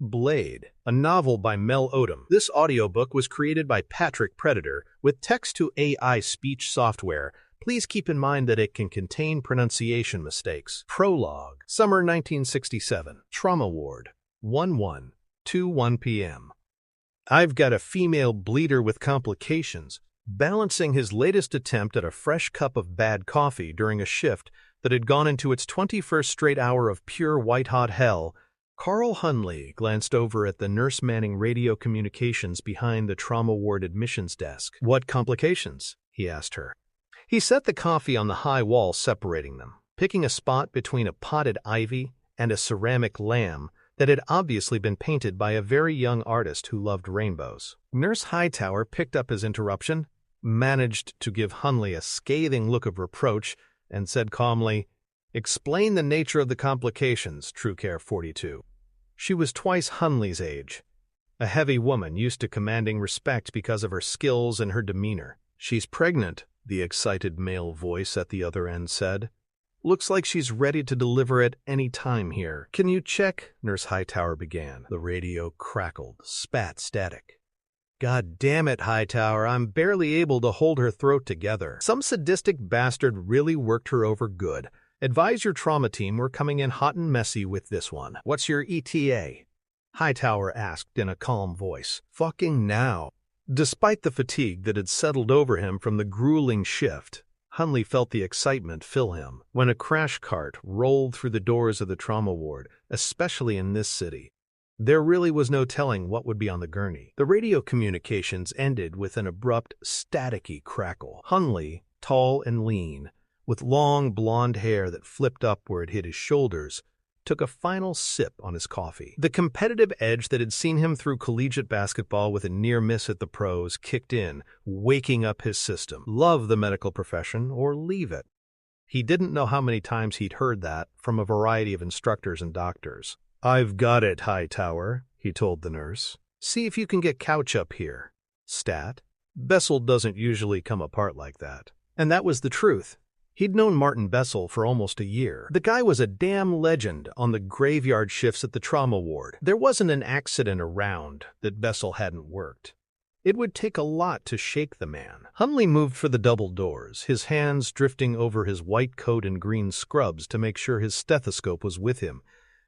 Blade, a novel by Mel Odom. This audiobook was created by Patrick Predator with text-to-AI speech software. Please keep in mind that it can contain pronunciation mistakes. Prologue, Summer 1967, Trauma Ward, 11:21 p.m. I've got a female bleeder with complications, balancing his latest attempt at a fresh cup of bad coffee during a shift that had gone into its 21st straight hour of pure white-hot hell. Carl Hunley glanced over at the nurse manning radio communications behind the trauma ward admissions desk. "What complications?" he asked her. He set the coffee on the high wall separating them, picking a spot between a potted ivy and a ceramic lamb that had obviously been painted by a very young artist who loved rainbows. Nurse Hightower picked up his interruption, managed to give Hunley a scathing look of reproach, and said calmly, "Explain the nature of the complications, True Care 42. She was twice Hunley's age, a heavy woman used to commanding respect because of her skills and her demeanor. "She's pregnant," the excited male voice at the other end said. "Looks like she's ready to deliver at any time here. Can you check?" Nurse Hightower began. The radio crackled, spat static. "God damn it, Hightower, I'm barely able to hold her throat together. Some sadistic bastard really worked her over good. Advise your trauma team we're coming in hot and messy with this one. What's your ETA?" Hightower asked in a calm voice. "Fucking now." Despite the fatigue that had settled over him from the grueling shift, Hunley felt the excitement fill him when a crash cart rolled through the doors of the trauma ward, especially in this city. There really was no telling what would be on the gurney. The radio communications ended with an abrupt, staticky crackle. Hunley, tall and lean, with long blonde hair that flipped up where it hit his shoulders, took a final sip on his coffee. The competitive edge that had seen him through collegiate basketball with a near miss at the pros kicked in, waking up his system. Love the medical profession or leave it. He didn't know how many times he'd heard that from a variety of instructors and doctors. "I've got it, Hightower," he told the nurse. "See if you can get Couch up here." Stat. Bessel doesn't usually come apart like that. And that was the truth. He'd known Martin Bessel for almost a year. The guy was a damn legend on the graveyard shifts at the trauma ward. There wasn't an accident around that Bessel hadn't worked. It would take a lot to shake the man. Hunley moved for the double doors, his hands drifting over his white coat and green scrubs to make sure his stethoscope was with him,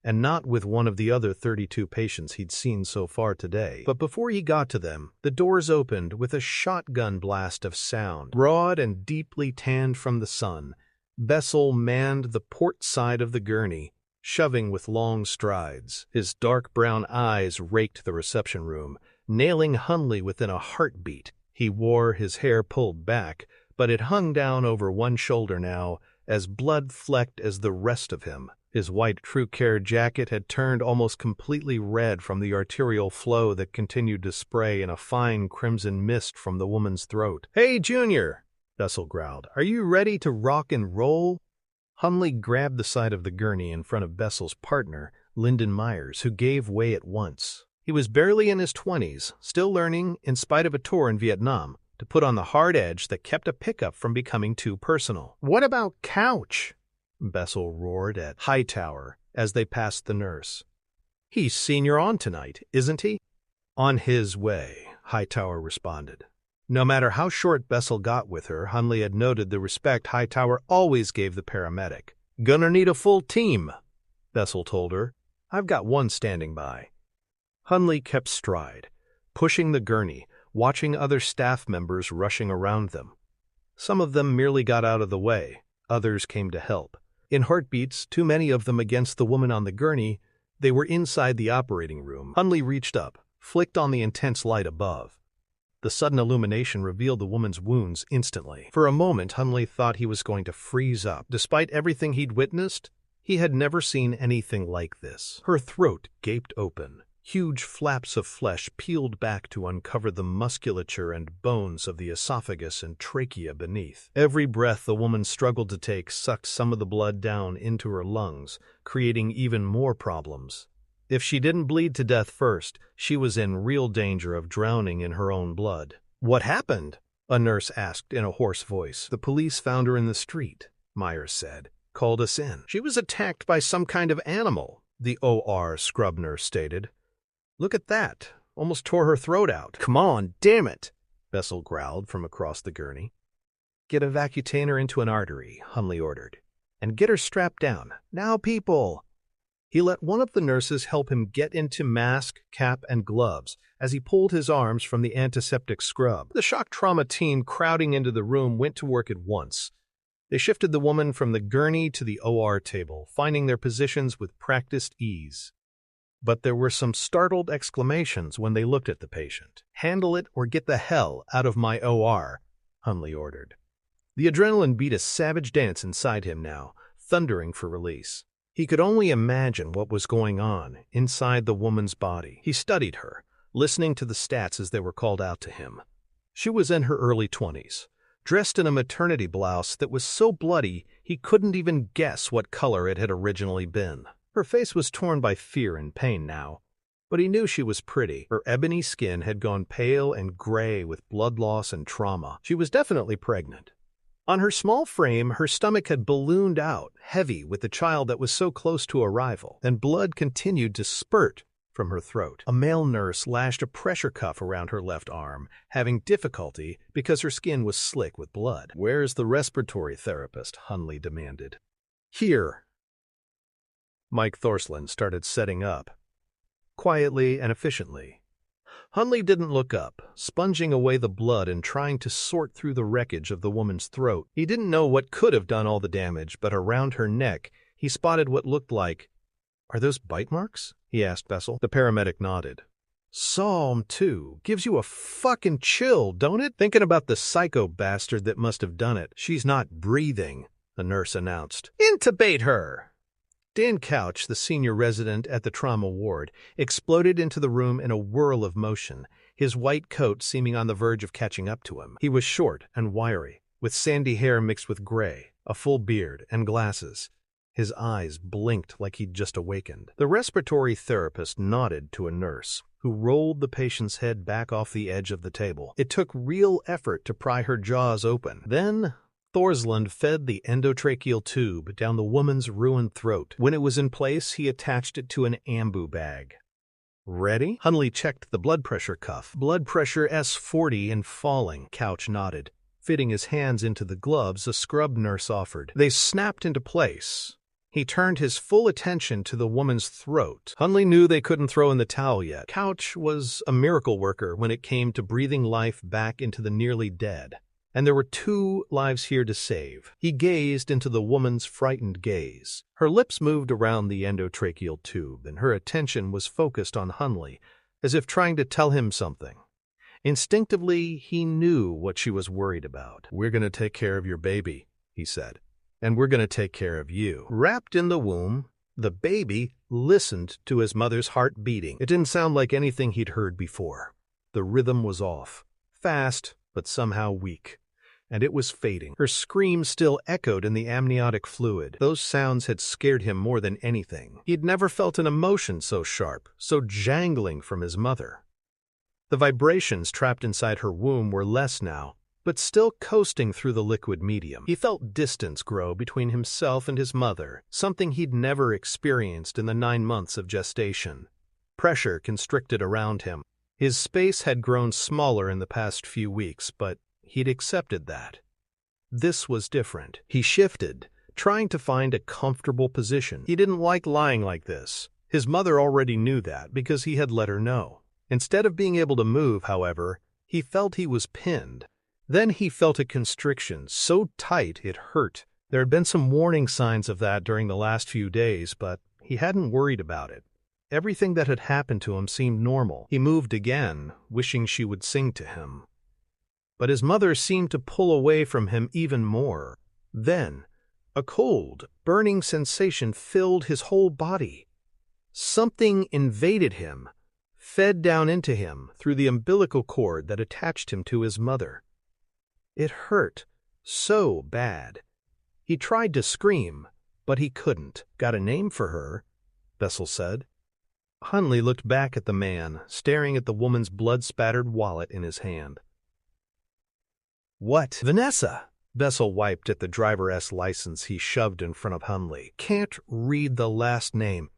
and not with one of the other 32 patients he'd seen so far today. But before he got to them, the doors opened with a shotgun blast of sound. Broad and deeply tanned from the sun, Bessel manned the port side of the gurney, shoving with long strides. His dark brown eyes raked the reception room, nailing Hunley within a heartbeat. He wore his hair pulled back, but it hung down over one shoulder now, as blood-flecked as the rest of him. His white True Care jacket had turned almost completely red from the arterial flow that continued to spray in a fine crimson mist from the woman's throat. "Hey, Junior," Bessel growled, "are you ready to rock and roll?" Hunley grabbed the side of the gurney in front of Bessel's partner, Lyndon Myers, who gave way at once. He was barely in his 20s, still learning, in spite of a tour in Vietnam, to put on the hard edge that kept a pickup from becoming too personal. "What about Couch?" Bessel roared at Hightower as they passed the nurse. "He's senior on tonight, isn't he?" "On his way," Hightower responded. No matter how short Bessel got with her, Hunley had noted the respect Hightower always gave the paramedic. "Gonna need a full team," Bessel told her. "I've got one standing by." Hunley kept stride, pushing the gurney, watching other staff members rushing around them. Some of them merely got out of the way, others came to help. In heartbeats, too many of them against the woman on the gurney, they were inside the operating room. Hunley reached up, flicked on the intense light above. The sudden illumination revealed the woman's wounds instantly. For a moment, Hunley thought he was going to freeze up. Despite everything he'd witnessed, he had never seen anything like this. Her throat gaped open. Huge flaps of flesh peeled back to uncover the musculature and bones of the esophagus and trachea beneath. Every breath the woman struggled to take sucked some of the blood down into her lungs, creating even more problems. If she didn't bleed to death first, she was in real danger of drowning in her own blood. "What happened?" a nurse asked in a hoarse voice. "The police found her in the street," Myers said. "Called us in. She was attacked by some kind of animal," the OR scrub nurse stated. Look at that. Almost tore her throat out. Come on, damn it, Bessel growled from across the gurney. Get a Vacutainer into an artery, Hunley ordered. And get her strapped down. Now, people! He let one of the nurses help him get into mask, cap, and gloves as he pulled his arms from the antiseptic scrub. The shock trauma team crowding into the room went to work at once. They shifted the woman from the gurney to the OR table, finding their positions with practiced ease. But there were some startled exclamations when they looked at the patient. Handle it or get the hell out of my OR, Hunley ordered. The adrenaline beat a savage dance inside him now, thundering for release. He could only imagine what was going on inside the woman's body. He studied her, listening to the stats as they were called out to him. She was in her early 20s, dressed in a maternity blouse that was so bloody he couldn't even guess what color it had originally been. Her face was torn by fear and pain now, but he knew she was pretty. Her ebony skin had gone pale and gray with blood loss and trauma. She was definitely pregnant. On her small frame, her stomach had ballooned out, heavy with the child that was so close to arrival, and blood continued to spurt from her throat. A male nurse lashed a pressure cuff around her left arm, having difficulty because her skin was slick with blood. "Where's the respiratory therapist?" Hunley demanded. "Here." Mike Thorsland started setting up, quietly and efficiently. Hunley didn't look up, sponging away the blood and trying to sort through the wreckage of the woman's throat. He didn't know what could have done all the damage, but around her neck, he spotted what looked like... "Are those bite marks?" he asked Bessel. The paramedic nodded. "Saw 'em, too. Gives you a fucking chill, don't it? Thinking about the psycho bastard that must have done it. She's not breathing," the nurse announced. "Intubate her!" Dan Couch, the senior resident at the trauma ward, exploded into the room in a whirl of motion, his white coat seeming on the verge of catching up to him. He was short and wiry, with sandy hair mixed with gray, a full beard, and glasses. His eyes blinked like he'd just awakened. The respiratory therapist nodded to a nurse, who rolled the patient's head back off the edge of the table. It took real effort to pry her jaws open. Then Thorsland fed the endotracheal tube down the woman's ruined throat. When it was in place, he attached it to an ambu bag. "Ready?" Hunley checked the blood pressure cuff. "Blood pressure S40 and falling," Couch nodded, fitting his hands into the gloves a scrub nurse offered. They snapped into place. He turned his full attention to the woman's throat. Hunley knew they couldn't throw in the towel yet. Couch was a miracle worker when it came to breathing life back into the nearly dead. And there were 2 lives here to save. He gazed into the woman's frightened gaze. Her lips moved around the endotracheal tube, and her attention was focused on Hunley, as if trying to tell him something. Instinctively, he knew what she was worried about. "We're going to take care of your baby," he said. "And we're going to take care of you." Wrapped in the womb, the baby listened to his mother's heart beating. It didn't sound like anything he'd heard before. The rhythm was off, fast, but somehow weak. And it was fading. Her screams still echoed in the amniotic fluid. Those sounds had scared him more than anything. He'd never felt an emotion so sharp, so jangling from his mother. The vibrations trapped inside her womb were less now, but still coasting through the liquid medium. He felt distance grow between himself and his mother, something he'd never experienced in the 9 months of gestation. Pressure constricted around him. His space had grown smaller in the past few weeks, but he'd accepted that. This was different. He shifted, trying to find a comfortable position. He didn't like lying like this. His mother already knew that because he had let her know. Instead of being able to move, however, he felt he was pinned. Then he felt a constriction so tight it hurt. There had been some warning signs of that during the last few days, but he hadn't worried about it. Everything that had happened to him seemed normal. He moved again, wishing she would sing to him. But his mother seemed to pull away from him even more. Then, a cold, burning sensation filled his whole body. Something invaded him, fed down into him through the umbilical cord that attached him to his mother. It hurt so bad. He tried to scream, but he couldn't. "Got a name for her," Bessel said. Hunley looked back at the man, staring at the woman's blood-spattered wallet in his hand. "What?" "Vanessa." Bessel wiped at the driver-s license he shoved in front of Hunley. "Can't read the last name."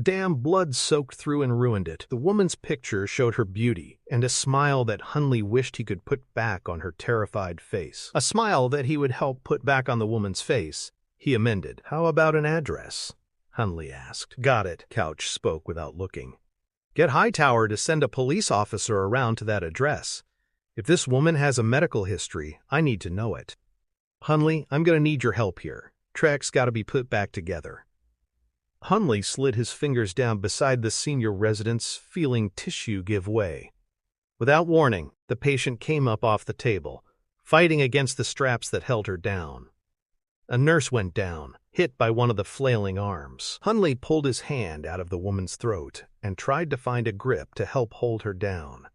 Damn blood soaked through and ruined it. The woman's picture showed her beauty and a smile that Hunley wished he could put back on her terrified face. A smile that he would help put back on the woman's face. He amended. "How about an address?" Hunley asked. "Got it," Couch spoke without looking. "Get Hightower to send a police officer around to that address. If this woman has a medical history, I need to know it. Hunley, I'm going to need your help here. Track's got to be put back together." Hunley slid his fingers down beside the senior resident's, feeling tissue give way. Without warning, the patient came up off the table, fighting against the straps that held her down. A nurse went down, hit by one of the flailing arms. Hunley pulled his hand out of the woman's throat and tried to find a grip to help hold her down.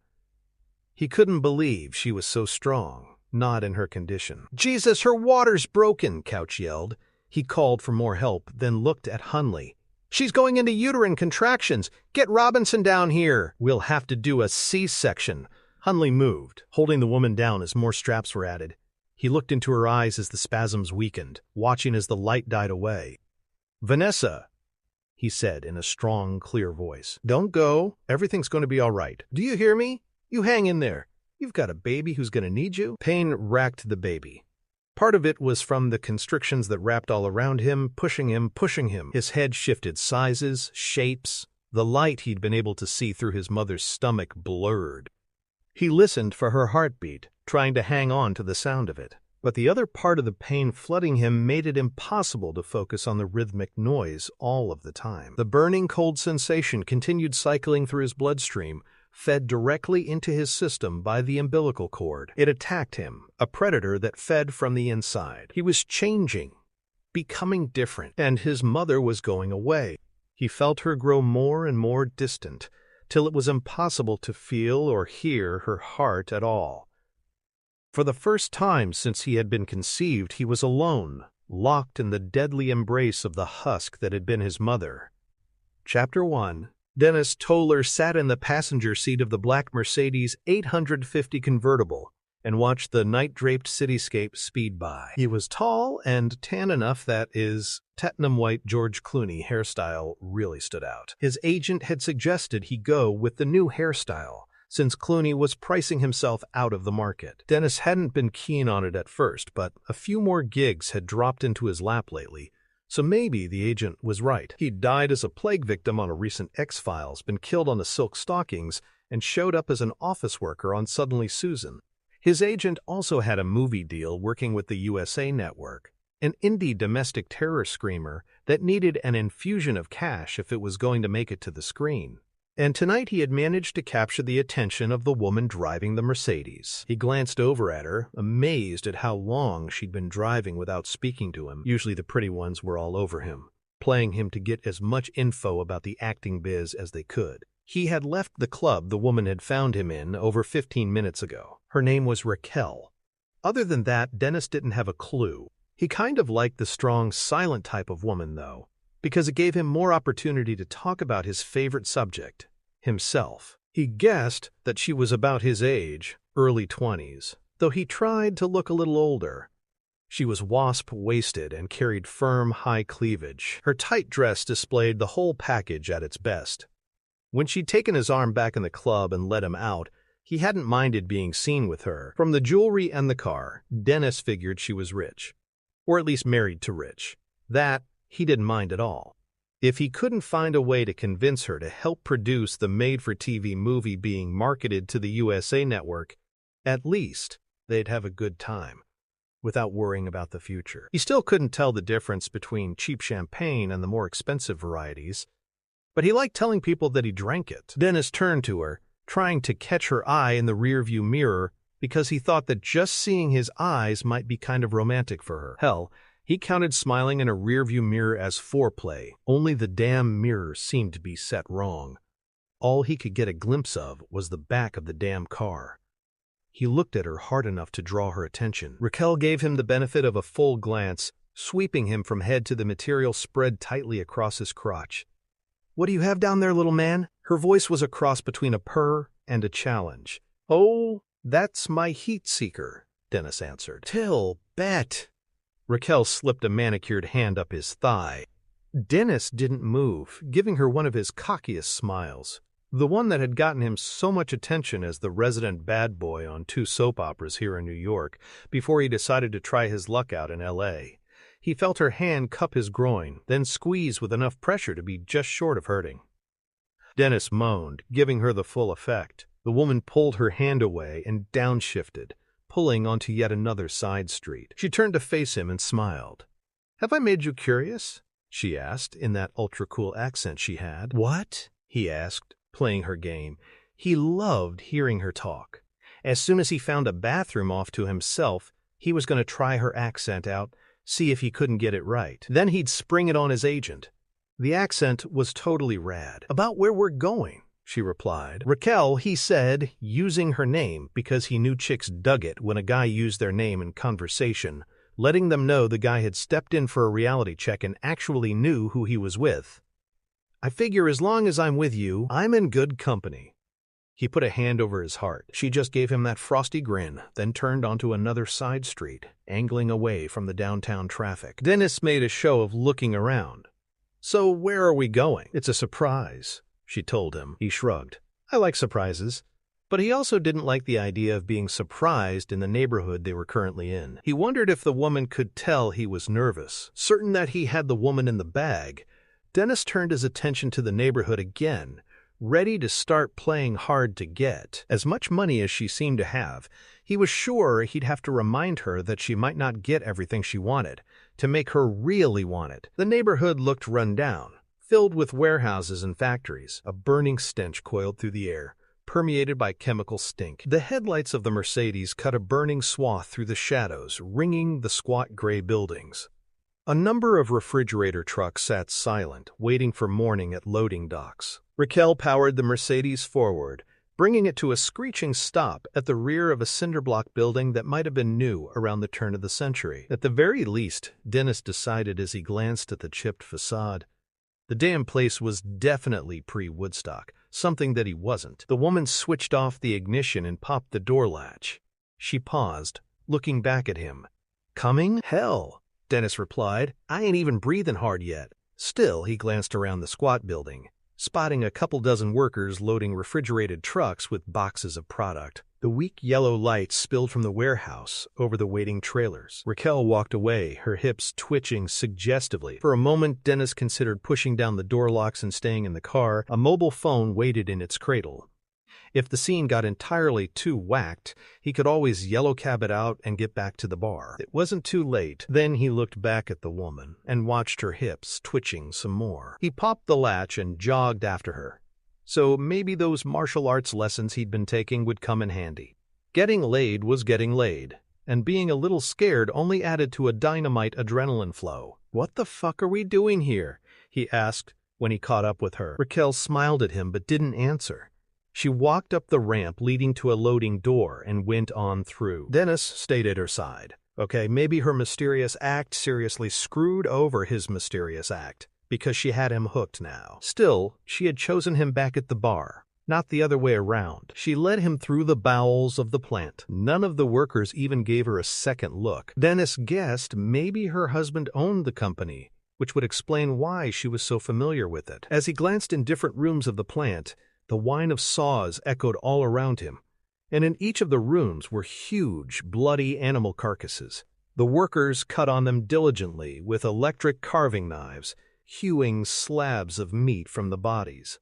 He couldn't believe she was so strong, not in her condition. "Jesus, her water's broken!" Couch yelled. He called for more help, then looked at Hunley. "She's going into uterine contractions. Get Robinson down here. We'll have to do a C-section." Hunley moved, holding the woman down as more straps were added. He looked into her eyes as the spasms weakened, watching as the light died away. "Vanessa," he said in a strong, clear voice. "Don't go. Everything's going to be all right. Do you hear me? You hang in there. You've got a baby who's going to need you." Pain racked the baby. Part of it was from the constrictions that wrapped all around him, pushing him. His head shifted sizes, shapes. The light he'd been able to see through his mother's stomach blurred. He listened for her heartbeat, trying to hang on to the sound of it. But the other part of the pain flooding him made it impossible to focus on the rhythmic noise all of the time. The burning cold sensation continued cycling through his bloodstream, fed directly into his system by the umbilical cord. It attacked him, a predator that fed from the inside. He was changing, becoming different, and his mother was going away. He felt her grow more and more distant, till it was impossible to feel or hear her heart at all. For the first time since he had been conceived, he was alone, locked in the deadly embrace of the husk that had been his mother. Chapter 1. Dennis Toller sat in the passenger seat of the black Mercedes 850 convertible and watched the night-draped cityscape speed by. He was tall and tan enough that his platinum-white George Clooney hairstyle really stood out. His agent had suggested he go with the new hairstyle, since Clooney was pricing himself out of the market. Dennis hadn't been keen on it at first, but a few more gigs had dropped into his lap lately, so maybe the agent was right. He'd died as a plague victim on a recent X-Files, been killed on the Silk Stockings, and showed up as an office worker on Suddenly Susan. His agent also had a movie deal working with the USA Network, an indie domestic terror screamer that needed an infusion of cash if it was going to make it to the screen. And tonight he had managed to capture the attention of the woman driving the Mercedes. He glanced over at her, amazed at how long she'd been driving without speaking to him. Usually the pretty ones were all over him, playing him to get as much info about the acting biz as they could. He had left the club the woman had found him in over 15 minutes ago. Her name was Raquel. Other than that, Dennis didn't have a clue. He kind of liked the strong, silent type of woman, though, because it gave him more opportunity to talk about his favorite subject, himself. He guessed that she was about his age, early 20s, though he tried to look a little older. She was wasp-waisted and carried firm, high cleavage. Her tight dress displayed the whole package at its best. When she'd taken his arm back in the club and let him out, he hadn't minded being seen with her. From the jewelry and the car, Dennis figured she was rich, or at least married to rich. That he didn't mind at all. If he couldn't find a way to convince her to help produce the made-for-TV movie being marketed to the USA Network, at least they'd have a good time, without worrying about the future. He still couldn't tell the difference between cheap champagne and the more expensive varieties, but he liked telling people that he drank it. Dennis turned to her, trying to catch her eye in the rearview mirror because he thought that just seeing his eyes might be kind of romantic for her. Hell, he counted smiling in a rearview mirror as foreplay, only the damn mirror seemed to be set wrong. All he could get a glimpse of was the back of the damn car. He looked at her hard enough to draw her attention. Raquel gave him the benefit of a full glance, sweeping him from head to the material spread tightly across his crotch. "What do you have down there, little man?" Her voice was a cross between a purr and a challenge. "Oh, that's my heat seeker," Dennis answered. "Till bet." Raquel slipped a manicured hand up his thigh. Dennis didn't move, giving her one of his cockiest smiles. The one that had gotten him so much attention as the resident bad boy on 2 soap operas here in New York before he decided to try his luck out in L.A. He felt her hand cup his groin, then squeeze with enough pressure to be just short of hurting. Dennis moaned, giving her the full effect. The woman pulled her hand away and downshifted, pulling onto yet another side street. She turned to face him and smiled. "Have I made you curious?" she asked in that ultra-cool accent she had. "What?" he asked, playing her game. He loved hearing her talk. As soon as he found a bathroom off to himself, he was going to try her accent out, see if he couldn't get it right. Then he'd spring it on his agent. The accent was totally rad. "About where we're going," she replied. "Raquel," he said, using her name because he knew chicks dug it when a guy used their name in conversation, letting them know the guy had stepped in for a reality check and actually knew who he was with. "I figure as long as I'm with you, I'm in good company." He put a hand over his heart. She just gave him that frosty grin, then turned onto another side street, angling away from the downtown traffic. Dennis made a show of looking around. "So where are we going?" "It's a surprise," she told him. He shrugged. "I like surprises." But he also didn't like the idea of being surprised in the neighborhood they were currently in. He wondered if the woman could tell he was nervous. Certain that he had the woman in the bag, Dennis turned his attention to the neighborhood again, ready to start playing hard to get. As much money as she seemed to have, he was sure he'd have to remind her that she might not get everything she wanted, to make her really want it. The neighborhood looked run down, filled with warehouses and factories. A burning stench coiled through the air, permeated by chemical stink. The headlights of the Mercedes cut a burning swath through the shadows, ringing the squat gray buildings. A number of refrigerator trucks sat silent, waiting for morning at loading docks. Raquel powered the Mercedes forward, bringing it to a screeching stop at the rear of a cinderblock building that might have been new around the turn of the century. At the very least, Dennis decided as he glanced at the chipped facade. The damn place was definitely pre-Woodstock, something that he wasn't. The woman switched off the ignition and popped the door latch. She paused, looking back at him. "Coming? Hell," Dennis replied. "I ain't even breathing hard yet." Still, he glanced around the squat building, spotting a couple dozen workers loading refrigerated trucks with boxes of product. The weak yellow light spilled from the warehouse over the waiting trailers. Raquel walked away, her hips twitching suggestively. For a moment, Dennis considered pushing down the door locks and staying in the car. A mobile phone waited in its cradle. If the scene got entirely too whacked, he could always yellow cab it out and get back to the bar. It wasn't too late. Then he looked back at the woman and watched her hips twitching some more. He popped the latch and jogged after her. So maybe those martial arts lessons he'd been taking would come in handy. Getting laid was getting laid, and being a little scared only added to a dynamite adrenaline flow. "What the fuck are we doing here?" he asked when he caught up with her. Raquel smiled at him but didn't answer. She walked up the ramp leading to a loading door and went on through. Dennis stayed at her side. Okay, maybe her mysterious act seriously screwed over his mysterious act, because she had him hooked now. Still, she had chosen him back at the bar, not the other way around. She led him through the bowels of the plant. None of the workers even gave her a second look. Dennis guessed maybe her husband owned the company, which would explain why she was so familiar with it. As he glanced in different rooms of the plant, the whine of saws echoed all around him, and in each of the rooms were huge, bloody animal carcasses. The workers cut on them diligently with electric carving knives, hewing slabs of meat from the bodies.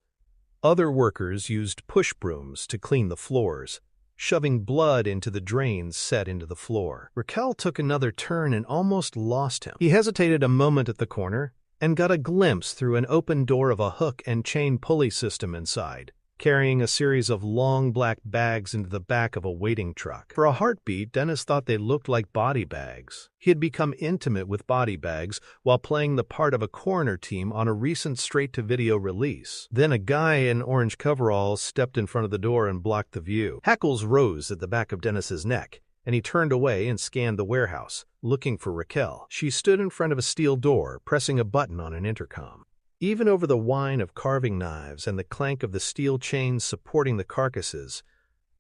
Other workers used push brooms to clean the floors, shoving blood into the drains set into the floor. Raquel took another turn and almost lost him. He hesitated a moment at the corner and got a glimpse through an open door of a hook and chain pulley system inside, carrying a series of long black bags into the back of a waiting truck. For a heartbeat, Dennis thought they looked like body bags. He had become intimate with body bags while playing the part of a coroner team on a recent straight-to-video release. Then a guy in orange coveralls stepped in front of the door and blocked the view. Hackles rose at the back of Dennis's neck, and he turned away and scanned the warehouse, looking for Raquel. She stood in front of a steel door, pressing a button on an intercom. Even over the whine of carving knives and the clank of the steel chains supporting the carcasses,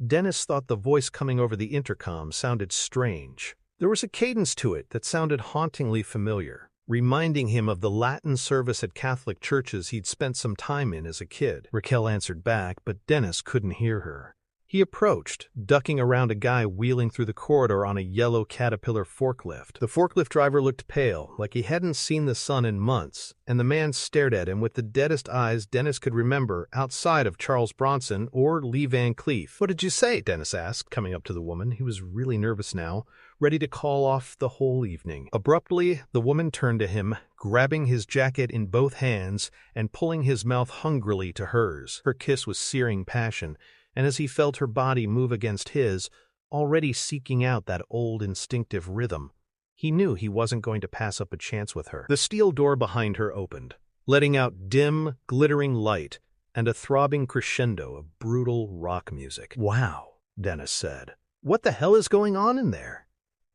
Dennis thought the voice coming over the intercom sounded strange. There was a cadence to it that sounded hauntingly familiar. reminding him of the Latin service at Catholic churches he'd spent some time in as a kid. Raquel answered back, but Dennis couldn't hear her. He approached, ducking around a guy wheeling through the corridor on a yellow Caterpillar forklift. The forklift driver looked pale, like he hadn't seen the sun in months, and the man stared at him with the deadest eyes Dennis could remember outside of Charles Bronson or Lee Van Cleef. "What did you say?" Dennis asked, coming up to the woman. He was really nervous now, ready to call off the whole evening. Abruptly, the woman turned to him, grabbing his jacket in both hands and pulling his mouth hungrily to hers. Her kiss was searing passion, and as he felt her body move against his, already seeking out that old instinctive rhythm, he knew he wasn't going to pass up a chance with her. The steel door behind her opened, letting out dim, glittering light and a throbbing crescendo of brutal rock music. "Wow," Dennis said. "What the hell is going on in there?"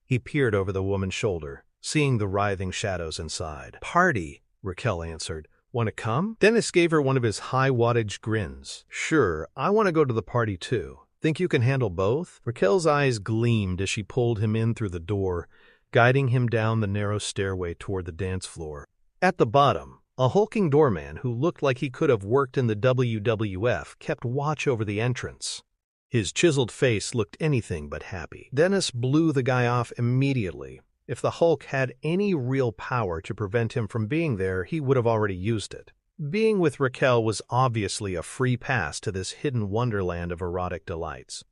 He peered over the woman's shoulder, seeing the writhing shadows inside. "Party," Raquel answered. "Want to come?" Dennis gave her one of his high-wattage grins. "Sure, I want to go to the party too. Think you can handle both?" Raquel's eyes gleamed as she pulled him in through the door, guiding him down the narrow stairway toward the dance floor. At the bottom, a hulking doorman who looked like he could have worked in the WWF kept watch over the entrance. His chiseled face looked anything but happy. Dennis blew the guy off immediately. If the Hulk had any real power to prevent him from being there, he would have already used it. Being with Raquel was obviously a free pass to this hidden wonderland of erotic delights.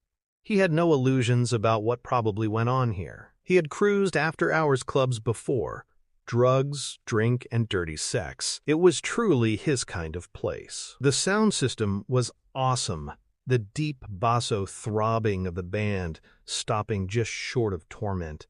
He had no illusions about what probably went on here. He had cruised after-hours clubs before. Drugs, drink, and dirty sex. It was truly his kind of place. The sound system was awesome. The deep basso throbbing of the band stopping just short of torment.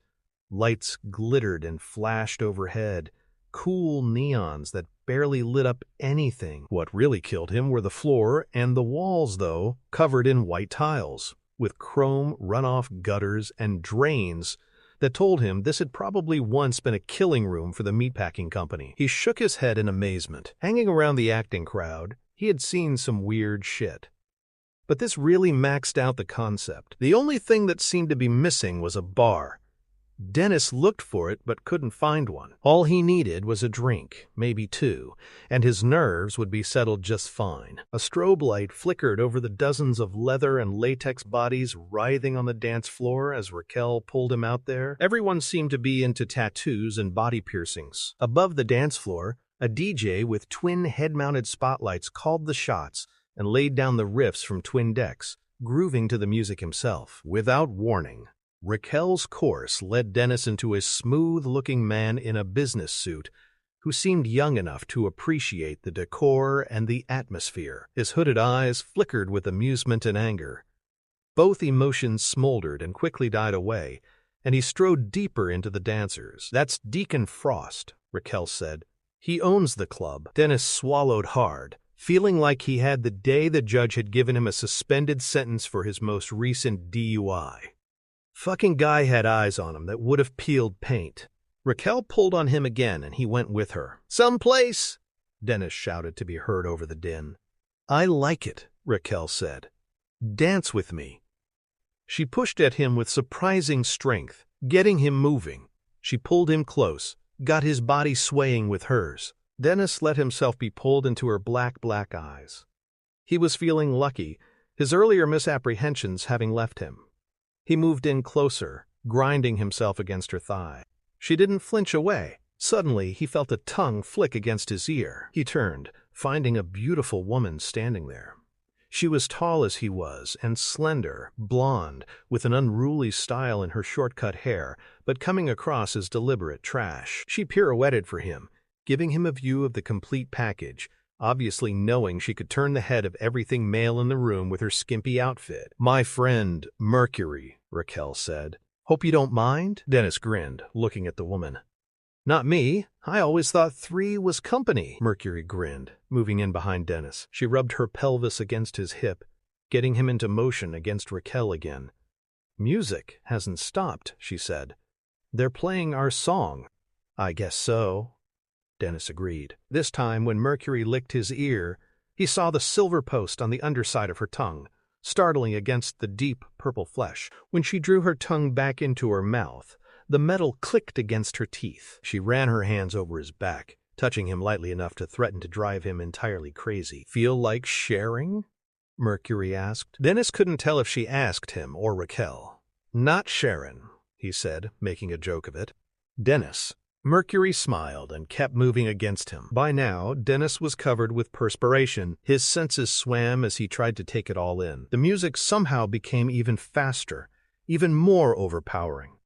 Lights glittered and flashed overhead, cool neons that barely lit up anything. What really killed him were the floor and the walls, though, covered in white tiles, with chrome runoff gutters and drains that told him this had probably once been a killing room for the meatpacking company. He shook his head in amazement. Hanging around the acting crowd, he had seen some weird shit. But this really maxed out the concept. The only thing that seemed to be missing was a bar. Dennis looked for it but couldn't find one. All he needed was a drink, maybe two, and his nerves would be settled just fine. A strobe light flickered over the dozens of leather and latex bodies writhing on the dance floor as Raquel pulled him out there. Everyone seemed to be into tattoos and body piercings. Above the dance floor, a DJ with twin head-mounted spotlights called the shots and laid down the riffs from twin decks, grooving to the music himself. Without warning, Raquel's course led Dennis into a smooth-looking man in a business suit who seemed young enough to appreciate the decor and the atmosphere. His hooded eyes flickered with amusement and anger. Both emotions smoldered and quickly died away, and he strode deeper into the dancers. "That's Deacon Frost," Raquel said. "He owns the club." Dennis swallowed hard, feeling like he had the day the judge had given him a suspended sentence for his most recent DUI. Fucking guy had eyes on him that would have peeled paint. Raquel pulled on him again, and he went with her. "Someplace!" Dennis shouted to be heard over the din. "I like it," Raquel said. "Dance with me." She pushed at him with surprising strength, getting him moving. She pulled him close, got his body swaying with hers. Dennis let himself be pulled into her black eyes. He was feeling lucky, his earlier misapprehensions having left him. He moved in closer, grinding himself against her thigh. She didn't flinch away. Suddenly, he felt a tongue flick against his ear. He turned, finding a beautiful woman standing there. She was tall as he was, and slender, blonde, with an unruly style in her short-cut hair, but coming across as deliberate trash. She pirouetted for him, giving him a view of the complete package, obviously knowing she could turn the head of everything male in the room with her skimpy outfit. "My friend, Mercury," Raquel said. "Hope you don't mind?" Dennis grinned, looking at the woman. "Not me. I always thought three was company." Mercury grinned, moving in behind Dennis. She rubbed her pelvis against his hip, getting him into motion against Raquel again. "Music hasn't stopped," she said. "They're playing our song." "I guess so," Dennis agreed. This time, when Mercury licked his ear, he saw the silver post on the underside of her tongue, startling against the deep purple flesh. When she drew her tongue back into her mouth, The metal clicked against her teeth. She ran her hands over his back, touching him lightly enough to threaten to drive him entirely crazy. "Feel like sharing?" Mercury asked. Dennis couldn't tell if she asked him or Raquel. "Not Sharon," he said, making a joke of it. "Dennis." Mercury smiled and kept moving against him. By now, Dennis was covered with perspiration. His senses swam as he tried to take it all in. The music somehow became even faster, even more overpowering.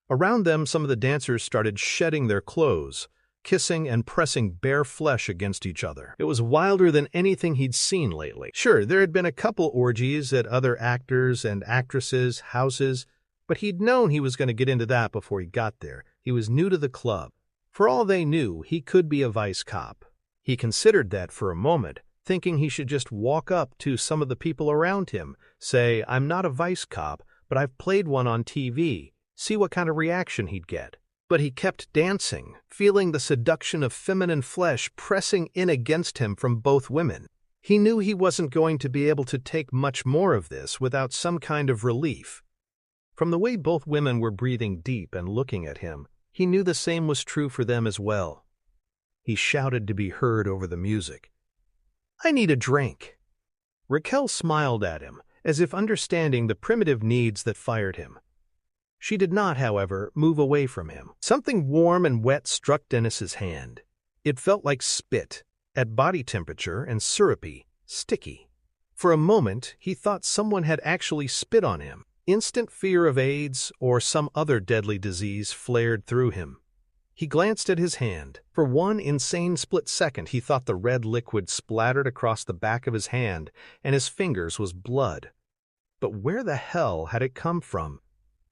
Around them, some of the dancers started shedding their clothes, kissing and pressing bare flesh against each other. It was wilder than anything he'd seen lately. Sure, there had been a couple orgies at other actors' and actresses' houses, but he'd known he was going to get into that before he got there. He was new to the club. For all they knew, he could be a vice cop. He considered that for a moment, thinking he should just walk up to some of the people around him, say, "I'm not a vice cop, but I've played one on TV," see what kind of reaction he'd get. But he kept dancing, feeling the seduction of feminine flesh pressing in against him from both women. He knew he wasn't going to be able to take much more of this without some kind of relief. From the way both women were breathing deep and looking at him, he knew the same was true for them as well. He shouted to be heard over the music. "I need a drink." Raquel smiled at him, as if understanding the primitive needs that fired him. She did not, however, move away from him. Something warm and wet struck Dennis's hand. It felt like spit, at body temperature and syrupy, sticky. For a moment, he thought someone had actually spit on him. Instant fear of AIDS or some other deadly disease flared through him. He glanced at his hand. For one insane split second, he thought the red liquid splattered across the back of his hand and his fingers was blood. But where the hell had it come from?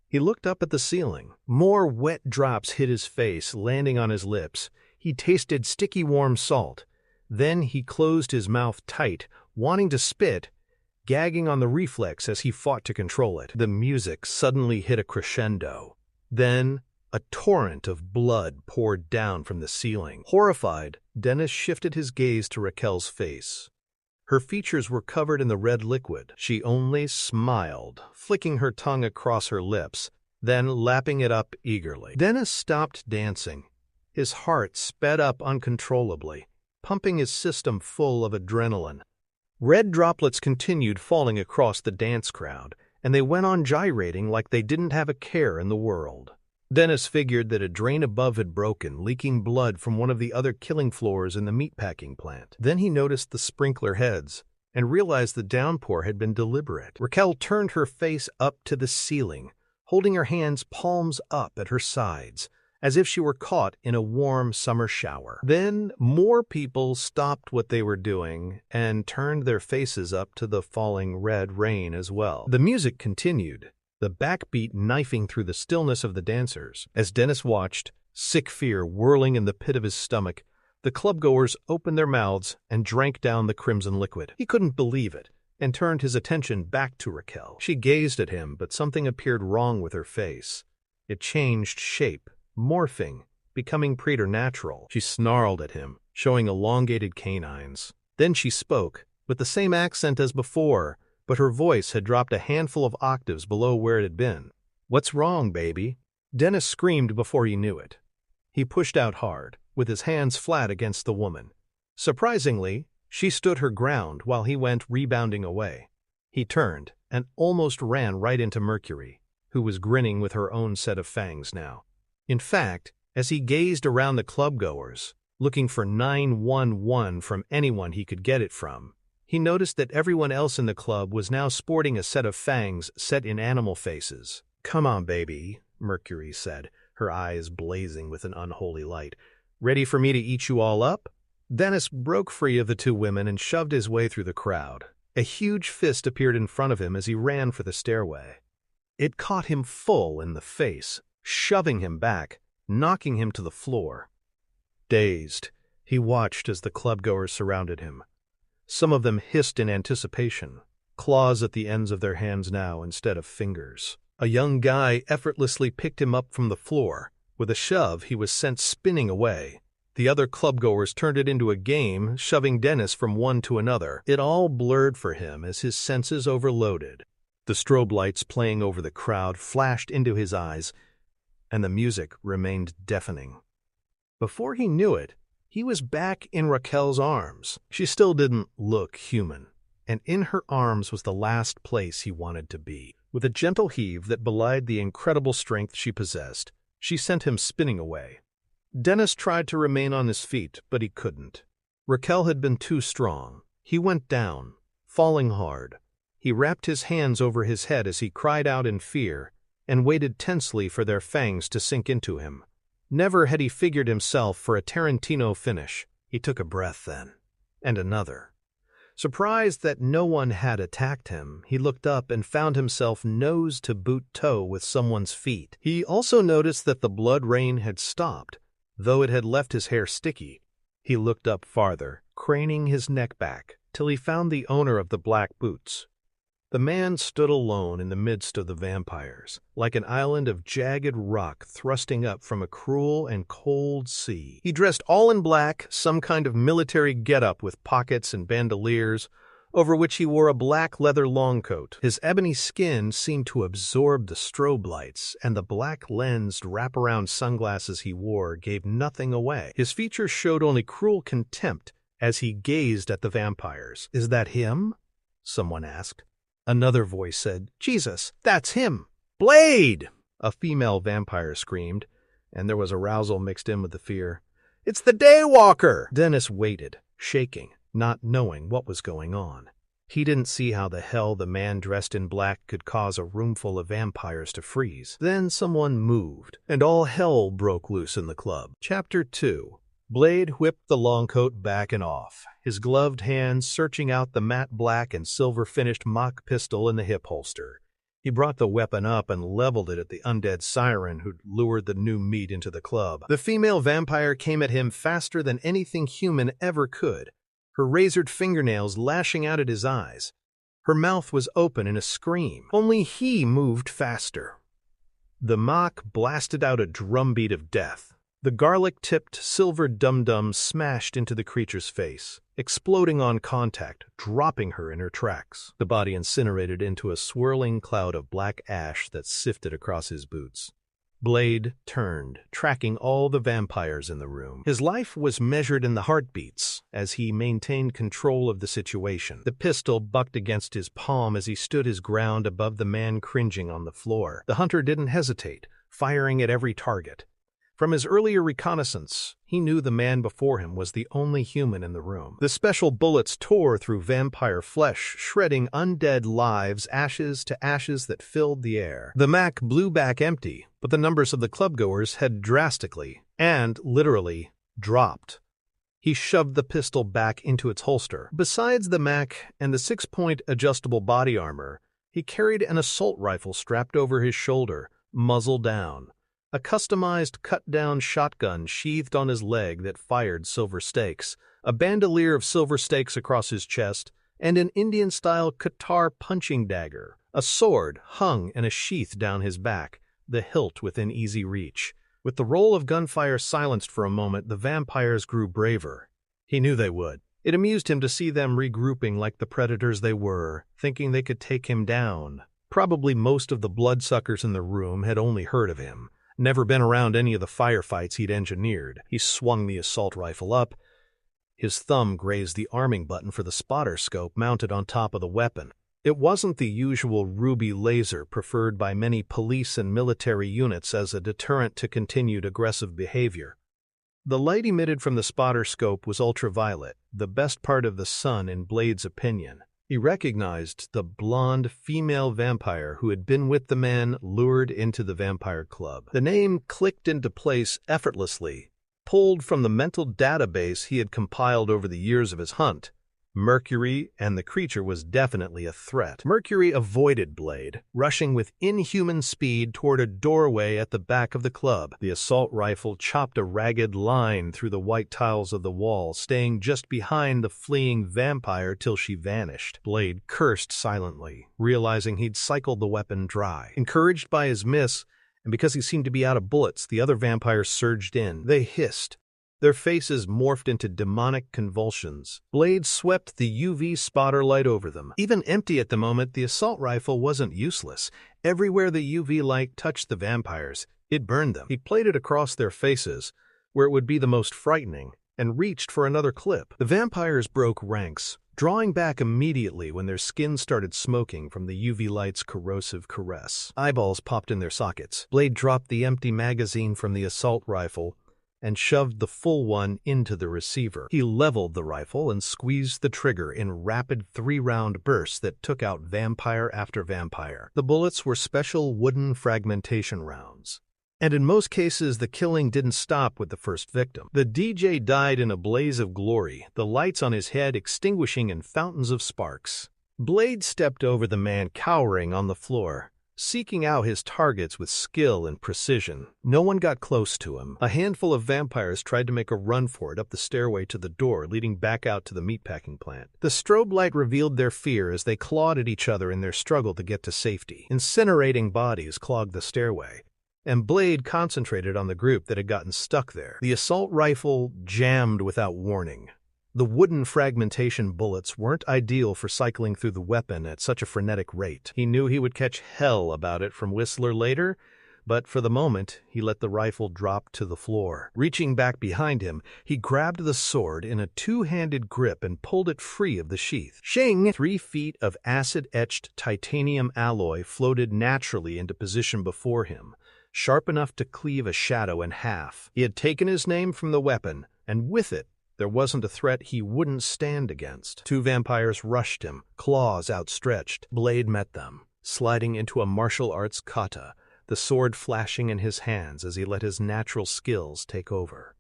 He looked up at the ceiling. More wet drops hit his face, landing on his lips. He tasted sticky warm salt. Then he closed his mouth tight, wanting to spit, gagging on the reflex as he fought to control it. The music suddenly hit a crescendo. Then a torrent of blood poured down from the ceiling. Horrified, Dennis shifted his gaze to Raquel's face. Her features were covered in the red liquid. She only smiled, flicking her tongue across her lips, then lapping it up eagerly. Dennis stopped dancing. His heart sped up uncontrollably, pumping his system full of adrenaline. Red droplets continued falling across the dance crowd, and they went on gyrating like they didn't have a care in the world. Dennis figured that a drain above had broken, leaking blood from one of the other killing floors in the meatpacking plant. Then he noticed the sprinkler heads and realized the downpour had been deliberate. Raquel turned her face up to the ceiling, holding her hands palms up at her sides, as if she were caught in a warm summer shower. Then more people stopped what they were doing and turned their faces up to the falling red rain as well. The music continued, the backbeat knifing through the stillness of the dancers. As Dennis watched, sick fear whirling in the pit of his stomach, the clubgoers opened their mouths and drank down the crimson liquid. He couldn't believe it, and turned his attention back to Raquel. She gazed at him, but something appeared wrong with her face. It changed shape, morphing, becoming preternatural. She snarled at him, showing elongated canines. Then she spoke, with the same accent as before, but her voice had dropped a handful of octaves below where it had been. "What's wrong, baby?" Dennis screamed before he knew it. He pushed out hard, with his hands flat against the woman. Surprisingly, she stood her ground while he went rebounding away. He turned and almost ran right into Mercury, who was grinning with her own set of fangs now. In fact, as he gazed around the clubgoers, looking for 911 from anyone he could get it from, he noticed that everyone else in the club was now sporting a set of fangs set in animal faces. "Come on, baby," Mercury said, her eyes blazing with an unholy light. "Ready for me to eat you all up?" Dennis broke free of the two women and shoved his way through the crowd. A huge fist appeared in front of him as he ran for the stairway. It caught him full in the face, shoving him back, knocking him to the floor. Dazed, he watched as the clubgoers surrounded him. Some of them hissed in anticipation, claws at the ends of their hands now instead of fingers. A young guy effortlessly picked him up from the floor. With a shove, he was sent spinning away. The other clubgoers turned it into a game, shoving Dennis from one to another. It all blurred for him as his senses overloaded. The strobe lights playing over the crowd flashed into his eyes. and the music remained deafening. Before he knew it, he was back in Raquel's arms. She still didn't look human, and in her arms was the last place he wanted to be. With a gentle heave that belied the incredible strength she possessed, she sent him spinning away. Dennis tried to remain on his feet, but he couldn't. Raquel had been too strong. He went down, falling hard. He wrapped his hands over his head as he cried out in fear and waited tensely for their fangs to sink into him. Never had he figured himself for a Tarantino finish. He took a breath then, and another. Surprised that no one had attacked him, he looked up and found himself nose to boot toe with someone's feet. He also noticed that the blood rain had stopped, though it had left his hair sticky. He looked up farther, craning his neck back, till he found the owner of the black boots. The man stood alone in the midst of the vampires, like an island of jagged rock thrusting up from a cruel and cold sea. He dressed all in black, some kind of military get-up with pockets and bandoliers, over which he wore a black leather longcoat. His ebony skin seemed to absorb the strobe lights, and the black-lensed wraparound sunglasses he wore gave nothing away. His features showed only cruel contempt as he gazed at the vampires. "Is that him?" someone asked. Another voice said, "Jesus, that's him!" "Blade!" a female vampire screamed, and there was arousal mixed in with the fear. "It's the Daywalker!" Dennis waited, shaking, not knowing what was going on. He didn't see how the hell the man dressed in black could cause a roomful of vampires to freeze. Then someone moved, and all hell broke loose in the club. Chapter 2. Blade whipped the longcoat back and off, his gloved hands searching out the matte black and silver-finished mock pistol in the hip holster. He brought the weapon up and leveled it at the undead siren who'd lured the new meat into the club. The female vampire came at him faster than anything human ever could, her razored fingernails lashing out at his eyes. Her mouth was open in a scream. Only he moved faster. The mock blasted out a drumbeat of death. The garlic-tipped silver dum-dum smashed into the creature's face, exploding on contact, dropping her in her tracks. The body incinerated into a swirling cloud of black ash that sifted across his boots. Blade turned, tracking all the vampires in the room. His life was measured in the heartbeats as he maintained control of the situation. The pistol bucked against his palm as he stood his ground above the man cringing on the floor. The hunter didn't hesitate, firing at every target. From his earlier reconnaissance, he knew the man before him was the only human in the room. The special bullets tore through vampire flesh, shredding undead lives, ashes to ashes that filled the air. The Mac blew back empty, but the numbers of the clubgoers had drastically, and literally, dropped. He shoved the pistol back into its holster. Besides the Mac and the 6-point adjustable body armor, he carried an assault rifle strapped over his shoulder, muzzle down. A customized cut-down shotgun sheathed on his leg that fired silver stakes, a bandolier of silver stakes across his chest, and an Indian-style Qatar punching dagger. A sword hung in a sheath down his back, the hilt within easy reach. With the roll of gunfire silenced for a moment, the vampires grew braver. He knew they would. It amused him to see them regrouping like the predators they were, thinking they could take him down. Probably most of the bloodsuckers in the room had only heard of him. Never been around any of the firefights he'd engineered. He swung the assault rifle up. His thumb grazed the arming button for the spotter scope mounted on top of the weapon. It wasn't the usual ruby laser preferred by many police and military units as a deterrent to continued aggressive behavior. The light emitted from the spotter scope was ultraviolet, the best part of the sun in Blade's opinion. He recognized the blonde female vampire who had been with the man lured into the vampire club. The name clicked into place effortlessly, pulled from the mental database he had compiled over the years of his hunt. Mercury, and the creature was definitely a threat. Mercury avoided Blade, rushing with inhuman speed toward a doorway at the back of the club. The assault rifle chopped a ragged line through the white tiles of the wall, staying just behind the fleeing vampire till she vanished. Blade cursed silently, realizing he'd cycled the weapon dry. Encouraged by his miss, and because he seemed to be out of bullets, the other vampires surged in. They hissed, Their faces morphed into demonic convulsions. Blade swept the UV spotter light over them. Even empty at the moment, the assault rifle wasn't useless. Everywhere the UV light touched the vampires, it burned them. He played it across their faces, where it would be the most frightening, and reached for another clip. The vampires broke ranks, drawing back immediately when their skin started smoking from the UV light's corrosive caress. Eyeballs popped in their sockets. Blade dropped the empty magazine from the assault rifle and shoved the full one into the receiver. He leveled the rifle and squeezed the trigger in rapid 3-round bursts that took out vampire after vampire. The bullets were special wooden fragmentation rounds, and in most cases the killing didn't stop with the first victim. The DJ died in a blaze of glory, the lights on his head extinguishing in fountains of sparks. Blade stepped over the man cowering on the floor, seeking out his targets with skill and precision. No one got close to him. A handful of vampires tried to make a run for it up the stairway to the door leading back out to the meatpacking plant. The strobe light revealed their fear as they clawed at each other in their struggle to get to safety. Incinerating bodies clogged the stairway, and Blade concentrated on the group that had gotten stuck there. The assault rifle jammed without warning. The wooden fragmentation bullets weren't ideal for cycling through the weapon at such a frenetic rate. He knew he would catch hell about it from Whistler later, but for the moment, he let the rifle drop to the floor. Reaching back behind him, he grabbed the sword in a two-handed grip and pulled it free of the sheath. Shing! 3 feet of acid-etched titanium alloy floated naturally into position before him, sharp enough to cleave a shadow in half. He had taken his name from the weapon, and with it, there wasn't a threat he wouldn't stand against. 2 vampires rushed him, claws outstretched. Blade met them, sliding into a martial arts kata, the sword flashing in his hands as he let his natural skills take over.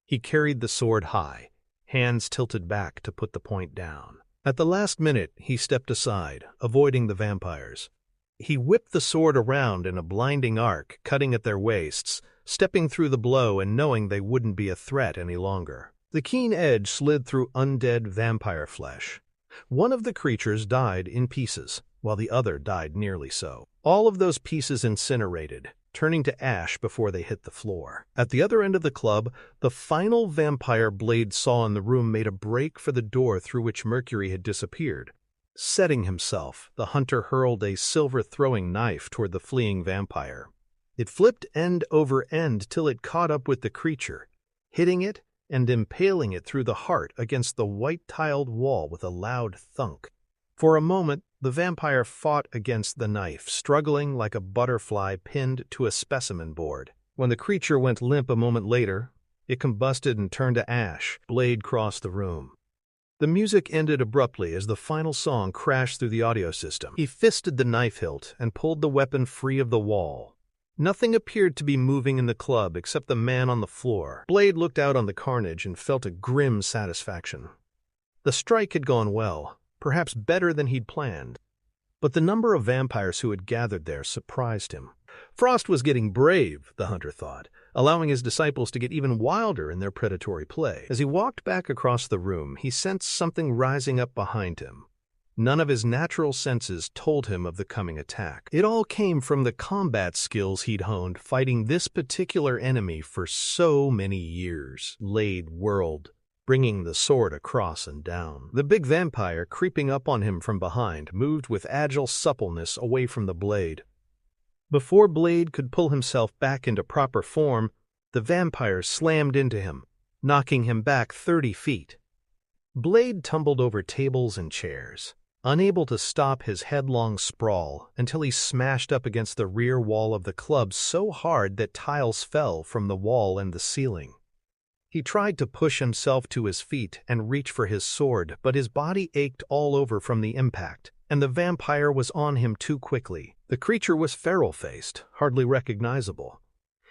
He carried the sword high, hands tilted back to put the point down. At the last minute, he stepped aside, avoiding the vampires. He whipped the sword around in a blinding arc, cutting at their waists, stepping through the blow and knowing they wouldn't be a threat any longer. The keen edge slid through undead vampire flesh. One of the creatures died in pieces, while the other died nearly so. All of those pieces incinerated, turning to ash before they hit the floor. At the other end of the club, the final vampire Blade saw in the room made a break for the door through which Mercury had disappeared. Setting himself, the hunter hurled a silver-throwing knife toward the fleeing vampire. It flipped end over end till it caught up with the creature, hitting it and impaling it through the heart against the white-tiled wall with a loud thunk. For a moment, the vampire fought against the knife, struggling like a butterfly pinned to a specimen board. When the creature went limp a moment later, it combusted and turned to ash. Blade crossed the room. The music ended abruptly as the final song crashed through the audio system. He fisted the knife hilt and pulled the weapon free of the wall. Nothing appeared to be moving in the club except the man on the floor. Blade looked out on the carnage and felt a grim satisfaction. The strike had gone well, perhaps better than he'd planned. But the number of vampires who had gathered there surprised him. Frost was getting brave, the hunter thought, allowing his disciples to get even wilder in their predatory play. As he walked back across the room, he sensed something rising up behind him. None of his natural senses told him of the coming attack. It all came from the combat skills he'd honed fighting this particular enemy for so many years. Blade whirled, bringing the sword across and down. The big vampire, creeping up on him from behind, moved with agile suppleness away from the blade. Before Blade could pull himself back into proper form, the vampire slammed into him, knocking him back 30 feet. Blade tumbled over tables and chairs, unable to stop his headlong sprawl until he smashed up against the rear wall of the club so hard that tiles fell from the wall and the ceiling. He tried to push himself to his feet and reach for his sword, but his body ached all over from the impact, and the vampire was on him too quickly. The creature was feral-faced, hardly recognizable.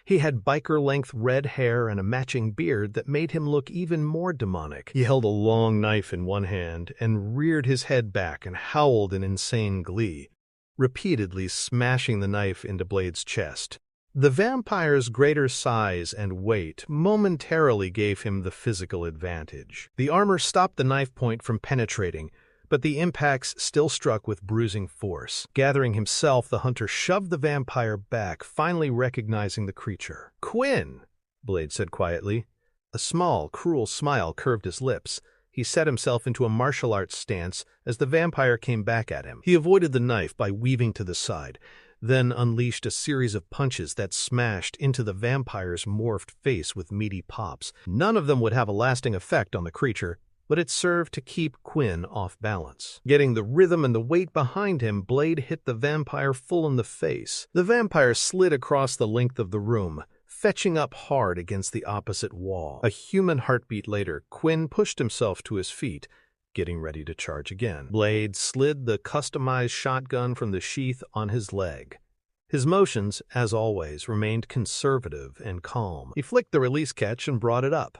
He had biker-length red hair and a matching beard that made him look even more demonic. He held a long knife in one hand and reared his head back and howled in insane glee, repeatedly smashing the knife into Blade's chest. The vampire's greater size and weight momentarily gave him the physical advantage. The armor stopped the knife point from penetrating, but the impacts still struck with bruising force. Gathering himself, the hunter shoved the vampire back, finally recognizing the creature. "Quinn," Blade said quietly. A small, cruel smile curved his lips. He set himself into a martial arts stance as the vampire came back at him. He avoided the knife by weaving to the side, then unleashed a series of punches that smashed into the vampire's morphed face with meaty pops. None of them would have a lasting effect on the creature, but it served to keep Quinn off balance. Getting the rhythm and the weight behind him, Blade hit the vampire full in the face. The vampire slid across the length of the room, fetching up hard against the opposite wall. A human heartbeat later, Quinn pushed himself to his feet, getting ready to charge again. Blade slid the customized shotgun from the sheath on his leg. His motions, as always, remained conservative and calm. He flicked the release catch and brought it up.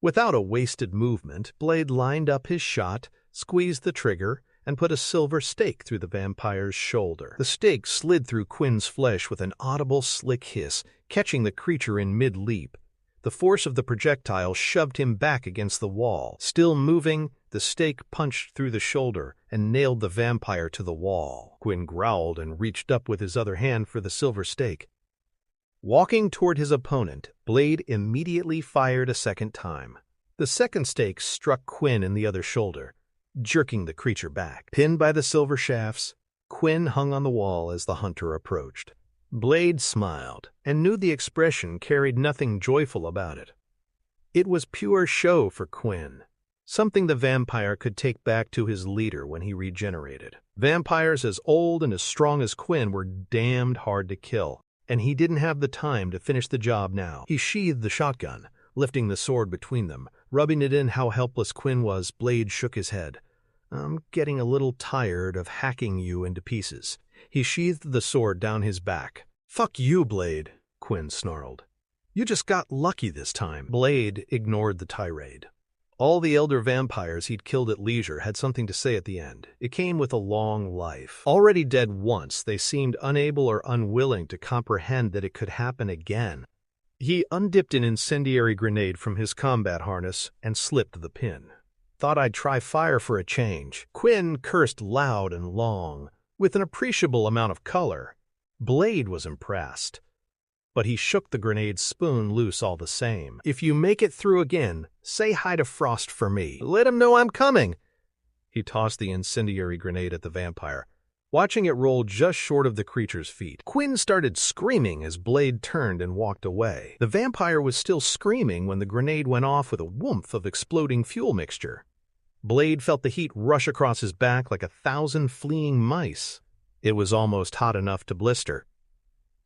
Without a wasted movement, Blade lined up his shot, squeezed the trigger, and put a silver stake through the vampire's shoulder. The stake slid through Quinn's flesh with an audible slick hiss, catching the creature in mid-leap. The force of the projectile shoved him back against the wall. Still moving, the stake punched through the shoulder and nailed the vampire to the wall. Quinn growled and reached up with his other hand for the silver stake. Walking toward his opponent, Blade immediately fired a second time. The second stake struck Quinn in the other shoulder, jerking the creature back. Pinned by the silver shafts, Quinn hung on the wall as the hunter approached. Blade smiled and knew the expression carried nothing joyful about it. It was pure show for Quinn, something the vampire could take back to his leader when he regenerated. Vampires as old and as strong as Quinn were damned hard to kill, and he didn't have the time to finish the job now. He sheathed the shotgun, lifting the sword between them. Rubbing it in how helpless Quinn was, Blade shook his head. "I'm getting a little tired of hacking you into pieces." He sheathed the sword down his back. "Fuck you, Blade," Quinn snarled. "You just got lucky this time." Blade ignored the tirade. All the elder vampires he'd killed at leisure had something to say at the end. It came with a long life. Already dead once, they seemed unable or unwilling to comprehend that it could happen again. He undipped an incendiary grenade from his combat harness and slipped the pin. "Thought I'd try fire for a change." Quinn cursed loud and long, with an appreciable amount of color. Blade was impressed, but he shook the grenade's spoon loose all the same. "If you make it through again, say hi to Frost for me. Let him know I'm coming." He tossed the incendiary grenade at the vampire, watching it roll just short of the creature's feet. Quinn started screaming as Blade turned and walked away. The vampire was still screaming when the grenade went off with a whoomph of exploding fuel mixture. Blade felt the heat rush across his back like 1,000 fleeing mice. It was almost hot enough to blister.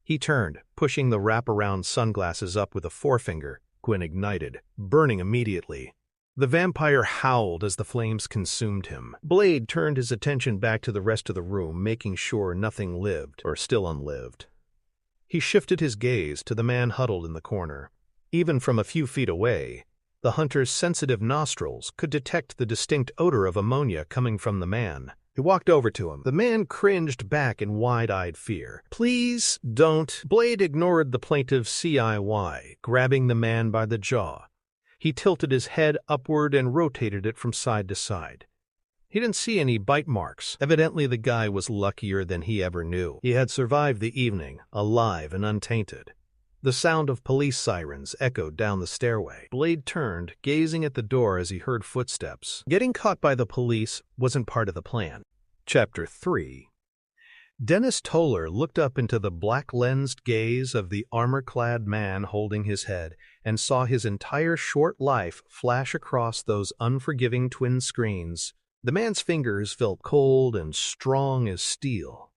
He turned, pushing the wraparound sunglasses up with a forefinger. Quinn ignited, burning immediately. The vampire howled as the flames consumed him. Blade turned his attention back to the rest of the room, making sure nothing lived, or still unlived. He shifted his gaze to the man huddled in the corner. Even from a few feet away, the hunter's sensitive nostrils could detect the distinct odor of ammonia coming from the man. He walked over to him. The man cringed back in wide-eyed fear. "Please don't." Blade ignored the plaintive CIY, grabbing the man by the jaw. He tilted his head upward and rotated it from side to side. He didn't see any bite marks. Evidently the guy was luckier than he ever knew. He had survived the evening, alive and untainted. The sound of police sirens echoed down the stairway. Blade turned, gazing at the door as he heard footsteps. Getting caught by the police wasn't part of the plan. Chapter 3. Dennis Toller looked up into the black-lensed gaze of the armor-clad man holding his head and saw his entire short life flash across those unforgiving twin screens. The man's fingers felt cold and strong as steel.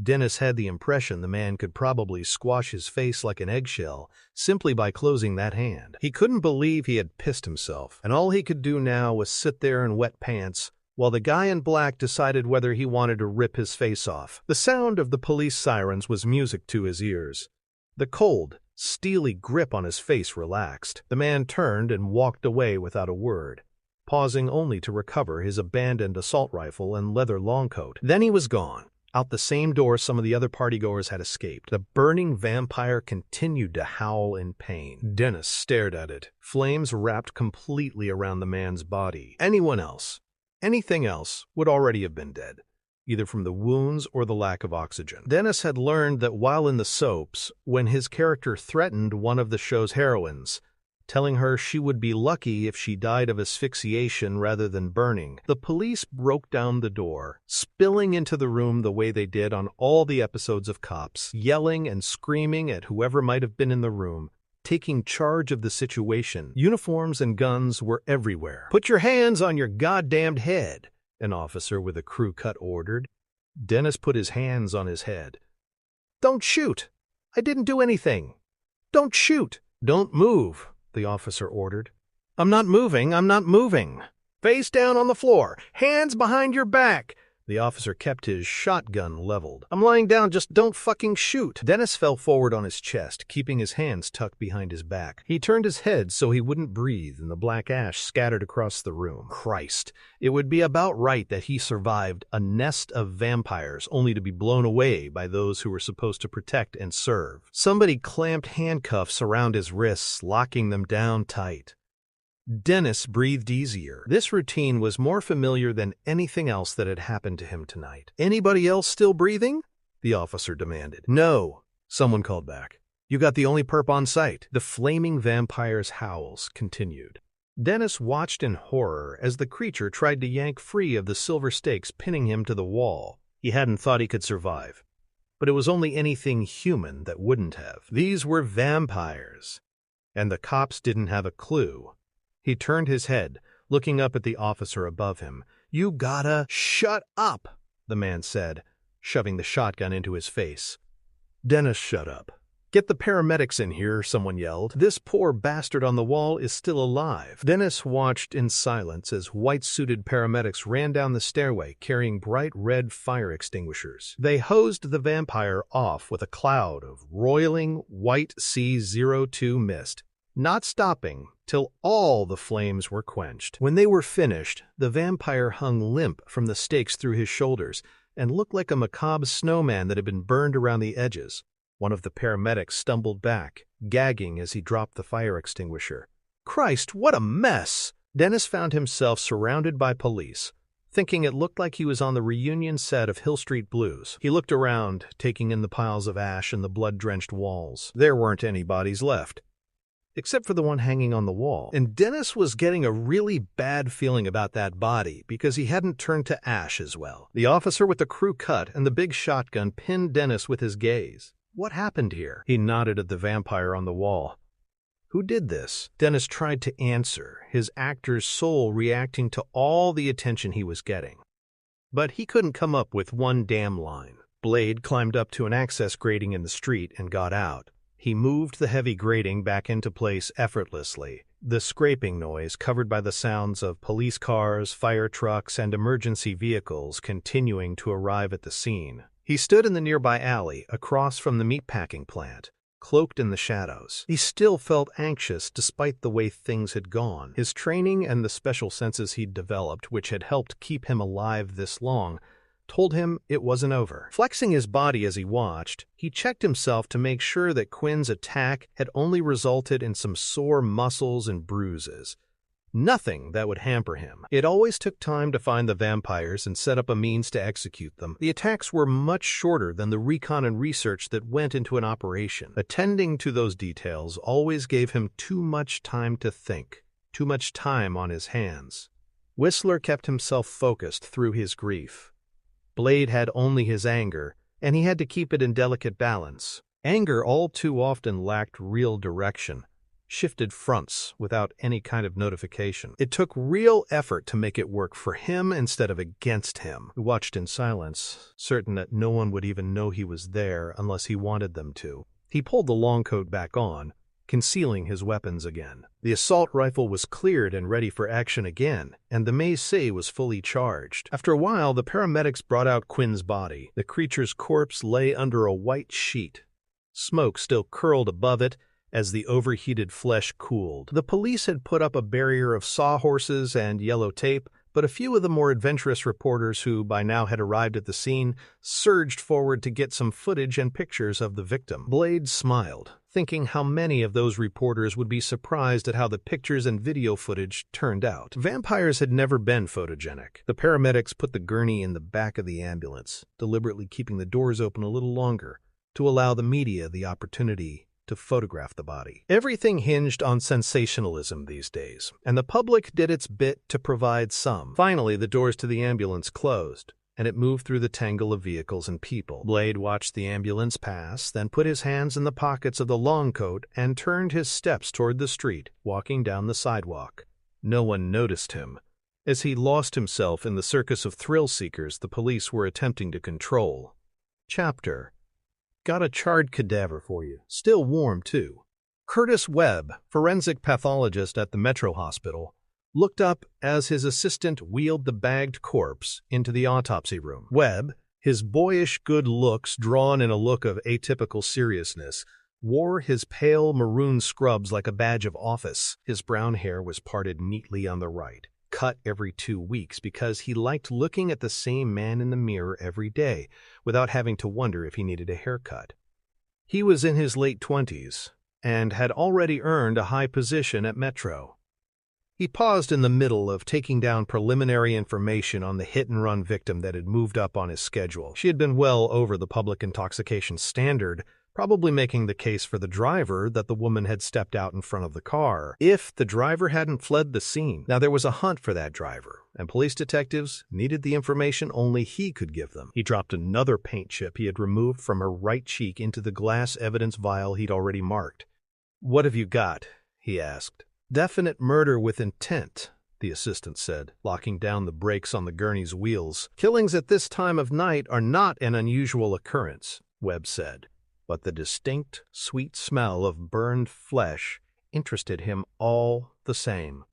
Dennis had the impression the man could probably squash his face like an eggshell simply by closing that hand. He couldn't believe he had pissed himself, and all he could do now was sit there in wet pants while the guy in black decided whether he wanted to rip his face off. The sound of the police sirens was music to his ears. The cold, steely grip on his face relaxed. The man turned and walked away without a word, pausing only to recover his abandoned assault rifle and leather longcoat. Then he was gone, out the same door some of the other partygoers had escaped. The burning vampire continued to howl in pain. Dennis stared at it, flames wrapped completely around the man's body. Anyone else, anything else, would already have been dead, either from the wounds or the lack of oxygen. Dennis had learned that while in the soaps, when his character threatened one of the show's heroines, telling her she would be lucky if she died of asphyxiation rather than burning. The police broke down the door, spilling into the room the way they did on all the episodes of Cops, yelling and screaming at whoever might have been in the room, taking charge of the situation. Uniforms and guns were everywhere. "Put your hands on your goddamned head," an officer with a crew cut ordered. Dennis put his hands on his head. "Don't shoot! I didn't do anything! Don't shoot!" "Don't move," the officer ordered. I'm not moving. Face down on the floor, hands behind your back." The officer kept his shotgun leveled. "I'm lying down, just don't fucking shoot." Dennis fell forward on his chest, keeping his hands tucked behind his back. He turned his head so he wouldn't breathe, and the black ash scattered across the room. Christ, it would be about right that he survived a nest of vampires only to be blown away by those who were supposed to protect and serve. Somebody clamped handcuffs around his wrists, locking them down tight. Dennis breathed easier. This routine was more familiar than anything else that had happened to him tonight. "Anybody else still breathing?" the officer demanded. "No," someone called back. "You got the only perp on site." The flaming vampire's howls continued. Dennis watched in horror as the creature tried to yank free of the silver stakes pinning him to the wall. He hadn't thought he could survive. But it was only anything human that wouldn't have. These were vampires. And the cops didn't have a clue. He turned his head, looking up at the officer above him. "You gotta shut up," the man said, shoving the shotgun into his face. Dennis shut up. "Get the paramedics in here," someone yelled. "This poor bastard on the wall is still alive." Dennis watched in silence as white-suited paramedics ran down the stairway carrying bright red fire extinguishers. They hosed the vampire off with a cloud of roiling white C02 mist, not stopping till all the flames were quenched. When they were finished, the vampire hung limp from the stakes through his shoulders and looked like a macabre snowman that had been burned around the edges. One of the paramedics stumbled back, gagging as he dropped the fire extinguisher. Christ, what a mess! Dennis found himself surrounded by police, thinking it looked like he was on the reunion set of Hill Street Blues. He looked around, taking in the piles of ash and the blood-drenched walls. There weren't any bodies left, except for the one hanging on the wall. And Dennis was getting a really bad feeling about that body because he hadn't turned to ash as well. The officer with the crew cut and the big shotgun pinned Dennis with his gaze. What happened here? He nodded at the vampire on the wall. Who did this? Dennis tried to answer, his actor's soul reacting to all the attention he was getting. But he couldn't come up with one damn line. Blade climbed up to an access grating in the street and got out. He moved the heavy grating back into place effortlessly, the scraping noise covered by the sounds of police cars, fire trucks, and emergency vehicles continuing to arrive at the scene. He stood in the nearby alley across from the meatpacking plant, cloaked in the shadows. He still felt anxious despite the way things had gone. His training and the special senses he'd developed, which had helped keep him alive this long, told him it wasn't over. Flexing his body as he watched, he checked himself to make sure that Quinn's attack had only resulted in some sore muscles and bruises. Nothing that would hamper him. It always took time to find the vampires and set up a means to execute them. The attacks were much shorter than the recon and research that went into an operation. Attending to those details always gave him too much time to think, too much time on his hands. Whistler kept himself focused through his grief. Blade had only his anger, and he had to keep it in delicate balance. Anger all too often lacked real direction, shifted fronts without any kind of notification. It took real effort to make it work for him instead of against him. He watched in silence, certain that no one would even know he was there unless he wanted them to. He pulled the long coat back on, concealing his weapons again. The assault rifle was cleared and ready for action again, and the mace was fully charged. After a while, the paramedics brought out Quinn's body. The creature's corpse lay under a white sheet. Smoke still curled above it as the overheated flesh cooled. The police had put up a barrier of sawhorses and yellow tape, but a few of the more adventurous reporters who by now had arrived at the scene surged forward to get some footage and pictures of the victim. Blade smiled, thinking how many of those reporters would be surprised at how the pictures and video footage turned out. Vampires had never been photogenic. The paramedics put the gurney in the back of the ambulance, deliberately keeping the doors open a little longer to allow the media the opportunity to photograph the body. Everything hinged on sensationalism these days, and the public did its bit to provide some. Finally, the doors to the ambulance closed, and it moved through the tangle of vehicles and people. Blade watched the ambulance pass, then put his hands in the pockets of the long coat and turned his steps toward the street, walking down the sidewalk. No one noticed him, as he lost himself in the circus of thrill-seekers the police were attempting to control. Chapter: Got a charred cadaver for you. Still warm, too. Curtis Webb, forensic pathologist at the Metro Hospital, looked up as his assistant wheeled the bagged corpse into the autopsy room. Webb, his boyish good looks drawn in a look of atypical seriousness, wore his pale maroon scrubs like a badge of office. His brown hair was parted neatly on the right, cut every 2 weeks because he liked looking at the same man in the mirror every day without having to wonder if he needed a haircut. He was in his late 20s and had already earned a high position at Metro. He paused in the middle of taking down preliminary information on the hit-and-run victim that had moved up on his schedule. She had been well over the public intoxication standard, probably making the case for the driver that the woman had stepped out in front of the car, if the driver hadn't fled the scene. Now there was a hunt for that driver, and police detectives needed the information only he could give them. He dropped another paint chip he had removed from her right cheek into the glass evidence vial he'd already marked. "What have you got?" he asked. "Definite murder with intent," the assistant said, locking down the brakes on the gurney's wheels. "Killings at this time of night are not an unusual occurrence," Webb said, but the distinct, sweet smell of burned flesh interested him all the same.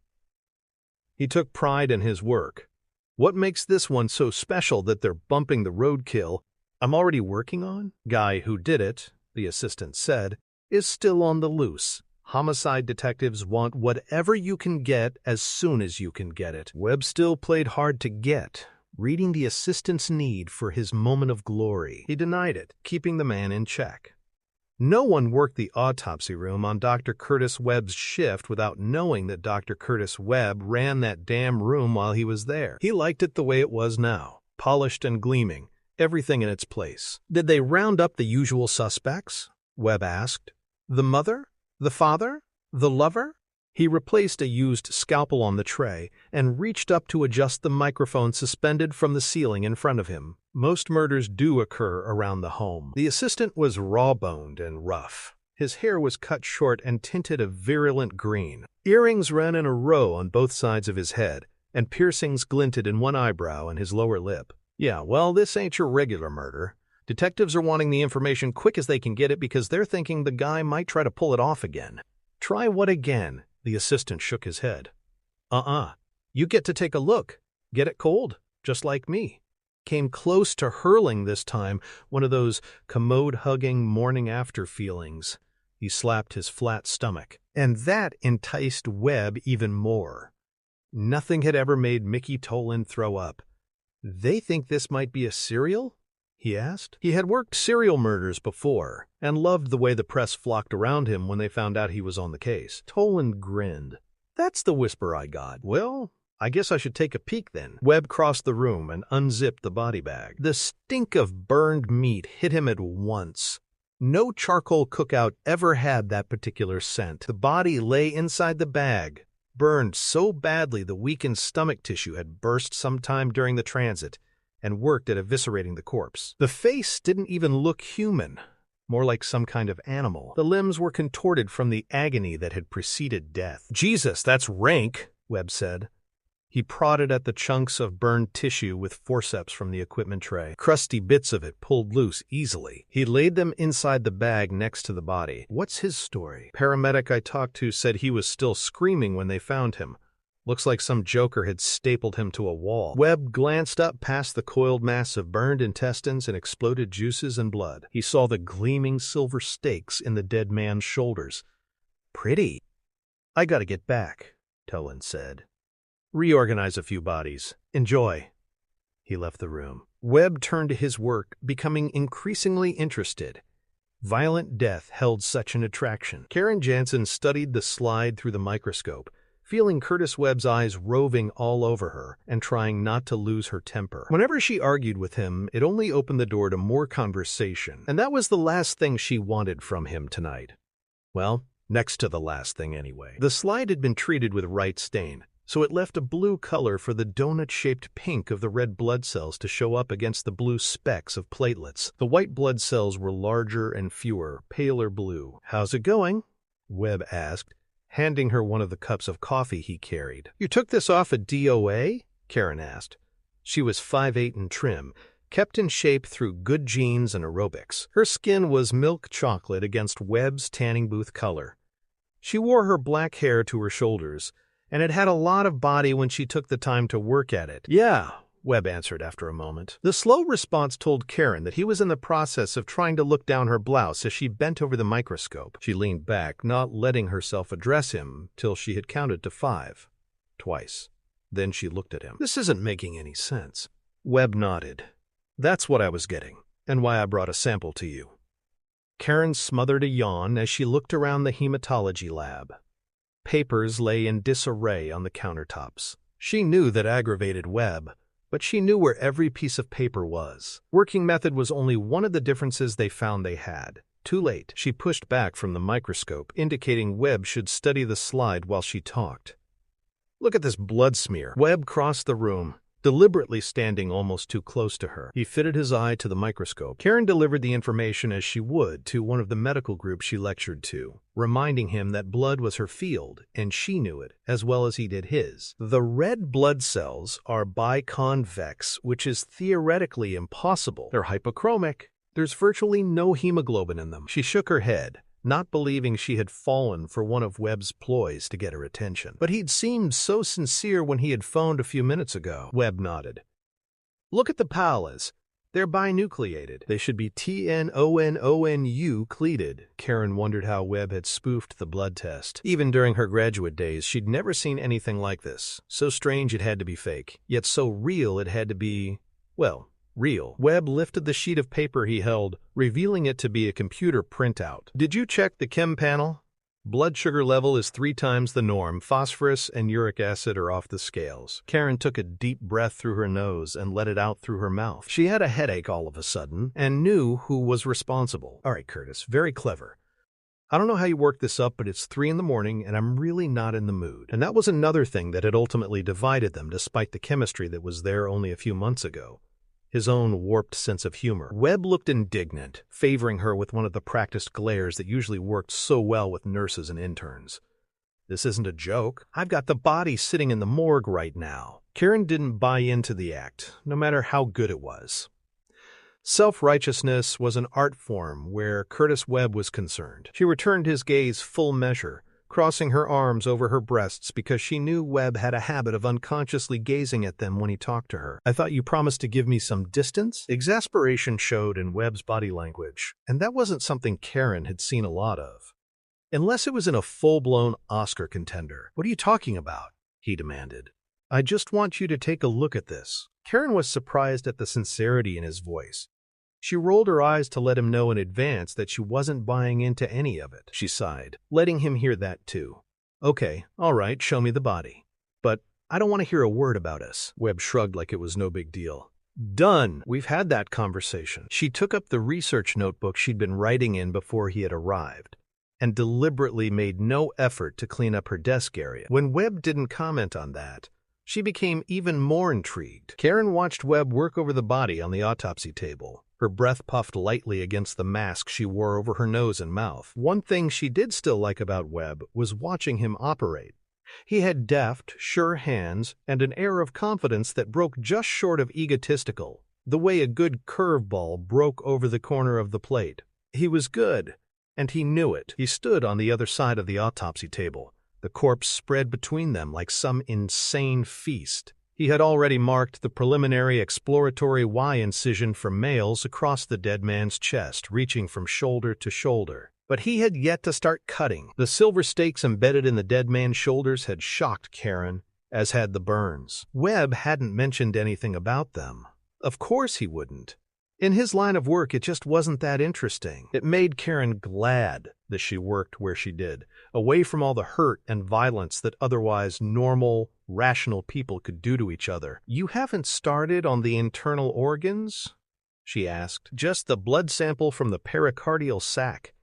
He took pride in his work. "What makes this one so special that they're bumping the roadkill I'm already working on? Guy who did it," the assistant said, "is still on the loose. Homicide detectives want whatever you can get as soon as you can get it." Webb still played hard to get, reading the assistant's need for his moment of glory. He denied it, keeping the man in check. No one worked the autopsy room on Dr. Curtis Webb's shift without knowing that Dr. Curtis Webb ran that damn room while he was there. He liked it the way it was now, polished and gleaming, everything in its place. "Did they round up the usual suspects?" Webb asked. "The mother? The father? The lover?" He replaced a used scalpel on the tray and reached up to adjust the microphone suspended from the ceiling in front of him. Most murders do occur around the home. The assistant was raw-boned and rough. His hair was cut short and tinted a virulent green. Earrings ran in a row on both sides of his head, and piercings glinted in one eyebrow and his lower lip. "Yeah, well, this ain't your regular murder. Detectives are wanting the information quick as they can get it because they're thinking the guy might try to pull it off again." "Try what again?" The assistant shook his head. You get to take a look. Get it cold, just like me." Came close to hurling this time, one of those commode-hugging morning-after feelings. He slapped his flat stomach, and that enticed Webb even more. Nothing had ever made Mickey Tolan throw up. "They think this might be a serial?" he asked. He had worked serial murders before, and loved the way the press flocked around him when they found out he was on the case. Tolan grinned. "That's the whisper I got." "Well, I guess I should take a peek then." Webb crossed the room and unzipped the body bag. The stink of burned meat hit him at once. No charcoal cookout ever had that particular scent. The body lay inside the bag, burned so badly the weakened stomach tissue had burst sometime during the transit and worked at eviscerating the corpse. The face didn't even look human, more like some kind of animal. The limbs were contorted from the agony that had preceded death. "Jesus, that's rank," Webb said. He prodded at the chunks of burned tissue with forceps from the equipment tray. Crusty bits of it pulled loose easily. He laid them inside the bag next to the body. "What's his story?" Paramedic I talked to said he was still screaming when they found him. Looks like some joker had stapled him to a wall. Webb glanced up past the coiled mass of burned intestines and exploded juices and blood. He saw the gleaming silver stakes in the dead man's shoulders. "Pretty." "I gotta get back," Tolan said. "Reorganize a few bodies. Enjoy." He left the room. Webb turned to his work, becoming increasingly interested. Violent death held such an attraction. Karen Jansen studied the slide through the microscope, feeling Curtis Webb's eyes roving all over her and trying not to lose her temper. Whenever she argued with him, it only opened the door to more conversation, and that was the last thing she wanted from him tonight. Well, next to the last thing anyway. The slide had been treated with right stain, so it left a blue color for the donut-shaped pink of the red blood cells to show up against the blue specks of platelets. The white blood cells were larger and fewer, paler blue. "How's it going?" Webb asked, handing her one of the cups of coffee he carried. "You took this off a DOA?" Karen asked. She was 5'8" and trim, kept in shape through good genes and aerobics. Her skin was milk chocolate against Webb's tanning booth color. She wore her black hair to her shoulders, and it had a lot of body when she took the time to work at it. "Yeah," Webb answered after a moment. The slow response told Karen that he was in the process of trying to look down her blouse as she bent over the microscope. She leaned back, not letting herself address him till she had counted to 5. Twice. Then she looked at him. "This isn't making any sense." Webb nodded. "That's what I was getting, and why I brought a sample to you." Karen smothered a yawn as she looked around the hematology lab. Papers lay in disarray on the countertops. She knew that aggravated Webb, but she knew where every piece of paper was. Working method was only one of the differences they found they had. Too late, she pushed back from the microscope, indicating Webb should study the slide while she talked. "Look at this blood smear." Webb crossed the room, deliberately standing almost too close to her. He fitted his eye to the microscope. Karen delivered the information as she would to one of the medical groups she lectured to, reminding him that blood was her field, and she knew it, as well as he did his. "The red blood cells are biconvex, which is theoretically impossible. They're hypochromic. There's virtually no hemoglobin in them." She shook her head, not believing she had fallen for one of Webb's ploys to get her attention. "But he'd seemed so sincere when he had phoned a few minutes ago." Webb nodded. "Look at the PALAs. They're binucleated. They should be TNONONU cleated." Karen wondered how Webb had spoofed the blood test. Even during her graduate days, she'd never seen anything like this. So strange it had to be fake, yet so real it had to be, well, real. Webb lifted the sheet of paper he held, revealing it to be a computer printout. "Did you check the chem panel? Blood sugar level is 3 times the norm. Phosphorus and uric acid are off the scales." Karen took a deep breath through her nose and let it out through her mouth. She had a headache all of a sudden and knew who was responsible. "All right, Curtis, very clever. I don't know how you worked this up, but it's 3 in the morning and I'm really not in the mood." And that was another thing that had ultimately divided them despite the chemistry that was there only a few months ago. His own warped sense of humor. Webb looked indignant, favoring her with one of the practiced glares that usually worked so well with nurses and interns. "This isn't a joke. I've got the body sitting in the morgue right now." Karen didn't buy into the act, no matter how good it was. Self-righteousness was an art form where Curtis Webb was concerned. She returned his gaze full measure, crossing her arms over her breasts because she knew Webb had a habit of unconsciously gazing at them when he talked to her. "I thought you promised to give me some distance?" Exasperation showed in Webb's body language, and that wasn't something Karen had seen a lot of. Unless it was in a full-blown Oscar contender. "What are you talking about?" he demanded. "I just want you to take a look at this." Karen was surprised at the sincerity in his voice. She rolled her eyes to let him know in advance that she wasn't buying into any of it. She sighed, letting him hear that too. "Okay, all right, show me the body. But I don't want to hear a word about us." Webb shrugged like it was no big deal. "Done. We've had that conversation." She took up the research notebook she'd been writing in before he had arrived, and deliberately made no effort to clean up her desk area. When Webb didn't comment on that, she became even more intrigued. Karen watched Webb work over the body on the autopsy table. Her breath puffed lightly against the mask she wore over her nose and mouth. One thing she did still like about Webb was watching him operate. He had deft, sure hands and an air of confidence that broke just short of egotistical, the way a good curveball broke over the corner of the plate. He was good, and he knew it. He stood on the other side of the autopsy table, the corpse spread between them like some insane feast. He had already marked the preliminary exploratory Y incision for males across the dead man's chest, reaching from shoulder to shoulder. But he had yet to start cutting. The silver stakes embedded in the dead man's shoulders had shocked Karen, as had the burns. Webb hadn't mentioned anything about them. Of course he wouldn't. In his line of work, it just wasn't that interesting. It made Karen glad that she worked where she did, away from all the hurt and violence that otherwise normal, rational people could do to each other. "You haven't started on the internal organs?" she asked. "Just the blood sample from the pericardial sac."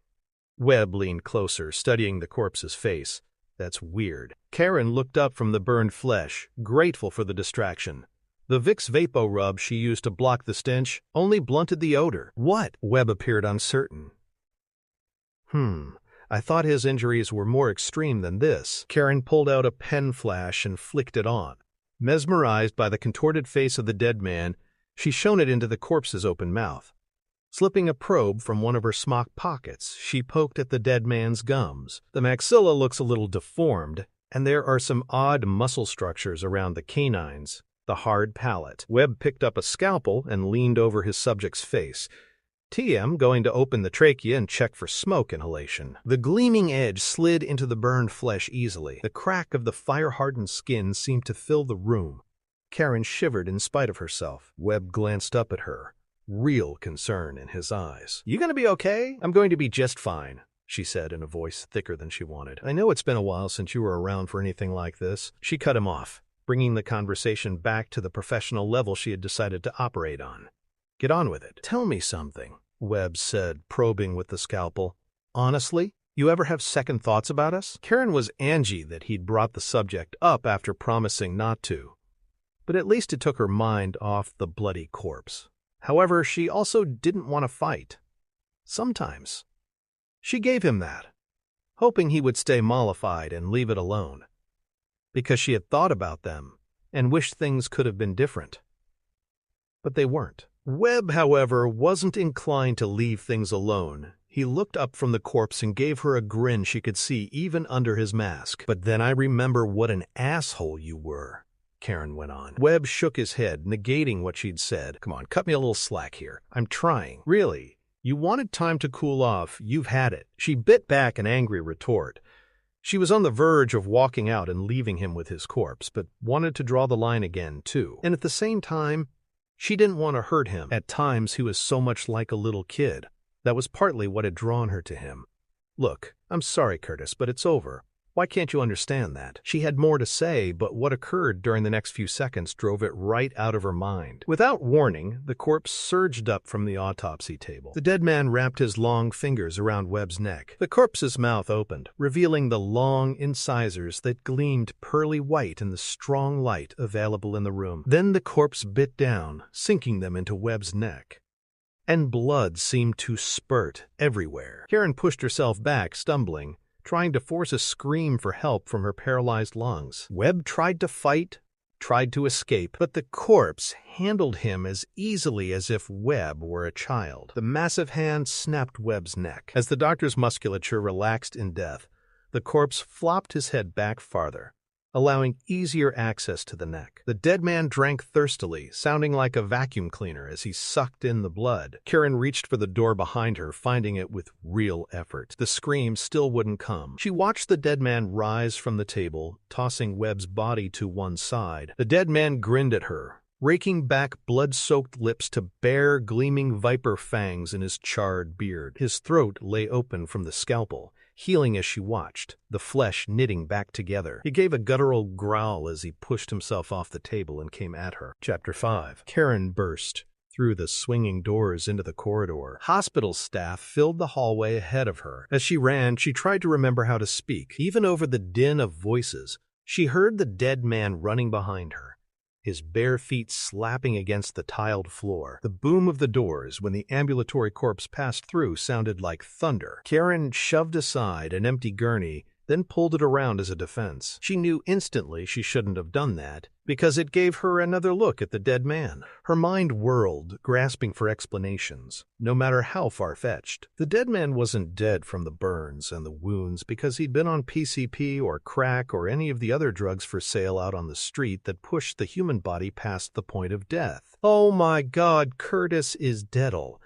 Webb leaned closer, studying the corpse's face. That's weird. Karen looked up from the burned flesh, grateful for the distraction. The Vicks Vapo Rub she used to block the stench only blunted the odor. What? Webb appeared uncertain. I thought his injuries were more extreme than this. Karen pulled out a pen flash and flicked it on. Mesmerized by the contorted face of the dead man, she shone it into the corpse's open mouth. Slipping a probe from one of her smock pockets, she poked at the dead man's gums. The maxilla looks a little deformed, and there are some odd muscle structures around the canines, the hard palate. Webb picked up a scalpel and leaned over his subject's face. TM going to open the trachea and check for smoke inhalation. The gleaming edge slid into the burned flesh easily. The crack of the fire-hardened skin seemed to fill the room. Karen shivered in spite of herself. Webb glanced up at her, real concern in his eyes. "You gonna be okay?" "I'm going to be just fine," she said in a voice thicker than she wanted. "I know it's been a while since you were around for anything like this." She cut him off, bringing the conversation back to the professional level she had decided to operate on. "Get on with it." "Tell me something," Webb said, probing with the scalpel. "Honestly, you ever have second thoughts about us?" Karen was angy that he'd brought the subject up after promising not to, but at least it took her mind off the bloody corpse. However, she also didn't want to fight. Sometimes. She gave him that, hoping he would stay mollified and leave it alone, because she had thought about them and wished things could have been different. But they weren't. Webb, however, wasn't inclined to leave things alone. He looked up from the corpse and gave her a grin she could see even under his mask. "But then I remember what an asshole you were," Karen went on. Webb shook his head, negating what she'd said. "Come on, cut me a little slack here. I'm trying." "Really? You wanted time to cool off. You've had it." She bit back an angry retort. She was on the verge of walking out and leaving him with his corpse, but wanted to draw the line again, too. And at the same time, she didn't want to hurt him. At times, he was so much like a little kid. That was partly what had drawn her to him. "Look, I'm sorry, Curtis, but it's over. Why can't you understand that?" She had more to say, but what occurred during the next few seconds drove it right out of her mind. Without warning, the corpse surged up from the autopsy table. The dead man wrapped his long fingers around Webb's neck. The corpse's mouth opened, revealing the long incisors that gleamed pearly white in the strong light available in the room. Then the corpse bit down, sinking them into Webb's neck, and blood seemed to spurt everywhere. Karen pushed herself back, stumbling, trying to force a scream for help from her paralyzed lungs. Webb tried to fight, tried to escape, but the corpse handled him as easily as if Webb were a child. The massive hand snapped Webb's neck. As the doctor's musculature relaxed in death, the corpse flopped his head back farther, allowing easier access to the neck. The dead man drank thirstily, sounding like a vacuum cleaner as he sucked in the blood. Karen reached for the door behind her, finding it with real effort. The scream still wouldn't come. She watched the dead man rise from the table, tossing Webb's body to one side. The dead man grinned at her, raking back blood-soaked lips to bare, gleaming viper fangs in his charred beard. His throat lay open from the scalpel, healing as she watched, the flesh knitting back together. He gave a guttural growl as he pushed himself off the table and came at her. Chapter 5. Karen burst through the swinging doors into the corridor. Hospital staff filled the hallway ahead of her. As she ran, she tried to remember how to speak. Even over the din of voices, she heard the dead man running behind her, his bare feet slapping against the tiled floor. The boom of the doors when the ambulatory corpse passed through sounded like thunder. Karen shoved aside an empty gurney, then pulled it around as a defense. She knew instantly she shouldn't have done that, because it gave her another look at the dead man. Her mind whirled, grasping for explanations, no matter how far-fetched. The dead man wasn't dead from the burns and the wounds because he'd been on PCP or crack or any of the other drugs for sale out on the street that pushed the human body past the point of death. Oh my God, Curtis is deadal.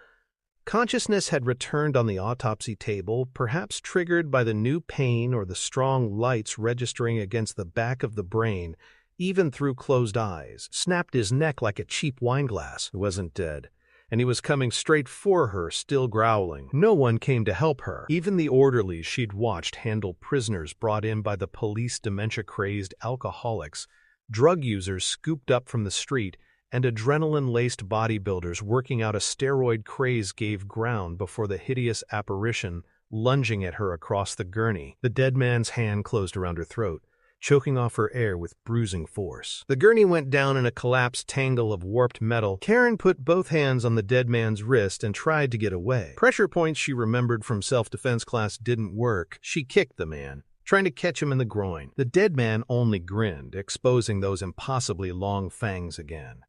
Consciousness had returned on the autopsy table, perhaps triggered by the new pain or the strong lights registering against the back of the brain, even through closed eyes. Snapped his neck like a cheap wine glass. He wasn't dead, and he was coming straight for her, still growling. No one came to help her. Even the orderlies she'd watched handle prisoners brought in by the police dementia-crazed alcoholics, drug users scooped up from the street, and adrenaline-laced bodybuilders working out a steroid craze gave ground before the hideous apparition lunging at her across the gurney. The dead man's hand closed around her throat, choking off her air with bruising force. The gurney went down in a collapsed tangle of warped metal. Karen put both hands on the dead man's wrist and tried to get away. Pressure points she remembered from self-defense class didn't work. She kicked the man, trying to catch him in the groin. The dead man only grinned, exposing those impossibly long fangs again.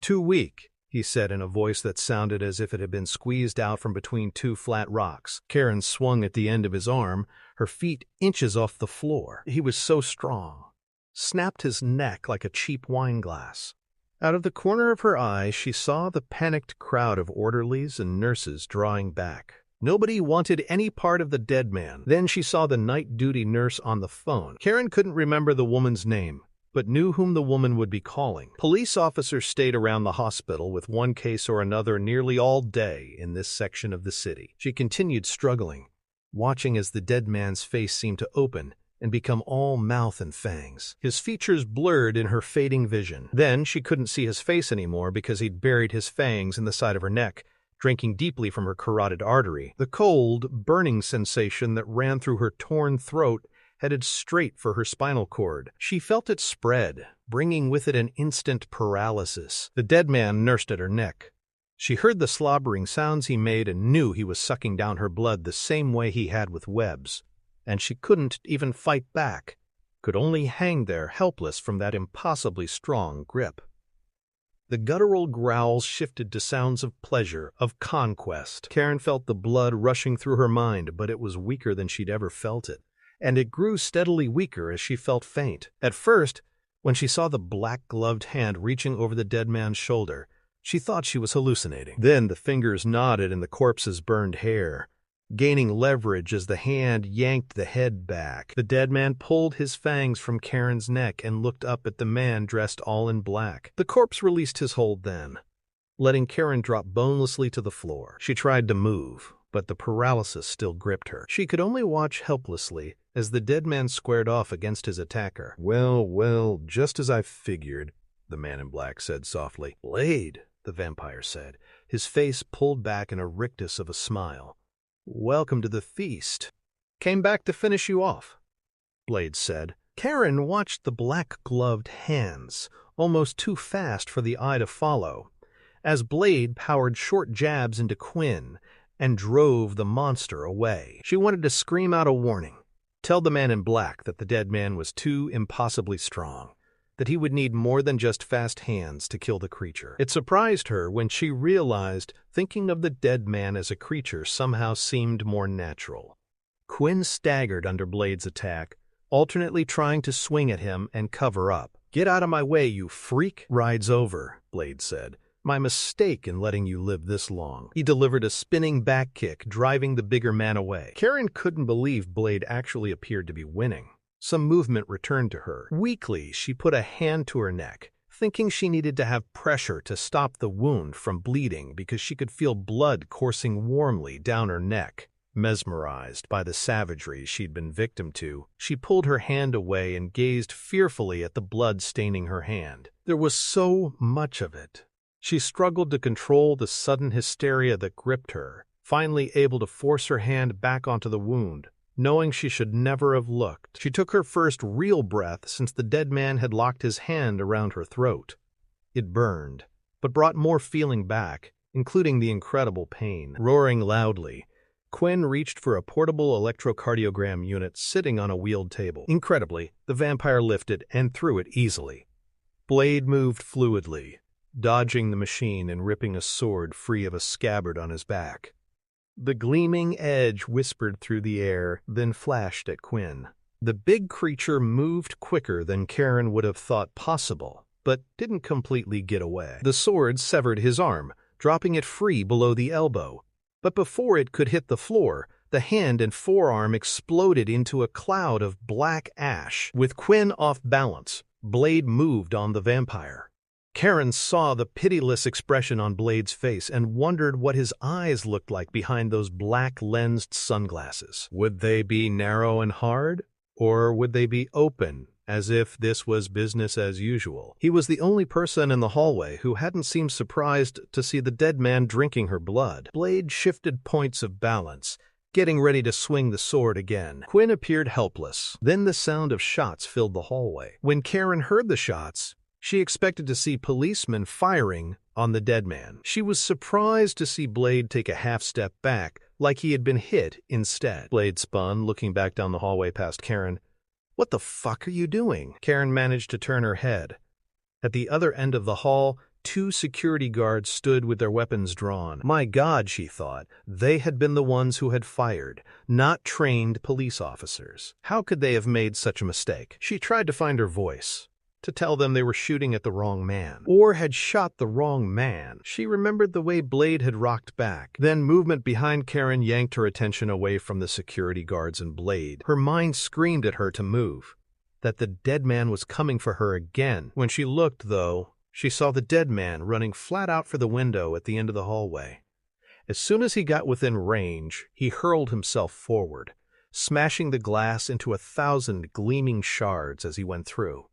"Too weak," he said in a voice that sounded as if it had been squeezed out from between two flat rocks. Karen swung at the end of his arm, her feet inches off the floor. He was so strong. Snapped his neck like a cheap wine glass. Out of the corner of her eye, she saw the panicked crowd of orderlies and nurses drawing back. Nobody wanted any part of the dead man. Then she saw the night duty nurse on the phone. Karen couldn't remember the woman's name, but knew whom the woman would be calling. Police officers stayed around the hospital with one case or another nearly all day in this section of the city. She continued struggling, watching as the dead man's face seemed to open and become all mouth and fangs. His features blurred in her fading vision. Then she couldn't see his face anymore because he'd buried his fangs in the side of her neck, drinking deeply from her carotid artery. The cold, burning sensation that ran through her torn throat headed straight for her spinal cord. She felt it spread, bringing with it an instant paralysis. The dead man nursed at her neck. She heard the slobbering sounds he made and knew he was sucking down her blood the same way he had with Webb's. And she couldn't even fight back, could only hang there helpless from that impossibly strong grip. The guttural growls shifted to sounds of pleasure, of conquest. Karen felt the blood rushing through her mind, but it was weaker than she'd ever felt it. And it grew steadily weaker as she felt faint. At first, when she saw the black-gloved hand reaching over the dead man's shoulder, she thought she was hallucinating. Then the fingers knotted in the corpse's burned hair, gaining leverage as the hand yanked the head back. The dead man pulled his fangs from Karen's neck and looked up at the man dressed all in black. The corpse released his hold then, letting Karen drop bonelessly to the floor. She tried to move, but the paralysis still gripped her. She could only watch helplessly as the dead man squared off against his attacker. Well, just as I figured," the man in black said softly. "Blade," the vampire said, his face pulled back in a rictus of a smile. "Welcome to the feast. Came back to finish you off," Blade said. Karen watched the black-gloved hands, almost too fast for the eye to follow, as Blade powered short jabs into Quinn and drove the monster away. She wanted to scream out a warning, tell the man in black that the dead man was too impossibly strong, that he would need more than just fast hands to kill the creature. It surprised her when she realized thinking of the dead man as a creature somehow seemed more natural. Quinn staggered under Blade's attack, alternately trying to swing at him and cover up. "Get out of my way, you freak!" "Ride's over," Blade said. "My mistake in letting you live this long." He delivered a spinning back kick, driving the bigger man away. Karen couldn't believe Blade actually appeared to be winning. Some movement returned to her. Weakly, she put a hand to her neck, thinking she needed to have pressure to stop the wound from bleeding because she could feel blood coursing warmly down her neck. Mesmerized by the savagery she'd been victim to, she pulled her hand away and gazed fearfully at the blood staining her hand. There was so much of it. She struggled to control the sudden hysteria that gripped her, finally able to force her hand back onto the wound, knowing she should never have looked. She took her first real breath since the dead man had locked his hand around her throat. It burned, but brought more feeling back, including the incredible pain. Roaring loudly, Quinn reached for a portable electrocardiogram unit sitting on a wheeled table. Incredibly, the vampire lifted and threw it easily. Blade moved fluidly, dodging the machine and ripping a sword free of a scabbard on his back. The gleaming edge whispered through the air, then flashed at Quinn. The big creature moved quicker than Karen would have thought possible, but didn't completely get away. The sword severed his arm, dropping it free below the elbow. But before it could hit the floor, the hand and forearm exploded into a cloud of black ash. With Quinn off balance, Blade moved on the vampire. Karen saw the pitiless expression on Blade's face and wondered what his eyes looked like behind those black-lensed sunglasses. Would they be narrow and hard, or would they be open, as if this was business as usual? He was the only person in the hallway who hadn't seemed surprised to see the dead man drinking her blood. Blade shifted points of balance, getting ready to swing the sword again. Quinn appeared helpless. Then the sound of shots filled the hallway. When Karen heard the shots, she expected to see policemen firing on the dead man. She was surprised to see Blade take a half step back, like he had been hit instead. Blade spun, looking back down the hallway past Karen. "What the fuck are you doing?" Karen managed to turn her head. At the other end of the hall, 2 security guards stood with their weapons drawn. My God, she thought, they had been the ones who had fired, not trained police officers. How could they have made such a mistake? She tried to find her voice, to tell them they were shooting at the wrong man, or had shot the wrong man. She remembered the way Blade had rocked back. Then movement behind Karen yanked her attention away from the security guards and Blade. Her mind screamed at her to move, that the dead man was coming for her again. When she looked, though, she saw the dead man running flat out for the window at the end of the hallway. As soon as he got within range, he hurled himself forward, smashing the glass into 1,000 gleaming shards as he went through.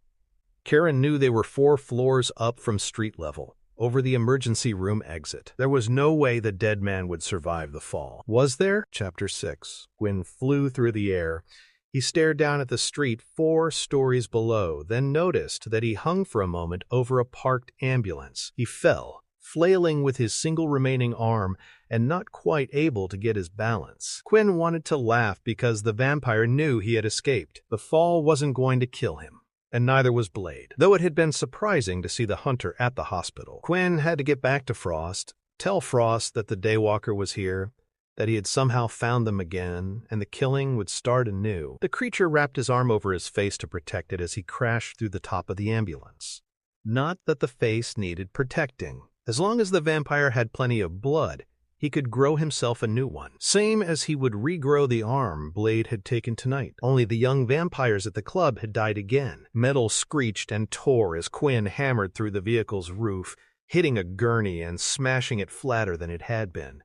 Karen knew they were 4 floors up from street level, over the emergency room exit. There was no way the dead man would survive the fall. Was there? Chapter 6. Quinn flew through the air. He stared down at the street 4 stories below, then noticed that he hung for a moment over a parked ambulance. He fell, flailing with his single remaining arm and not quite able to get his balance. Quinn wanted to laugh because the vampire knew he had escaped. The fall wasn't going to kill him, and neither was Blade, though it had been surprising to see the hunter at the hospital. Quinn had to get back to Frost, tell Frost that the Daywalker was here, that he had somehow found them again, and the killing would start anew. The creature wrapped his arm over his face to protect it as he crashed through the top of the ambulance. Not that the face needed protecting. As long as the vampire had plenty of blood, he could grow himself a new one. Same as he would regrow the arm Blade had taken tonight. Only the young vampires at the club had died again. Metal screeched and tore as Quinn hammered through the vehicle's roof, hitting a gurney and smashing it flatter than it had been,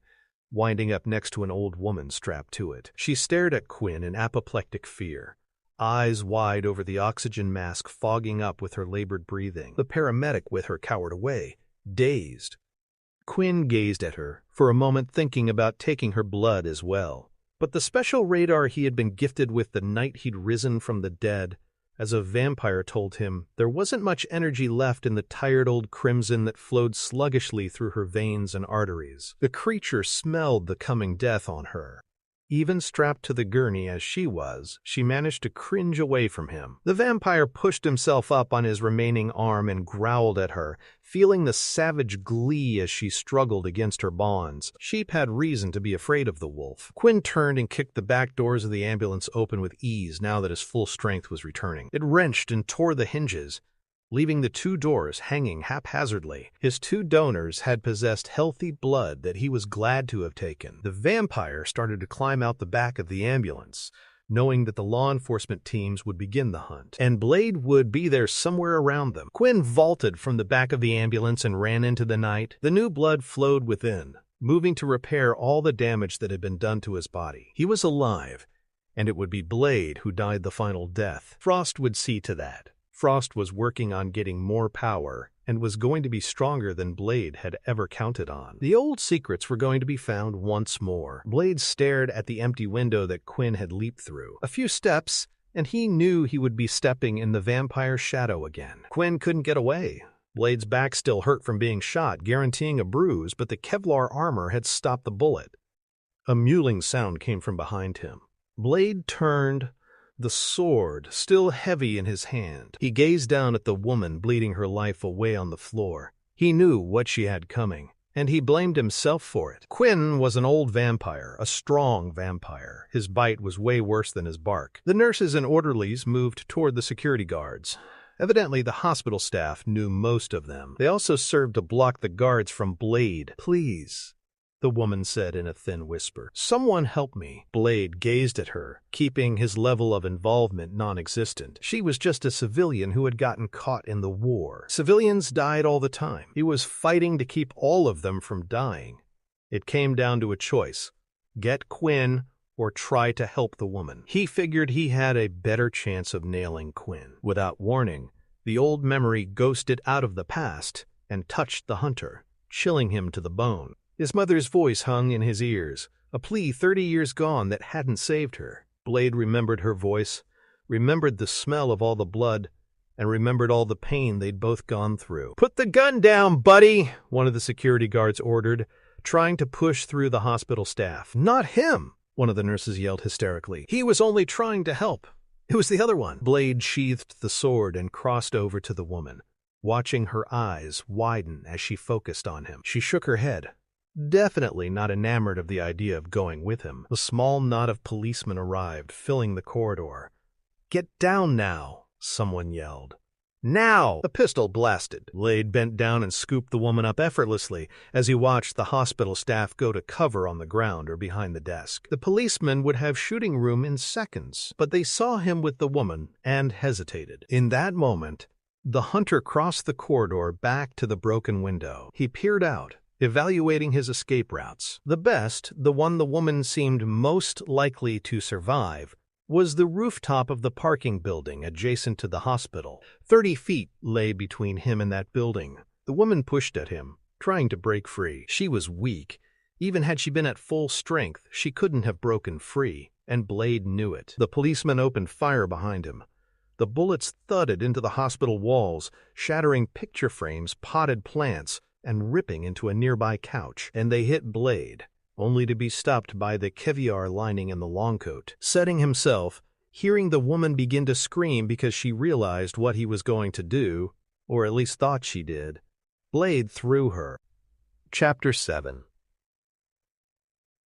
winding up next to an old woman strapped to it. She stared at Quinn in apoplectic fear, eyes wide over the oxygen mask fogging up with her labored breathing. The paramedic with her cowered away, dazed. Quinn gazed at her, for a moment thinking about taking her blood as well. But the special radar he had been gifted with the night he'd risen from the dead, as a vampire told him, there wasn't much energy left in the tired old crimson that flowed sluggishly through her veins and arteries. The creature smelled the coming death on her. Even strapped to the gurney as she was, she managed to cringe away from him. The vampire pushed himself up on his remaining arm and growled at her, feeling the savage glee as she struggled against her bonds. Sheep had reason to be afraid of the wolf. Quinn turned and kicked the back doors of the ambulance open with ease now that his full strength was returning. It wrenched and tore the hinges, leaving the 2 doors hanging haphazardly. His 2 donors had possessed healthy blood that he was glad to have taken. The vampire started to climb out the back of the ambulance, knowing that the law enforcement teams would begin the hunt, and Blade would be there somewhere around them. Quinn vaulted from the back of the ambulance and ran into the night. The new blood flowed within, moving to repair all the damage that had been done to his body. He was alive, and it would be Blade who died the final death. Frost would see to that. Frost was working on getting more power and was going to be stronger than Blade had ever counted on. The old secrets were going to be found once more. Blade stared at the empty window that Quinn had leaped through. A few steps, and he knew he would be stepping in the vampire's shadow again. Quinn couldn't get away. Blade's back still hurt from being shot, guaranteeing a bruise, but the Kevlar armor had stopped the bullet. A mewling sound came from behind him. Blade turned, the sword still heavy in his hand. He gazed down at the woman bleeding her life away on the floor. He knew what she had coming, and he blamed himself for it. Quinn was an old vampire, a strong vampire. His bite was way worse than his bark. The nurses and orderlies moved toward the security guards. Evidently, the hospital staff knew most of them. They also served to block the guards from Blade. "Please," the woman said in a thin whisper. "Someone help me." Blade gazed at her, keeping his level of involvement non-existent. She was just a civilian who had gotten caught in the war. Civilians died all the time. He was fighting to keep all of them from dying. It came down to a choice: get Quinn or try to help the woman. He figured he had a better chance of nailing Quinn. Without warning, the old memory ghosted out of the past and touched the hunter, chilling him to the bone. His mother's voice hung in his ears, a plea 30 years gone that hadn't saved her. Blade remembered her voice, remembered the smell of all the blood, and remembered all the pain they'd both gone through. "Put the gun down, buddy," one of the security guards ordered, trying to push through the hospital staff. "Not him," one of the nurses yelled hysterically. "He was only trying to help. It was the other one." Blade sheathed the sword and crossed over to the woman, watching her eyes widen as she focused on him. She shook her head, definitely not enamored of the idea of going with him. The small knot of policemen arrived, filling the corridor. "Get down now," someone yelled. "Now!" A pistol blasted. Blade bent down and scooped the woman up effortlessly as he watched the hospital staff go to cover on the ground or behind the desk. The policemen would have shooting room in seconds, but they saw him with the woman and hesitated. In that moment, the hunter crossed the corridor back to the broken window. He peered out, evaluating his escape routes. The best, the one the woman seemed most likely to survive, was the rooftop of the parking building adjacent to the hospital. 30 feet lay between him and that building. The woman pushed at him, trying to break free. She was weak. Even had she been at full strength, she couldn't have broken free, and Blade knew it. The policeman opened fire behind him. The bullets thudded into the hospital walls, shattering picture frames, potted plants, and ripping into a nearby couch. And they hit Blade, only to be stopped by the caviar lining in the long coat. Setting himself, hearing the woman begin to scream because she realized what he was going to do, or at least thought she did, Blade threw her. Chapter 7.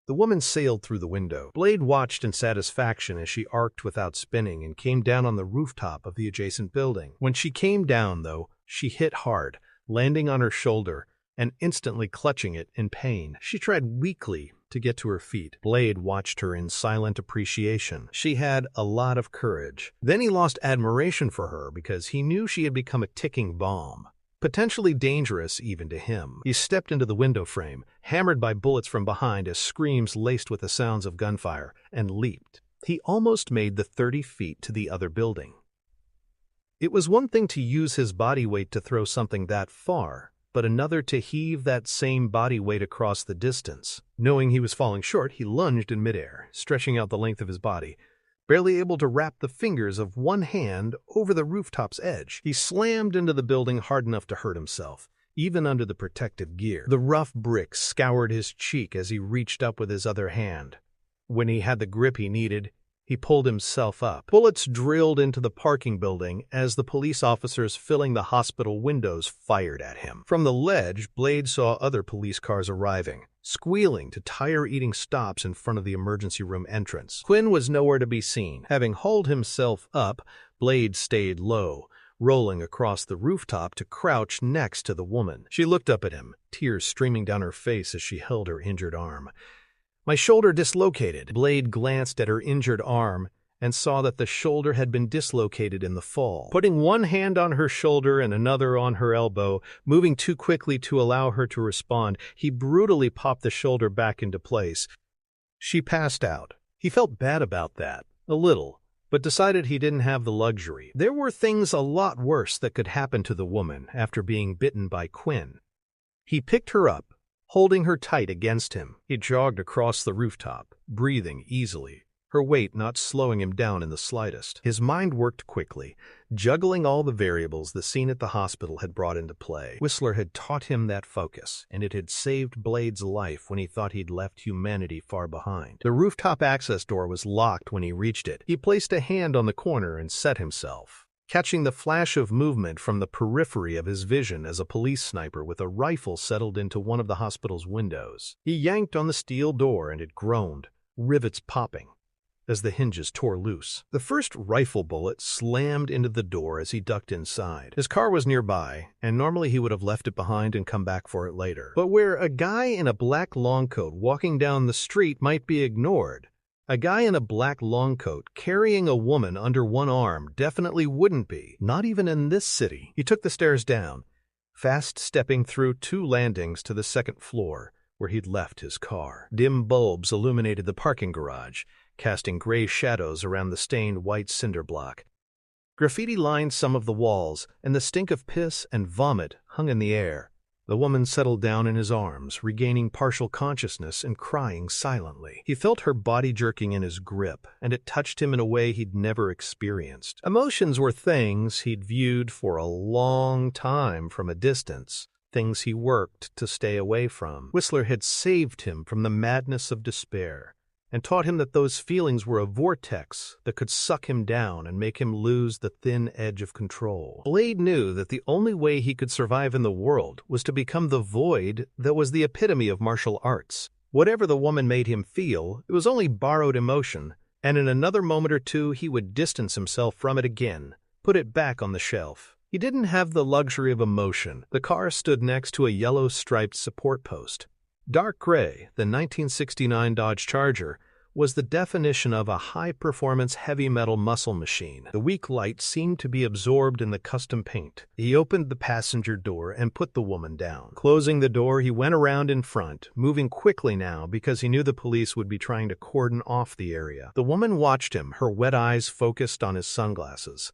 The woman sailed through the window. Blade watched in satisfaction as she arced without spinning and came down on the rooftop of the adjacent building. When she came down, though, she hit hard, landing on her shoulder and instantly clutching it in pain. She tried weakly to get to her feet. Blade watched her in silent appreciation. She had a lot of courage. Then he lost admiration for her because he knew she had become a ticking bomb, potentially dangerous even to him. He stepped into the window frame, hammered by bullets from behind as screams laced with the sounds of gunfire, and leaped. He almost made the 30 feet to the other building. It was one thing to use his body weight to throw something that far, but another to heave that same body weight across the distance. Knowing he was falling short, he lunged in midair, stretching out the length of his body, barely able to wrap the fingers of one hand over the rooftop's edge. He slammed into the building hard enough to hurt himself, even under the protective gear. The rough bricks scoured his cheek as he reached up with his other hand. When he had the grip he needed, he pulled himself up. Bullets drilled into the parking building as the police officers filling the hospital windows fired at him. From the ledge, Blade saw other police cars arriving, squealing to tire-eating stops in front of the emergency room entrance. Quinn was nowhere to be seen. Having hauled himself up, Blade stayed low, rolling across the rooftop to crouch next to the woman. She looked up at him, tears streaming down her face as she held her injured arm. "My shoulder dislocated." Blade glanced at her injured arm and saw that the shoulder had been dislocated in the fall. Putting one hand on her shoulder and another on her elbow, moving too quickly to allow her to respond, he brutally popped the shoulder back into place. She passed out. He felt bad about that, a little, but decided he didn't have the luxury. There were things a lot worse that could happen to the woman after being bitten by Quinn. He picked her up, holding her tight against him. He jogged across the rooftop, breathing easily, her weight not slowing him down in the slightest. His mind worked quickly, juggling all the variables the scene at the hospital had brought into play. Whistler had taught him that focus, and it had saved Blade's life when he thought he'd left humanity far behind. The rooftop access door was locked when he reached it. He placed a hand on the corner and set himself, catching the flash of movement from the periphery of his vision as a police sniper with a rifle settled into one of the hospital's windows. He yanked on the steel door and it groaned, rivets popping, as the hinges tore loose. The first rifle bullet slammed into the door as he ducked inside. His car was nearby, and normally he would have left it behind and come back for it later. But where a guy in a black long coat walking down the street might be ignored, a guy in a black long coat carrying a woman under one arm definitely wouldn't be, not even in this city. He took the stairs down, fast stepping through 2 landings to the second floor, where he'd left his car. Dim bulbs illuminated the parking garage, casting gray shadows around the stained white cinder block. Graffiti lined some of the walls, and the stink of piss and vomit hung in the air. The woman settled down in his arms, regaining partial consciousness and crying silently. He felt her body jerking in his grip, and it touched him in a way he'd never experienced. Emotions were things he'd viewed for a long time from a distance, things he worked to stay away from. Whistler had saved him from the madness of despair, and taught him that those feelings were a vortex that could suck him down and make him lose the thin edge of control. Blade knew that the only way he could survive in the world was to become the void that was the epitome of martial arts. Whatever the woman made him feel, it was only borrowed emotion, and in another moment or two he would distance himself from it again, put it back on the shelf. He didn't have the luxury of emotion. The car stood next to a yellow-striped support post. Dark gray, the 1969 Dodge Charger, was the definition of a high-performance heavy metal muscle machine. The weak light seemed to be absorbed in the custom paint. He opened the passenger door and put the woman down. Closing the door, he went around in front, moving quickly now because he knew the police would be trying to cordon off the area. The woman watched him, her wet eyes focused on his sunglasses.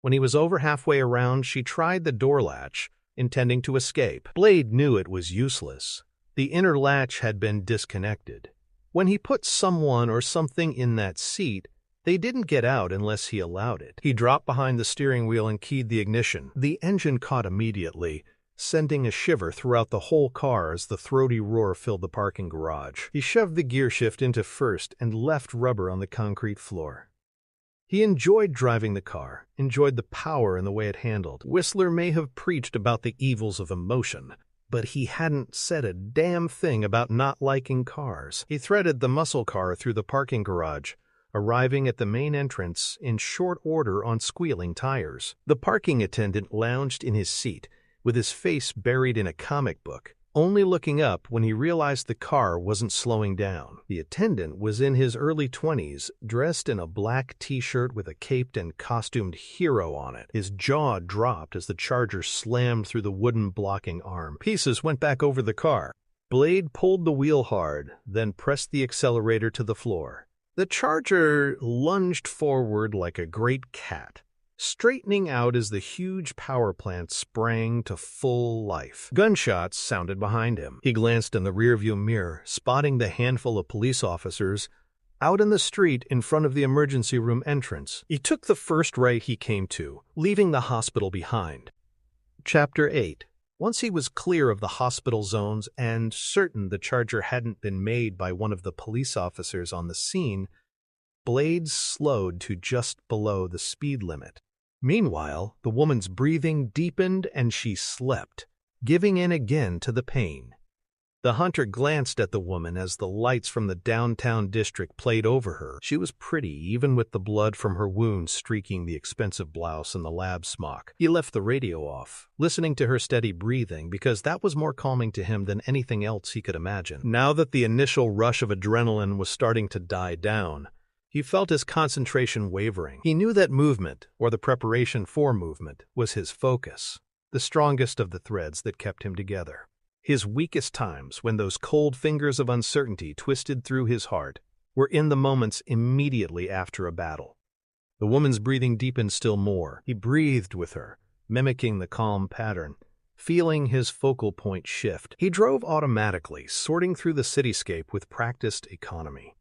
When he was over halfway around, she tried the door latch, intending to escape. Blade knew it was useless. The inner latch had been disconnected. When he put someone or something in that seat, they didn't get out unless he allowed it. He dropped behind the steering wheel and keyed the ignition. The engine caught immediately, sending a shiver throughout the whole car as the throaty roar filled the parking garage. He shoved the gear shift into first and left rubber on the concrete floor. He enjoyed driving the car, enjoyed the power and the way it handled. Whistler may have preached about the evils of emotion, but he hadn't said a damn thing about not liking cars. He threaded the muscle car through the parking garage, arriving at the main entrance in short order on squealing tires. The parking attendant lounged in his seat, with his face buried in a comic book, only looking up when he realized the car wasn't slowing down. The attendant was in his early 20s, dressed in a black t-shirt with a caped and costumed hero on it. His jaw dropped as the Charger slammed through the wooden blocking arm. Pieces went back over the car. Blade pulled the wheel hard, then pressed the accelerator to the floor. The Charger lunged forward like a great cat, straightening out as the huge power plant sprang to full life. Gunshots sounded behind him. He glanced in the rearview mirror, spotting the handful of police officers out in the street in front of the emergency room entrance. He took the first right he came to, leaving the hospital behind. Chapter 8. Once he was clear of the hospital zones and certain the Charger hadn't been made by one of the police officers on the scene, Blade slowed to just below the speed limit. Meanwhile, the woman's breathing deepened and she slept, giving in again to the pain. The hunter glanced at the woman as the lights from the downtown district played over her. She was pretty, even with the blood from her wounds streaking the expensive blouse and the lab smock. He left the radio off, listening to her steady breathing because that was more calming to him than anything else he could imagine. Now that the initial rush of adrenaline was starting to die down, he felt his concentration wavering. He knew that movement, or the preparation for movement, was his focus, the strongest of the threads that kept him together. His weakest times, when those cold fingers of uncertainty twisted through his heart, were in the moments immediately after a battle. The woman's breathing deepened still more. He breathed with her, mimicking the calm pattern, feeling his focal point shift. He drove automatically, sorting through the cityscape with practiced economy,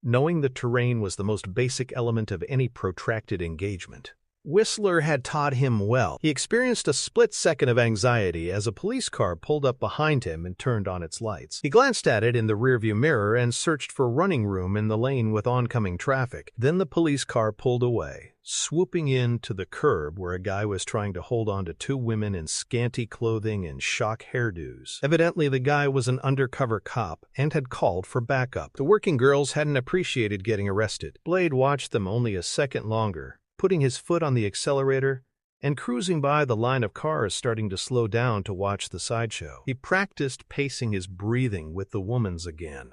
knowing the terrain was the most basic element of any protracted engagement. Whistler had taught him well. He experienced a split second of anxiety as a police car pulled up behind him and turned on its lights. He glanced at it in the rearview mirror and searched for running room in the lane with oncoming traffic. Then the police car pulled away, swooping in to the curb where a guy was trying to hold on to two women in scanty clothing and shock hairdos. Evidently, the guy was an undercover cop and had called for backup. The working girls hadn't appreciated getting arrested. Blade watched them only a second longer, putting his foot on the accelerator and cruising by the line of cars starting to slow down to watch the sideshow. He practiced pacing his breathing with the woman's again,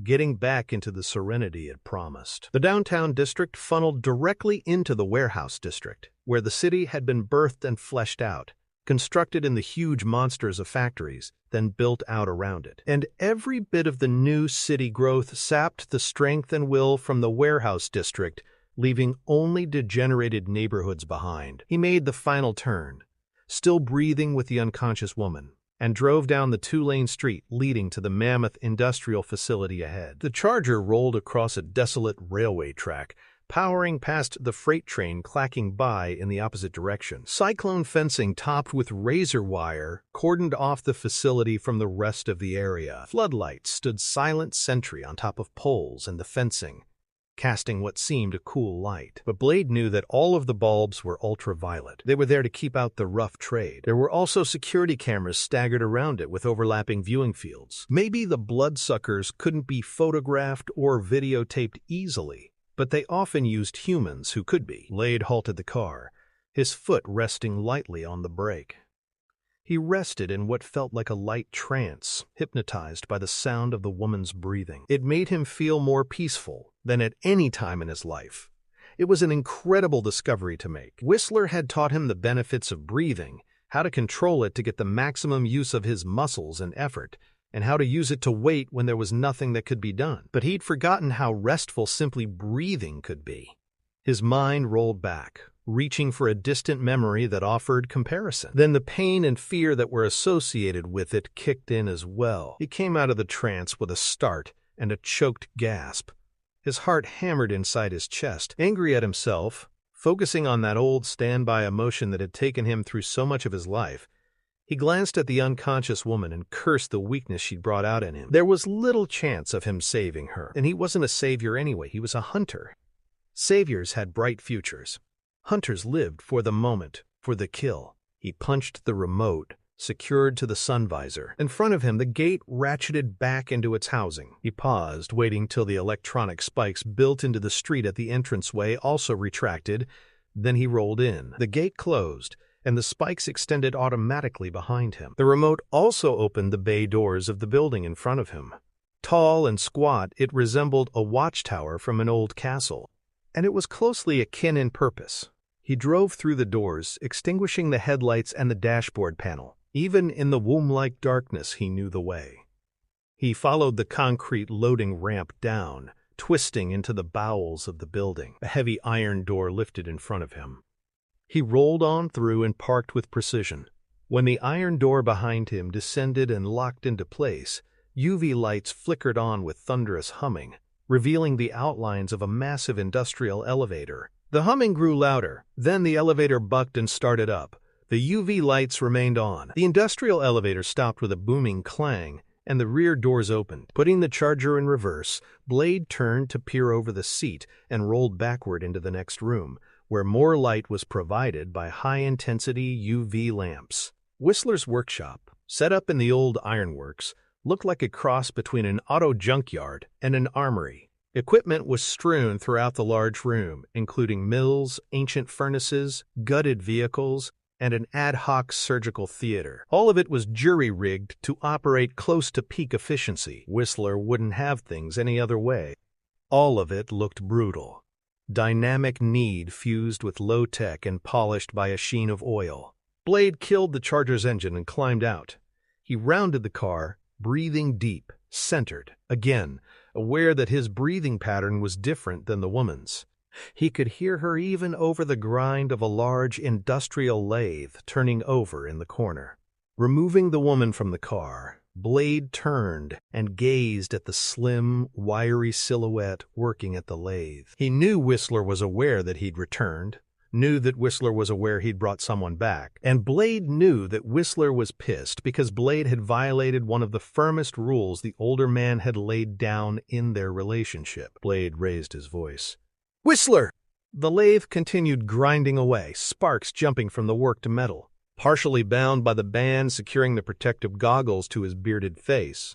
getting back into the serenity it promised. The downtown district funneled directly into the warehouse district, where the city had been birthed and fleshed out, constructed in the huge monsters of factories, then built out around it. And every bit of the new city growth sapped the strength and will from the warehouse district, leaving only degenerated neighborhoods behind. He made the final turn, still breathing with the unconscious woman, and drove down the two-lane street leading to the mammoth industrial facility ahead. The Charger rolled across a desolate railway track, powering past the freight train clacking by in the opposite direction. Cyclone fencing topped with razor wire cordoned off the facility from the rest of the area. Floodlights stood silent sentry on top of poles and the fencing, casting what seemed a cool light. But Blade knew that all of the bulbs were ultraviolet. They were there to keep out the rough trade. There were also security cameras staggered around it with overlapping viewing fields. Maybe the bloodsuckers couldn't be photographed or videotaped easily, but they often used humans who could be. Blade halted the car, his foot resting lightly on the brake. He rested in what felt like a light trance, hypnotized by the sound of the woman's breathing. It made him feel more peaceful than at any time in his life. It was an incredible discovery to make. Whistler had taught him the benefits of breathing, how to control it to get the maximum use of his muscles and effort, and how to use it to wait when there was nothing that could be done. But he'd forgotten how restful simply breathing could be. His mind rolled back, reaching for a distant memory that offered comparison. Then the pain and fear that were associated with it kicked in as well. He came out of the trance with a start and a choked gasp. His heart hammered inside his chest, angry at himself, focusing on that old standby emotion that had taken him through so much of his life. He glanced at the unconscious woman and cursed the weakness she'd brought out in him. There was little chance of him saving her, and he wasn't a savior anyway, he was a hunter. Saviors had bright futures. Hunters lived for the moment, for the kill. He punched the remote, secured to the sun visor. In front of him, the gate ratcheted back into its housing. He paused, waiting till the electronic spikes built into the street at the entranceway also retracted. Then he rolled in. The gate closed, and the spikes extended automatically behind him. The remote also opened the bay doors of the building in front of him. Tall and squat, it resembled a watchtower from an old castle, and it was closely akin in purpose. He drove through the doors, extinguishing the headlights and the dashboard panel. Even in the womb-like darkness, he knew the way. He followed the concrete loading ramp down, twisting into the bowels of the building. A heavy iron door lifted in front of him. He rolled on through and parked with precision. When the iron door behind him descended and locked into place, UV lights flickered on with thunderous humming, revealing the outlines of a massive industrial elevator. The humming grew louder, then the elevator bucked and started up. The UV lights remained on. The industrial elevator stopped with a booming clang, and the rear doors opened. Putting the Charger in reverse, Blade turned to peer over the seat and rolled backward into the next room, where more light was provided by high-intensity UV lamps. Whistler's workshop, set up in the old ironworks, looked like a cross between an auto junkyard and an armory. Equipment was strewn throughout the large room, including mills, ancient furnaces, gutted vehicles, and an ad hoc surgical theater. All of it was jury-rigged to operate close to peak efficiency. Whistler wouldn't have things any other way. All of it looked brutal. Dynamic need fused with low-tech and polished by a sheen of oil. Blade killed the Charger's engine and climbed out. He rounded the car, breathing deep, centered, again, aware that his breathing pattern was different than the woman's. He could hear her even over the grind of a large industrial lathe turning over in the corner. Removing the woman from the car, Blade turned and gazed at the slim, wiry silhouette working at the lathe. He knew Whistler was aware that he'd returned, knew that Whistler was aware he'd brought someone back, and Blade knew that Whistler was pissed because Blade had violated one of the firmest rules the older man had laid down in their relationship. Blade raised his voice. "Whistler!" The lathe continued grinding away, sparks jumping from the worked metal. Partially bound by the band securing the protective goggles to his bearded face,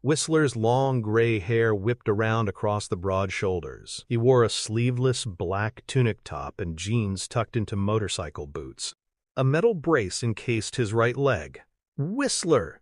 Whistler's long gray hair whipped around across the broad shoulders. He wore a sleeveless black tunic top and jeans tucked into motorcycle boots. A metal brace encased his right leg. "Whistler!"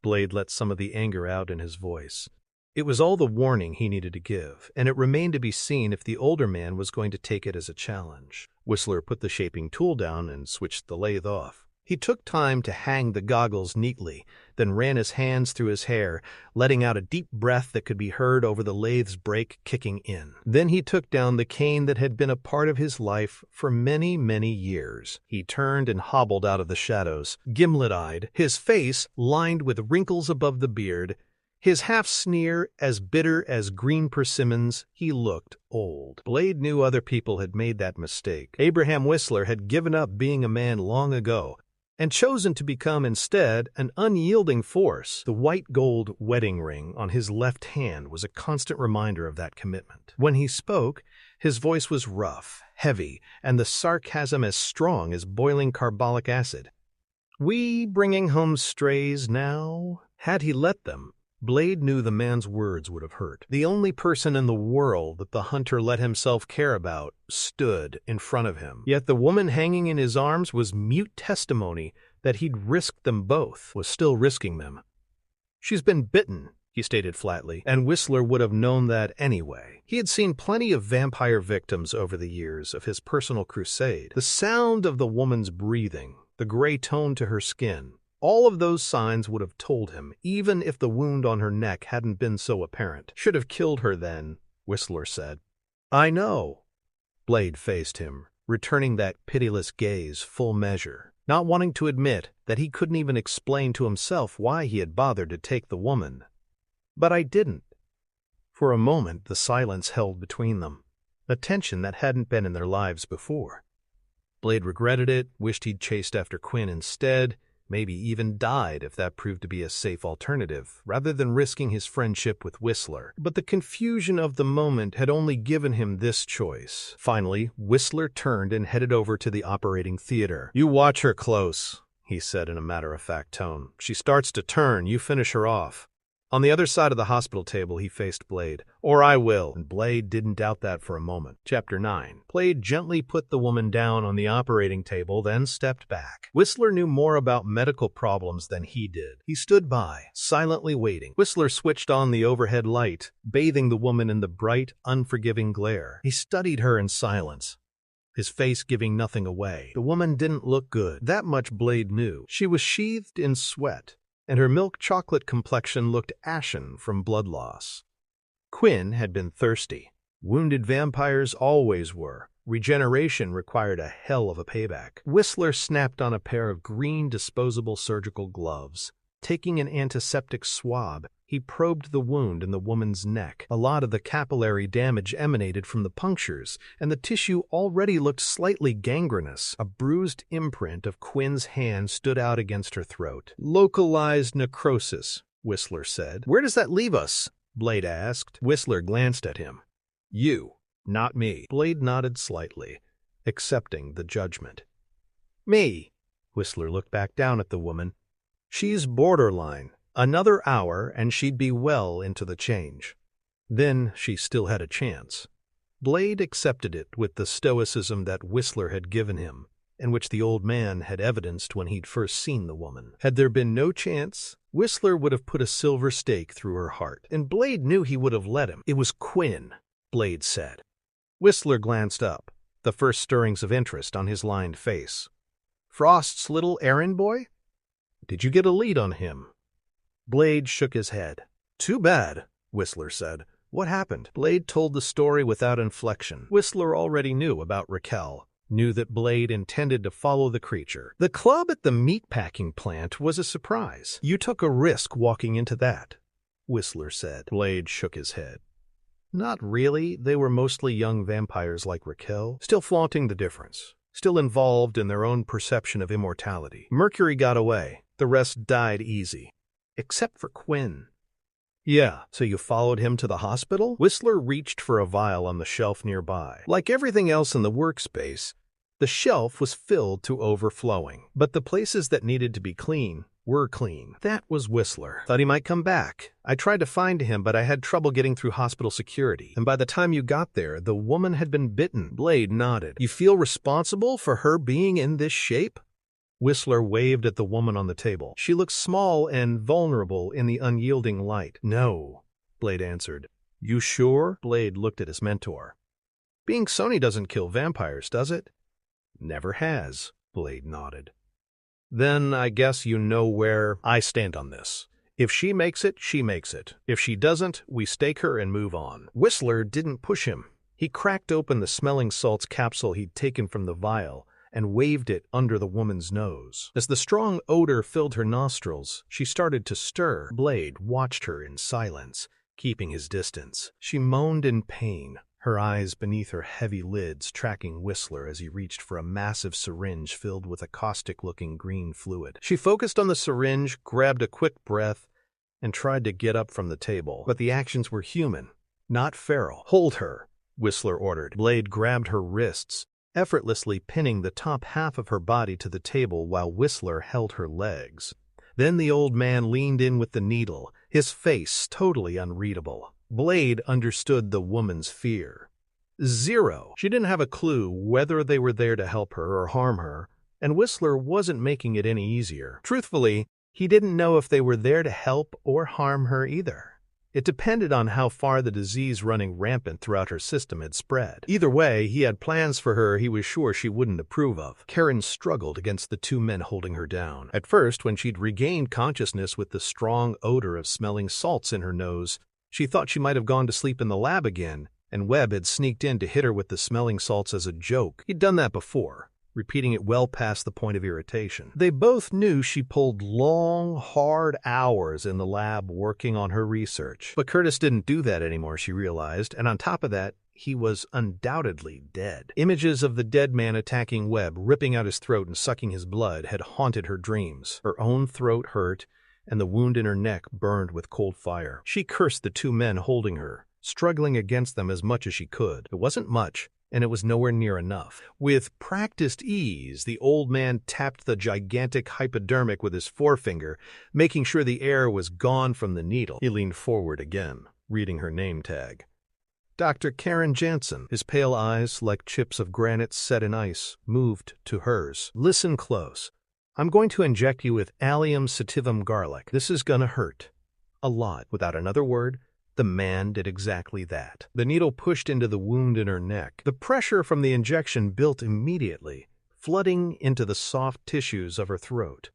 Blade let some of the anger out in his voice. It was all the warning he needed to give, and it remained to be seen if the older man was going to take it as a challenge. Whistler put the shaping tool down and switched the lathe off. He took time to hang the goggles neatly, then ran his hands through his hair, letting out a deep breath that could be heard over the lathe's brake kicking in. Then he took down the cane that had been a part of his life for many, many years. He turned and hobbled out of the shadows, gimlet-eyed, his face lined with wrinkles above the beard, his half-sneer as bitter as green persimmons. He looked old. Blade knew other people had made that mistake. Abraham Whistler had given up being a man long ago, and chosen to become instead an unyielding force. The white gold wedding ring on his left hand was a constant reminder of that commitment. When he spoke, his voice was rough, heavy, and the sarcasm as strong as boiling carbolic acid. "We bringing home strays now?" Had he let them, Blade knew the man's words would have hurt. The only person in the world that the hunter let himself care about stood in front of him. Yet the woman hanging in his arms was mute testimony that he'd risked them both, was still risking them. "She's been bitten," he stated flatly, and Whistler would have known that anyway. He had seen plenty of vampire victims over the years of his personal crusade. The sound of the woman's breathing, the gray tone to her skin, all of those signs would have told him, even if the wound on her neck hadn't been so apparent. "Should have killed her then," Whistler said. "I know." Blade faced him, returning that pitiless gaze full measure, not wanting to admit that he couldn't even explain to himself why he had bothered to take the woman. "But I didn't." For a moment, the silence held between them, a tension that hadn't been in their lives before. Blade regretted it, wished he'd chased after Quinn instead, maybe even died if that proved to be a safe alternative, rather than risking his friendship with Whistler. But the confusion of the moment had only given him this choice. Finally, Whistler turned and headed over to the operating theater. "You watch her close," he said in a matter-of-fact tone. "She starts to turn, you finish her off." On the other side of the hospital table, he faced Blade. "Or I will," and Blade didn't doubt that for a moment. Chapter 9. Blade gently put the woman down on the operating table, then stepped back. Whistler knew more about medical problems than he did. He stood by, silently waiting. Whistler switched on the overhead light, bathing the woman in the bright, unforgiving glare. He studied her in silence, his face giving nothing away. The woman didn't look good. That much Blade knew. She was sheathed in sweat, and her milk chocolate complexion looked ashen from blood loss. Quinn had been thirsty. Wounded vampires always were. Regeneration required a hell of a payback. Whistler snapped on a pair of green disposable surgical gloves. Taking an antiseptic swab, he probed the wound in the woman's neck. A lot of the capillary damage emanated from the punctures, and the tissue already looked slightly gangrenous. A bruised imprint of Quinn's hand stood out against her throat. "Localized necrosis," Whistler said. "Where does that leave us?" Blade asked. Whistler glanced at him. "You, not me." Blade nodded slightly, accepting the judgment. "Me." Whistler looked back down at the woman. "She's borderline. Another hour and she'd be well into the change. Then she still had a chance." Blade accepted it with the stoicism that Whistler had given him, and which the old man had evidenced when he'd first seen the woman. Had there been no chance, Whistler would have put a silver stake through her heart, and Blade knew he would have let him. "It was Quinn," Blade said. Whistler glanced up, the first stirrings of interest on his lined face. "Frost's little errand boy? Did you get a lead on him?" Blade shook his head. "Too bad," Whistler said. "What happened?" Blade told the story without inflection. Whistler already knew about Raquel, knew that Blade intended to follow the creature. The club at the meatpacking plant was a surprise. "You took a risk walking into that," Whistler said. Blade shook his head. "Not really. They were mostly young vampires like Raquel, still flaunting the difference, still involved in their own perception of immortality. Mercury got away. The rest died easy. Except for Quinn." "Yeah, so you followed him to the hospital?" Whistler reached for a vial on the shelf nearby. Like everything else in the workspace, the shelf was filled to overflowing. But the places that needed to be clean were clean. That was Whistler. "Thought he might come back. I tried to find him, but I had trouble getting through hospital security. And by the time you got there, the woman had been bitten." Blade nodded. "You feel responsible for her being in this shape?" Whistler waved at the woman on the table. She looked small and vulnerable in the unyielding light. "No," Blade answered. "You sure?" Blade looked at his mentor. "Being Sony doesn't kill vampires, does it?" "Never has," Blade nodded. Then I guess you know where I stand on this. If she makes it, she makes it. If she doesn't, we stake her and move on." Whistler didn't push him. He cracked open the smelling salts capsule he'd taken from the vial and waved it under the woman's nose. As the strong odor filled her nostrils, she started to stir. Blade watched her in silence, keeping his distance. She moaned in pain, her eyes beneath her heavy lids tracking Whistler as he reached for a massive syringe filled with a caustic-looking green fluid. She focused on the syringe, grabbed a quick breath, and tried to get up from the table. But the actions were human, not feral. "Hold her," Whistler ordered. Blade grabbed her wrists, effortlessly pinning the top half of her body to the table while Whistler held her legs. Then the old man leaned in with the needle, his face totally unreadable. Blade understood the woman's fear. Zero. She didn't have a clue whether they were there to help her or harm her, and Whistler wasn't making it any easier. Truthfully, he didn't know if they were there to help or harm her either. It depended on how far the disease running rampant throughout her system had spread. Either way, he had plans for her he was sure she wouldn't approve of. Karen struggled against the two men holding her down. At first, when she'd regained consciousness with the strong odor of smelling salts in her nose, she thought she might have gone to sleep in the lab again, and Webb had sneaked in to hit her with the smelling salts as a joke. He'd done that before, repeating it well past the point of irritation. They both knew she pulled long, hard hours in the lab working on her research. But Curtis didn't do that anymore, she realized, and on top of that, he was undoubtedly dead. Images of the dead man attacking Webb, ripping out his throat and sucking his blood, had haunted her dreams. Her own throat hurt, and the wound in her neck burned with cold fire. She cursed the two men holding her, struggling against them as much as she could. It wasn't much, and it was nowhere near enough. With practiced ease, the old man tapped the gigantic hypodermic with his forefinger, making sure the air was gone from the needle. He leaned forward again, reading her name tag. Dr. Karen Jansen. His pale eyes, like chips of granite set in ice, moved to hers. "Listen close. I'm going to inject you with allium sativum garlic. This is gonna hurt. A lot." Without another word, the man did exactly that. The needle pushed into the wound in her neck. The pressure from the injection built immediately, flooding into the soft tissues of her throat.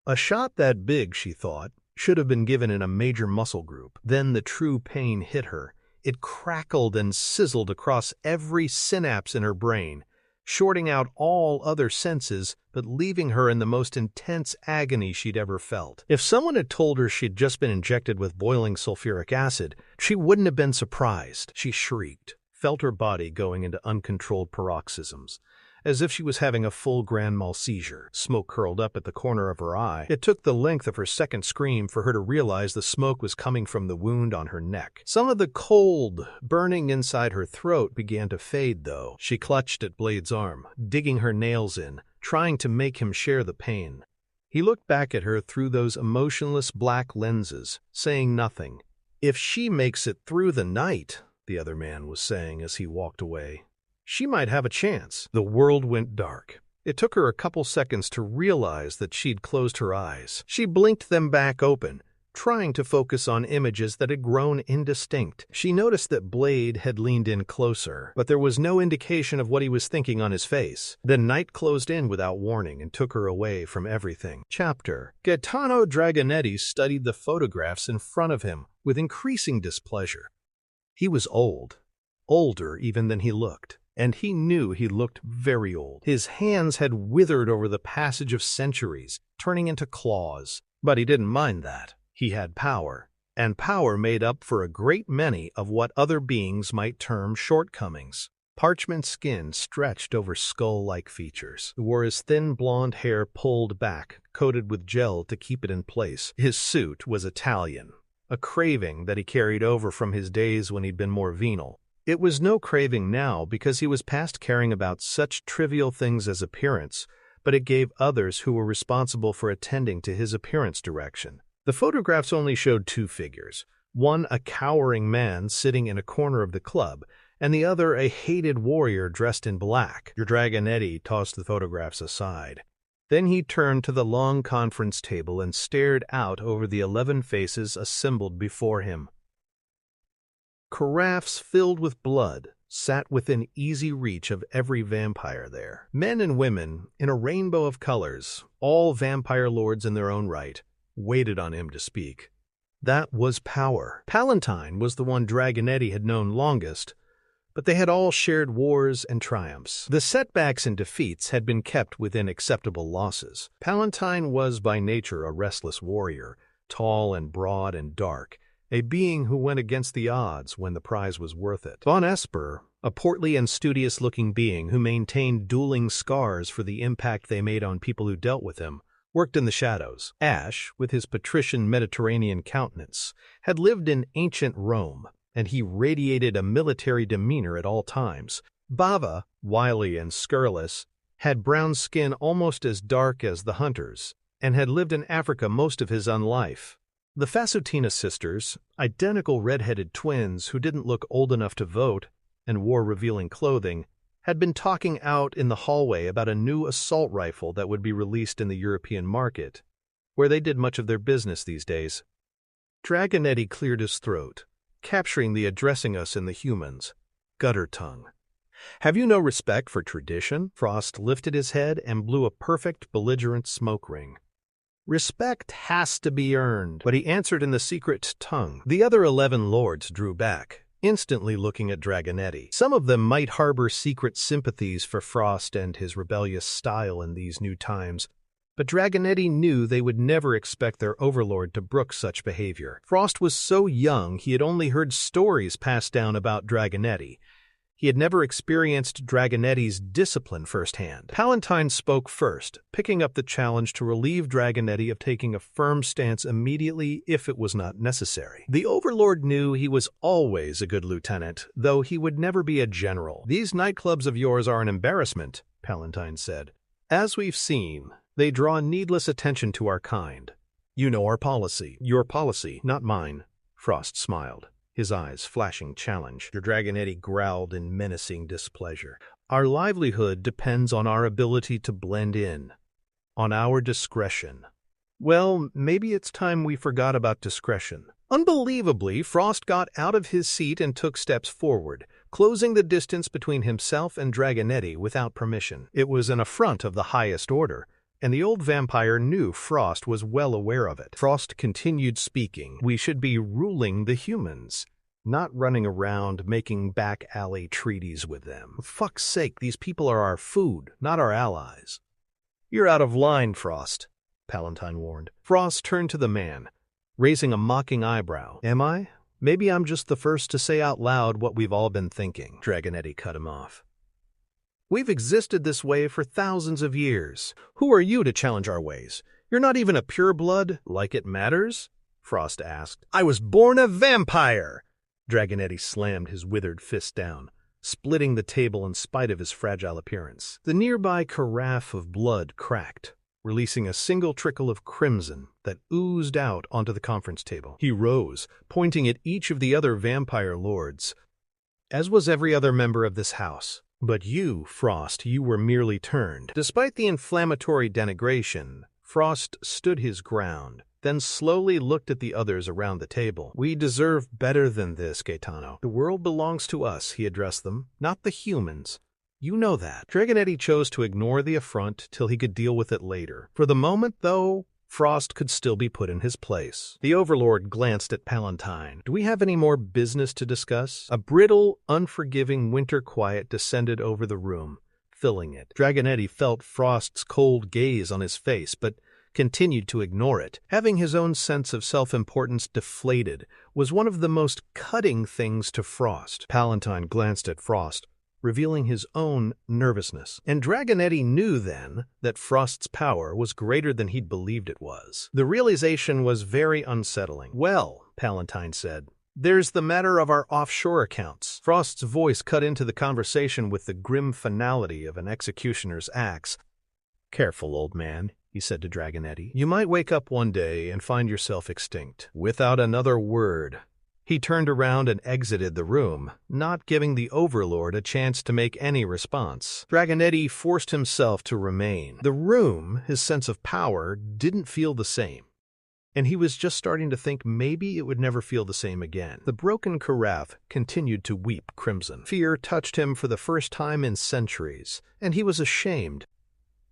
A shot that big, she thought, should have been given in a major muscle group. Then the true pain hit her. It crackled and sizzled across every synapse in her brain, shorting out all other senses, but leaving her in the most intense agony she'd ever felt. If someone had told her she'd just been injected with boiling sulfuric acid, she wouldn't have been surprised. She shrieked, felt her body going into uncontrolled paroxysms, as if she was having a full grand mal seizure. Smoke curled up at the corner of her eye. It took the length of her second scream for her to realize the smoke was coming from the wound on her neck. Some of the cold burning inside her throat began to fade, though. She clutched at Blade's arm, digging her nails in, trying to make him share the pain. He looked back at her through those emotionless black lenses, saying nothing. "If she makes it through the night," the other man was saying as he walked away, "she might have a chance." The world went dark. It took her a couple seconds to realize that she'd closed her eyes. She blinked them back open, trying to focus on images that had grown indistinct. She noticed that Blade had leaned in closer, but there was no indication of what he was thinking on his face. Then night closed in without warning and took her away from everything. Chapter. Gaetano Dragonetti studied the photographs in front of him with increasing displeasure. He was old, older even than he looked. And he knew he looked very old. His hands had withered over the passage of centuries, turning into claws. But he didn't mind that. He had power, and power made up for a great many of what other beings might term shortcomings. Parchment skin stretched over skull-like features. He wore his thin blonde hair pulled back, coated with gel to keep it in place. His suit was Italian, a craving that he carried over from his days when he'd been more venal. It was no craving now because he was past caring about such trivial things as appearance, but it gave others who were responsible for attending to his appearance direction. The photographs only showed two figures, one a cowering man sitting in a corner of the club, and the other a hated warrior dressed in black. Dragonetti tossed the photographs aside. Then he turned to the long conference table and stared out over the 11 faces assembled before him. Carafes filled with blood, sat within easy reach of every vampire there. Men and women, in a rainbow of colors, all vampire lords in their own right, waited on him to speak. That was power. Palatine was the one Dragonetti had known longest, but they had all shared wars and triumphs. The setbacks and defeats had been kept within acceptable losses. Palatine was by nature a restless warrior, tall and broad and dark, a being who went against the odds when the prize was worth it. Von Esper, a portly and studious-looking being who maintained dueling scars for the impact they made on people who dealt with him, worked in the shadows. Ash, with his patrician Mediterranean countenance, had lived in ancient Rome, and he radiated a military demeanor at all times. Bava, wily and scurrilous, had brown skin almost as dark as the hunters, and had lived in Africa most of his life. The Fasutina sisters, identical red-headed twins who didn't look old enough to vote and wore revealing clothing, had been talking out in the hallway about a new assault rifle that would be released in the European market, where they did much of their business these days. Dragonetti cleared his throat, capturing the addressing us in the humans, gutter tongue. "Have you no respect for tradition?" Frost lifted his head and blew a perfect belligerent smoke ring. "Respect has to be earned," but he answered in the secret tongue. The other 11 lords drew back, instantly looking at Dragonetti. Some of them might harbor secret sympathies for Frost and his rebellious style in these new times, but Dragonetti knew they would never expect their overlord to brook such behavior. Frost was so young he had only heard stories passed down about Dragonetti. He had never experienced Dragonetti's discipline firsthand. Palatine spoke first, picking up the challenge to relieve Dragonetti of taking a firm stance immediately if it was not necessary. The Overlord knew he was always a good lieutenant, though he would never be a general. "These nightclubs of yours are an embarrassment," Palatine said. "As we've seen, they draw needless attention to our kind. You know our policy." "Your policy, not mine," Frost smiled, his eyes flashing challenge. Dragonetti growled in menacing displeasure. "Our livelihood depends on our ability to blend in, on our discretion." "Well, maybe it's time we forgot about discretion." Unbelievably, Frost got out of his seat and took steps forward, closing the distance between himself and Dragonetti without permission. It was an affront of the highest order, and the old vampire knew Frost was well aware of it. Frost continued speaking. "We should be ruling the humans, not running around making back-alley treaties with them. For fuck's sake, these people are our food, not our allies." "You're out of line, Frost," Palatine warned. Frost turned to the man, raising a mocking eyebrow. "Am I? Maybe I'm just the first to say out loud what we've all been thinking." Dragonetti cut him off. "We've existed this way for thousands of years. Who are you to challenge our ways? You're not even a pureblood, like it matters?" Frost asked. "I was born a vampire!" Dragonetti slammed his withered fist down, splitting the table in spite of his fragile appearance. The nearby carafe of blood cracked, releasing a single trickle of crimson that oozed out onto the conference table. He rose, pointing at each of the other vampire lords, as was every other member of this house. "But you, Frost, you were merely turned." Despite the inflammatory denigration, Frost stood his ground, then slowly looked at the others around the table. "We deserve better than this, Gaetano. The world belongs to us," he addressed them, "not the humans. You know that." Dragonetti chose to ignore the affront till he could deal with it later. For the moment, though, Frost could still be put in his place. The Overlord glanced at Palatine. "Do we have any more business to discuss?" A brittle, unforgiving winter quiet descended over the room, filling it. Dragonetti felt Frost's cold gaze on his face, but continued to ignore it. Having his own sense of self-importance deflated was one of the most cutting things to Frost. Palatine glanced at Frost, revealing his own nervousness. And Dragonetti knew then that Frost's power was greater than he'd believed it was. The realization was very unsettling. "Well," Palatine said, "there's the matter of our offshore accounts." Frost's voice cut into the conversation with the grim finality of an executioner's axe. "Careful, old man," he said to Dragonetti. "You might wake up one day and find yourself extinct." Without another word, he turned around and exited the room, not giving the Overlord a chance to make any response. Dragonetti forced himself to remain. The room, his sense of power, didn't feel the same. and he was just starting to think maybe it would never feel the same again. The broken carafe continued to weep crimson. Fear touched him for the first time in centuries, and he was ashamed.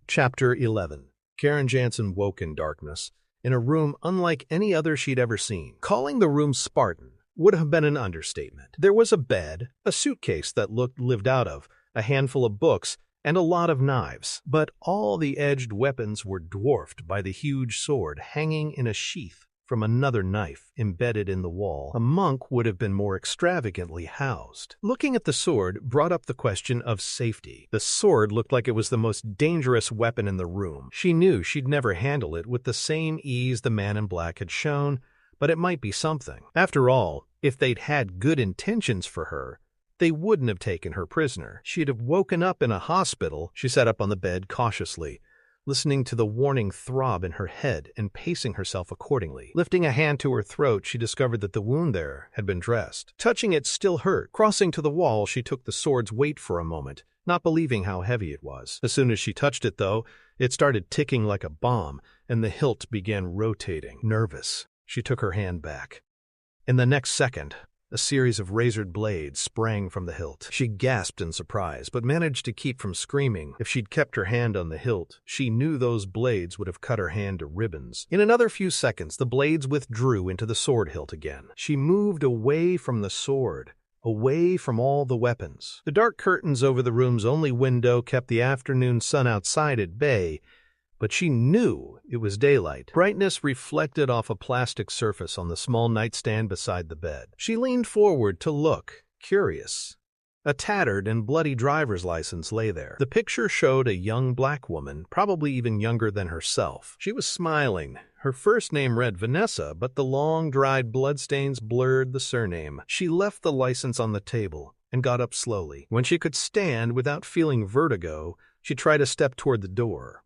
Chapter 11. Karen Jansen woke in darkness, in a room unlike any other she'd ever seen. Calling the room Spartan would have been an understatement. There was a bed, a suitcase that looked lived out of, a handful of books, and a lot of knives. But all the edged weapons were dwarfed by the huge sword hanging in a sheath from another knife embedded in the wall. A monk would have been more extravagantly housed. Looking at the sword brought up the question of safety. The sword looked like it was the most dangerous weapon in the room. She knew she'd never handle it with the same ease the man in black had shown, but it might be something. After all, if they'd had good intentions for her, they wouldn't have taken her prisoner. She'd have woken up in a hospital. She sat up on the bed cautiously, listening to the warning throb in her head and pacing herself accordingly. Lifting a hand to her throat, she discovered that the wound there had been dressed. Touching it still hurt. Crossing to the wall, she took the sword's weight for a moment, not believing how heavy it was. As soon as she touched it, though, it started ticking like a bomb, and the hilt began rotating. Nervous, she took her hand back. In the next second, a series of razored blades sprang from the hilt. She gasped in surprise, but managed to keep from screaming. If she'd kept her hand on the hilt, she knew those blades would have cut her hand to ribbons. In another few seconds, the blades withdrew into the sword hilt again. She moved away from the sword, away from all the weapons. The dark curtains over the room's only window kept the afternoon sun outside at bay, but she knew it was daylight. Brightness reflected off a plastic surface on the small nightstand beside the bed. She leaned forward to look, curious. A tattered and bloody driver's license lay there. The picture showed a young black woman, probably even younger than herself. She was smiling. Her first name read Vanessa, but the long, dried bloodstains blurred the surname. She left the license on the table and got up slowly. When she could stand without feeling vertigo, she tried a step toward the door.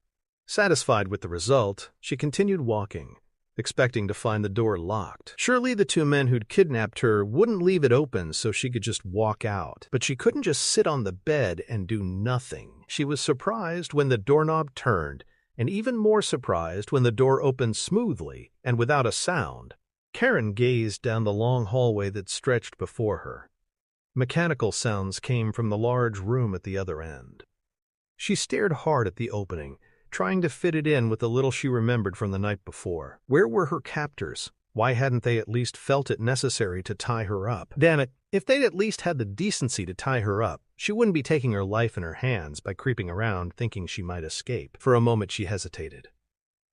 Satisfied with the result, she continued walking, expecting to find the door locked. Surely the two men who'd kidnapped her wouldn't leave it open so she could just walk out. But she couldn't just sit on the bed and do nothing. She was surprised when the doorknob turned, and even more surprised when the door opened smoothly and without a sound. Karen gazed down the long hallway that stretched before her. Mechanical sounds came from the large room at the other end. She stared hard at the opening, trying to fit it in with the little she remembered from the night before. Where were her captors? Why hadn't they at least felt it necessary to tie her up? Damn it, if they'd at least had the decency to tie her up, she wouldn't be taking her life in her hands by creeping around thinking she might escape. For a moment she hesitated.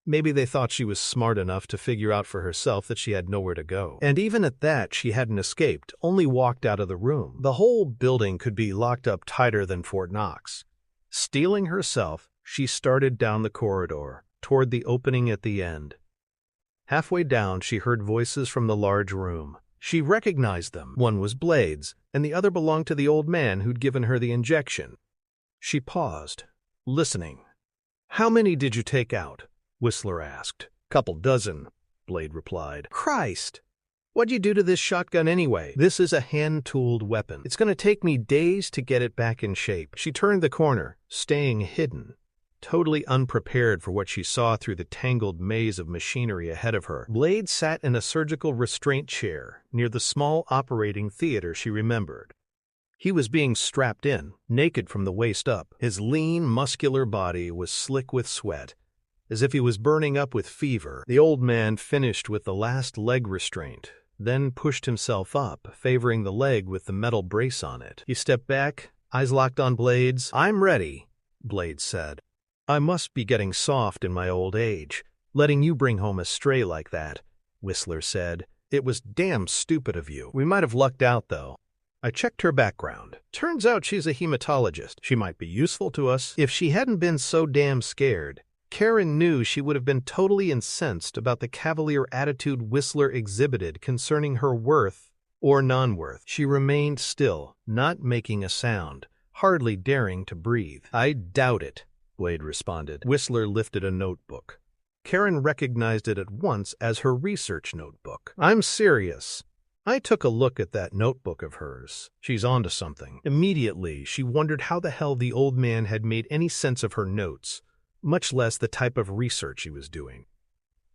Maybe they thought she was smart enough to figure out for herself that she had nowhere to go. And even at that, she hadn't escaped, only walked out of the room. The whole building could be locked up tighter than Fort Knox. Steeling herself, she started down the corridor, toward the opening at the end. Halfway down, she heard voices from the large room. She recognized them. One was Blade's, and the other belonged to the old man who'd given her the injection. She paused, listening. "How many did you take out?" Whistler asked. "Couple dozen," Blade replied. "Christ! What'd you do to this shotgun anyway?" "This is a hand-tooled weapon. It's going to take me days to get it back in shape." She turned the corner, staying hidden, totally unprepared for what she saw through the tangled maze of machinery ahead of her. Blade sat in a surgical restraint chair near the small operating theater she remembered. He was being strapped in, naked from the waist up. His lean, muscular body was slick with sweat, as if he was burning up with fever. The old man finished with the last leg restraint, then pushed himself up, favoring the leg with the metal brace on it. He stepped back, eyes locked on Blade's. "I'm ready," Blade said. "I must be getting soft in my old age, letting you bring home a stray like that," Whistler said. "It was damn stupid of you. We might have lucked out, though." I checked her background. Turns out she's a hematologist. She might be useful to us. If she hadn't been so damn scared, Karen knew she would have been totally incensed about the cavalier attitude Whistler exhibited concerning her worth or non-worth. She remained still, not making a sound, hardly daring to breathe. "I doubt it," Blade responded. Whistler lifted a notebook. Karen recognized it at once as her research notebook. "I'm serious. I took a look at that notebook of hers. She's onto something." Immediately, she wondered how the hell the old man had made any sense of her notes, much less the type of research he was doing.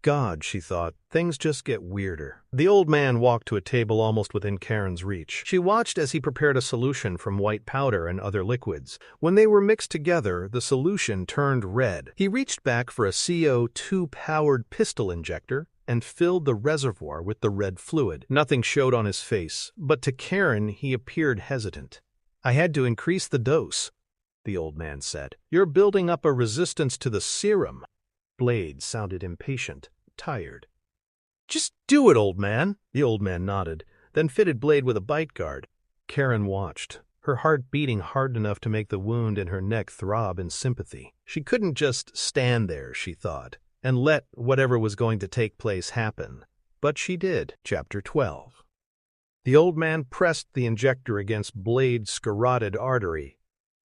God, she thought, things just get weirder. The old man walked to a table almost within Karen's reach. She watched as he prepared a solution from white powder and other liquids. When they were mixed together, the solution turned red. He reached back for a CO2-powered pistol injector and filled the reservoir with the red fluid. Nothing showed on his face, but to Karen he appeared hesitant. "I had to increase the dose," the old man said. "You're building up a resistance to the serum." Blade sounded impatient, tired. "Just do it, old man." The old man nodded, then fitted Blade with a bite guard. Karen watched, her heart beating hard enough to make the wound in her neck throb in sympathy. She couldn't just stand there, she thought, and let whatever was going to take place happen. But she did. Chapter 12. The old man pressed the injector against Blade's sclerotid artery.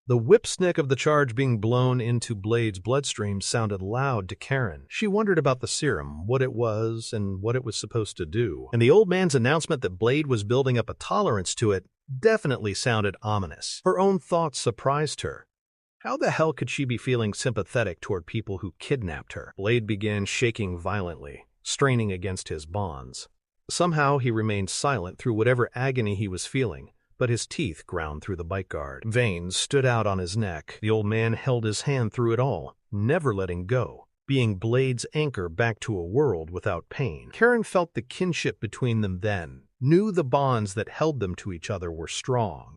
The whipsnick of the charge being blown into Blade's bloodstream sounded loud to Karen. She wondered about the serum, what it was, and what it was supposed to do. And the old man's announcement that Blade was building up a tolerance to it definitely sounded ominous. Her own thoughts surprised her. How the hell could she be feeling sympathetic toward people who kidnapped her? Blade began shaking violently, straining against his bonds. Somehow he remained silent through whatever agony he was feeling, but his teeth ground through the bite guard. Veins stood out on his neck. The old man held his hand through it all, never letting go, being Blade's anchor back to a world without pain. Karen felt the kinship between them then, knew the bonds that held them to each other were strong.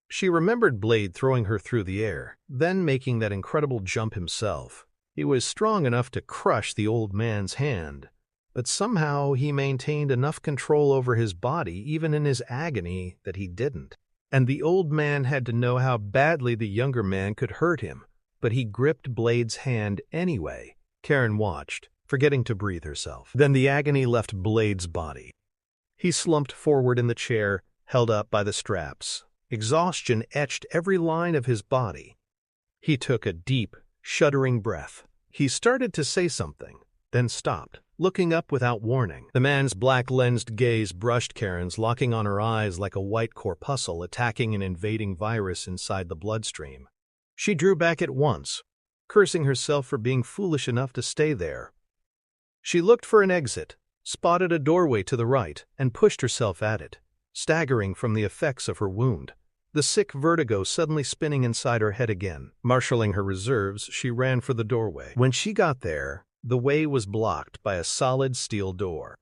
She remembered Blade throwing her through the air, then making that incredible jump himself. He was strong enough to crush the old man's hand, but somehow he maintained enough control over his body, even in his agony, that he didn't. And the old man had to know how badly the younger man could hurt him, but he gripped Blade's hand anyway. Karen watched, forgetting to breathe herself. Then the agony left Blade's body. He slumped forward in the chair, held up by the straps. Exhaustion etched every line of his body. He took a deep, shuddering breath. He started to say something, then stopped, looking up without warning. The man's black-lensed gaze brushed Karen's, locking on her eyes like a white corpuscle attacking an invading virus inside the bloodstream. She drew back at once, cursing herself for being foolish enough to stay there. She looked for an exit, spotted a doorway to the right, and pushed herself at it, staggering from the effects of her wound, the sick vertigo suddenly spinning inside her head again. Marshaling her reserves, she ran for the doorway. When she got there, the way was blocked by a solid steel door.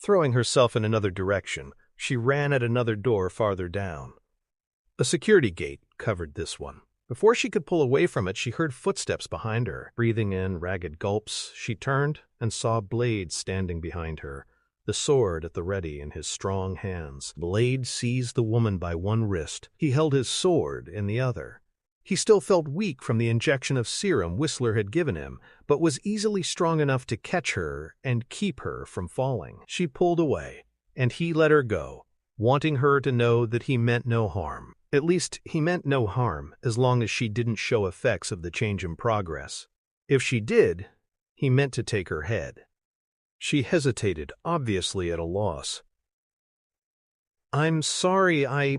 Throwing herself in another direction, she ran at another door farther down. A security gate covered this one. Before she could pull away from it, she heard footsteps behind her. Breathing in ragged gulps, she turned and saw Blade standing behind her, the sword at the ready in his strong hands. Blade seized the woman by one wrist. He held his sword in the other. He still felt weak from the injection of serum Whistler had given him, but was easily strong enough to catch her and keep her from falling. She pulled away, and he let her go, wanting her to know that he meant no harm. At least, he meant no harm as long as she didn't show effects of the change in progress. If she did, he meant to take her head. She hesitated, obviously at a loss. "I'm sorry, I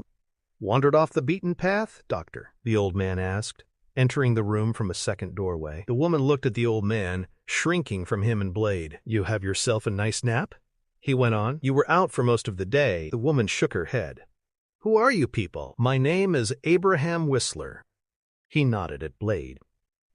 wandered off the beaten path, Doctor?" the old man asked, entering the room from a second doorway. The woman looked at the old man, shrinking from him and Blade. "You have yourself a nice nap?" he went on. "You were out for most of the day." The woman shook her head. "Who are you people?" "My name is Abraham Whistler." He nodded at Blade.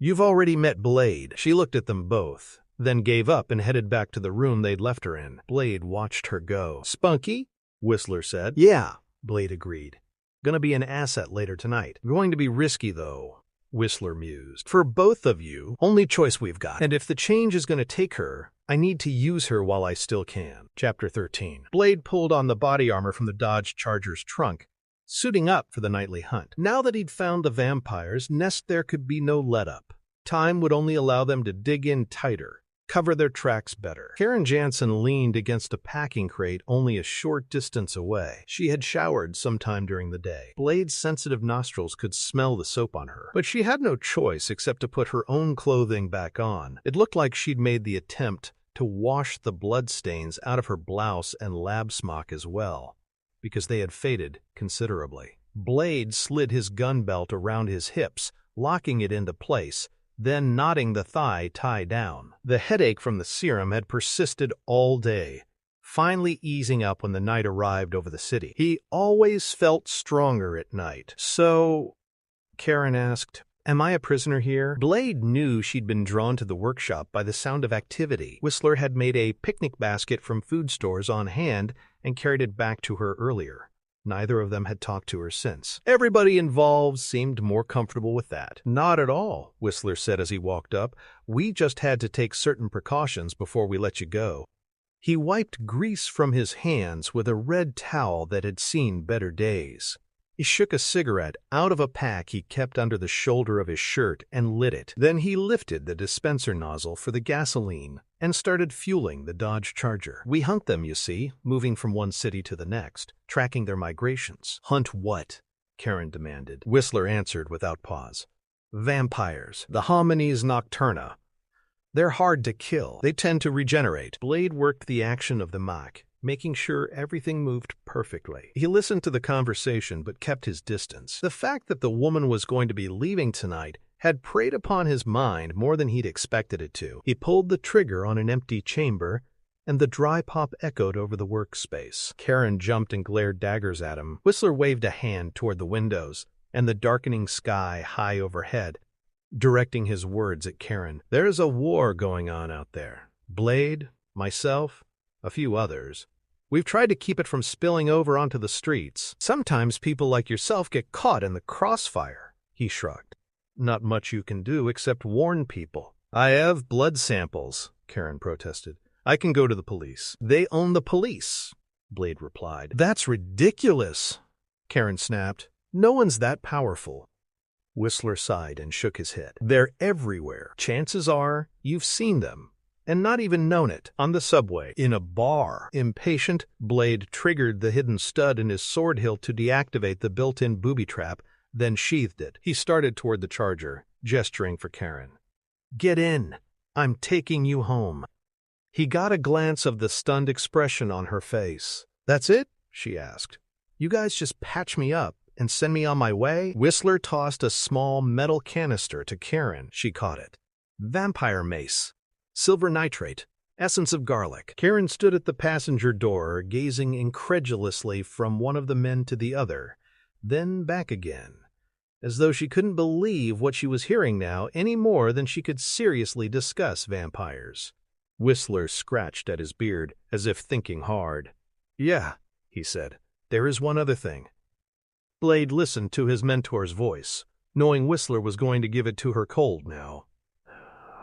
"You've already met Blade." She looked at them both, then gave up and headed back to the room they'd left her in. Blade watched her go. "Spunky?" Whistler said. "Yeah," Blade agreed. "Gonna be an asset later tonight. Going to be risky, though," Whistler mused. "For both of you, only choice we've got. And if the change is gonna take her, I need to use her while I still can." Chapter 13. Blade pulled on the body armor from the Dodge Charger's trunk, suiting up for the nightly hunt. Now that he'd found the vampires' nest, there could be no let-up. Time would only allow them to dig in tighter, cover their tracks better. Karen Jansen leaned against a packing crate only a short distance away. She had showered sometime during the day. Blade's sensitive nostrils could smell the soap on her, but she had no choice except to put her own clothing back on. It looked like she'd made the attempt to wash the bloodstains out of her blouse and lab smock as well, because they had faded considerably. Blade slid his gun belt around his hips, locking it into place, then knotting the thigh tie down. The headache from the serum had persisted all day, finally easing up when the night arrived over the city. He always felt stronger at night. "So," Karen asked, "am I a prisoner here?" Blade knew she'd been drawn to the workshop by the sound of activity. Whistler had made a picnic basket from food stores on hand and carried it back to her earlier. Neither of them had talked to her since. Everybody involved seemed more comfortable with that. "Not at all," Whistler said as he walked up. "We just had to take certain precautions before we let you go." He wiped grease from his hands with a red towel that had seen better days. He shook a cigarette out of a pack he kept under the shoulder of his shirt and lit it. Then he lifted the dispenser nozzle for the gasoline and started fueling the Dodge Charger. "We hunt them, you see, moving from one city to the next, tracking their migrations." "Hunt what?" Karen demanded. Whistler answered without pause. "Vampires, the homines nocturna. They're hard to kill. They tend to regenerate." Blade worked the action of the Mach, making sure everything moved perfectly. He listened to the conversation but kept his distance. The fact that the woman was going to be leaving tonight had preyed upon his mind more than he'd expected it to. He pulled the trigger on an empty chamber, and the dry pop echoed over the workspace. Karen jumped and glared daggers at him. Whistler waved a hand toward the windows and the darkening sky high overhead, directing his words at Karen. "There's a war going on out there. Blade, myself, a few others. We've tried to keep it from spilling over onto the streets. Sometimes people like yourself get caught in the crossfire." He shrugged. "Not much you can do except warn people." "I have blood samples," Karen protested. "I can go to the police." "They own the police," Blade replied. "That's ridiculous," Karen snapped. "No one's that powerful." Whistler sighed and shook his head. "They're everywhere. Chances are you've seen them and not even known it. On the subway, in a bar." Impatient, Blade triggered the hidden stud in his sword hilt to deactivate the built-in booby trap, then sheathed it. He started toward the Charger, gesturing for Karen. "Get in. I'm taking you home." He got a glance of the stunned expression on her face. "That's it?" she asked. "You guys just patch me up and send me on my way?" Whistler tossed a small metal canister to Karen. She caught it. "Vampire mace. Silver nitrate. Essence of garlic." Karen stood at the passenger door, gazing incredulously from one of the men to the other, then back again, as though she couldn't believe what she was hearing now any more than she could seriously discuss vampires. Whistler scratched at his beard, as if thinking hard. "Yeah," he said, "there is one other thing." Blade listened to his mentor's voice, knowing Whistler was going to give it to her cold now.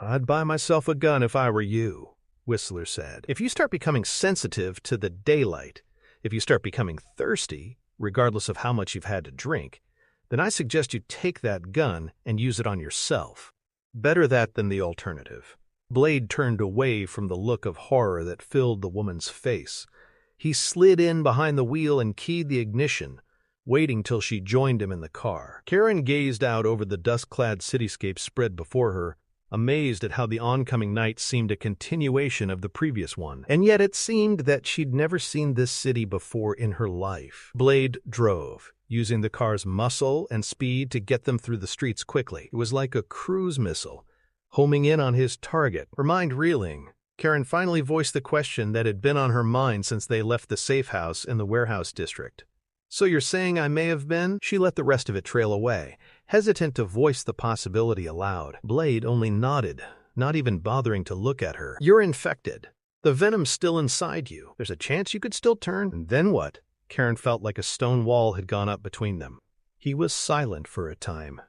"I'd buy myself a gun if I were you," Whistler said. "If you start becoming sensitive to the daylight, if you start becoming thirsty, regardless of how much you've had to drink, then I suggest you take that gun and use it on yourself. Better that than the alternative." Blade turned away from the look of horror that filled the woman's face. He slid in behind the wheel and keyed the ignition, waiting till she joined him in the car. Karen gazed out over the dust-clad cityscape spread before her, amazed at how the oncoming night seemed a continuation of the previous one. And yet it seemed that she'd never seen this city before in her life. Blade drove, using the car's muscle and speed to get them through the streets quickly. It was like a cruise missile, homing in on his target. Her mind reeling, Karen finally voiced the question that had been on her mind since they left the safe house in the warehouse district. "So you're saying I may have been?" She let the rest of it trail away, hesitant to voice the possibility aloud. Blade only nodded, not even bothering to look at her. "You're infected. The venom's still inside you. There's a chance you could still turn." "And then what?" Karen felt like a stone wall had gone up between them. He was silent for a time.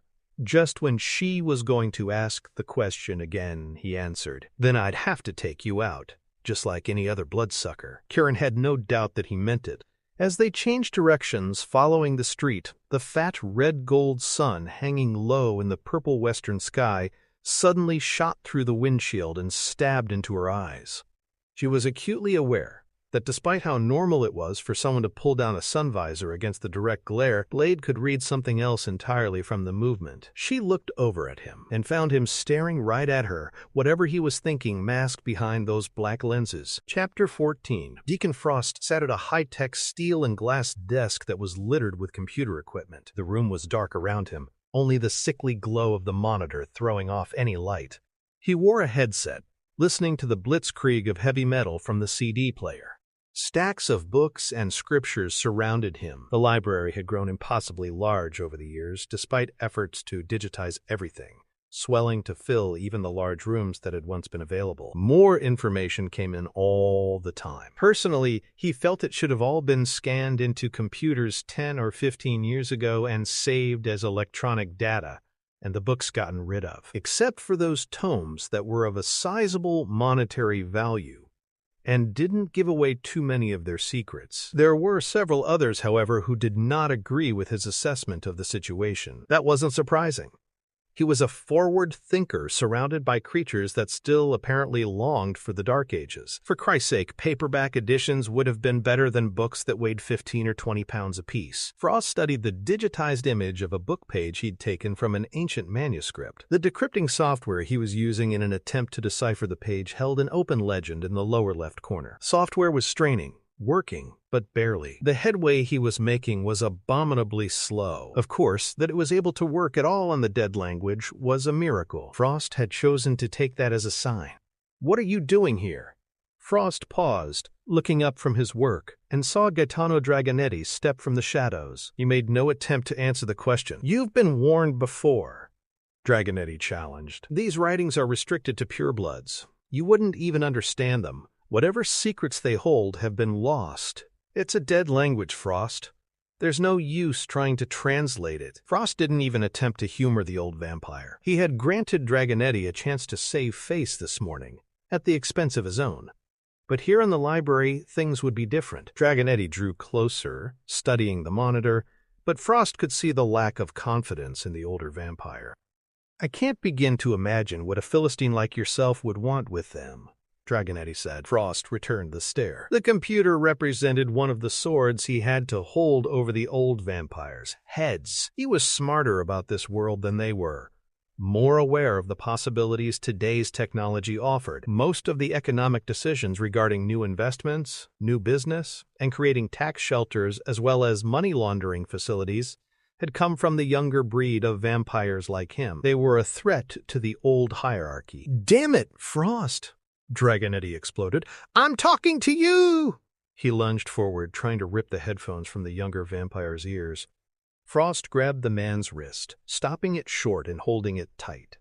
Just when she was going to ask the question again, he answered, "Then I'd have to take you out, just like any other bloodsucker." Karen had no doubt that he meant it. As they changed directions following the street, the fat red-gold sun hanging low in the purple western sky suddenly shot through the windshield and stabbed into her eyes. She was acutely aware that despite how normal it was for someone to pull down a sun visor against the direct glare, Blade could read something else entirely from the movement. She looked over at him and found him staring right at her, whatever he was thinking masked behind those black lenses. Chapter 14. Deacon Frost sat at a high-tech steel and glass desk that was littered with computer equipment. The room was dark around him, only the sickly glow of the monitor throwing off any light. He wore a headset, listening to the blitzkrieg of heavy metal from the CD player. Stacks of books and scriptures surrounded him. The library had grown impossibly large over the years, despite efforts to digitize everything, swelling to fill even the large rooms that had once been available. More information came in all the time. Personally, he felt it should have all been scanned into computers 10 or 15 years ago and saved as electronic data, and the books gotten rid of, except for those tomes that were of a sizable monetary value and didn't give away too many of their secrets. There were several others, however, who did not agree with his assessment of the situation. That wasn't surprising. He was a forward thinker surrounded by creatures that still apparently longed for the Dark Ages. For Christ's sake, paperback editions would have been better than books that weighed 15 or 20 pounds apiece. Frost studied the digitized image of a book page he'd taken from an ancient manuscript. The decrypting software he was using in an attempt to decipher the page held an open legend in the lower left corner. Software was straining, working, but barely. The headway he was making was abominably slow. Of course, that it was able to work at all in the dead language was a miracle. Frost had chosen to take that as a sign. "What are you doing here?" Frost paused, looking up from his work, and saw Gaetano Dragonetti step from the shadows. He made no attempt to answer the question. "You've been warned before," Dragonetti challenged. "These writings are restricted to purebloods. You wouldn't even understand them. Whatever secrets they hold have been lost. It's a dead language, Frost. There's no use trying to translate it." Frost didn't even attempt to humor the old vampire. He had granted Dragonetti a chance to save face this morning, at the expense of his own. But here in the library, things would be different. Dragonetti drew closer, studying the monitor, but Frost could see the lack of confidence in the older vampire. "I can't begin to imagine what a Philistine like yourself would want with them," Dragonetti said. Frost returned the stare. The computer represented one of the swords he had to hold over the old vampires' heads. He was smarter about this world than they were, more aware of the possibilities today's technology offered. Most of the economic decisions regarding new investments, new business, and creating tax shelters as well as money laundering facilities had come from the younger breed of vampires like him. They were a threat to the old hierarchy. "Damn it, Frost!" Dragonetti exploded. "I'm talking to you!" He lunged forward, trying to rip the headphones from the younger vampire's ears. Frost grabbed the man's wrist, stopping it short and holding it tight.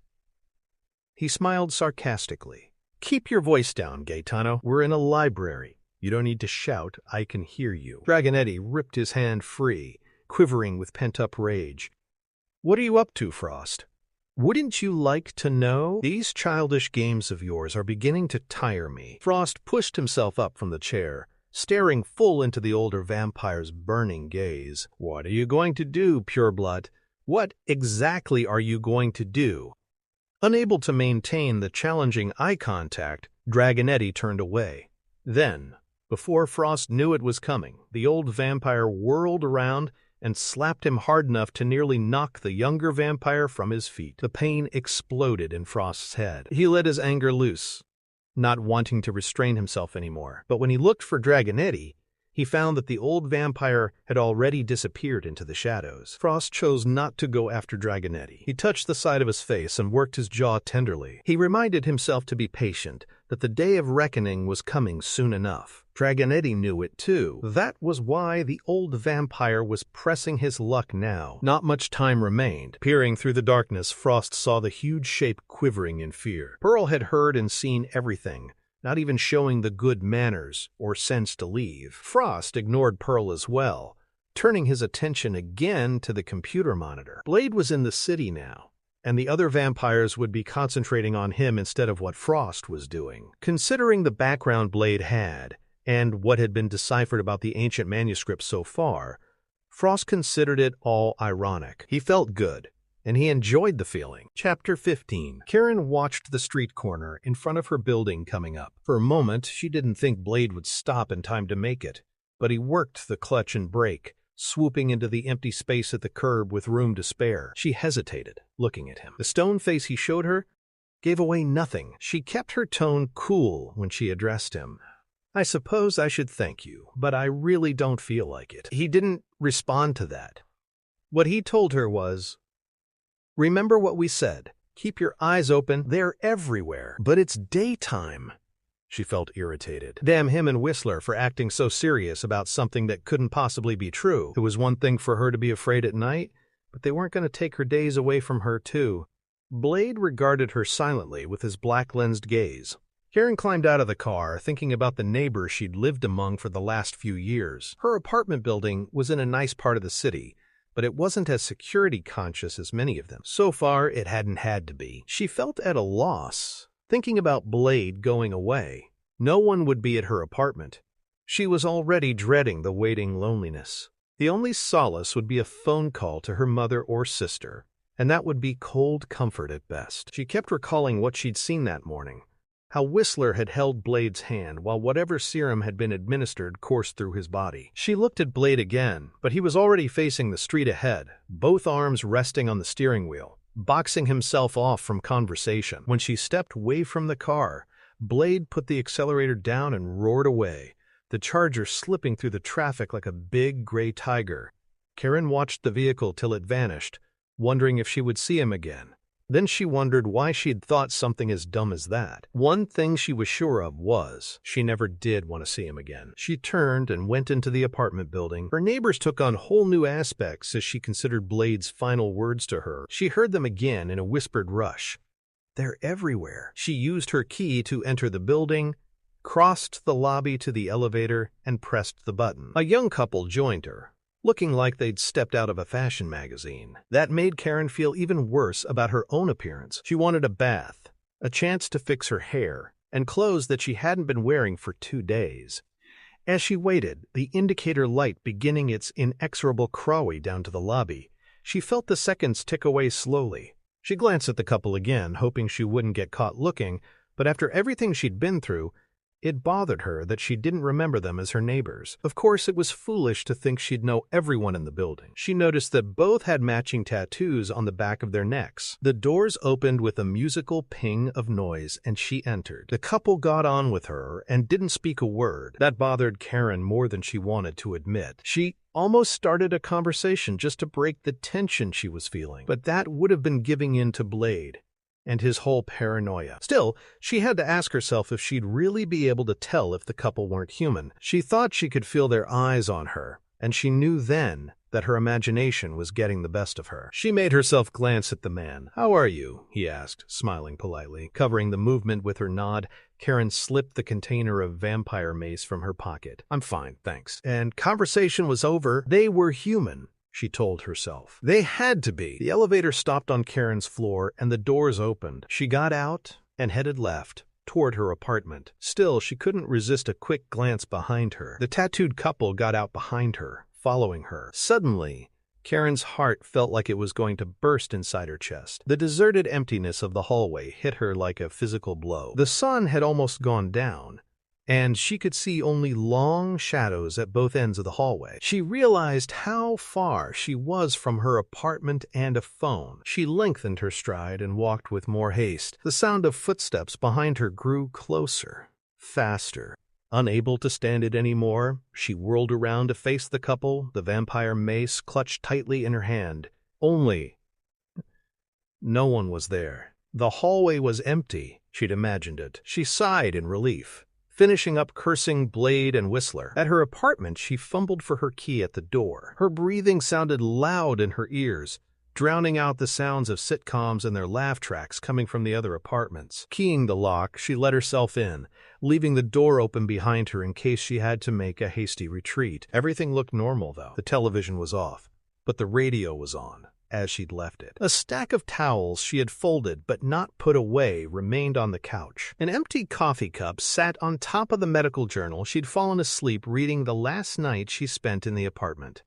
He smiled sarcastically. "Keep your voice down, Gaetano. We're in a library. You don't need to shout. I can hear you." Dragonetti ripped his hand free, quivering with pent-up rage. "What are you up to, Frost? Wouldn't you like to know? These childish games of yours are beginning to tire me." Frost pushed himself up from the chair, staring full into the older vampire's burning gaze. "What are you going to do, pureblood? What exactly are you going to do?" Unable to maintain the challenging eye contact, Dragonetti turned away. Then, before Frost knew it was coming, the old vampire whirled around and slapped him hard enough to nearly knock the younger vampire from his feet. The pain exploded in Frost's head. He let his anger loose, not wanting to restrain himself anymore. But when he looked for Dragonetti, he found that the old vampire had already disappeared into the shadows. Frost chose not to go after Dragonetti. He touched the side of his face and worked his jaw tenderly. He reminded himself to be patient, that the day of reckoning was coming soon enough. Dragonetti knew it too. That was why the old vampire was pressing his luck now. Not much time remained. Peering through the darkness, Frost saw the huge shape quivering in fear. Pearl had heard and seen everything, not even showing the good manners or sense to leave. Frost ignored Pearl as well, turning his attention again to the computer monitor. Blade was in the city now, and the other vampires would be concentrating on him instead of what Frost was doing. Considering the background Blade had, and what had been deciphered about the ancient manuscript so far, Frost considered it all ironic. He felt good, and he enjoyed the feeling. Chapter 15. Karen watched the street corner in front of her building coming up. For a moment, she didn't think Blade would stop in time to make it, but he worked the clutch and brake, swooping into the empty space at the curb with room to spare. She hesitated, looking at him. The stone face he showed her gave away nothing. She kept her tone cool when she addressed him. "I suppose I should thank you, but I really don't feel like it." He didn't respond to that. What he told her was, Remember what we said. Keep your eyes open. They're everywhere. But it's daytime. She felt irritated. Damn him and Whistler for acting so serious about something that couldn't possibly be true. It was one thing for her to be afraid at night, but they weren't going to take her days away from her, too. Blade regarded her silently with his black-lensed gaze. Karen climbed out of the car, thinking about the neighbors she'd lived among for the last few years. Her apartment building was in a nice part of the city, but it wasn't as security-conscious as many of them. So far, it hadn't had to be. She felt at a loss, thinking about Blade going away. No one would be at her apartment. She was already dreading the waiting loneliness. The only solace would be a phone call to her mother or sister, and that would be cold comfort at best. She kept recalling what she'd seen that morning. How Whistler had held Blade's hand while whatever serum had been administered coursed through his body. She looked at Blade again, but he was already facing the street ahead, both arms resting on the steering wheel, boxing himself off from conversation. When she stepped away from the car, Blade put the accelerator down and roared away, the Charger slipping through the traffic like a big gray tiger. Karen watched the vehicle till it vanished, wondering if she would see him again. Then she wondered why she'd thought something as dumb as that. One thing she was sure of was she never did want to see him again. She turned and went into the apartment building. Her neighbors took on whole new aspects as she considered Blade's final words to her. She heard them again in a whispered rush. They're everywhere. She used her key to enter the building, crossed the lobby to the elevator, and pressed the button. A young couple joined her, looking like they'd stepped out of a fashion magazine. That made Karen feel even worse about her own appearance. She wanted a bath, a chance to fix her hair, and clothes that she hadn't been wearing for 2 days. As she waited, the indicator light beginning its inexorable crawling down to the lobby, she felt the seconds tick away slowly. She glanced at the couple again, hoping she wouldn't get caught looking, but after everything she'd been through, it bothered her that she didn't remember them as her neighbors. Of course, it was foolish to think she'd know everyone in the building. She noticed that both had matching tattoos on the back of their necks. The doors opened with a musical ping of noise, and she entered. The couple got on with her and didn't speak a word. That bothered Karen more than she wanted to admit. She almost started a conversation just to break the tension she was feeling, but that would have been giving in to Blade and his whole paranoia. Still, she had to ask herself if she'd really be able to tell if the couple weren't human. She thought she could feel their eyes on her, and she knew then that her imagination was getting the best of her. She made herself glance at the man. "How are you?" he asked, smiling politely. Covering the movement with her nod, Karen slipped the container of vampire mace from her pocket. "I'm fine, thanks." And conversation was over. They were human, she told herself. They had to be. The elevator stopped on Karen's floor and the doors opened. She got out and headed left, toward her apartment. Still, she couldn't resist a quick glance behind her. The tattooed couple got out behind her, following her. Suddenly, Karen's heart felt like it was going to burst inside her chest. The deserted emptiness of the hallway hit her like a physical blow. The sun had almost gone down, and she could see only long shadows at both ends of the hallway. She realized how far she was from her apartment and a phone. She lengthened her stride and walked with more haste. The sound of footsteps behind her grew closer, faster. Unable to stand it anymore, she whirled around to face the couple, the vampire mace clutched tightly in her hand. Only no one was there. The hallway was empty. She'd imagined it. She sighed in relief, finishing up cursing Blade and Whistler. At her apartment, she fumbled for her key at the door. Her breathing sounded loud in her ears, drowning out the sounds of sitcoms and their laugh tracks coming from the other apartments. Keying the lock, she let herself in, leaving the door open behind her in case she had to make a hasty retreat. Everything looked normal, though. The television was off, but the radio was on, as she'd left it. A stack of towels she had folded but not put away remained on the couch. An empty coffee cup sat on top of the medical journal she'd fallen asleep reading the last night she spent in the apartment.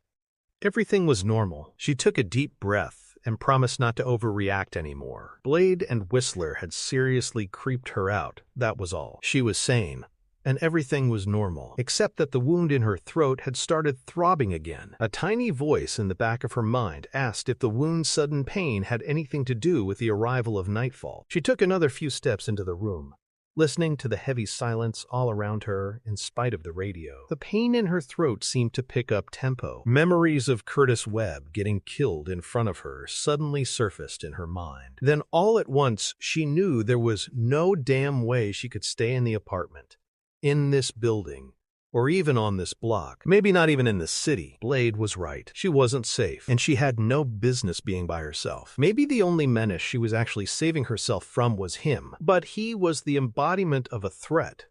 Everything was normal. She took a deep breath and promised not to overreact anymore. Blade and Whistler had seriously creeped her out, that was all. She was sane, and everything was normal, except that the wound in her throat had started throbbing again. A tiny voice in the back of her mind asked if the wound's sudden pain had anything to do with the arrival of nightfall. She took another few steps into the room, listening to the heavy silence all around her in spite of the radio. The pain in her throat seemed to pick up tempo. Memories of Curtis Webb getting killed in front of her suddenly surfaced in her mind. Then all at once, she knew there was no damn way she could stay in the apartment, in this building, or even on this block. Maybe not even in the city. Blade was right. She wasn't safe, and she had no business being by herself. Maybe the only menace she was actually saving herself from was him, but he was the embodiment of a threat.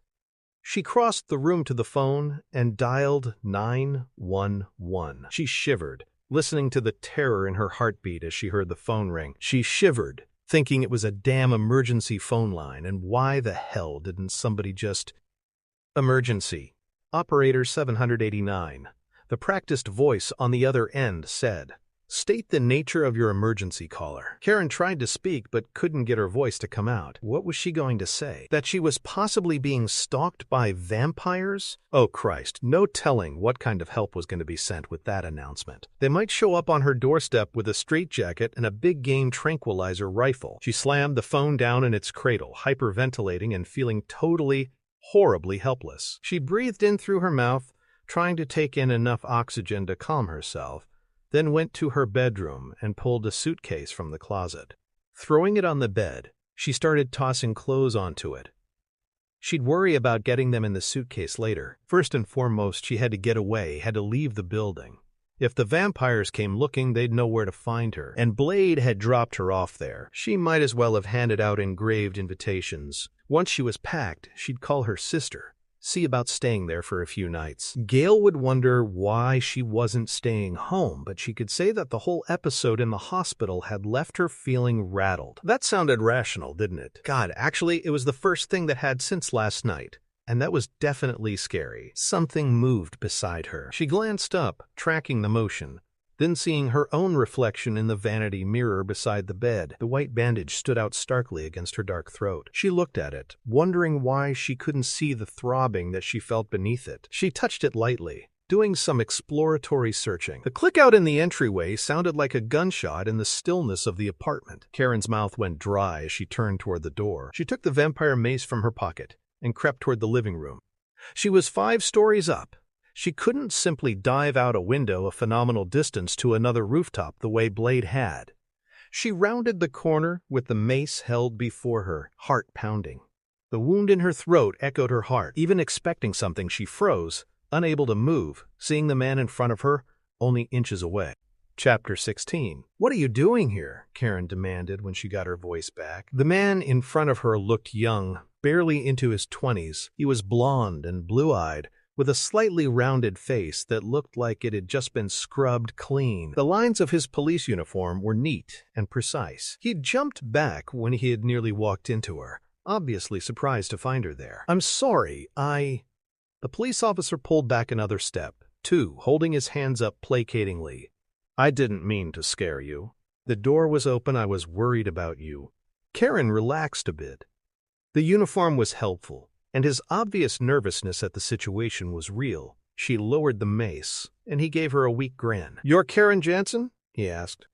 She crossed the room to the phone and dialed 911. She shivered, listening to the terror in her heartbeat as she heard the phone ring. She shivered, thinking it was a damn emergency phone line, and why the hell didn't somebody just... Emergency. Operator 789. The practiced voice on the other end said, "State the nature of your emergency caller." Karen tried to speak but couldn't get her voice to come out. What was she going to say? That she was possibly being stalked by vampires? Oh Christ, no telling what kind of help was going to be sent with that announcement. They might show up on her doorstep with a straitjacket and a big game tranquilizer rifle. She slammed the phone down in its cradle, hyperventilating and feeling horribly helpless. She breathed in through her mouth, trying to take in enough oxygen to calm herself, then went to her bedroom and pulled a suitcase from the closet. Throwing it on the bed, she started tossing clothes onto it. She'd worry about getting them in the suitcase later. First and foremost, she had to get away, had to leave the building. If the vampires came looking, they'd know where to find her. And Blade had dropped her off there. She might as well have handed out engraved invitations. Once she was packed, she'd call her sister, see about staying there for a few nights. Gail would wonder why she wasn't staying home, but she could say that the whole episode in the hospital had left her feeling rattled. That sounded rational, didn't it? God, actually, it was the first thing that had since last night. And that was definitely scary. Something moved beside her. She glanced up, tracking the motion, then seeing her own reflection in the vanity mirror beside the bed. The white bandage stood out starkly against her dark throat. She looked at it, wondering why she couldn't see the throbbing that she felt beneath it. She touched it lightly, doing some exploratory searching. The click out in the entryway sounded like a gunshot in the stillness of the apartment. Karen's mouth went dry as she turned toward the door. She took the vampire mace from her pocket and crept toward the living room. She was 5 stories up. She couldn't simply dive out a window a phenomenal distance to another rooftop the way Blade had. She rounded the corner with the mace held before her, heart pounding. The wound in her throat echoed her heart. Even expecting something, she froze, unable to move, seeing the man in front of her only inches away. Chapter 16. "What are you doing here?" Karen demanded when she got her voice back. The man in front of her looked young, barely into his 20s. He was blonde and blue-eyed, with a slightly rounded face that looked like it had just been scrubbed clean. The lines of his police uniform were neat and precise. He'd jumped back when he had nearly walked into her, obviously surprised to find her there. "I'm sorry, The police officer pulled back another step, too, holding his hands up placatingly. "I didn't mean to scare you. The door was open. I was worried about you." Karen relaxed a bit. The uniform was helpful, and his obvious nervousness at the situation was real. She lowered the mace, and he gave her a weak grin. "You're Karen Jansen?" he asked.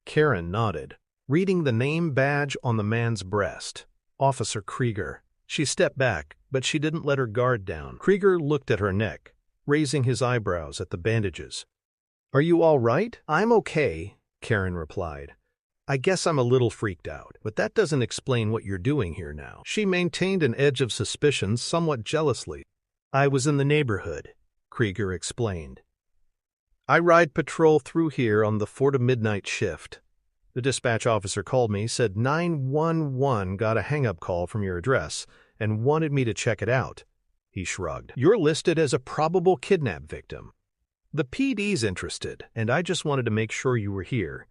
Karen nodded, reading the name badge on the man's breast. Officer Krieger. She stepped back, but she didn't let her guard down. Krieger looked at her neck, raising his eyebrows at the bandages. "Are you all right?" "I'm okay," Karen replied. "I guess I'm a little freaked out, but that doesn't explain what you're doing here now." She maintained an edge of suspicion somewhat jealously. "I was in the neighborhood," Krieger explained. "I ride patrol through here on the 4 to midnight shift. The dispatch officer called me, said 911 got a hang-up call from your address and wanted me to check it out." He shrugged. "You're listed as a probable kidnap victim. The PD's interested, and I just wanted to make sure you were here,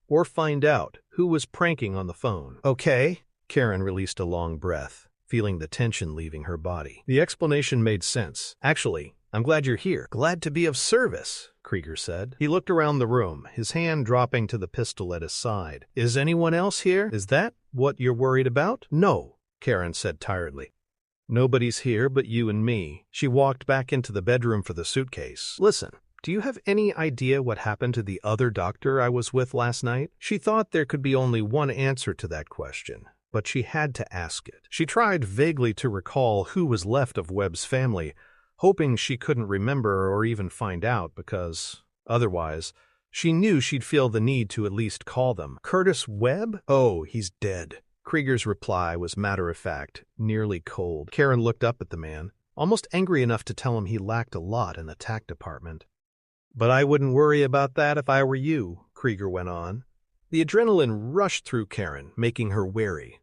or find out who was pranking on the phone." "Okay." Karen released a long breath, feeling the tension leaving her body. The explanation made sense. "Actually, I'm glad you're here." "Glad to be of service," Krieger said. He looked around the room, his hand dropping to the pistol at his side. "Is anyone else here? Is that what you're worried about?" "No," Karen said tiredly. "Nobody's here but you and me." She walked back into the bedroom for the suitcase. "Listen, do you have any idea what happened to the other doctor I was with last night?" She thought there could be only one answer to that question. but she had to ask it. She tried vaguely to recall who was left of Webb's family, hoping she couldn't remember or even find out because, otherwise, she knew she'd feel the need to at least call them. Curtis Webb? Oh, he's dead. Krieger's reply was matter-of-fact, nearly cold. Karen looked up at the man, almost angry enough to tell him he lacked a lot in the tact department. But I wouldn't worry about that if I were you, Krieger went on. The adrenaline rushed through Karen, making her wary.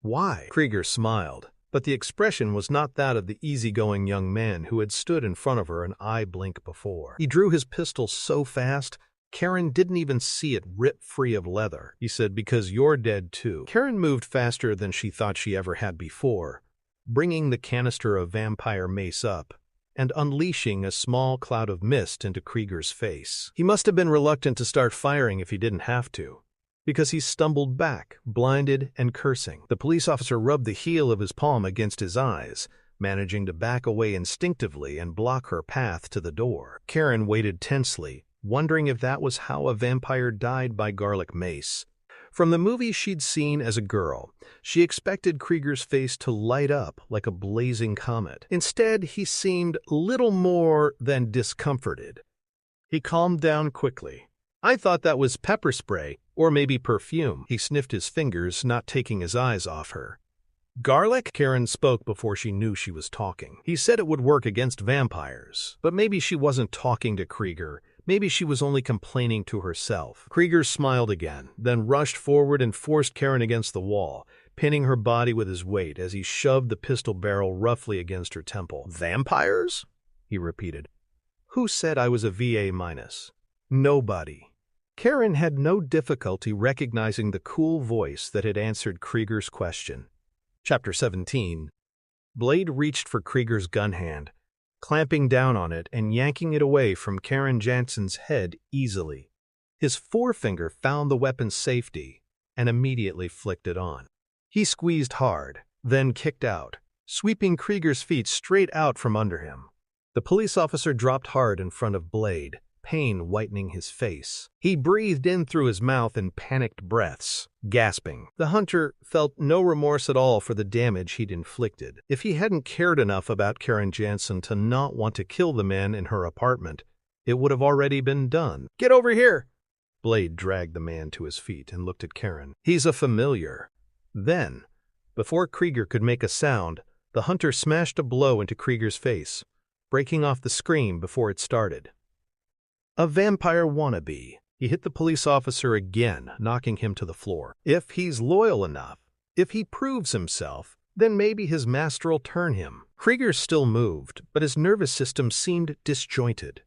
Why? Krieger smiled, but the expression was not that of the easygoing young man who had stood in front of her an eye blink before. He drew his pistol so fast, Karen didn't even see it rip free of leather. He said, because you're dead too. Karen moved faster than she thought she ever had before, bringing the canister of vampire mace up and unleashing a small cloud of mist into Krieger's face. He must have been reluctant to start firing if he didn't have to, because he stumbled back, blinded and cursing. The police officer rubbed the heel of his palm against his eyes, managing to back away instinctively and block her path to the door. Karen waited tensely, wondering if that was how a vampire died by garlic mace. From the movies she'd seen as a girl, she expected Krieger's face to light up like a blazing comet. Instead, he seemed little more than discomforted. He calmed down quickly. I thought that was pepper spray, or maybe perfume. He sniffed his fingers, not taking his eyes off her. Garlic? Karen spoke before she knew she was talking. He said it would work against vampires, but maybe she wasn't talking to Krieger. Maybe she was only complaining to herself. Krieger smiled again, then rushed forward and forced Karen against the wall, pinning her body with his weight as he shoved the pistol barrel roughly against her temple. Vampires? He repeated. Who said I was a VA-? Nobody. Karen had no difficulty recognizing the cool voice that had answered Krieger's question. Chapter 17. Blade reached for Krieger's gun hand, clamping down on it and yanking it away from Karen Jansen's head easily. His forefinger found the weapon's safety and immediately flicked it on. He squeezed hard, then kicked out, sweeping Krieger's feet straight out from under him. The police officer dropped hard in front of Blade, pain whitening his face. He breathed in through his mouth in panicked breaths, gasping. The hunter felt no remorse at all for the damage he'd inflicted. If he hadn't cared enough about Karen Jansen to not want to kill the man in her apartment, it would have already been done. Get over here! Blade dragged the man to his feet and looked at Karen. He's a familiar. Then, before Krieger could make a sound, the hunter smashed a blow into Krieger's face, breaking off the scream before it started. A vampire wannabe. He hit the police officer again, knocking him to the floor. If he's loyal enough, if he proves himself, then maybe his master'll turn him. Krieger still moved, but his nervous system seemed disjointed.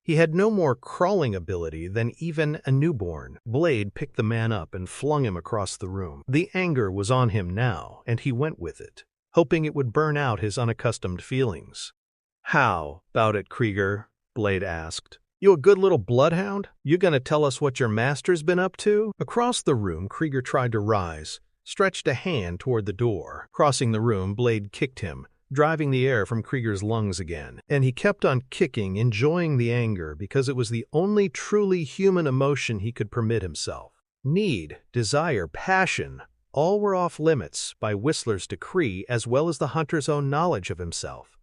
He had no more crawling ability than even a newborn. Blade picked the man up and flung him across the room. The anger was on him now, and he went with it, hoping it would burn out his unaccustomed feelings. How about it, Krieger? Blade asked. You a good little bloodhound? You gonna tell us what your master's been up to? Across the room, Krieger tried to rise, stretched a hand toward the door. Crossing the room, Blade kicked him, driving the air from Krieger's lungs again. And he kept on kicking, enjoying the anger because it was the only truly human emotion he could permit himself. Need, desire, passion, all were off limits by Whistler's decree as well as the hunter's own knowledge of himself.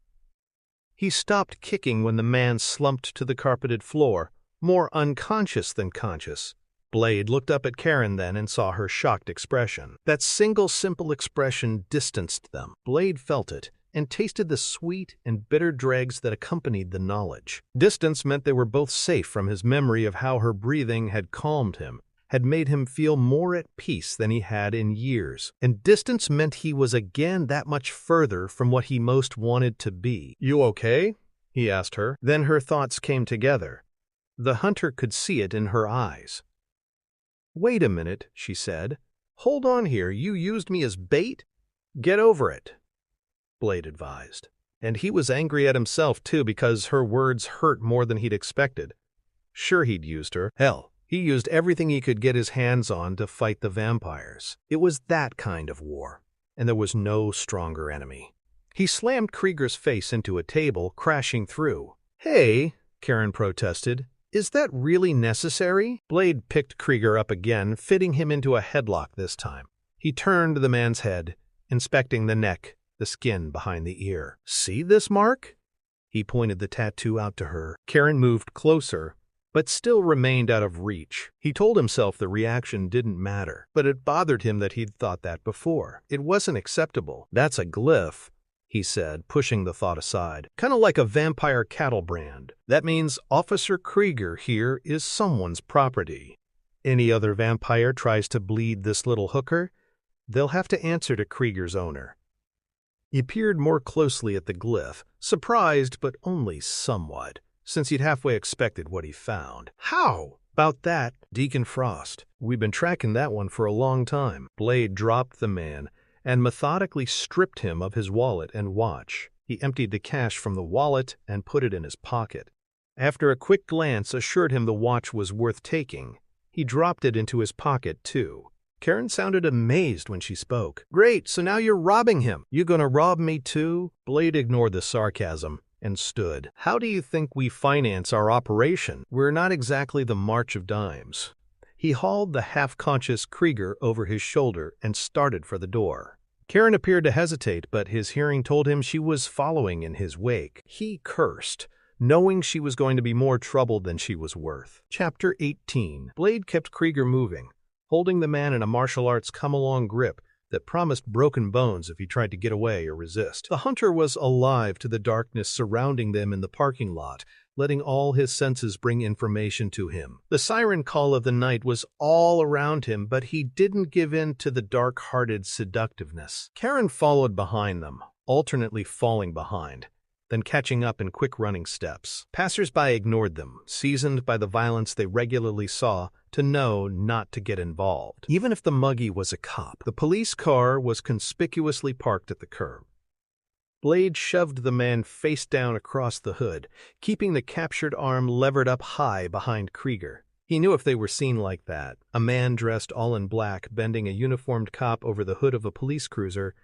He stopped kicking when the man slumped to the carpeted floor, more unconscious than conscious. Blade looked up at Karen then and saw her shocked expression. That single simple expression distanced them. Blade felt it and tasted the sweet and bitter dregs that accompanied the knowledge. Distance meant they were both safe from his memory of how her breathing had calmed him, had made him feel more at peace than he had in years. And distance meant he was again that much further from what he most wanted to be. You okay? He asked her. Then her thoughts came together. The hunter could see it in her eyes. Wait a minute, she said. Hold on here, you used me as bait? Get over it, Blade advised. And he was angry at himself too because her words hurt more than he'd expected. Sure, he'd used her. Hell, he used everything he could get his hands on to fight the vampires. It was that kind of war, and there was no stronger enemy. He slammed Krieger's face into a table, crashing through. Hey, Karen protested. Is that really necessary? Blade picked Krieger up again, fitting him into a headlock this time. He turned the man's head, inspecting the neck, the skin behind the ear. "See this mark?" He pointed the tattoo out to her. Karen moved closer, but still remained out of reach. He told himself the reaction didn't matter, but it bothered him that he'd thought that before. It wasn't acceptable. "That's a glyph," he said, pushing the thought aside. "Kind of like a vampire cattle brand. That means Officer Krieger here is someone's property. Any other vampire tries to bleed this little hooker, they'll have to answer to Krieger's owner." He peered more closely at the glyph, surprised but only somewhat, since he'd halfway expected what he found. "How?" "About that, Deacon Frost. We've been tracking that one for a long time." Blade dropped the man and methodically stripped him of his wallet and watch. He emptied the cash from the wallet and put it in his pocket. After a quick glance assured him the watch was worth taking, he dropped it into his pocket too. Karen sounded amazed when she spoke. "Great, so now you're robbing him. You gonna rob me too?" Blade ignored the sarcasm and stood. "How do you think we finance our operation? We're not exactly the March of Dimes." He hauled the half-conscious Krieger over his shoulder and started for the door. Karen appeared to hesitate, but his hearing told him she was following in his wake. He cursed, knowing she was going to be more trouble than she was worth. Chapter 18. Blade kept Krieger moving, holding the man in a martial arts come-along grip that promised broken bones if he tried to get away or resist. The hunter was alive to the darkness surrounding them in the parking lot, letting all his senses bring information to him. The siren call of the night was all around him, but he didn't give in to the dark-hearted seductiveness. Karen followed behind them, alternately falling behind, then catching up in quick running steps. Passers-by ignored them, seasoned by the violence they regularly saw, to know not to get involved. Even if the muggy was a cop, the police car was conspicuously parked at the curb. Blade shoved the man face down across the hood, keeping the captured arm levered up high behind Krieger. He knew if they were seen like that, a man dressed all in black bending a uniformed cop over the hood of a police cruiser,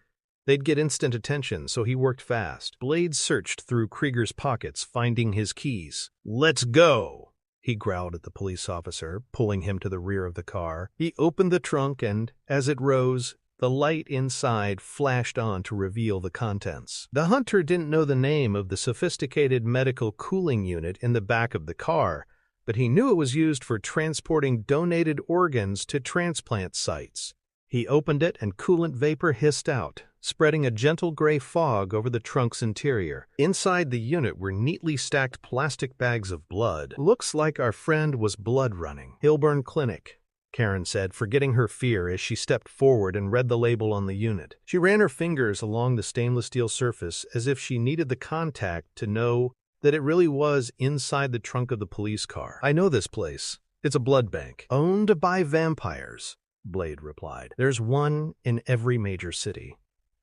they'd get instant attention, so he worked fast. Blade searched through Krieger's pockets, finding his keys. "Let's go," he growled at the police officer, pulling him to the rear of the car. He opened the trunk and, as it rose, the light inside flashed on to reveal the contents. The hunter didn't know the name of the sophisticated medical cooling unit in the back of the car, but he knew it was used for transporting donated organs to transplant sites. He opened it and coolant vapor hissed out, spreading a gentle gray fog over the trunk's interior. Inside the unit were neatly stacked plastic bags of blood. "Looks like our friend was blood running. Hilburn Clinic," Karen said, forgetting her fear as she stepped forward and read the label on the unit. She ran her fingers along the stainless steel surface as if she needed the contact to know that it really was inside the trunk of the police car. "I know this place. It's a blood bank. Owned by vampires," Blade replied. "There's one in every major city,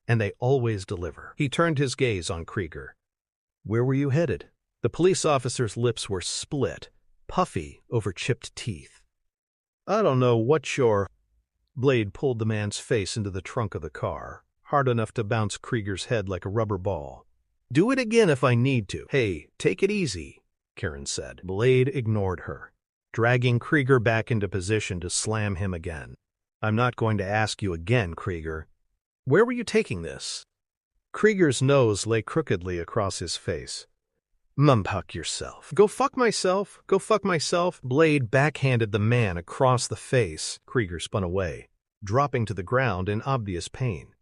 and they always deliver." He turned his gaze on Krieger. "Where were you headed?" The police officer's lips were split, puffy over chipped teeth. "I don't know what you're—" Blade pulled the man's face into the trunk of the car, hard enough to bounce Krieger's head like a rubber ball. "Do it again if I need to." "Hey, take it easy," Karen said. Blade ignored her, dragging Krieger back into position to slam him again. "I'm not going to ask you again, Krieger. Where were you taking this?" Krieger's nose lay crookedly across his face. "Mumpuck yourself." "Go fuck myself. Go fuck myself." Blade backhanded the man across the face. Krieger spun away, dropping to the ground in obvious pain.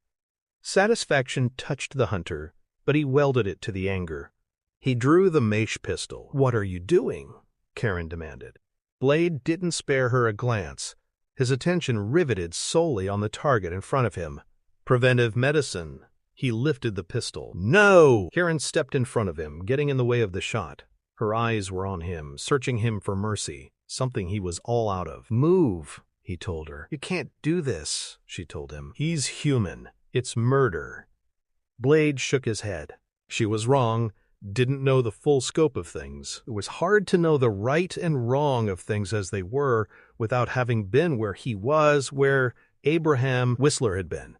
Satisfaction touched the hunter, but he welded it to the anger. He drew the mace pistol. "What are you doing?" Karen demanded. Blade didn't spare her a glance, his attention riveted solely on the target in front of him. "Preventive medicine." He lifted the pistol. "No!" Karen stepped in front of him, getting in the way of the shot. Her eyes were on him, searching him for mercy, something he was all out of. "Move," he told her. "You can't do this," she told him. "He's human. It's murder." Blade shook his head. She was wrong, didn't know the full scope of things. It was hard to know the right and wrong of things as they were without having been where he was, where Abraham Whistler had been.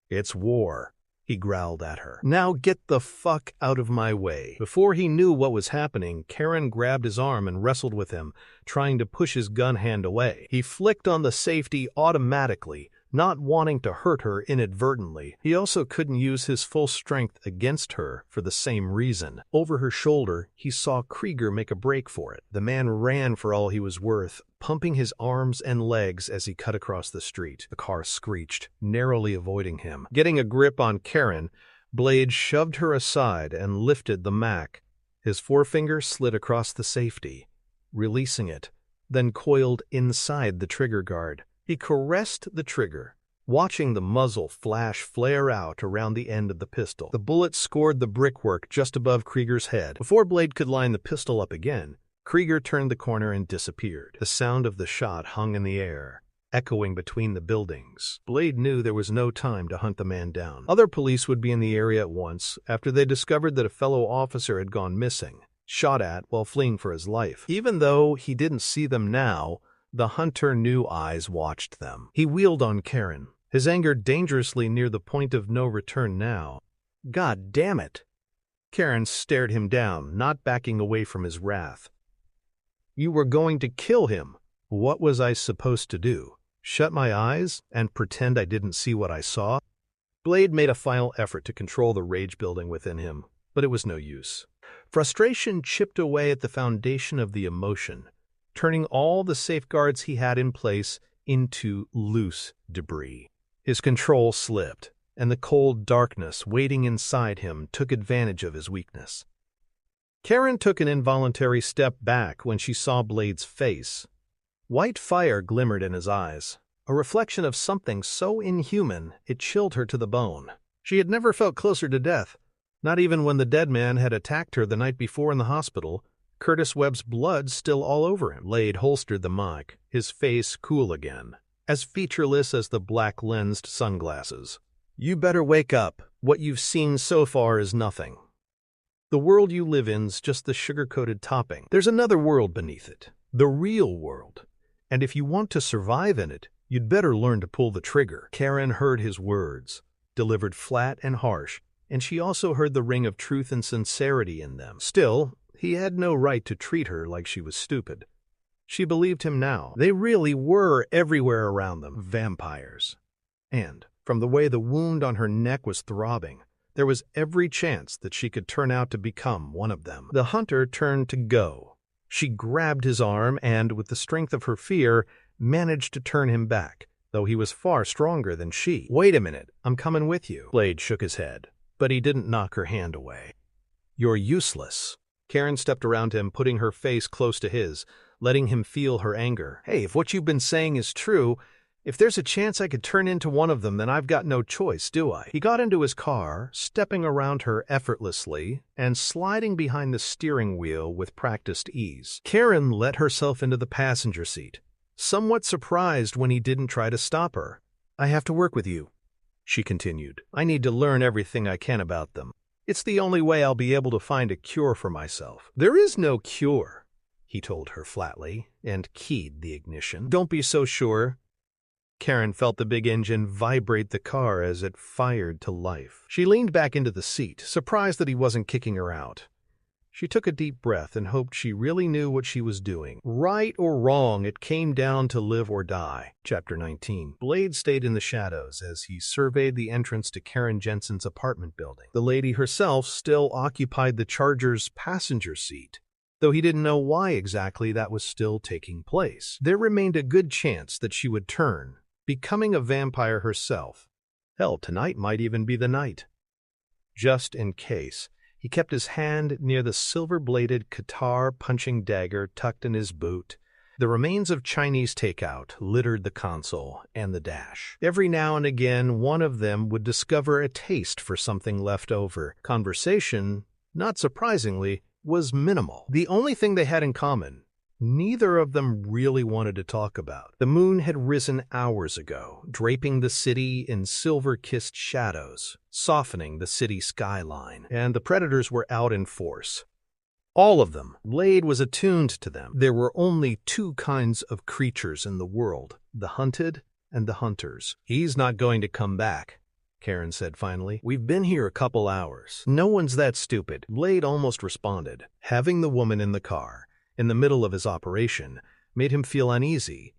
"It's war," he growled at her. "Now get the fuck out of my way." Before he knew what was happening, Karen grabbed his arm and wrestled with him, trying to push his gun hand away. He flicked on the safety automatically, not wanting to hurt her inadvertently. He also couldn't use his full strength against her for the same reason. Over her shoulder, he saw Krieger make a break for it. The man ran for all he was worth, pumping his arms and legs as he cut across the street. The car screeched, narrowly avoiding him. Getting a grip on Karen, Blade shoved her aside and lifted the Mac. His forefinger slid across the safety, releasing it, then coiled inside the trigger guard. He caressed the trigger, watching the muzzle flash flare out around the end of the pistol. The bullet scored the brickwork just above Krieger's head. Before Blade could line the pistol up again, Krieger turned the corner and disappeared. The sound of the shot hung in the air, echoing between the buildings. Blade knew there was no time to hunt the man down. Other police would be in the area at once after they discovered that a fellow officer had gone missing, shot at while fleeing for his life. Even though he didn't see them now, the hunter knew eyes watched them. He wheeled on Karen, his anger dangerously near the point of no return now. God damn it! Karen stared him down, not backing away from his wrath. You were going to kill him. What was I supposed to do? Shut my eyes and pretend I didn't see what I saw? Blade made a final effort to control the rage building within him, but it was no use. Frustration chipped away at the foundation of the emotion, turning all the safeguards he had in place into loose debris. His control slipped, and the cold darkness waiting inside him took advantage of his weakness. Karen took an involuntary step back when she saw Blade's face. White fire glimmered in his eyes, a reflection of something so inhuman it chilled her to the bone. She had never felt closer to death, not even when the dead man had attacked her the night before in the hospital, Curtis Webb's blood still all over him. Blade holstered the mic, his face cool again, as featureless as the black-lensed sunglasses. You better wake up. What you've seen so far is nothing. The world you live in's just the sugar-coated topping. There's another world beneath it, the real world. And if you want to survive in it, you'd better learn to pull the trigger. Karen heard his words, delivered flat and harsh, and she also heard the ring of truth and sincerity in them. Still, he had no right to treat her like she was stupid. She believed him now. They really were everywhere around them, vampires. And, from the way the wound on her neck was throbbing, there was every chance that she could turn out to become one of them. The hunter turned to go. She grabbed his arm and, with the strength of her fear, managed to turn him back, though he was far stronger than she. Wait a minute, I'm coming with you. Blade shook his head, but he didn't knock her hand away. You're useless. Karen stepped around him, putting her face close to his, letting him feel her anger. Hey, if what you've been saying is true, if there's a chance I could turn into one of them, then I've got no choice, do I? He got into his car, stepping around her effortlessly and sliding behind the steering wheel with practiced ease. Karen let herself into the passenger seat, somewhat surprised when he didn't try to stop her. I have to work with you, she continued. I need to learn everything I can about them. It's the only way I'll be able to find a cure for myself. There is no cure, he told her flatly, and keyed the ignition. Don't be so sure. Karen felt the big engine vibrate the car as it fired to life. She leaned back into the seat, surprised that he wasn't kicking her out. She took a deep breath and hoped she really knew what she was doing. Right or wrong, it came down to live or die. Chapter 19. Blade stayed in the shadows as he surveyed the entrance to Karen Jensen's apartment building. The lady herself still occupied the Charger's passenger seat, though he didn't know why exactly that was still taking place. There remained a good chance that she would turn, becoming a vampire herself. Hell, tonight might even be the night. Just in case, he kept his hand near the silver-bladed guitar-punching dagger tucked in his boot. The remains of Chinese takeout littered the console and the dash. Every now and again, one of them would discover a taste for something left over. Conversation, not surprisingly, was minimal. The only thing they had in common, neither of them really wanted to talk about. The moon had risen hours ago, draping the city in silver-kissed shadows, softening the city skyline, and the predators were out in force. All of them. Blade was attuned to them. There were only two kinds of creatures in the world, the hunted and the hunters. He's not going to come back, Karen said finally. We've been here a couple hours. No one's that stupid, Blade almost responded. Having the woman in the car, in the middle of his operation, made him feel uneasy.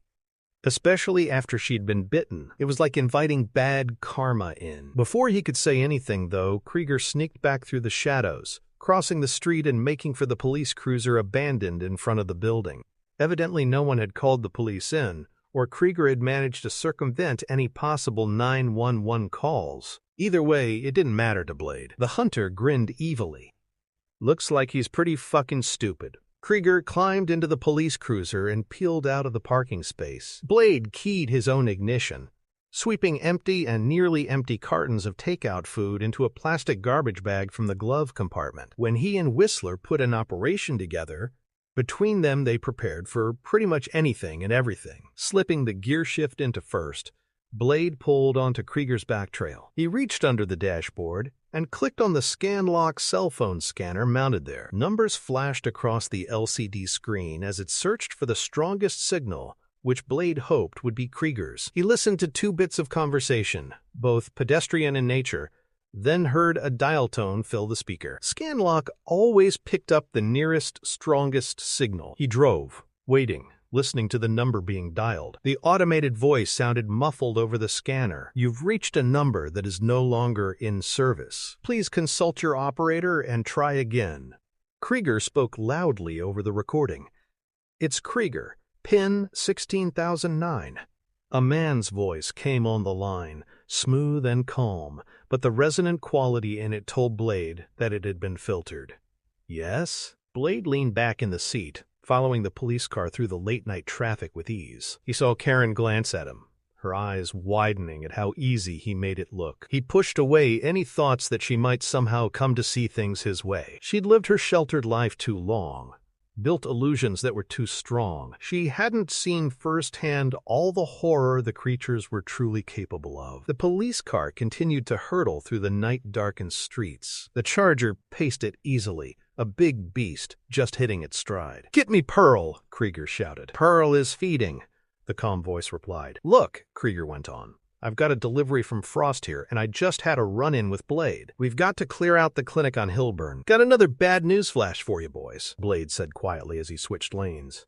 especially after she'd been bitten. It was like inviting bad karma in. Before he could say anything, though, Krieger sneaked back through the shadows, crossing the street and making for the police cruiser abandoned in front of the building. Evidently no one had called the police in, or Krieger had managed to circumvent any possible 911 calls. Either way, it didn't matter to Blade. The hunter grinned evilly. Looks like he's pretty fucking stupid. Krieger climbed into the police cruiser and peeled out of the parking space. Blade keyed his own ignition, sweeping empty and nearly empty cartons of takeout food into a plastic garbage bag from the glove compartment. When he and Whistler put an operation together, between them they prepared for pretty much anything and everything. Slipping the gear shift into first, Blade pulled onto Krieger's back trail. He reached under the dashboard and clicked on the ScanLock cell phone scanner mounted there. Numbers flashed across the LCD screen as it searched for the strongest signal, which Blade hoped would be Krieger's. He listened to 2 bits of conversation, both pedestrian in nature, then heard a dial tone fill the speaker. ScanLock always picked up the nearest, strongest signal. He drove, waiting, listening to the number being dialed. The automated voice sounded muffled over the scanner. "You've reached a number that is no longer in service. Please consult your operator and try again." Krieger spoke loudly over the recording. "It's Krieger, pin 16009. A man's voice came on the line, smooth and calm, but the resonant quality in it told Blade that it had been filtered. "Yes?" Blade leaned back in the seat, following the police car through the late-night traffic with ease. He saw Karen glance at him, her eyes widening at how easy he made it look. He pushed away any thoughts that she might somehow come to see things his way. She'd lived her sheltered life too long, built illusions that were too strong. She hadn't seen firsthand all the horror the creatures were truly capable of. The police car continued to hurtle through the night-darkened streets. The Charger paced it easily, a big beast just hitting its stride. "Get me Pearl!" Krieger shouted. "Pearl is feeding," the calm voice replied. "Look," Krieger went on, "I've got a delivery from Frost here, and I just had a run-in with Blade. We've got to clear out the clinic on Hillburn. Got another bad news flash for you, boys," Blade said quietly as he switched lanes.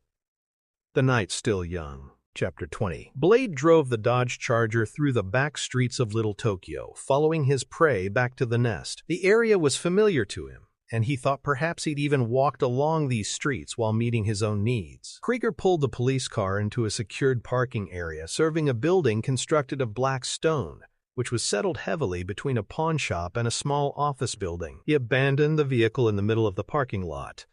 The night's still young. Chapter 20. Blade drove the Dodge Charger through the back streets of Little Tokyo, following his prey back to the nest. The area was familiar to him, and he thought perhaps he'd even walked along these streets while meeting his own needs. Krieger pulled the police car into a secured parking area serving a building constructed of black stone, which was settled heavily between a pawn shop and a small office building. He abandoned the vehicle in the middle of the parking lot,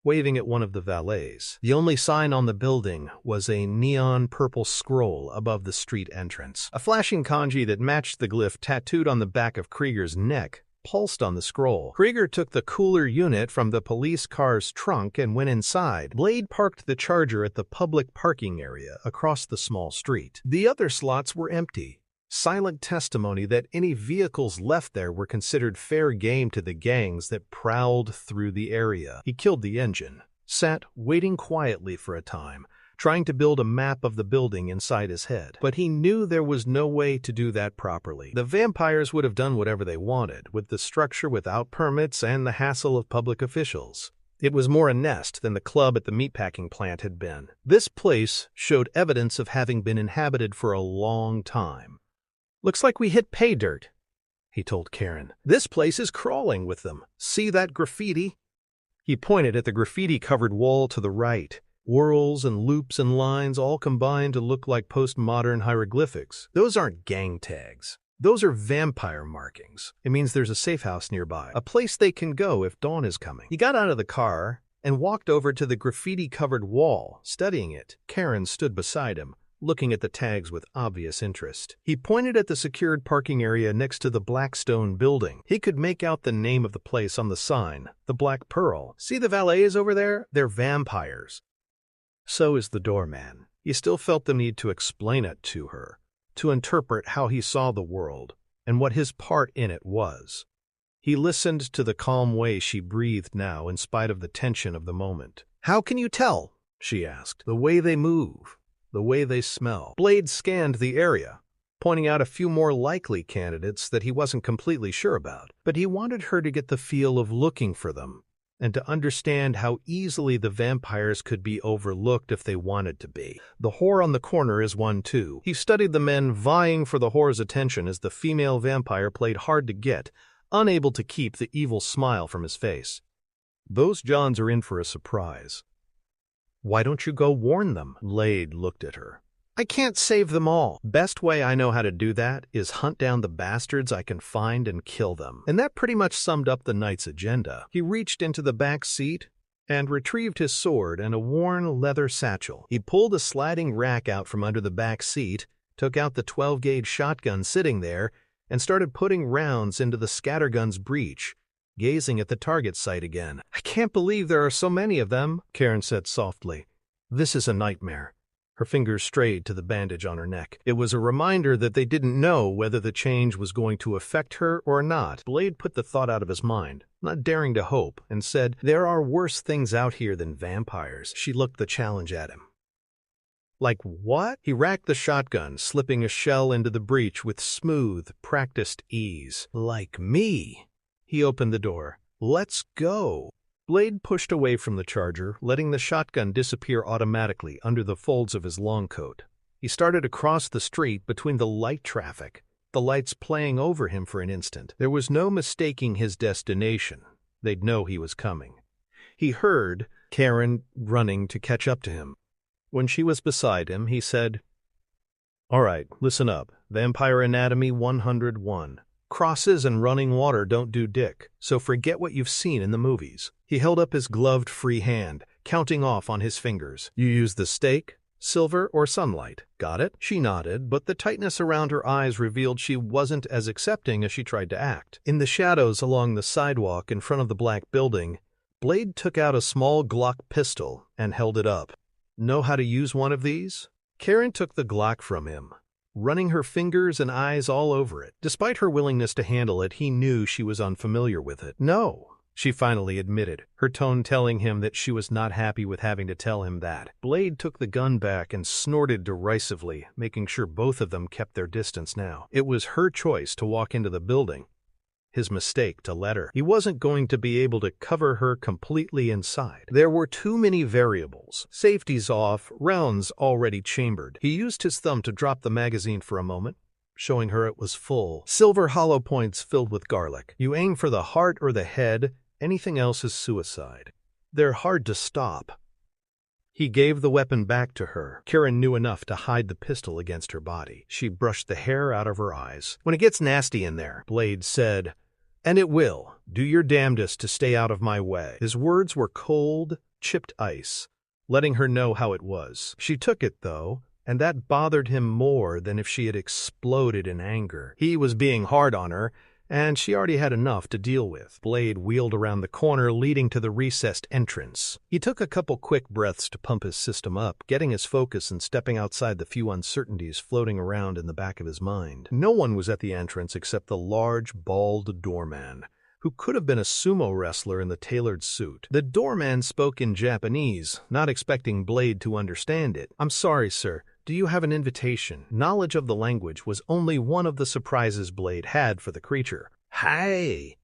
waving at one of the valets. The only sign on the building was a neon purple scroll above the street entrance. A flashing kanji that matched the glyph tattooed on the back of Krieger's neck pulsed on the scroll. Krieger took the cooler unit from the police car's trunk and went inside. Blade parked the Charger at the public parking area across the small street. The other slots were empty, silent testimony that any vehicles left there were considered fair game to the gangs that prowled through the area. He killed the engine, sat waiting quietly for a time, trying to build a map of the building inside his head. But he knew there was no way to do that properly. The vampires would have done whatever they wanted, with the structure without permits and the hassle of public officials. It was more a nest than the club at the meatpacking plant had been. This place showed evidence of having been inhabited for a long time. "Looks like we hit pay dirt," he told Karen. "This place is crawling with them. See that graffiti?" He pointed at the graffiti-covered wall to the right. Whorls and loops and lines all combined to look like postmodern hieroglyphics. Those aren't gang tags. Those are vampire markings. It means there's a safe house nearby, a place they can go if dawn is coming. He got out of the car and walked over to the graffiti-covered wall, studying it. Karen stood beside him, looking at the tags with obvious interest. He pointed at the secured parking area next to the black stone building. He could make out the name of the place on the sign, the Black Pearl. "See the valets over there? They're vampires. So is the doorman." He still felt the need to explain it to her, to interpret how he saw the world and what his part in it was. He listened to the calm way she breathed now in spite of the tension of the moment. "How can you tell?" she asked. "The way they move, the way they smell." Blade scanned the area, pointing out a few more likely candidates that he wasn't completely sure about, but he wanted her to get the feel of looking for them, and to understand how easily the vampires could be overlooked if they wanted to be. The whore on the corner is one too. He studied the men vying for the whore's attention as the female vampire played hard to get, unable to keep the evil smile from his face. Those Johns are in for a surprise. Why don't you go warn them? Blade looked at her. I can't save them all. Best way I know how to do that is hunt down the bastards I can find and kill them. And that pretty much summed up the night's agenda. He reached into the back seat and retrieved his sword and a worn leather satchel. He pulled a sliding rack out from under the back seat, took out the 12-gauge shotgun sitting there, and started putting rounds into the scattergun's breech, gazing at the target sight again. I can't believe there are so many of them, Karen said softly. This is a nightmare. Her fingers strayed to the bandage on her neck. It was a reminder that they didn't know whether the change was going to affect her or not. Blade put the thought out of his mind, not daring to hope, and said, There are worse things out here than vampires. She looked the challenge at him. Like what? He racked the shotgun, slipping a shell into the breech with smooth, practiced ease. Like me. He opened the door. Let's go. Blade pushed away from the charger, letting the shotgun disappear automatically under the folds of his long coat. He started across the street between the light traffic, the lights playing over him for an instant. There was no mistaking his destination. They'd know he was coming. He heard Karen running to catch up to him. When she was beside him, he said, All right, listen up. Vampire Anatomy 101. Crosses and running water don't do dick, so forget what you've seen in the movies. He held up his gloved free hand, counting off on his fingers. You use the stake, silver, or sunlight. Got it? She nodded, but the tightness around her eyes revealed she wasn't as accepting as she tried to act. In the shadows along the sidewalk in front of the black building, Blade took out a small Glock pistol and held it up. Know how to use one of these? Karen took the Glock from him, running her fingers and eyes all over it. Despite her willingness to handle it, he knew she was unfamiliar with it. No, she finally admitted, her tone telling him that she was not happy with having to tell him that. Blade took the gun back and snorted derisively, making sure both of them kept their distance now. It was her choice to walk into the building. His mistake to let her. He wasn't going to be able to cover her completely inside. There were too many variables. Safety's off, rounds already chambered. He used his thumb to drop the magazine for a moment, showing her it was full. Silver hollow points filled with garlic. You aim for the heart or the head, anything else is suicide. They're hard to stop. He gave the weapon back to her. Karen knew enough to hide the pistol against her body. She brushed the hair out of her eyes. When it gets nasty in there, Blade said, and it will. Do your damnedest to stay out of my way. His words were cold, chipped ice, letting her know how it was. She took it, though, and that bothered him more than if she had exploded in anger. He was being hard on her, and she already had enough to deal with. Blade wheeled around the corner leading to the recessed entrance. He took a couple quick breaths to pump his system up, getting his focus and stepping outside the few uncertainties floating around in the back of his mind. No one was at the entrance except the large, bald doorman, who could have been a sumo wrestler in the tailored suit. The doorman spoke in Japanese, not expecting Blade to understand it. I'm sorry, sir. Do you have an invitation? Knowledge of the language was only one of the surprises Blade had for the creature. Hi!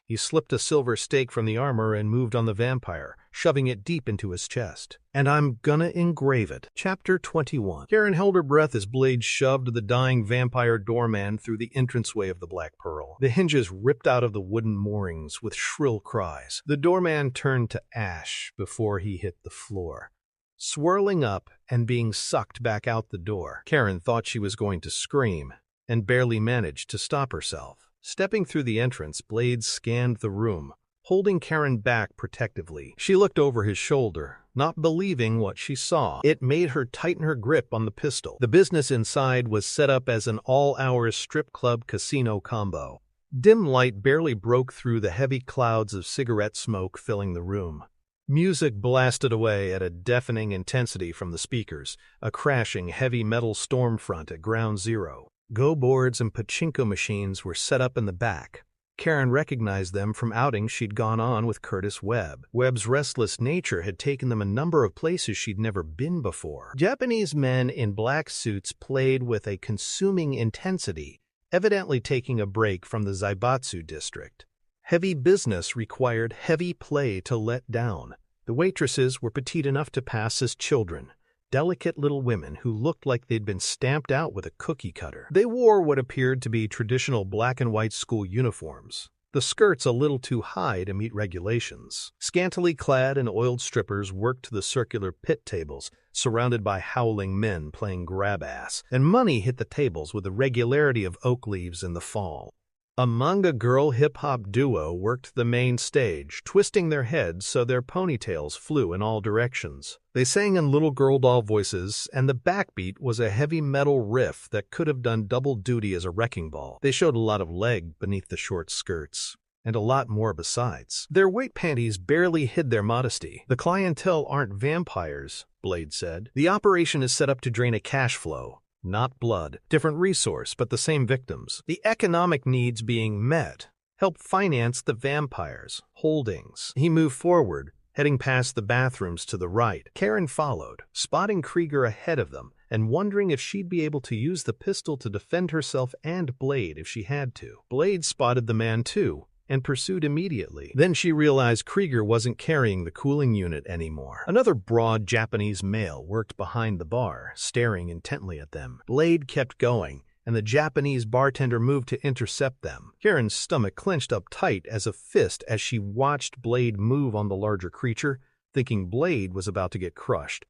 He slipped a silver stake from the armor and moved on the vampire, shoving it deep into his chest. And I'm gonna engrave it. Chapter 21. Karen held her breath as Blade shoved the dying vampire doorman through the entranceway of the Black Pearl. The hinges ripped out of the wooden moorings with shrill cries. The doorman turned to ash before he hit the floor, swirling up and being sucked back out the door. Karen thought she was going to scream and barely managed to stop herself. Stepping through the entrance, Blade scanned the room, holding Karen back protectively. She looked over his shoulder, not believing what she saw. It made her tighten her grip on the pistol. The business inside was set up as an all-hours strip club casino combo. Dim light barely broke through the heavy clouds of cigarette smoke filling the room. Music blasted away at a deafening intensity from the speakers, a crashing heavy metal storm front at ground zero. Go boards and pachinko machines were set up in the back. Karen recognized them from outings she'd gone on with Curtis Webb. Webb's restless nature had taken them a number of places she'd never been before. Japanese men in black suits played with a consuming intensity, evidently taking a break from the Zaibatsu district. Heavy business required heavy play to let down. The waitresses were petite enough to pass as children, delicate little women who looked like they'd been stamped out with a cookie cutter. They wore what appeared to be traditional black and white school uniforms, the skirts a little too high to meet regulations. Scantily clad and oiled strippers worked the circular pit tables, surrounded by howling men playing grab-ass, and money hit the tables with the regularity of oak leaves in the fall. A manga-girl hip-hop duo worked the main stage, twisting their heads so their ponytails flew in all directions. They sang in little girl doll voices, and the backbeat was a heavy metal riff that could have done double duty as a wrecking ball. They showed a lot of leg beneath the short skirts, and a lot more besides. Their white panties barely hid their modesty. "The clientele aren't vampires," Blade said. "The operation is set up to drain a cash flow. Not blood. Different resource, but the same victims. The economic needs being met help finance the vampires' holdings." He moved forward, heading past the bathrooms to the right. Karen followed, spotting Krieger ahead of them and wondering if she'd be able to use the pistol to defend herself and Blade if she had to. Blade spotted the man too, and pursued immediately. Then she realized Krieger wasn't carrying the cooling unit anymore. Another broad Japanese male worked behind the bar, staring intently at them. Blade kept going, and the Japanese bartender moved to intercept them. Karen's stomach clenched up tight as a fist as she watched Blade move on the larger creature, thinking Blade was about to get crushed.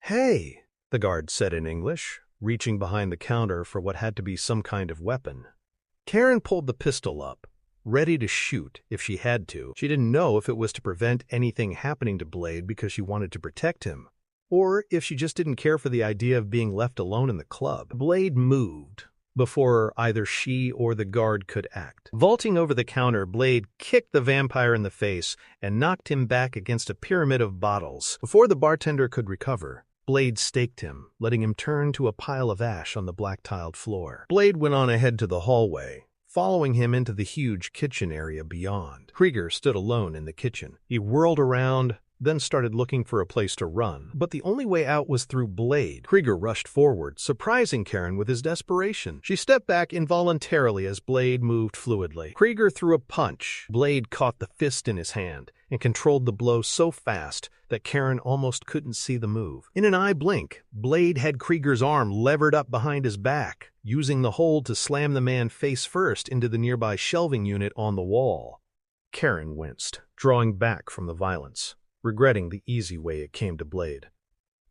"Hey," the guard said in English, reaching behind the counter for what had to be some kind of weapon. Karen pulled the pistol up, ready to shoot if she had to. She didn't know if it was to prevent anything happening to Blade because she wanted to protect him, or if she just didn't care for the idea of being left alone in the club. Blade moved before either she or the guard could act. Vaulting over the counter, Blade kicked the vampire in the face and knocked him back against a pyramid of bottles. Before the bartender could recover, Blade staked him, letting him turn to a pile of ash on the black-tiled floor. Blade went on ahead to the hallway, following him into the huge kitchen area beyond. Krieger stood alone in the kitchen. He whirled around, then started looking for a place to run. But the only way out was through Blade. Krieger rushed forward, surprising Karen with his desperation. She stepped back involuntarily as Blade moved fluidly. Krieger threw a punch. Blade caught the fist in his hand and controlled the blow so fast that Karen almost couldn't see the move. In an eye blink, Blade had Krieger's arm levered up behind his back, using the hold to slam the man face first into the nearby shelving unit on the wall. Karen winced, drawing back from the violence, regretting the easy way it came to Blade.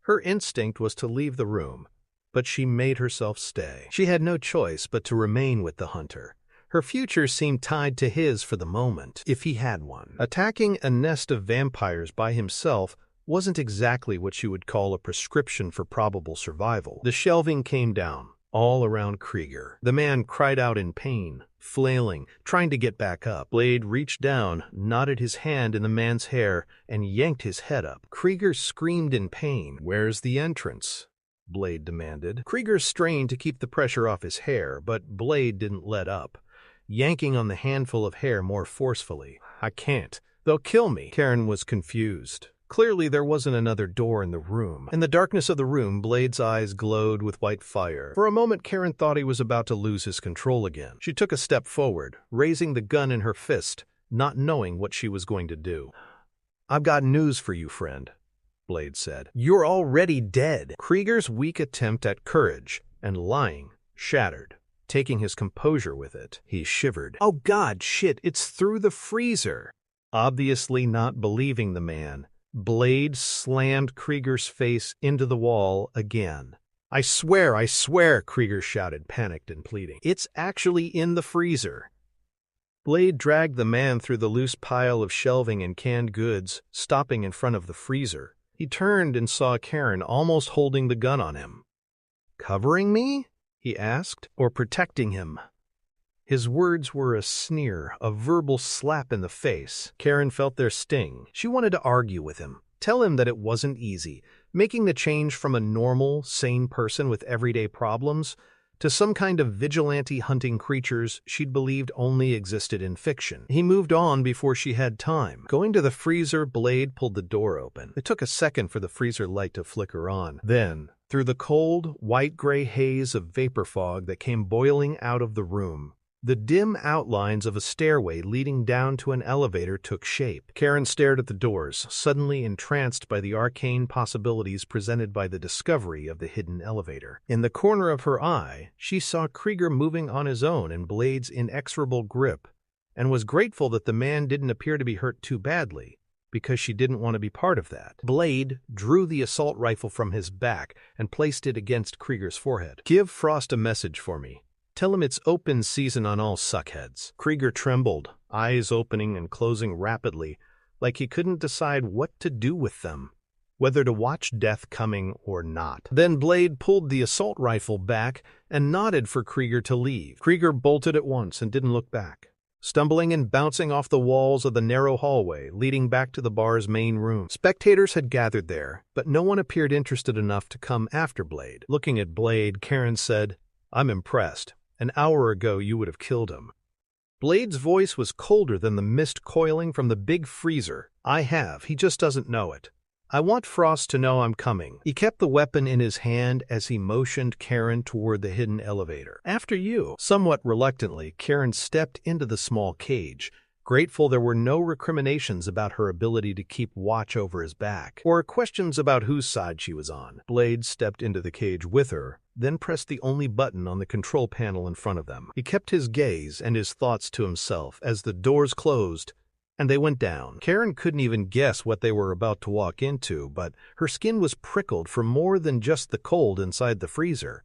Her instinct was to leave the room, but she made herself stay. She had no choice but to remain with the hunter. Her future seemed tied to his for the moment, if he had one. Attacking a nest of vampires by himself wasn't exactly what you would call a prescription for probable survival. The shelving came down, all around Krieger. The man cried out in pain, flailing, trying to get back up. Blade reached down, knotted his hand in the man's hair, and yanked his head up. Krieger screamed in pain. "Where's the entrance?" Blade demanded. Krieger strained to keep the pressure off his hair, but Blade didn't let up, yanking on the handful of hair more forcefully. "I can't. They'll kill me." Karen was confused. Clearly there wasn't another door in the room. In the darkness of the room, Blade's eyes glowed with white fire. For a moment, Karen thought he was about to lose his control again. She took a step forward, raising the gun in her fist, not knowing what she was going to do. "I've got news for you, friend," Blade said. "You're already dead." Krieger's weak attempt at courage and lying shattered. Taking his composure with it, he shivered. "Oh God, shit, it's through the freezer." Obviously not believing the man, Blade slammed Krieger's face into the wall again. I swear, Krieger shouted, panicked and pleading. "It's actually in the freezer." Blade dragged the man through the loose pile of shelving and canned goods, stopping in front of the freezer. He turned and saw Karen almost holding the gun on him. "Covering me?" he asked, "or protecting him?" His words were a sneer, a verbal slap in the face. Karen felt their sting. She wanted to argue with him, tell him that it wasn't easy, making the change from a normal, sane person with everyday problems to some kind of vigilante hunting creatures she'd believed only existed in fiction. He moved on before she had time. Going to the freezer, Blade pulled the door open. It took a second for the freezer light to flicker on. Then, through the cold, white-gray haze of vapor fog that came boiling out of the room, The dim outlines of a stairway leading down to an elevator took shape. Karen stared at the doors, suddenly entranced by the arcane possibilities presented by the discovery of the hidden elevator. In the corner of her eye, she saw Krieger moving on his own in Blade's inexorable grip, and was grateful that the man didn't appear to be hurt too badly, because she didn't want to be part of that. Blade drew the assault rifle from his back and placed it against Krieger's forehead. "Give Frost a message for me. Tell him it's open season on all suckheads." Krieger trembled, eyes opening and closing rapidly, like he couldn't decide what to do with them, whether to watch death coming or not. Then Blade pulled the assault rifle back and nodded for Krieger to leave. Krieger bolted at once and didn't look back, stumbling and bouncing off the walls of the narrow hallway leading back to the bar's main room. Spectators had gathered there, but no one appeared interested enough to come after Blade. Looking at Blade, Karen said, "I'm impressed. An hour ago you would have killed him." Blade's voice was colder than the mist coiling from the big freezer. "I have. He just doesn't know it. I want Frost to know I'm coming." He kept the weapon in his hand as he motioned Karen toward the hidden elevator. "After you." Somewhat reluctantly, Karen stepped into the small cage, grateful there were no recriminations about her ability to keep watch over his back, or questions about whose side she was on. Blade stepped into the cage with her, then pressed the only button on the control panel in front of them. He kept his gaze and his thoughts to himself as the doors closed and they went down. Karen couldn't even guess what they were about to walk into, but her skin was prickled from more than just the cold inside the freezer.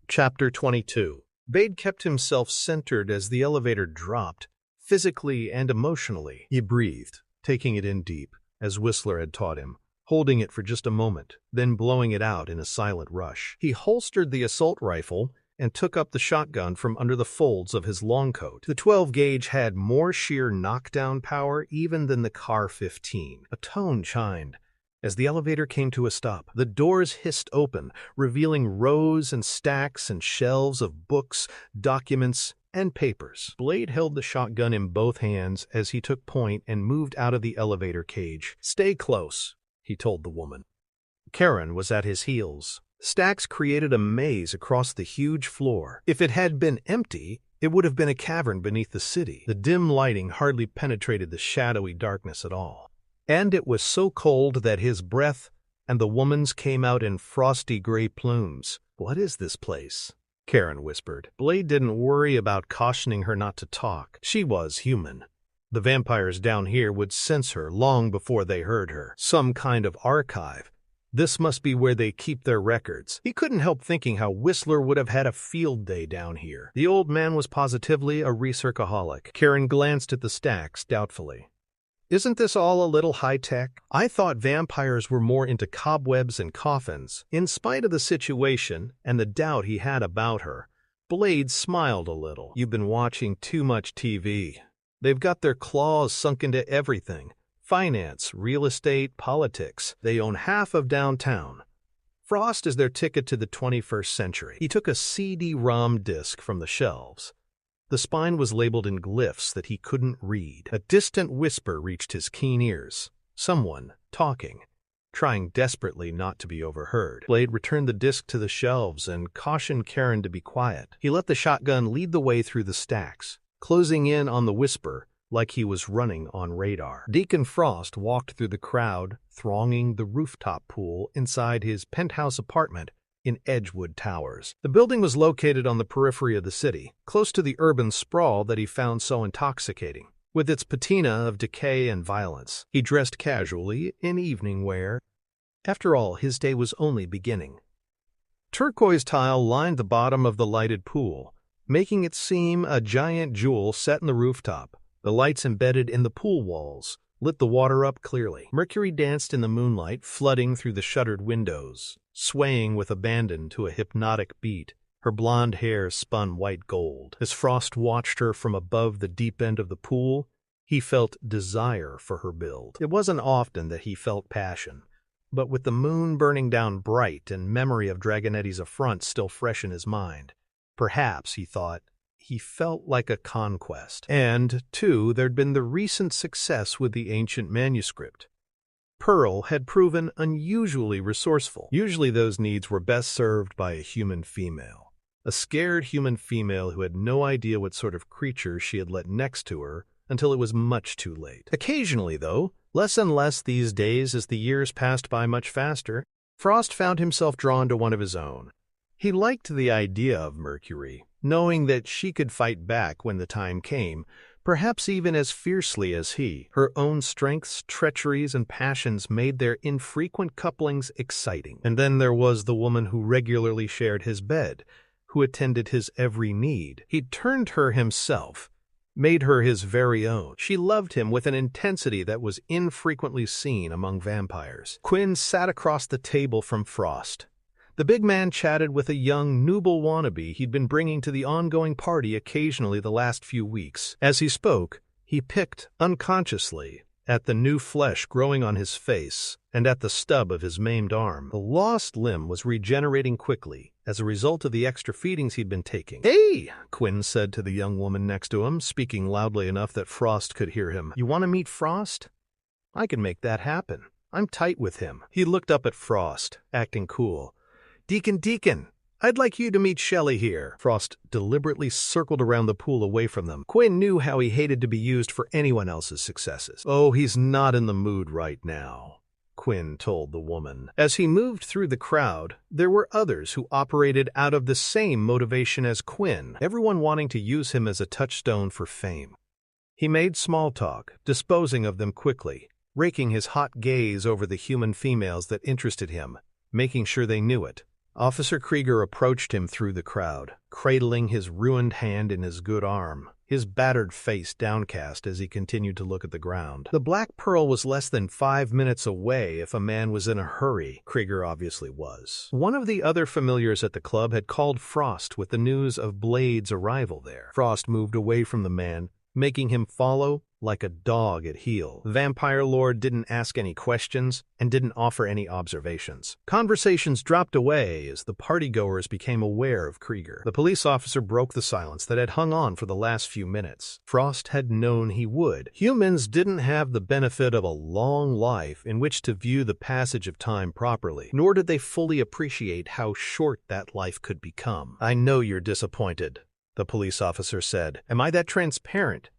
Chapter 22. Bade kept himself centered as the elevator dropped, physically and emotionally. He breathed, taking it in deep, as Whistler had taught him, holding it for just a moment, then blowing it out in a silent rush. He holstered the assault rifle and took up the shotgun from under the folds of his long coat. The 12-gauge had more sheer knockdown power even than the Car 15. A tone chimed as the elevator came to a stop. The doors hissed open, revealing rows and stacks and shelves of books, documents, and papers. Blade held the shotgun in both hands as he took point and moved out of the elevator cage. "Stay close," he told the woman. Karen was at his heels. Stacks created a maze across the huge floor. If it had been empty, it would have been a cavern beneath the city. The dim lighting hardly penetrated the shadowy darkness at all. And it was so cold that his breath and the woman's came out in frosty gray plumes. "What is this place?" Karen whispered. Blade didn't worry about cautioning her not to talk. She was human. The vampires down here would sense her long before they heard her. Some kind of archive. This must be where they keep their records. He couldn't help thinking how Whistler would have had a field day down here. The old man was positively a researchaholic. Karen glanced at the stacks doubtfully. "Isn't this all a little high-tech? I thought vampires were more into cobwebs and coffins." In spite of the situation and the doubt he had about her, Blade smiled a little. "You've been watching too much TV. They've got their claws sunk into everything. Finance, real estate, politics. They own half of downtown. Frost is their ticket to the 21st century." He took a CD-ROM disc from the shelves. The spine was labeled in glyphs that he couldn't read. A distant whisper reached his keen ears. Someone talking, trying desperately not to be overheard. Blade returned the disc to the shelves and cautioned Karen to be quiet. He let the shotgun lead the way through the stacks, closing in on the whisper like he was running on radar. Deacon Frost walked through the crowd, thronging the rooftop pool inside his penthouse apartment in Edgewood Towers. The building was located on the periphery of the city, close to the urban sprawl that he found so intoxicating, with its patina of decay and violence. He dressed casually in evening wear. After all, his day was only beginning. Turquoise tile lined the bottom of the lighted pool, making it seem a giant jewel set in the rooftop. The lights embedded in the pool walls lit the water up clearly. Mercury danced in the moonlight, flooding through the shuttered windows, swaying with abandon to a hypnotic beat. Her blonde hair spun white gold. As Frost watched her from above the deep end of the pool, he felt desire for her build. It wasn't often that he felt passion, but with the moon burning down bright and memory of Dragonetti's affront still fresh in his mind, perhaps, he thought, he felt like a conquest. And, too, there'd been the recent success with the ancient manuscript. Pearl had proven unusually resourceful. Usually those needs were best served by a human female. a scared human female who had no idea what sort of creature she had let next to her until it was much too late. Occasionally, though, less and less these days as the years passed by much faster, Frost found himself drawn to one of his own. He liked the idea of Mercury, knowing that she could fight back when the time came, perhaps even as fiercely as he. Her own strengths, treacheries, and passions made their infrequent couplings exciting. And then there was the woman who regularly shared his bed, who attended his every need. He turned her himself, made her his very own. She loved him with an intensity that was infrequently seen among vampires. Quinn sat across the table from Frost. The big man chatted with a young Nooble wannabe he'd been bringing to the ongoing party occasionally the last few weeks. As he spoke, he picked, unconsciously, at the new flesh growing on his face and at the stub of his maimed arm. The lost limb was regenerating quickly as a result of the extra feedings he'd been taking. "Hey," Quinn said to the young woman next to him, speaking loudly enough that Frost could hear him. "You want to meet Frost? I can make that happen. I'm tight with him." He looked up at Frost, acting cool. Deacon, I'd like you to meet Shelley here." Frost deliberately circled around the pool away from them. Quinn knew how he hated to be used for anyone else's successes. "Oh, he's not in the mood right now," Quinn told the woman. As he moved through the crowd, there were others who operated out of the same motivation as Quinn, everyone wanting to use him as a touchstone for fame. He made small talk, disposing of them quickly, raking his hot gaze over the human females that interested him, making sure they knew it. Officer Krieger approached him through the crowd, cradling his ruined hand in his good arm, his battered face downcast as he continued to look at the ground. The Black Pearl was less than 5 minutes away if a man was in a hurry. Krieger obviously was. One of the other familiars at the club had called Frost with the news of Blade's arrival there. Frost moved away from the man, making him follow like a dog at heel. Vampire Lord didn't ask any questions and didn't offer any observations. Conversations dropped away as the partygoers became aware of Krieger. The police officer broke the silence that had hung on for the last few minutes. Frost had known he would. Humans didn't have the benefit of a long life in which to view the passage of time properly, nor did they fully appreciate how short that life could become. "I know you're disappointed," the police officer said. "Am I that transparent?"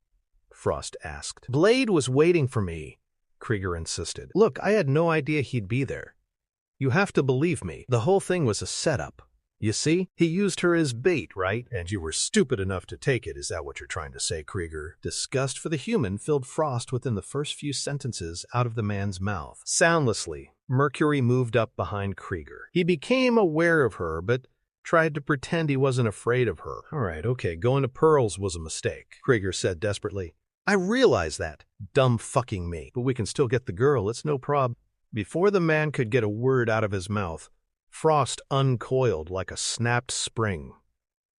Frost asked. "Blade was waiting for me," Krieger insisted. "Look, I had no idea he'd be there. You have to believe me. The whole thing was a setup. You see? He used her as bait, right? And you were stupid enough to take it, is that what you're trying to say, Krieger?" Disgust for the human filled Frost within the first few sentences out of the man's mouth. Soundlessly, Mercury moved up behind Krieger. He became aware of her, but tried to pretend he wasn't afraid of her. "All right, okay, going to Pearl's was a mistake," Krieger said desperately. "I realize that. Dumb fucking me. But we can still get the girl, it's no prob." Before the man could get a word out of his mouth, Frost uncoiled like a snapped spring.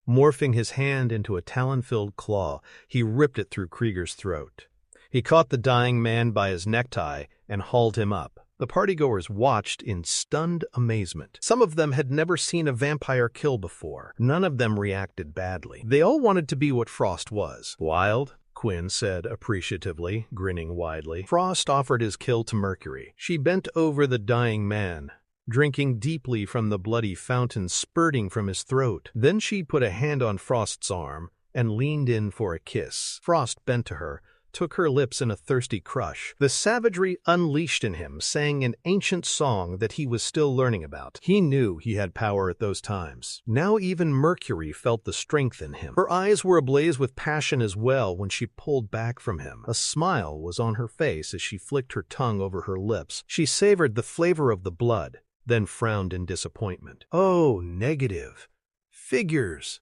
Morphing his hand into a talon-filled claw, he ripped it through Krieger's throat. He caught the dying man by his necktie and hauled him up. The partygoers watched in stunned amazement. Some of them had never seen a vampire kill before. None of them reacted badly. They all wanted to be what Frost was. "Wild?" Quinn said appreciatively, grinning widely. Frost offered his kill to Mercury. She bent over the dying man, drinking deeply from the bloody fountain spurting from his throat. Then she put a hand on Frost's arm and leaned in for a kiss. Frost bent to her, took her lips in a thirsty crush. The savagery unleashed in him sang an ancient song that he was still learning about. He knew he had power at those times. Now even Mercury felt the strength in him. Her eyes were ablaze with passion as well when she pulled back from him. A smile was on her face as she flicked her tongue over her lips. She savored the flavor of the blood, then frowned in disappointment. "Oh, negative. Figures."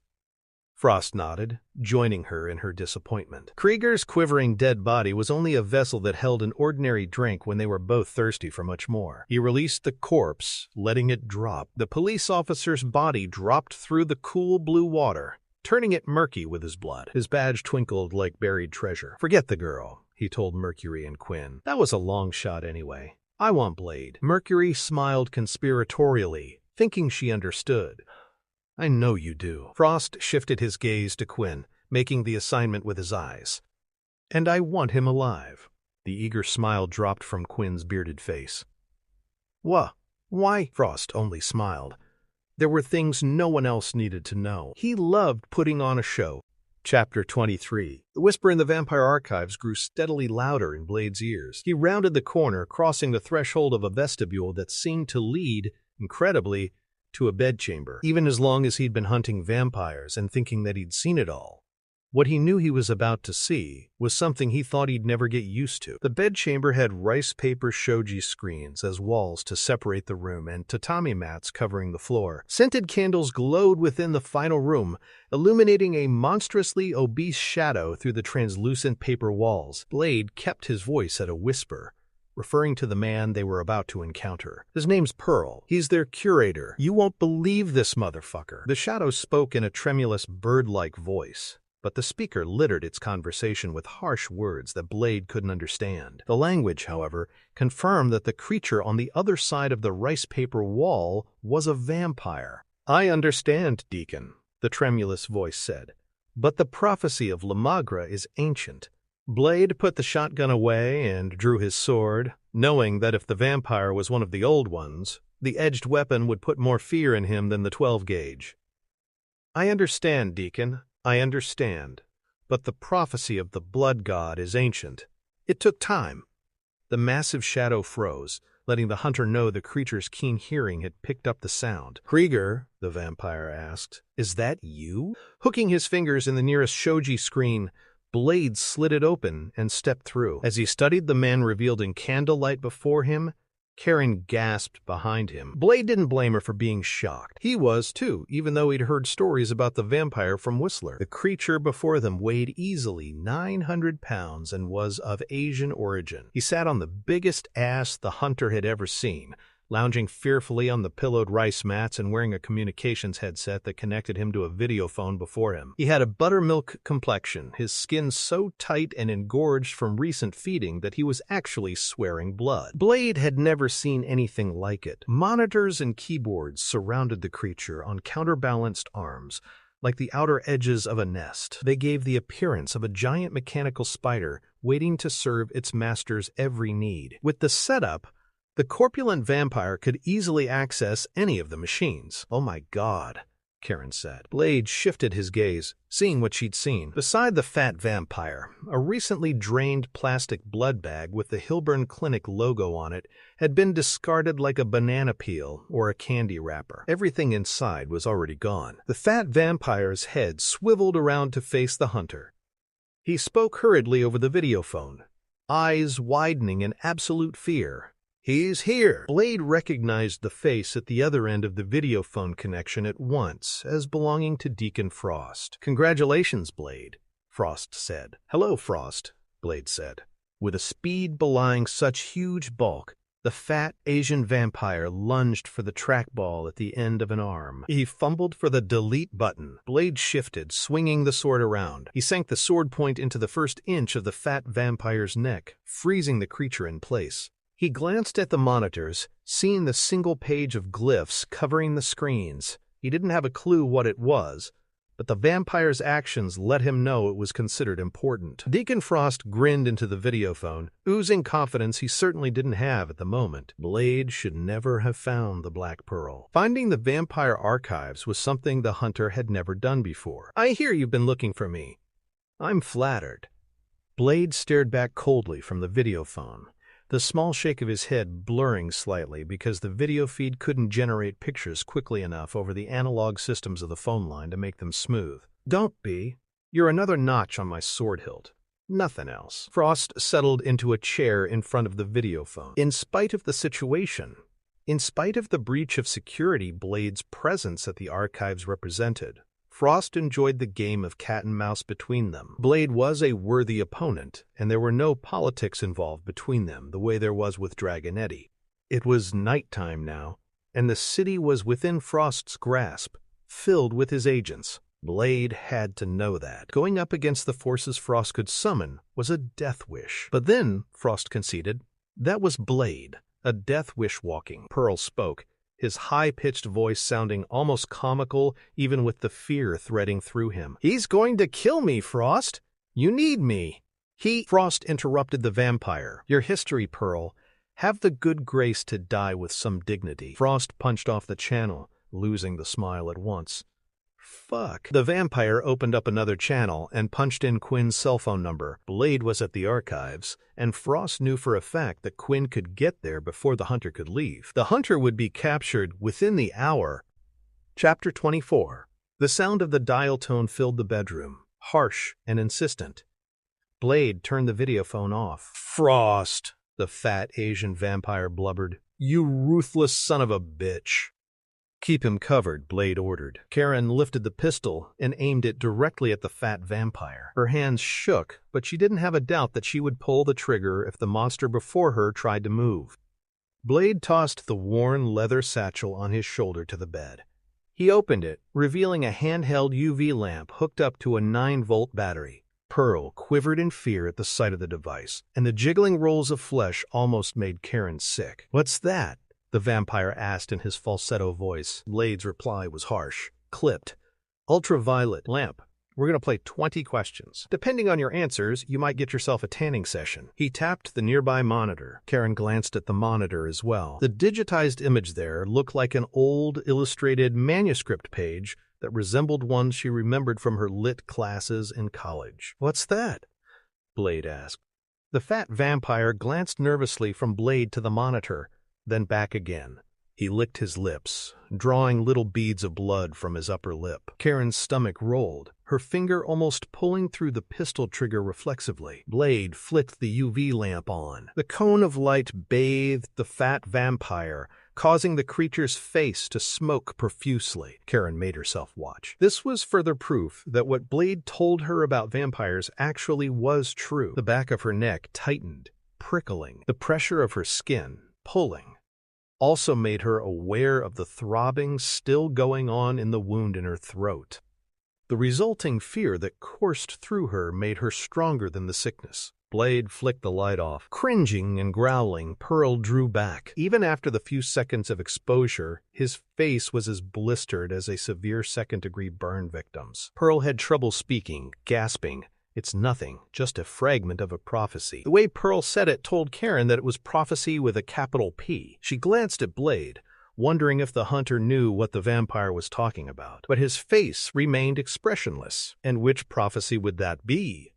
Frost nodded, joining her in her disappointment. Krieger's quivering dead body was only a vessel that held an ordinary drink when they were both thirsty for much more. He released the corpse, letting it drop. The police officer's body dropped through the cool blue water, turning it murky with his blood. His badge twinkled like buried treasure. "Forget the girl," he told Mercury and Quinn. "That was a long shot anyway. I want Blade." Mercury smiled conspiratorially, thinking she understood. "I know you do." Frost shifted his gaze to Quinn, making the assignment with his eyes. "And I want him alive." The eager smile dropped from Quinn's bearded face. Why?" Frost only smiled. There were things no one else needed to know. He loved putting on a show. Chapter 23. The whisper in the vampire archives grew steadily louder in Blade's ears. He rounded the corner, crossing the threshold of a vestibule that seemed to lead, incredibly, to a bedchamber. Even as long as he'd been hunting vampires and thinking that he'd seen it all, what he knew he was about to see was something he thought he'd never get used to. The bedchamber had rice paper shoji screens as walls to separate the room and tatami mats covering the floor. Scented candles glowed within the final room, illuminating a monstrously obese shadow through the translucent paper walls. Blade kept his voice at a whisper, referring to the man they were about to encounter. His name's Pearl. He's their curator. You won't believe this motherfucker. The shadow spoke in a tremulous, bird-like voice, but the speaker littered its conversation with harsh words that Blade couldn't understand. The language, however, confirmed that the creature on the other side of the rice paper wall was a vampire. "I understand, Deacon," the tremulous voice said, "but the prophecy of Lamagra is ancient." Blade put the shotgun away and drew his sword, knowing that if the vampire was one of the old ones, the edged weapon would put more fear in him than the 12-gauge. "I understand, Deacon. I understand, but the prophecy of the blood god is ancient. It took time." The massive shadow froze, letting the hunter know the creature's keen hearing had picked up the sound. "Krieger," the vampire asked, "is that you?" Hooking his fingers in the nearest shoji screen, Blade slid it open and stepped through. As he studied the man revealed in candlelight before him, Karen gasped behind him. Blade didn't blame her for being shocked. He was, too, even though he'd heard stories about the vampire from Whistler. The creature before them weighed easily 900 pounds and was of Asian origin. He sat on the biggest ass the hunter had ever seen, lounging fearfully on the pillowed rice mats and wearing a communications headset that connected him to a video phone before him. He had a buttermilk complexion, his skin so tight and engorged from recent feeding that he was actually swearing blood. Blade had never seen anything like it. Monitors and keyboards surrounded the creature on counterbalanced arms, like the outer edges of a nest. They gave the appearance of a giant mechanical spider waiting to serve its master's every need. With the setup, the corpulent vampire could easily access any of the machines. "Oh my God," Karen said. Blade shifted his gaze, seeing what she'd seen. Beside the fat vampire, a recently drained plastic blood bag with the Hilburn Clinic logo on it had been discarded like a banana peel or a candy wrapper. Everything inside was already gone. The fat vampire's head swiveled around to face the hunter. He spoke hurriedly over the videophone, eyes widening in absolute fear. "He's here." Blade recognized the face at the other end of the videophone connection at once as belonging to Deacon Frost. "Congratulations, Blade," Frost said. "Hello, Frost," Blade said. With a speed belying such huge bulk, the fat Asian vampire lunged for the trackball at the end of an arm. He fumbled for the delete button. Blade shifted, swinging the sword around. He sank the sword point into the first inch of the fat vampire's neck, freezing the creature in place. He glanced at the monitors, seeing the single page of glyphs covering the screens. He didn't have a clue what it was, but the vampire's actions let him know it was considered important. Deacon Frost grinned into the videophone, oozing confidence he certainly didn't have at the moment. Blade should never have found the Black Pearl. Finding the vampire archives was something the hunter had never done before. "I hear you've been looking for me." "I'm flattered." Blade stared back coldly from the videophone, the small shake of his head blurring slightly because the video feed couldn't generate pictures quickly enough over the analog systems of the phone line to make them smooth. "Don't be. You're another notch on my sword hilt. Nothing else." Frost settled into a chair in front of the videophone. In spite of the situation, in spite of the breach of security Blade's presence at the archives represented, Frost enjoyed the game of cat and mouse between them. Blade was a worthy opponent, and there were no politics involved between them the way there was with Dragonetti. It was nighttime now, and the city was within Frost's grasp, filled with his agents. Blade had to know that. Going up against the forces Frost could summon was a death wish. But then, Frost conceded, that was Blade, a death wish walking. Pearl spoke, his high-pitched voice sounding almost comical even with the fear threading through him. "He's going to kill me, Frost. You need me." Frost interrupted the vampire. "Your history, Pearl. Have the good grace to die with some dignity." Frost punched off the channel, losing the smile at once. Fuck. The vampire opened up another channel and punched in Quinn's cell phone number. Blade was at the archives, and Frost knew for a fact that Quinn could get there before the hunter could leave. The hunter would be captured within the hour. Chapter 24. The sound of the dial tone filled the bedroom, harsh and insistent. Blade turned the videophone off. "Frost," the fat Asian vampire blubbered. "You ruthless son of a bitch." "Keep him covered," Blade ordered. Karen lifted the pistol and aimed it directly at the fat vampire. Her hands shook, but she didn't have a doubt that she would pull the trigger if the monster before her tried to move. Blade tossed the worn leather satchel on his shoulder to the bed. He opened it, revealing a handheld UV lamp hooked up to a 9-volt battery. Pearl quivered in fear at the sight of the device, and the jiggling rolls of flesh almost made Karen sick. "What's that?" the vampire asked in his falsetto voice. Blade's reply was harsh, clipped. "Ultraviolet lamp. We're going to play 20 questions. Depending on your answers, you might get yourself a tanning session." He tapped the nearby monitor. Karen glanced at the monitor as well. The digitized image there looked like an old illustrated manuscript page that resembled one she remembered from her lit classes in college. "What's that?" Blade asked. The fat vampire glanced nervously from Blade to the monitor, then back again. He licked his lips, drawing little beads of blood from his upper lip. Karen's stomach rolled, her finger almost pulling through the pistol trigger reflexively. Blade flicked the UV lamp on. The cone of light bathed the fat vampire, causing the creature's face to smoke profusely. Karen made herself watch. This was further proof that what Blade told her about vampires actually was true. The back of her neck tightened, prickling. The pressure of her skin, pulling, also made her aware of the throbbing still going on in the wound in her throat. The resulting fear that coursed through her made her stronger than the sickness. Blade flicked the light off. Cringing and growling, Pearl drew back. Even after the few seconds of exposure, his face was as blistered as a severe second-degree burn victim's. Pearl had trouble speaking, gasping. "It's nothing, just a fragment of a prophecy." The way Pearl said it told Karen that it was prophecy with a capital P. She glanced at Blade, wondering if the hunter knew what the vampire was talking about. But his face remained expressionless. "And which prophecy would that be?"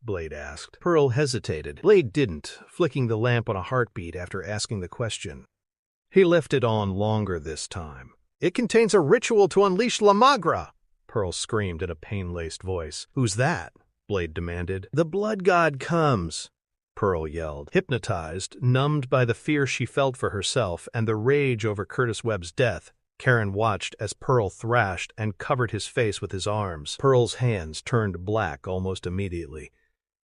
Blade asked. Pearl hesitated. Blade didn't, flicking the lamp on a heartbeat after asking the question. He left it on longer this time. "It contains a ritual to unleash La Magra!" Pearl screamed in a pain-laced voice. "Who's that?" Blade demanded. "The blood god comes," Pearl yelled. Hypnotized, numbed by the fear she felt for herself and the rage over Curtis Webb's death, Karen watched as Pearl thrashed and covered his face with his arms. Pearl's hands turned black almost immediately,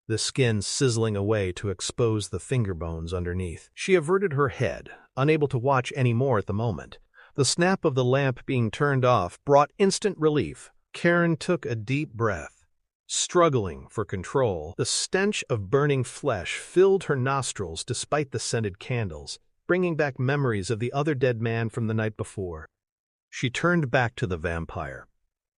the skin sizzling away to expose the finger bones underneath. She averted her head, unable to watch any more at the moment. The snap of the lamp being turned off brought instant relief. Karen took a deep breath. Struggling for control, the stench of burning flesh filled her nostrils despite the scented candles, bringing back memories of the other dead man from the night before. She turned back to the vampire.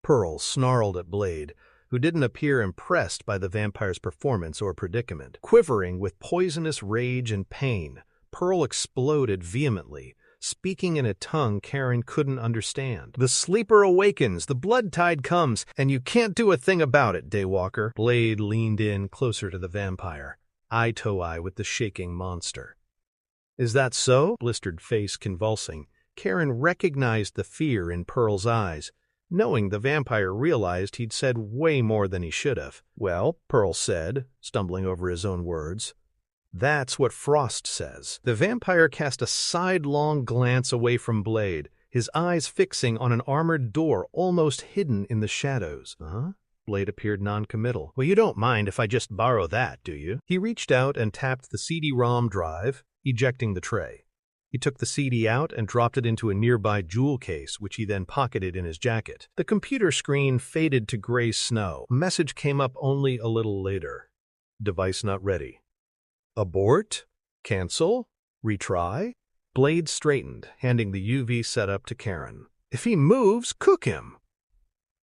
Pearl snarled at Blade, who didn't appear impressed by the vampire's performance or predicament. Quivering with poisonous rage and pain, Pearl exploded vehemently, speaking in a tongue Karen couldn't understand. "The sleeper awakens, the blood tide comes, and you can't do a thing about it, Daywalker." Blade leaned in closer to the vampire, eye to eye with the shaking monster. "Is that so?" Blistered face convulsing, Karen recognized the fear in Pearl's eyes, knowing the vampire realized he'd said way more than he should have. "Well," Pearl said, stumbling over his own words, "that's what Frost says." The vampire cast a sidelong glance away from Blade, his eyes fixing on an armored door almost hidden in the shadows. "Huh?" Blade appeared noncommittal. "Well, you don't mind if I just borrow that, do you?" He reached out and tapped the CD-ROM drive, ejecting the tray. He took the CD out and dropped it into a nearby jewel case, which he then pocketed in his jacket. The computer screen faded to gray snow. A message came up only a little later. "Device not ready." Abort? Cancel? Retry? Blade straightened, handing the UV setup to Karen. "If he moves, cook him."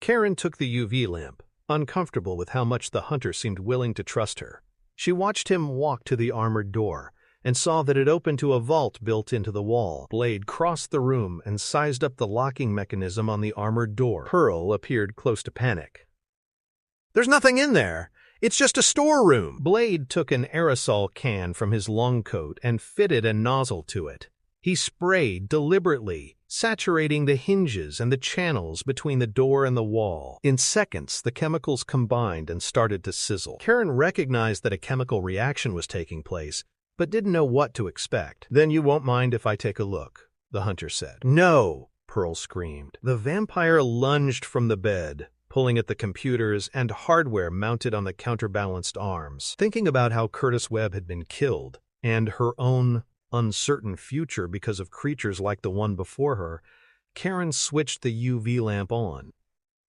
Karen took the UV lamp, uncomfortable with how much the hunter seemed willing to trust her. She watched him walk to the armored door, and saw that it opened to a vault built into the wall. Blade crossed the room and sized up the locking mechanism on the armored door. Pearl appeared close to panic. "There's nothing in there! It's just a storeroom!" Blade took an aerosol can from his long coat and fitted a nozzle to it. He sprayed deliberately, saturating the hinges and the channels between the door and the wall. In seconds, the chemicals combined and started to sizzle. Karen recognized that a chemical reaction was taking place, but didn't know what to expect. "Then you won't mind if I take a look," the hunter said. "No!" Pearl screamed. The vampire lunged from the bed, pulling at the computers and hardware mounted on the counterbalanced arms. Thinking about how Curtis Webb had been killed, and her own uncertain future because of creatures like the one before her, Karen switched the UV lamp on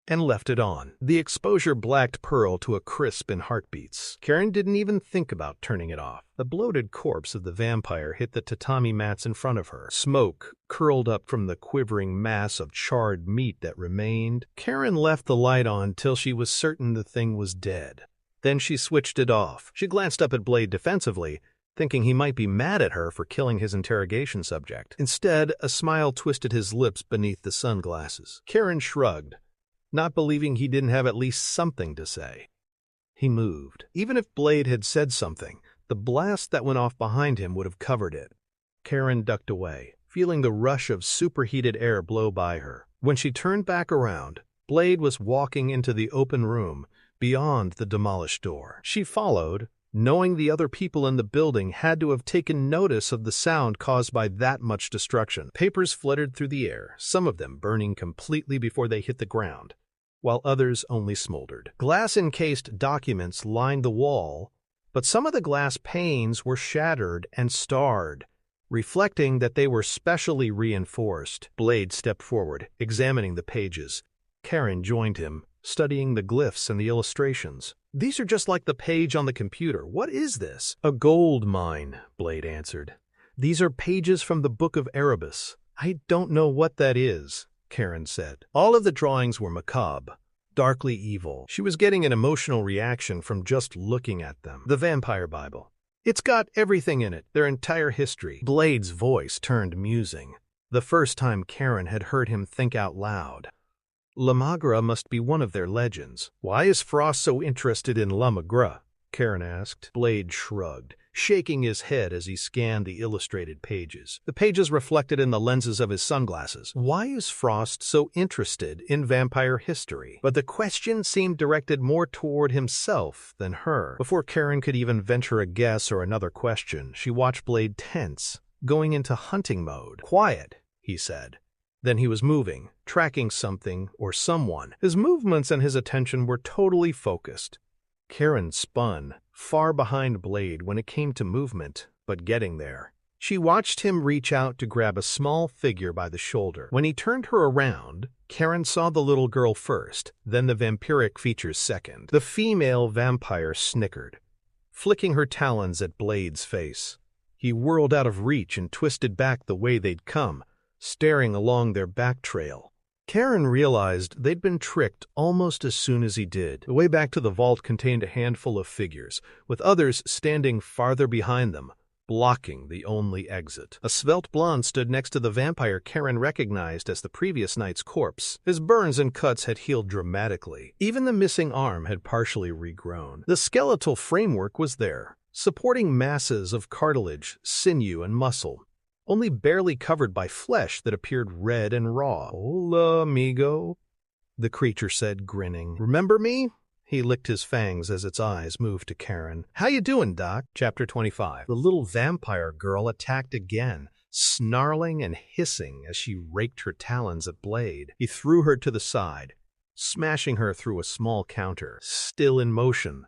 and left it on. The exposure blacked Pearl to a crisp in heartbeats. Karen didn't even think about turning it off. The bloated corpse of the vampire hit the tatami mats in front of her. Smoke curled up from the quivering mass of charred meat that remained. Karen left the light on till she was certain the thing was dead. Then she switched it off. She glanced up at Blade defensively, thinking he might be mad at her for killing his interrogation subject. Instead, a smile twisted his lips beneath the sunglasses. Karen shrugged, not believing he didn't have at least something to say. He moved. Even if Blade had said something, the blast that went off behind him would have covered it. Karen ducked away, feeling the rush of superheated air blow by her. When she turned back around, Blade was walking into the open room beyond the demolished door. She followed, knowing the other people in the building had to have taken notice of the sound caused by that much destruction. Papers fluttered through the air, some of them burning completely before they hit the ground, while others only smoldered. Glass-encased documents lined the wall, but some of the glass panes were shattered and starred, reflecting that they were specially reinforced. Blade stepped forward, examining the pages. Karen joined him, studying the glyphs and the illustrations. "These are just like the page on the computer. What is this?" "A gold mine," Blade answered. "These are pages from the Book of Erebus." "I don't know what that is," Karen said. All of the drawings were macabre, darkly evil. She was getting an emotional reaction from just looking at them. "The Vampire Bible. It's got everything in it, their entire history." Blade's voice turned musing, the first time Karen had heard him think out loud. La Magra must be one of their legends. "Why is Frost so interested in La Magra?" Karen asked. Blade shrugged, shaking his head as he scanned the illustrated pages. The pages reflected in the lenses of his sunglasses. Why is Frost so interested in vampire history? But the question seemed directed more toward himself than her. Before Karen could even venture a guess or another question, she watched Blade tense, going into hunting mode. "Quiet," he said. Then he was moving, tracking something or someone. His movements and his attention were totally focused. Karen spun, far behind Blade when it came to movement, but getting there. She watched him reach out to grab a small figure by the shoulder. When he turned her around, Karen saw the little girl first, then the vampiric features second. The female vampire snickered, flicking her talons at Blade's face. He whirled out of reach and twisted back the way they'd come, staring along their back trail. Karen realized they'd been tricked almost as soon as he did. The way back to the vault contained a handful of figures, with others standing farther behind them, blocking the only exit. A svelte blonde stood next to the vampire Karen recognized as the previous night's corpse. His burns and cuts had healed dramatically. Even the missing arm had partially regrown. The skeletal framework was there, supporting masses of cartilage, sinew, and muscle, only barely covered by flesh that appeared red and raw. "Hola, amigo," the creature said, grinning. "Remember me?" He licked his fangs as its eyes moved to Karen. "How you doing, Doc?" Chapter 25. The little vampire girl attacked again, snarling and hissing as she raked her talons at Blade. He threw her to the side, smashing her through a small counter. Still in motion,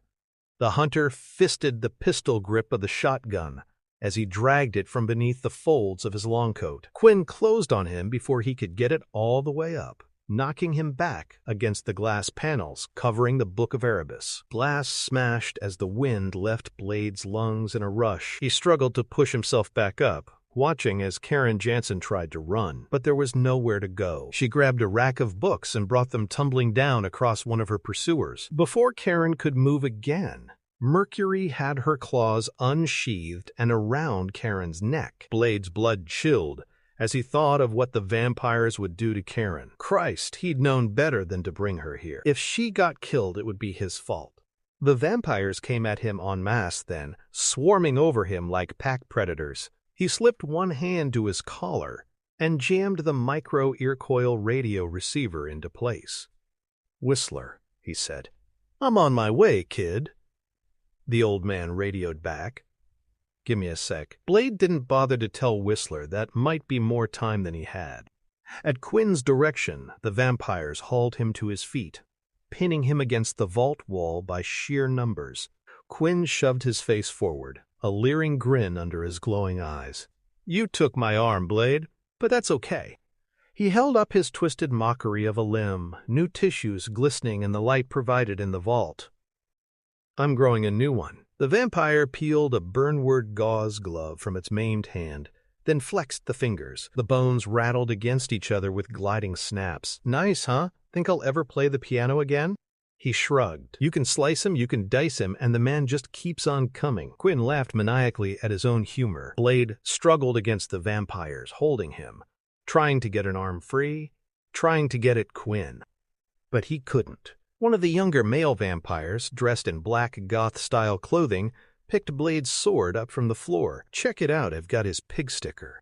the hunter fisted the pistol grip of the shotgun as he dragged it from beneath the folds of his long coat. Quinn closed on him before he could get it all the way up, knocking him back against the glass panels covering the Book of Erebus. Glass smashed as the wind left Blade's lungs in a rush. He struggled to push himself back up, watching as Karen Jansen tried to run, but there was nowhere to go. She grabbed a rack of books and brought them tumbling down across one of her pursuers. Before Karen could move again, Mercury had her claws unsheathed and around Karen's neck. Blade's blood chilled as he thought of what the vampires would do to Karen. Christ, he'd known better than to bring her here. If she got killed, it would be his fault. The vampires came at him en masse then, swarming over him like pack predators. He slipped one hand to his collar and jammed the micro-earcoil radio receiver into place. "Whistler," he said. "I'm on my way, kid." The old man radioed back. "Give me a sec." Blade didn't bother to tell Whistler that might be more time than he had. At Quinn's direction, the vampires hauled him to his feet, pinning him against the vault wall by sheer numbers. Quinn shoved his face forward, a leering grin under his glowing eyes. "You took my arm, Blade, but that's okay." He held up his twisted mockery of a limb, new tissues glistening in the light provided in the vault. "I'm growing a new one." The vampire peeled a burnward gauze glove from its maimed hand, then flexed the fingers. The bones rattled against each other with gliding snaps. "Nice, huh? Think I'll ever play the piano again?" He shrugged. "You can slice him, you can dice him, and the man just keeps on coming." Quinn laughed maniacally at his own humor. Blade struggled against the vampires, holding him, trying to get an arm free, trying to get at Quinn. But he couldn't. One of the younger male vampires, dressed in black goth-style clothing, picked Blade's sword up from the floor. "Check it out, I've got his pig sticker."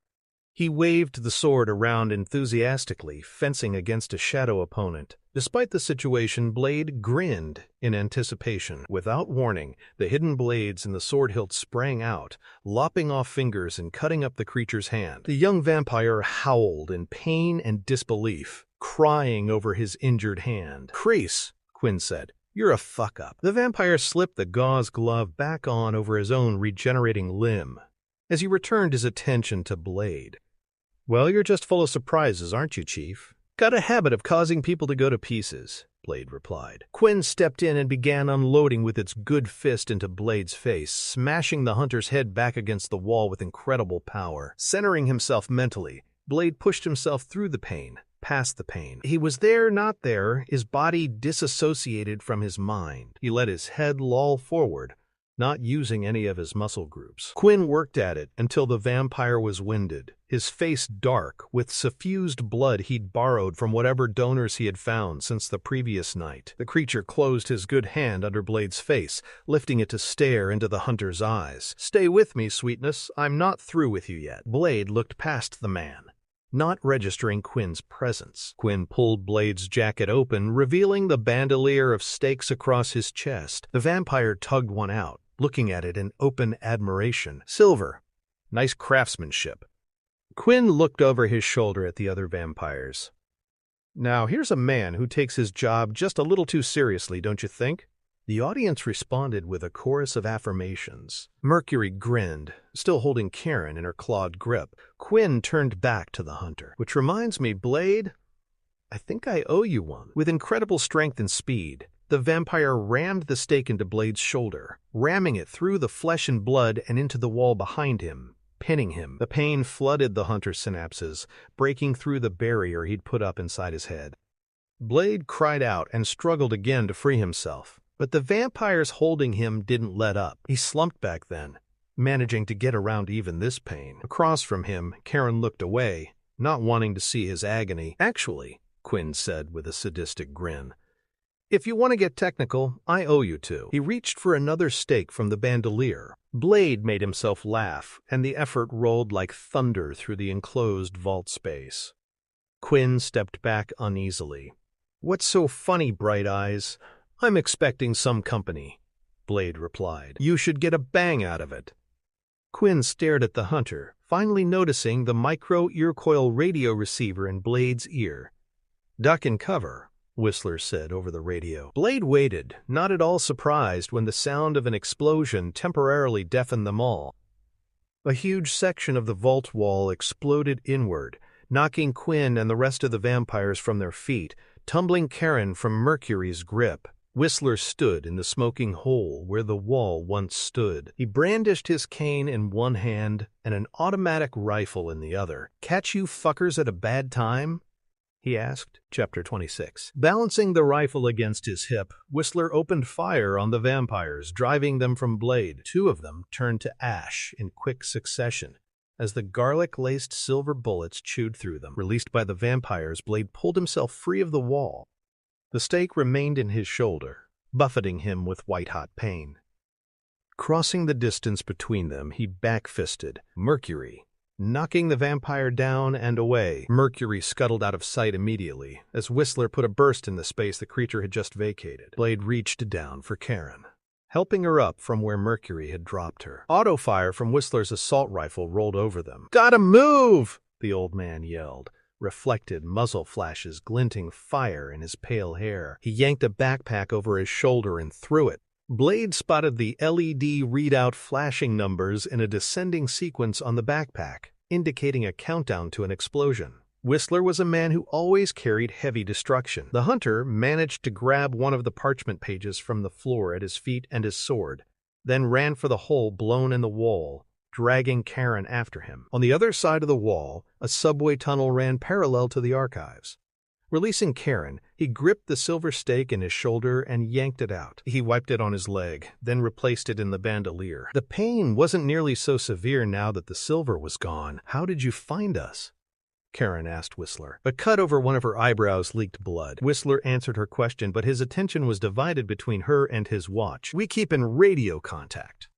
He waved the sword around enthusiastically, fencing against a shadow opponent. Despite the situation, Blade grinned in anticipation. Without warning, the hidden blades in the sword hilt sprang out, lopping off fingers and cutting up the creature's hand. The young vampire howled in pain and disbelief, crying over his injured hand. "Crease," Quinn said. "You're a fuck-up." The vampire slipped the gauze glove back on over his own regenerating limb as he returned his attention to Blade. "Well, you're just full of surprises, aren't you, Chief?" "Got a habit of causing people to go to pieces," Blade replied. Quinn stepped in and began unloading with its good fist into Blade's face, smashing the hunter's head back against the wall with incredible power. Centering himself mentally, Blade pushed himself through the pain, past the pain. He was there, not there, his body disassociated from his mind. He let his head loll forward, not using any of his muscle groups. Quinn worked at it until the vampire was winded, his face dark with suffused blood he'd borrowed from whatever donors he had found since the previous night. The creature closed his good hand under Blade's face, lifting it to stare into the hunter's eyes. "Stay with me, sweetness. I'm not through with you yet." Blade looked past the man, not registering Quinn's presence. Quinn pulled Blade's jacket open, revealing the bandolier of stakes across his chest. The vampire tugged one out, looking at it in open admiration. "Silver. Nice craftsmanship." Quinn looked over his shoulder at the other vampires. "Now, here's a man who takes his job just a little too seriously, don't you think?" The audience responded with a chorus of affirmations. Mercury grinned, still holding Karen in her clawed grip. Quinn turned back to the hunter. "Which reminds me, Blade, I think I owe you one." With incredible strength and speed, the vampire rammed the stake into Blade's shoulder, ramming it through the flesh and blood and into the wall behind him, pinning him. The pain flooded the hunter's synapses, breaking through the barrier he'd put up inside his head. Blade cried out and struggled again to free himself, but the vampires holding him didn't let up. He slumped back then, managing to get around even this pain. Across from him, Karen looked away, not wanting to see his agony. "Actually," Quinn said with a sadistic grin, "if you want to get technical, I owe you two." He reached for another stake from the bandolier. Blade made himself laugh, and the effort rolled like thunder through the enclosed vault space. Quinn stepped back uneasily. "What's so funny, Bright Eyes? I'm expecting some company," Blade replied. "You should get a bang out of it." Quinn stared at the hunter, finally noticing the micro-earcoil radio receiver in Blade's ear. "Duck and cover," Whistler said over the radio. Blade waited, not at all surprised when the sound of an explosion temporarily deafened them all. A huge section of the vault wall exploded inward, knocking Quinn and the rest of the vampires from their feet, tumbling Karen from Mercury's grip. Whistler stood in the smoking hole where the wall once stood. He brandished his cane in one hand and an automatic rifle in the other. "Catch you fuckers at a bad time?" he asked. Chapter 26. Balancing the rifle against his hip, Whistler opened fire on the vampires, driving them from Blade. 2 of them turned to ash in quick succession as the garlic-laced silver bullets chewed through them. Released by the vampires, Blade pulled himself free of the wall. The stake remained in his shoulder, buffeting him with white-hot pain. Crossing the distance between them, he back-fisted Mercury, knocking the vampire down and away. Mercury scuttled out of sight immediately as Whistler put a burst in the space the creature had just vacated. Blade reached down for Karen, helping her up from where Mercury had dropped her. Auto-fire from Whistler's assault rifle rolled over them. "Gotta move!" the old man yelled, reflected muzzle flashes glinting fire in his pale hair. He yanked a backpack over his shoulder and threw it. Blade spotted the LED readout flashing numbers in a descending sequence on the backpack, indicating a countdown to an explosion. Whistler was a man who always carried heavy destruction. The hunter managed to grab one of the parchment pages from the floor at his feet and his sword, then ran for the hole blown in the wall, dragging Karen after him. On the other side of the wall, a subway tunnel ran parallel to the archives. Releasing Karen, he gripped the silver stake in his shoulder and yanked it out. He wiped it on his leg, then replaced it in the bandolier. The pain wasn't nearly so severe now that the silver was gone. "How did you find us?" Karen asked Whistler. A cut over one of her eyebrows leaked blood. Whistler answered her question, but his attention was divided between her and his watch. "We keep in radio contact."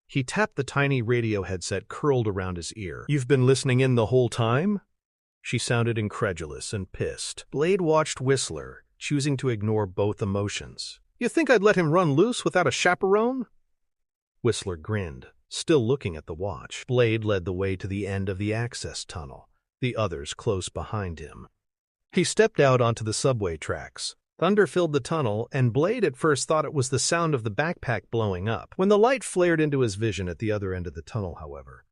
He tapped the tiny radio headset curled around his ear. "You've been listening in the whole time?" She sounded incredulous and pissed. Blade watched Whistler, choosing to ignore both emotions. "You think I'd let him run loose without a chaperone?" Whistler grinned, still looking at the watch. Blade led the way to the end of the access tunnel, the others close behind him. He stepped out onto the subway tracks. Thunder filled the tunnel, and Blade at first thought it was the sound of the backpack blowing up. When the light flared into his vision at the other end of the tunnel, however,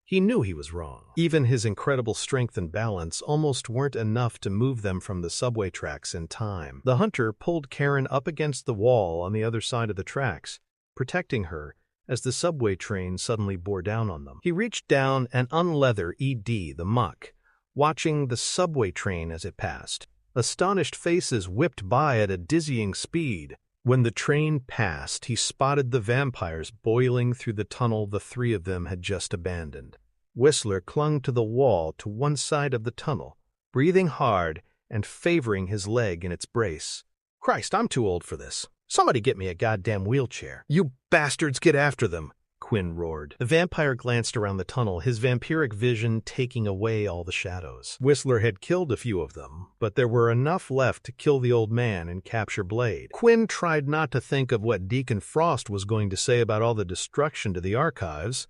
he knew he was wrong. Even his incredible strength and balance almost weren't enough to move them from the subway tracks in time. The hunter pulled Karen up against the wall on the other side of the tracks, protecting her as the subway train suddenly bore down on them. He reached down and unleather the muck, watching the subway train as it passed. Astonished faces whipped by at a dizzying speed. When the train passed, he spotted the vampires boiling through the tunnel the 3 of them had just abandoned. Whistler clung to the wall to one side of the tunnel, breathing hard and favoring his leg in its brace. "Christ, I'm too old for this. Somebody get me a goddamn wheelchair." "You bastards, get after them," Quinn roared. The vampire glanced around the tunnel, his vampiric vision taking away all the shadows. Whistler had killed a few of them, but there were enough left to kill the old man and capture Blade. Quinn tried not to think of what Deacon Frost was going to say about all the destruction to the archives.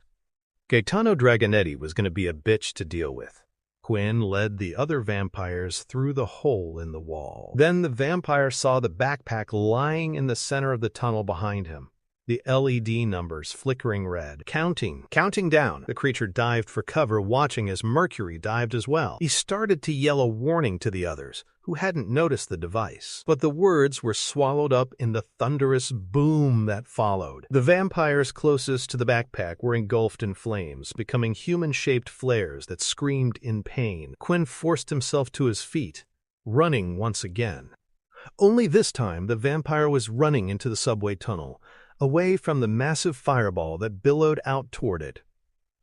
Gaetano Dragonetti was going to be a bitch to deal with. Quinn led the other vampires through the hole in the wall. Then the vampire saw the backpack lying in the center of the tunnel behind him, the LED numbers flickering red. Counting down. The creature dived for cover, watching as Mercury dived as well. He started to yell a warning to the others, who hadn't noticed the device. But the words were swallowed up in the thunderous boom that followed. The vampires closest to the backpack were engulfed in flames, becoming human-shaped flares that screamed in pain. Quinn forced himself to his feet, running once again. Only this time, the vampire was running into the subway tunnel, away from the massive fireball that billowed out toward it.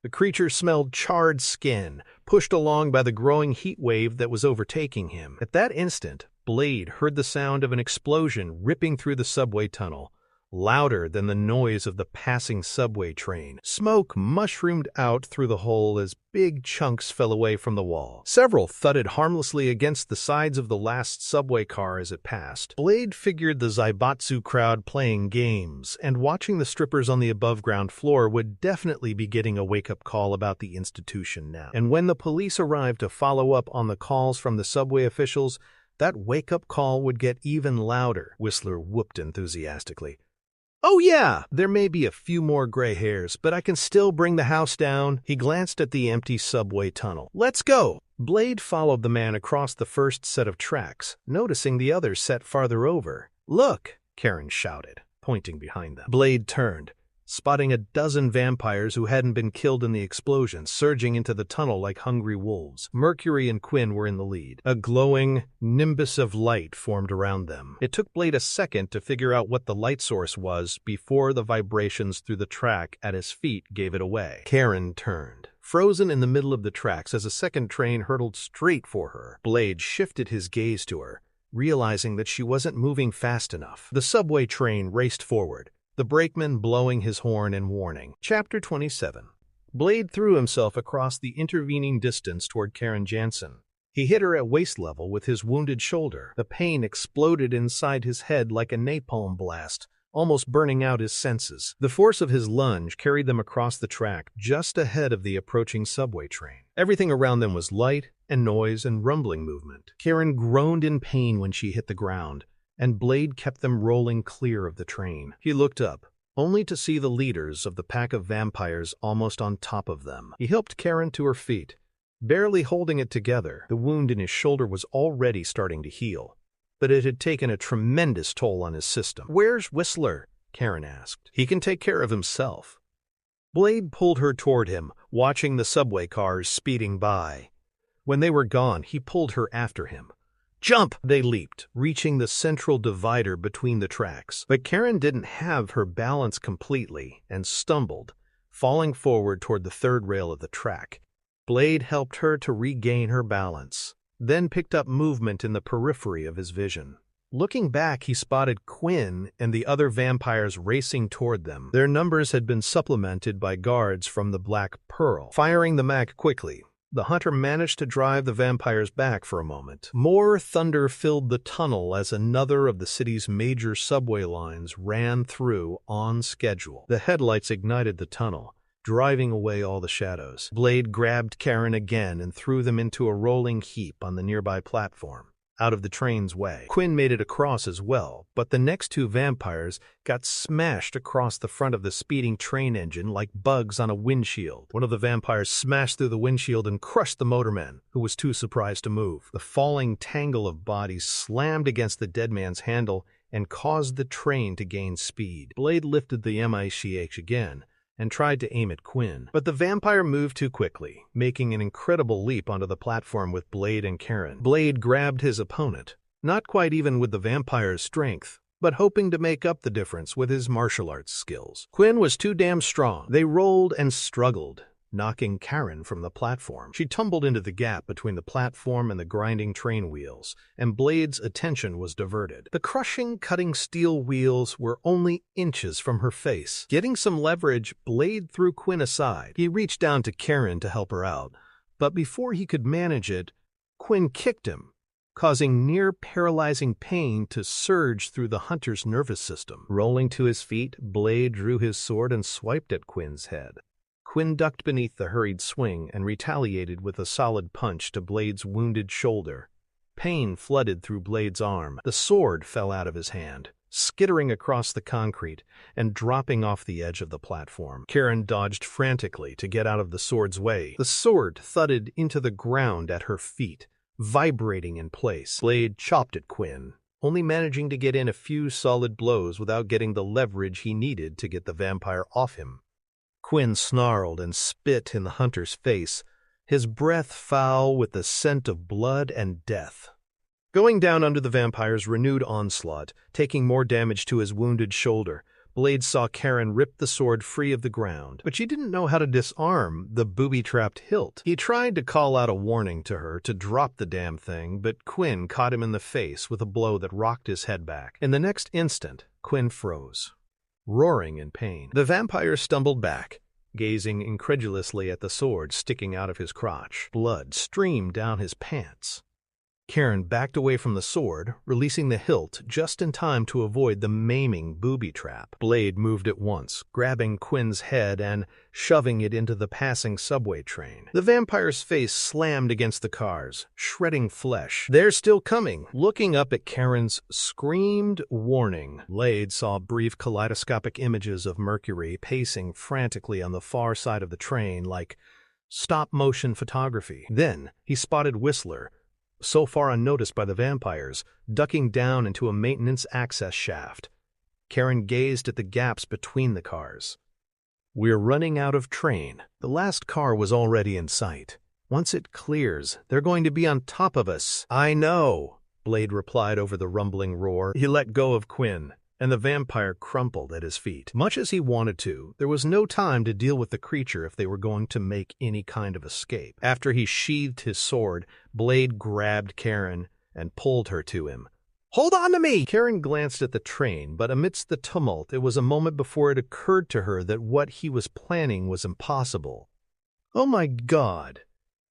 The creature smelled charred skin, pushed along by the growing heat wave that was overtaking him. At that instant, Blade heard the sound of an explosion ripping through the subway tunnel, louder than the noise of the passing subway train. Smoke mushroomed out through the hole as big chunks fell away from the wall. Several thudded harmlessly against the sides of the last subway car as it passed. Blade figured the Zaibatsu crowd playing games and watching the strippers on the above-ground floor would definitely be getting a wake-up call about the institution now. And when the police arrived to follow up on the calls from the subway officials, that wake-up call would get even louder. Whistler whooped enthusiastically. "Oh yeah, there may be a few more gray hairs, but I can still bring the house down." He glanced at the empty subway tunnel. "Let's go." Blade followed the man across the first set of tracks, noticing the others set farther over. "Look," Karen shouted, pointing behind them. Blade turned, spotting a dozen vampires who hadn't been killed in the explosion, surging into the tunnel like hungry wolves. Mercury and Quinn were in the lead. A glowing nimbus of light formed around them. It took Blade a second to figure out what the light source was before the vibrations through the track at his feet gave it away. Karen turned, frozen in the middle of the tracks as a second train hurtled straight for her. Blade shifted his gaze to her, realizing that she wasn't moving fast enough. The subway train raced forward, the brakeman blowing his horn in warning. Chapter 27. Blade threw himself across the intervening distance toward Karen Jansen. He hit her at waist level with his wounded shoulder. The pain exploded inside his head like a napalm blast, almost burning out his senses. The force of his lunge carried them across the track just ahead of the approaching subway train. Everything around them was light and noise and rumbling movement. Karen groaned in pain when she hit the ground, and Blade kept them rolling clear of the train. He looked up, only to see the leaders of the pack of vampires almost on top of them. He helped Karen to her feet, barely holding it together. The wound in his shoulder was already starting to heal, but it had taken a tremendous toll on his system. "Where's Whistler?" Karen asked. "He can take care of himself." Blade pulled her toward him, watching the subway cars speeding by. When they were gone, he pulled her after him. "Jump!" They leaped, reaching the central divider between the tracks. But Karen didn't have her balance completely and stumbled, falling forward toward the third rail of the track. Blade helped her to regain her balance, then picked up movement in the periphery of his vision. Looking back, he spotted Quinn and the other vampires racing toward them. Their numbers had been supplemented by guards from the Black Pearl. Firing the mag quickly, the hunter managed to drive the vampires back for a moment. More thunder filled the tunnel as another of the city's major subway lines ran through on schedule. The headlights ignited the tunnel, driving away all the shadows. Blade grabbed Karen again and threw them into a rolling heap on the nearby platform, out of the train's way. Quinn made it across as well, but the next two vampires got smashed across the front of the speeding train engine like bugs on a windshield. One of the vampires smashed through the windshield and crushed the motorman, who was too surprised to move. The falling tangle of bodies slammed against the dead man's handle and caused the train to gain speed. Blade lifted the MICH again and tried to aim at Quinn, but the vampire moved too quickly, making an incredible leap onto the platform with Blade and Karen. Blade grabbed his opponent, not quite even with the vampire's strength, but hoping to make up the difference with his martial arts skills. Quinn was too damn strong. They rolled and struggled, knocking Karen from the platform. She tumbled into the gap between the platform and the grinding train wheels, and Blade's attention was diverted. The crushing, cutting steel wheels were only inches from her face. Getting some leverage, Blade threw Quinn aside. He reached down to Karen to help her out, but before he could manage it, Quinn kicked him, causing near-paralyzing pain to surge through the hunter's nervous system. Rolling to his feet, Blade drew his sword and swiped at Quinn's head. Quinn ducked beneath the hurried swing and retaliated with a solid punch to Blade's wounded shoulder. Pain flooded through Blade's arm. The sword fell out of his hand, skittering across the concrete and dropping off the edge of the platform. Karen dodged frantically to get out of the sword's way. The sword thudded into the ground at her feet, vibrating in place. Blade chopped at Quinn, only managing to get in a few solid blows without getting the leverage he needed to get the vampire off him. Quinn snarled and spit in the hunter's face, his breath foul with the scent of blood and death. Going down under the vampire's renewed onslaught, taking more damage to his wounded shoulder, Blade saw Karen rip the sword free of the ground, but she didn't know how to disarm the booby-trapped hilt. He tried to call out a warning to her to drop the damn thing, but Quinn caught him in the face with a blow that rocked his head back. In the next instant, Quinn froze, roaring in pain. The vampire stumbled back, gazing incredulously at the sword sticking out of his crotch. Blood streamed down his pants. Karen backed away from the sword, releasing the hilt just in time to avoid the maiming booby trap. Blade moved at once, grabbing Quinn's head and shoving it into the passing subway train. The vampire's face slammed against the cars, shredding flesh. "They're still coming!" Looking up at Karen's screamed warning, Blade saw brief kaleidoscopic images of Mercury pacing frantically on the far side of the train like stop-motion photography. Then he spotted Whistler, so far unnoticed by the vampires, ducking down into a maintenance access shaft. Karen gazed at the gaps between the cars. "We're running out of train." The last car was already in sight. "Once it clears, they're going to be on top of us." "I know," Blade replied over the rumbling roar. He let go of Quinn, and the vampire crumpled at his feet. Much as he wanted to, there was no time to deal with the creature if they were going to make any kind of escape. After he sheathed his sword, Blade grabbed Karen and pulled her to him. "Hold on to me!" Karen glanced at the train, but amidst the tumult, it was a moment before it occurred to her that what he was planning was impossible. "Oh my God!"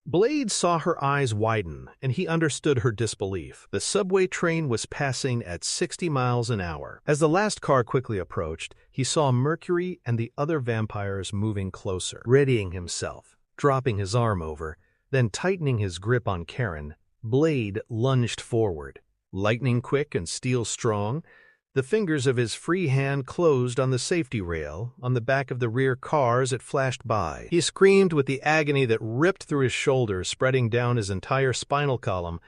Blade saw her eyes widen, and he understood her disbelief. The subway train was passing at 60 miles an hour. As the last car quickly approached, he saw Mercury and the other vampires moving closer. Readying himself, dropping his arm over, then tightening his grip on Karen, Blade lunged forward. Lightning quick and steel strong, the fingers of his free hand closed on the safety rail on the back of the rear car as it flashed by. He screamed with the agony that ripped through his shoulders, spreading down his entire spinal column,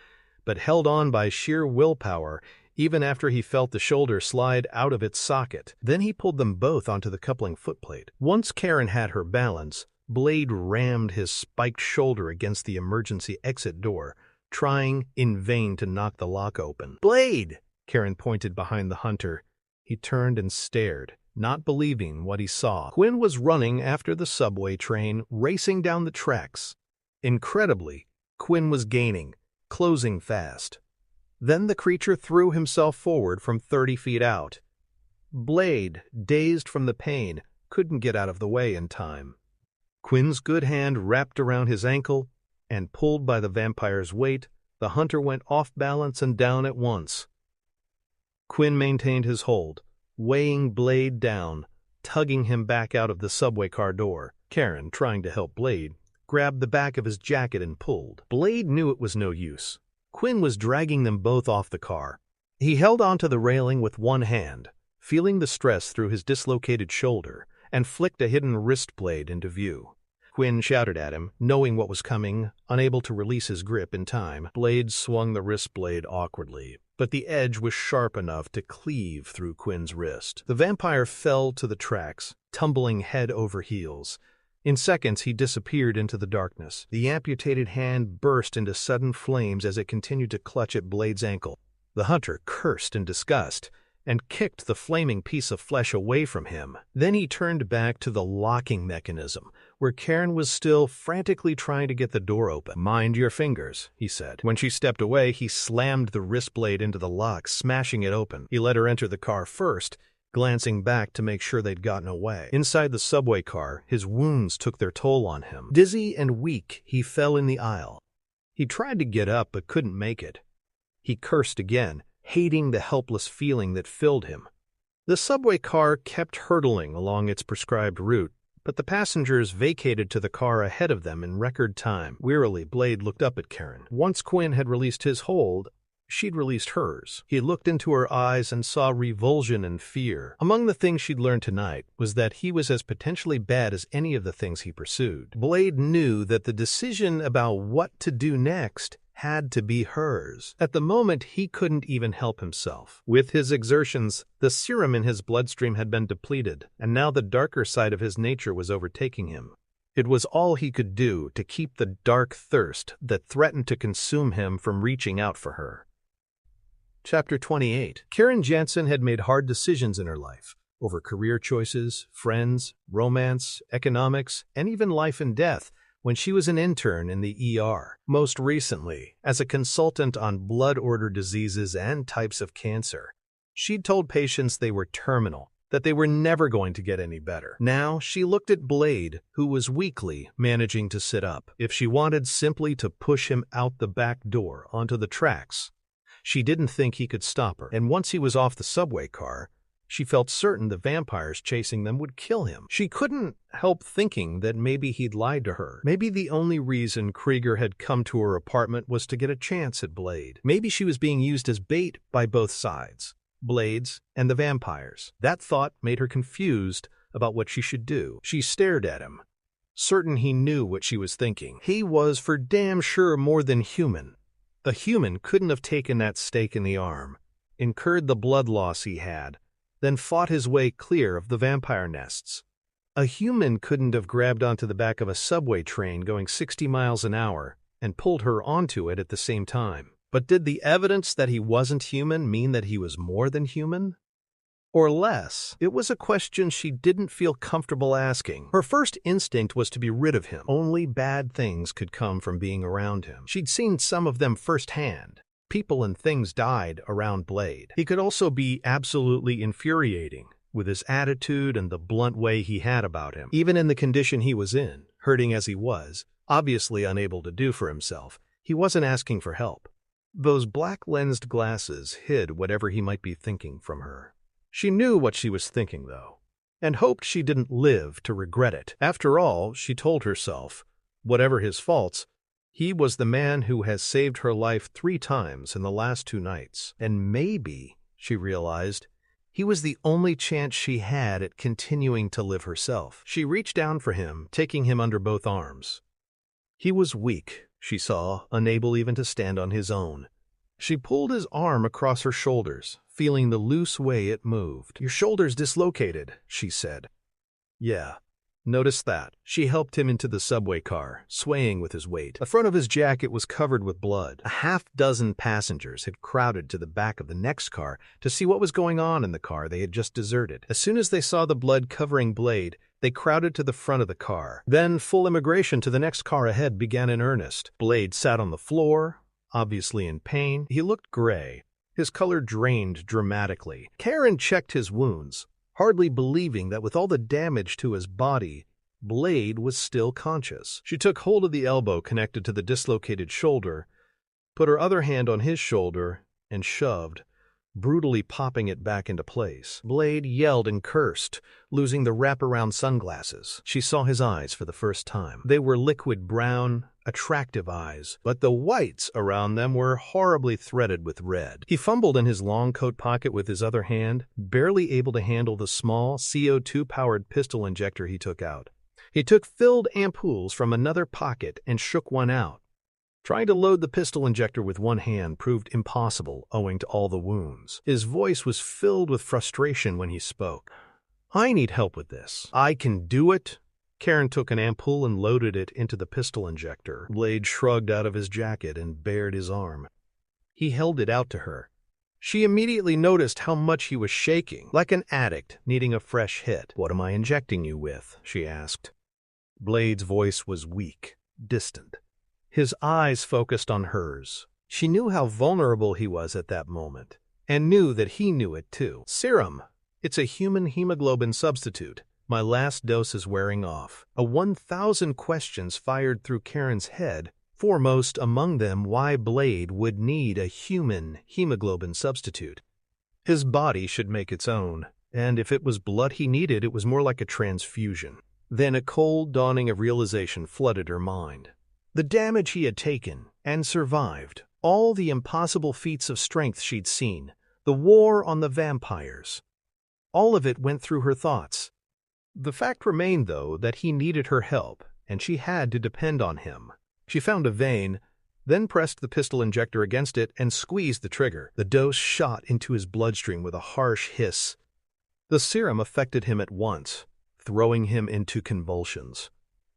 but held on by sheer willpower even after he felt the shoulder slide out of its socket. Then he pulled them both onto the coupling footplate. Once Karen had her balance, Blade rammed his spiked shoulder against the emergency exit door, trying in vain to knock the lock open. "Blade!" Karen pointed behind the hunter. He turned and stared, not believing what he saw. Quinn was running after the subway train, racing down the tracks. Incredibly, Quinn was gaining, closing fast. Then the creature threw himself forward from 30 feet out. Blade, dazed from the pain, couldn't get out of the way in time. Quinn's good hand wrapped around his ankle, and pulled by the vampire's weight, the hunter went off balance and down at once. Quinn maintained his hold, weighing Blade down, tugging him back out of the subway car door. Karen, trying to help Blade, grabbed the back of his jacket and pulled. Blade knew it was no use. Quinn was dragging them both off the car. He held onto the railing with one hand, feeling the stress through his dislocated shoulder, and flicked a hidden wrist blade into view. Quinn shouted at him, knowing what was coming, unable to release his grip in time. Blade swung the wrist blade awkwardly, but the edge was sharp enough to cleave through Quinn's wrist. The vampire fell to the tracks, tumbling head over heels. In seconds, he disappeared into the darkness. The amputated hand burst into sudden flames as it continued to clutch at Blade's ankle. The hunter cursed in disgust and kicked the flaming piece of flesh away from him. Then he turned back to the locking mechanism, where Karen was still frantically trying to get the door open. "Mind your fingers," he said. When she stepped away, he slammed the wrist blade into the lock, smashing it open. He let her enter the car first, glancing back to make sure they'd gotten away. Inside the subway car, his wounds took their toll on him. Dizzy and weak, he fell in the aisle. He tried to get up but couldn't make it. He cursed again, hating the helpless feeling that filled him. The subway car kept hurtling along its prescribed route, but the passengers vacated to the car ahead of them in record time. Wearily, Blade looked up at Karen. Once Quinn had released his hold, she'd released hers. He looked into her eyes and saw revulsion and fear. Among the things she'd learned tonight was that he was as potentially bad as any of the things he pursued. Blade knew that the decision about what to do next had to be hers. At the moment, he couldn't even help himself. With his exertions, the serum in his bloodstream had been depleted, and now the darker side of his nature was overtaking him. It was all he could do to keep the dark thirst that threatened to consume him from reaching out for her. Chapter 28. Karen Jansen had made hard decisions in her life, over career choices, friends, romance, economics, and even life and death, when she was an intern in the ER. Most recently, as a consultant on blood order diseases and types of cancer, she'd told patients they were terminal, that they were never going to get any better. Now she looked at Blade, who was weakly managing to sit up. If she wanted simply to push him out the back door onto the tracks, she didn't think he could stop her. And once he was off the subway car, she felt certain the vampires chasing them would kill him. She couldn't help thinking that maybe he'd lied to her. Maybe the only reason Krieger had come to her apartment was to get a chance at Blade. Maybe she was being used as bait by both sides, Blade's and the vampires. That thought made her confused about what she should do. She stared at him, certain he knew what she was thinking. He was for damn sure more than human. A human couldn't have taken that stake in the arm, incurred the blood loss he had, then fought his way clear of the vampire nests. A human couldn't have grabbed onto the back of a subway train going 60 miles an hour and pulled her onto it at the same time. But did the evidence that he wasn't human mean that he was more than human? Or less? It was a question she didn't feel comfortable asking. Her first instinct was to be rid of him. Only bad things could come from being around him. She'd seen some of them firsthand. People and things died around Blade. He could also be absolutely infuriating, with his attitude and the blunt way he had about him. Even in the condition he was in, hurting as he was, obviously unable to do for himself, he wasn't asking for help. Those black-lensed glasses hid whatever he might be thinking from her. She knew what she was thinking, though, and hoped she didn't live to regret it. After all, she told herself, whatever his faults, he was the man who has saved her life 3 times in the last 2 nights. And maybe, she realized, he was the only chance she had at continuing to live herself. She reached down for him, taking him under both arms. He was weak, she saw, unable even to stand on his own. She pulled his arm across her shoulders, feeling the loose way it moved. "Your shoulder's dislocated," she said. "Yeah, noticed that." She helped him into the subway car, swaying with his weight. The front of his jacket was covered with blood. A half-dozen passengers had crowded to the back of the next car to see what was going on in the car they had just deserted. As soon as they saw the blood covering Blade, they crowded to the front of the car. Then full immigration to the next car ahead began in earnest. Blade sat on the floor, obviously in pain. He looked gray. His color drained dramatically. Karen checked his wounds, hardly believing that with all the damage to his body, Blade was still conscious. She took hold of the elbow connected to the dislocated shoulder, put her other hand on his shoulder, and shoved, brutally popping it back into place. Blade yelled and cursed, losing the wraparound sunglasses. She saw his eyes for the first time. They were liquid brown, attractive eyes, but the whites around them were horribly threaded with red. He fumbled in his long coat pocket with his other hand, barely able to handle the small CO2-powered pistol injector he took out. He took filled ampoules from another pocket and shook one out. Trying to load the pistol injector with one hand proved impossible owing to all the wounds. His voice was filled with frustration when he spoke. "I need help with this." "I can do it." Karen took an ampoule and loaded it into the pistol injector. Blade shrugged out of his jacket and bared his arm. He held it out to her. She immediately noticed how much he was shaking, like an addict needing a fresh hit. "What am I injecting you with?" she asked. Blade's voice was weak, distant. His eyes focused on hers. She knew how vulnerable he was at that moment, and knew that he knew it too. "Serum. It's a human hemoglobin substitute. My last dose is wearing off." 1,000 questions fired through Karen's head, foremost among them why Blade would need a human hemoglobin substitute. His body should make its own, and if it was blood he needed, it was more like a transfusion. Then a cold dawning of realization flooded her mind. The damage he had taken and survived, all the impossible feats of strength she'd seen, the war on the vampires, all of it went through her thoughts. The fact remained, though, that he needed her help, and she had to depend on him. She found a vein, then pressed the pistol injector against it and squeezed the trigger. The dose shot into his bloodstream with a harsh hiss. The serum affected him at once, throwing him into convulsions.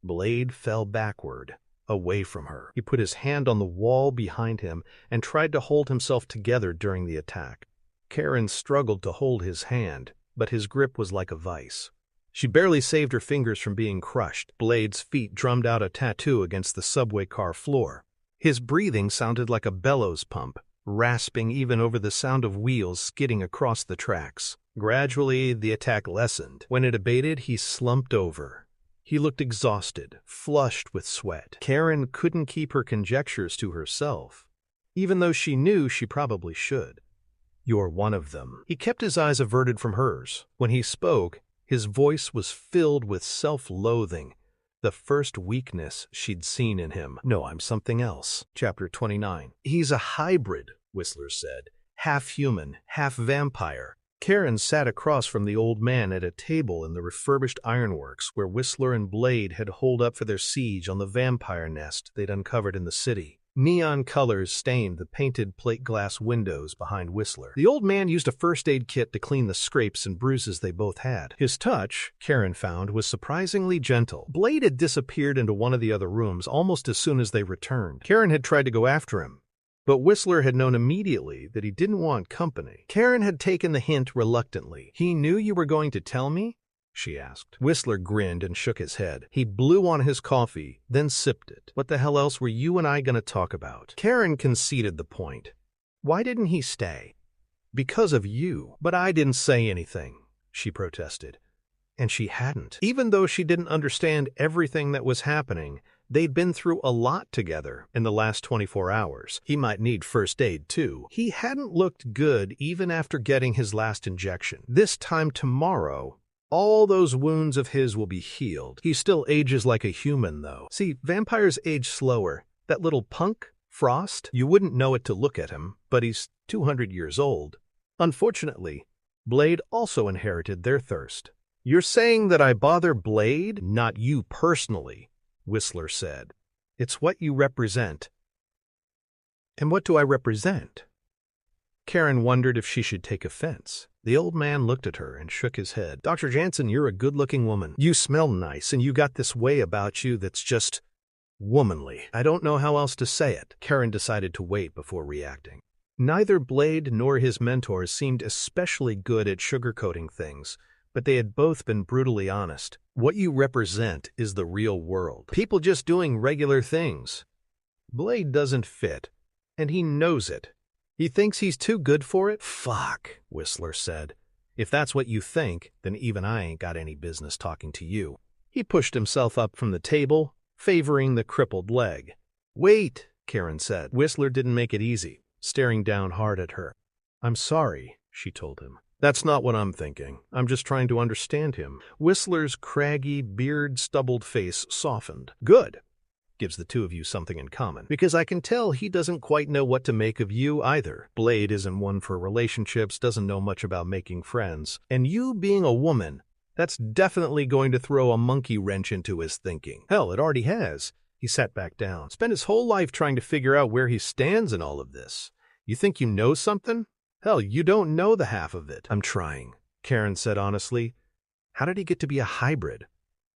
Blade fell backward, away from her. He put his hand on the wall behind him and tried to hold himself together during the attack. Karen struggled to hold his hand, but his grip was like a vice. She barely saved her fingers from being crushed. Blade's feet drummed out a tattoo against the subway car floor. His breathing sounded like a bellows pump, rasping even over the sound of wheels skidding across the tracks. Gradually, the attack lessened. When it abated, he slumped over. He looked exhausted, flushed with sweat. Karen couldn't keep her conjectures to herself, even though she knew she probably should. "You're one of them." He kept his eyes averted from hers. When he spoke, his voice was filled with self-loathing, the first weakness she'd seen in him. "No, I'm something else." Chapter 29. "He's a hybrid," Whistler said. "Half human, half vampire." Karen sat across from the old man at a table in the refurbished ironworks where Whistler and Blade had holed up for their siege on the vampire nest they'd uncovered in the city. Neon colors stained the painted plate glass windows behind Whistler. The old man used a first aid kit to clean the scrapes and bruises they both had. His touch, Karen found, was surprisingly gentle. Blade had disappeared into one of the other rooms almost as soon as they returned. Karen had tried to go after him, but Whistler had known immediately that he didn't want company. Karen had taken the hint reluctantly. "He knew you were going to tell me?" she asked. Whistler grinned and shook his head. He blew on his coffee, then sipped it. "What the hell else were you and I going to talk about?" Karen conceded the point. "Why didn't he stay?" "Because of you." "But I didn't say anything," she protested. And she hadn't. Even though she didn't understand everything that was happening, they'd been through a lot together in the last 24 hours. He might need first aid, too. He hadn't looked good even after getting his last injection. This time tomorrow, all those wounds of his will be healed. He still ages like a human, though. See, vampires age slower. That little punk, Frost, you wouldn't know it to look at him, but he's 200 years old. Unfortunately, Blade also inherited their thirst. "You're saying that I bother Blade? Not you personally," Whistler said. "It's what you represent." "And what do I represent?" Karen wondered if she should take offense. The old man looked at her and shook his head. "Dr. Jansen, you're a good-looking woman. You smell nice, and you got this way about you that's just womanly. I don't know how else to say it." Karen decided to wait before reacting. Neither Blade nor his mentors seemed especially good at sugarcoating things, but they had both been brutally honest. "What you represent is the real world. People just doing regular things. Blade doesn't fit, and he knows it. He thinks he's too good for it?" "Fuck," Whistler said. "If that's what you think, then even I ain't got any business talking to you." He pushed himself up from the table, favoring the crippled leg. "Wait," Karen said. Whistler didn't make it easy, staring down hard at her. "I'm sorry," she told him. "That's not what I'm thinking. I'm just trying to understand him." Whistler's craggy, beard-stubbled face softened. "Good. Gives the two of you something in common, because I can tell he doesn't quite know what to make of you either. Blade isn't one for relationships, doesn't know much about making friends, and you being a woman, that's definitely going to throw a monkey wrench into his thinking. Hell, it already has." He sat back down. "Spent his whole life trying to figure out where he stands in all of this. You think you know something? Hell, you don't know the half of it." "I'm trying," Karen said honestly. "How did he get to be a hybrid?"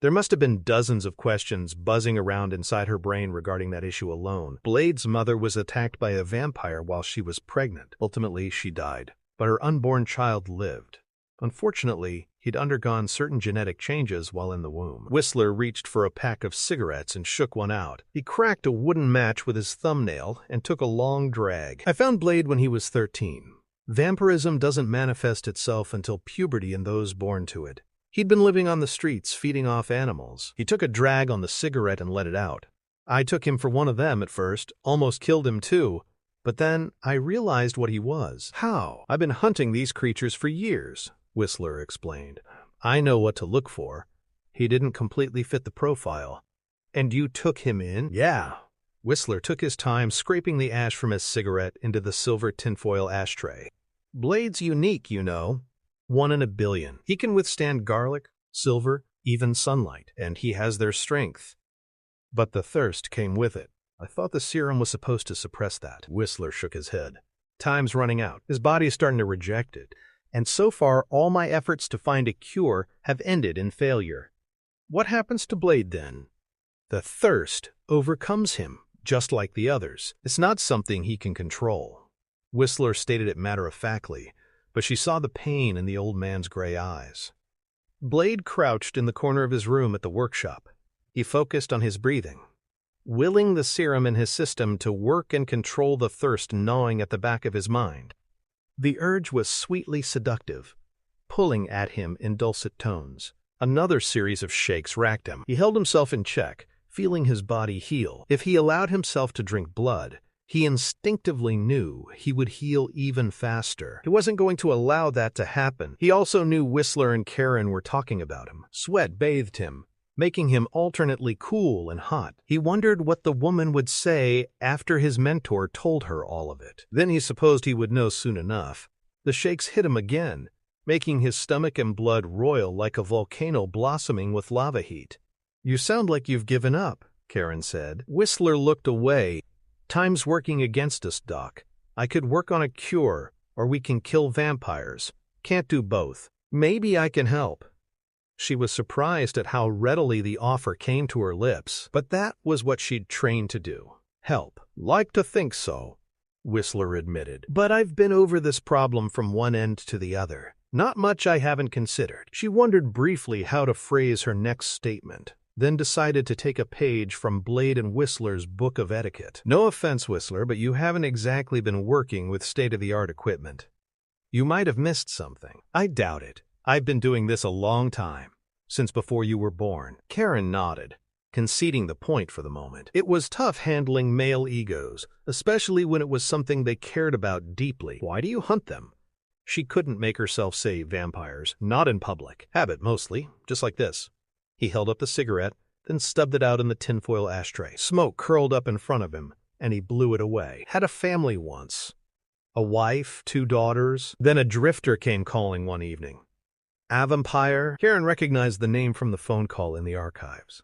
There must have been dozens of questions buzzing around inside her brain regarding that issue alone. Blade's mother was attacked by a vampire while she was pregnant. Ultimately, she died, but her unborn child lived. Unfortunately, he'd undergone certain genetic changes while in the womb. Whistler reached for a pack of cigarettes and shook one out. He cracked a wooden match with his thumbnail and took a long drag. "I found Blade when he was 13. Vampirism doesn't manifest itself until puberty in those born to it. He'd been living on the streets, feeding off animals. He took a drag on the cigarette and let it out. I took him for one of them at first, almost killed him too, but then I realized what he was." "How?" "I've been hunting these creatures for years," Whistler explained. "I know what to look for. He didn't completely fit the profile." "And you took him in?" "Yeah." Whistler took his time scraping the ash from his cigarette into the silver tinfoil ashtray. "Blade's unique, you know. 1 in a billion. He can withstand garlic, silver, even sunlight, and he has their strength. But the thirst came with it. I thought the serum was supposed to suppress that." Whistler shook his head. "Time's running out. His body's starting to reject it. And so far, all my efforts to find a cure have ended in failure." "What happens to Blade then?" "The thirst overcomes him, just like the others. It's not something he can control." Whistler stated it matter-of-factly, but she saw the pain in the old man's gray eyes. Blade crouched in the corner of his room at the workshop. He focused on his breathing, willing the serum in his system to work and control the thirst gnawing at the back of his mind. The urge was sweetly seductive, pulling at him in dulcet tones. Another series of shakes racked him. He held himself in check, feeling his body heal. If he allowed himself to drink blood, he instinctively knew he would heal even faster. He wasn't going to allow that to happen. He also knew Whistler and Karen were talking about him. Sweat bathed him, making him alternately cool and hot. He wondered what the woman would say after his mentor told her all of it. Then he supposed he would know soon enough. The shakes hit him again, making his stomach and blood roil like a volcano blossoming with lava heat. "You sound like you've given up," Karen said. Whistler looked away. Time's working against us, Doc. I could work on a cure, or we can kill vampires. Can't do both. Maybe I can help." She was surprised at how readily the offer came to her lips, but that was what she'd trained to do. Help. "Like to think so," Whistler admitted. "But I've been over this problem from one end to the other. Not much I haven't considered." She wondered briefly how to phrase her next statement, then decided to take a page from Blade and Whistler's Book of Etiquette. "No offense, Whistler, but you haven't exactly been working with state-of-the-art equipment. You might have missed something." "I doubt it. I've been doing this a long time, since before you were born." Karen nodded, conceding the point for the moment. It was tough handling male egos, especially when it was something they cared about deeply. "Why do you hunt them?" She couldn't make herself say vampires, not in public. "Habit, mostly, just like this." He held up the cigarette, then stubbed it out in the tinfoil ashtray. Smoke curled up in front of him, and he blew it away. "Had a family once. A wife, 2 daughters. Then a drifter came calling one evening. A vampire." Karen recognized the name from the phone call in the archives.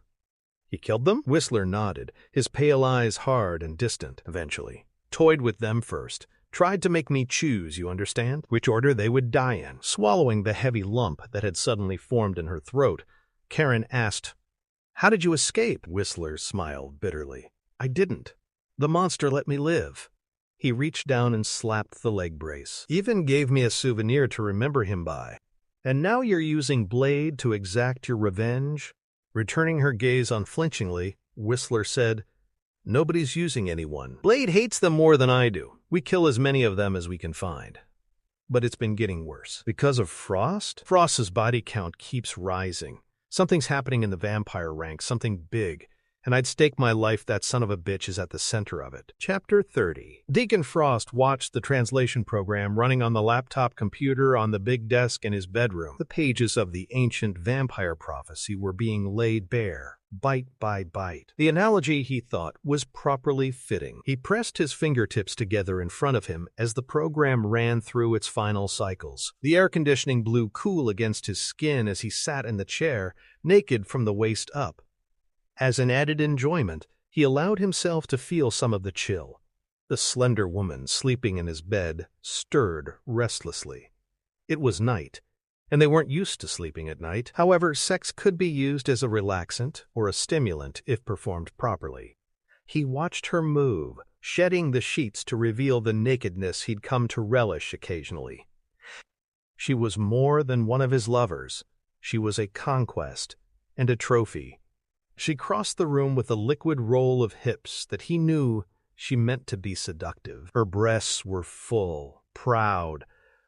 "He killed them?" Whistler nodded, his pale eyes hard and distant. "Eventually. Toyed with them first. Tried to make me choose, you understand, which order they would die in." Swallowing the heavy lump that had suddenly formed in her throat, Karen asked, "How did you escape?" Whistler smiled bitterly. "I didn't. The monster let me live." He reached down and slapped the leg brace. "Even gave me a souvenir to remember him by. And now you're using Blade to exact your revenge?" Returning her gaze unflinchingly, Whistler said, "Nobody's using anyone. Blade hates them more than I do. We kill as many of them as we can find. But it's been getting worse." "Because of Frost?" "Frost's body count keeps rising. Something's happening in the vampire ranks, something big, and I'd stake my life that son of a bitch is at the center of it." Chapter 30. Deacon Frost watched the translation program running on the laptop computer on the big desk in his bedroom. The pages of the ancient vampire prophecy were being laid bare, bite by bite. The analogy, he thought, was properly fitting. He pressed his fingertips together in front of him as the program ran through its final cycles. The air conditioning blew cool against his skin as he sat in the chair, naked from the waist up. As an added enjoyment, he allowed himself to feel some of the chill. The slender woman sleeping in his bed stirred restlessly. It was night, and they weren't used to sleeping at night. However, sex could be used as a relaxant or a stimulant if performed properly. He watched her move, shedding the sheets to reveal the nakedness he'd come to relish occasionally. She was more than one of his lovers. She was a conquest and a trophy. She crossed the room with a liquid roll of hips that he knew she meant to be seductive. Her breasts were full, proud.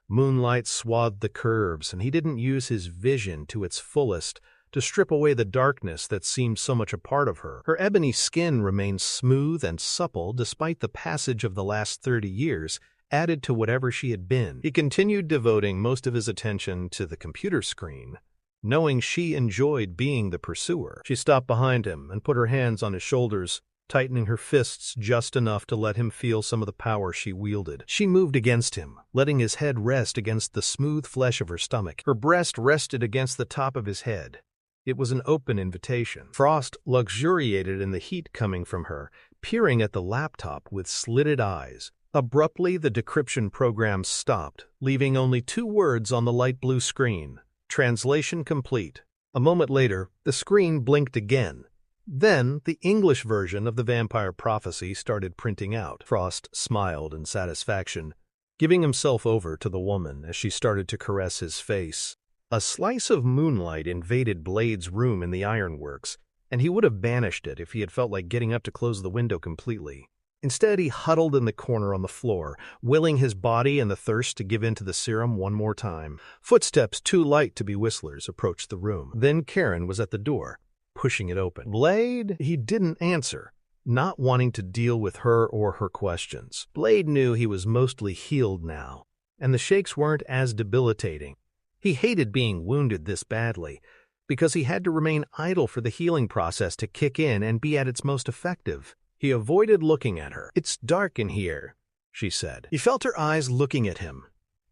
Moonlight swathed the curves, and he didn't use his vision to its fullest to strip away the darkness that seemed so much a part of her. Her ebony skin remained smooth and supple despite the passage of the last 30 years, added to whatever she had been. He continued devoting most of his attention to the computer screen, knowing she enjoyed being the pursuer. She stopped behind him and put her hands on his shoulders, tightening her fists just enough to let him feel some of the power she wielded. She moved against him, letting his head rest against the smooth flesh of her stomach. Her breast rested against the top of his head. It was an open invitation. Frost luxuriated in the heat coming from her, peering at the laptop with slitted eyes. Abruptly, the decryption program stopped, leaving only 2 words on the light blue screen. Translation complete. A moment later, the screen blinked again. Then, the English version of the vampire prophecy started printing out. Frost smiled in satisfaction, giving himself over to the woman as she started to caress his face. A slice of moonlight invaded Blade's room in the ironworks, and he would have banished it if he had felt like getting up to close the window completely. Instead, he huddled in the corner on the floor, willing his body and the thirst to give in to the serum one more time. Footsteps too light to be Whistler's approached the room. Then Karen was at the door, pushing it open. "Blade?" He didn't answer, not wanting to deal with her or her questions. Blade knew he was mostly healed now, and the shakes weren't as debilitating. He hated being wounded this badly, because he had to remain idle for the healing process to kick in and be at its most effective. He avoided looking at her. "It's dark in here," she said. He felt her eyes looking at him,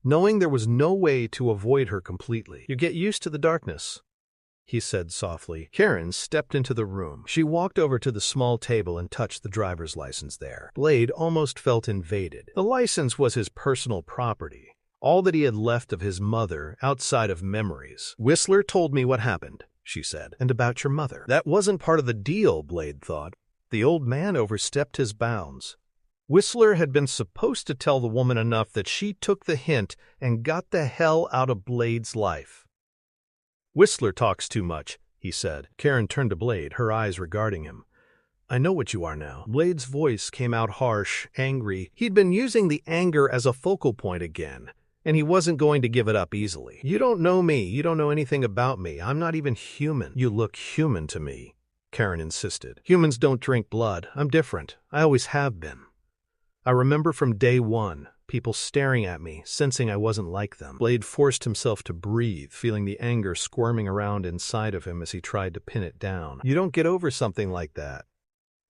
knowing there was no way to avoid her completely. "You get used to the darkness." he said softly. Karen stepped into the room. She walked over to the small table and touched the driver's license there. Blade almost felt invaded. The license was his personal property, all that he had left of his mother outside of memories. "Whistler told me what happened," she said, "and about your mother." That wasn't part of the deal, Blade thought. The old man overstepped his bounds. Whistler had been supposed to tell the woman enough that she took the hint and got the hell out of Blade's life. "Whistler talks too much," he said. Karen turned to Blade, her eyes regarding him. "I know what you are now." Blade's voice came out harsh, angry. He'd been using the anger as a focal point again, and he wasn't going to give it up easily. "You don't know me. You don't know anything about me. I'm not even human." "You look human to me," Karen insisted. "Humans don't drink blood. I'm different. I always have been. I remember from day one, people staring at me, sensing I wasn't like them." Blade forced himself to breathe, feeling the anger squirming around inside of him as he tried to pin it down. "You don't get over something like that."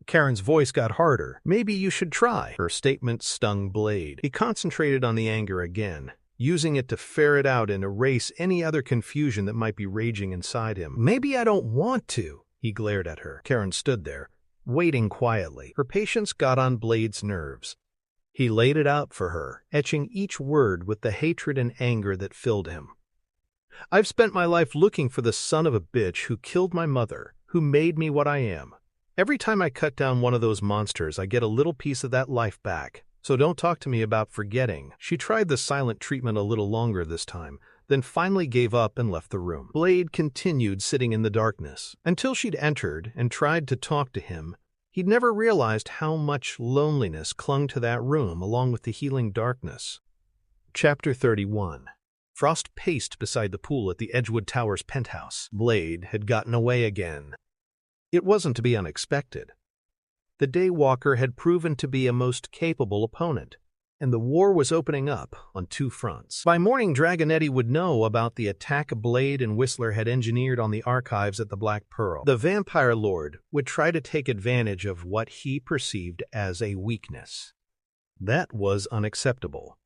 Karen's voice got harder. "Maybe you should try." Her statement stung Blade. He concentrated on the anger again, using it to ferret out and erase any other confusion that might be raging inside him. "Maybe I don't want to." He glared at her. Karen stood there, waiting quietly. Her patience got on Blade's nerves. He laid it out for her, etching each word with the hatred and anger that filled him. "I've spent my life looking for the son of a bitch who killed my mother, who made me what I am. Every time I cut down one of those monsters, I get a little piece of that life back. So don't talk to me about forgetting." She tried the silent treatment a little longer this time, then finally gave up and left the room. Blade continued sitting in the darkness. Until she'd entered and tried to talk to him, he'd never realized how much loneliness clung to that room along with the healing darkness. Chapter 31. Frost paced beside the pool at the Edgewood Towers penthouse. Blade had gotten away again. It wasn't to be unexpected. The Daywalker had proven to be a most capable opponent, and the war was opening up on two fronts. By morning, Dragonetti would know about the attack Blade and Whistler had engineered on the archives at the Black Pearl. The Vampire Lord would try to take advantage of what he perceived as a weakness. That was unacceptable.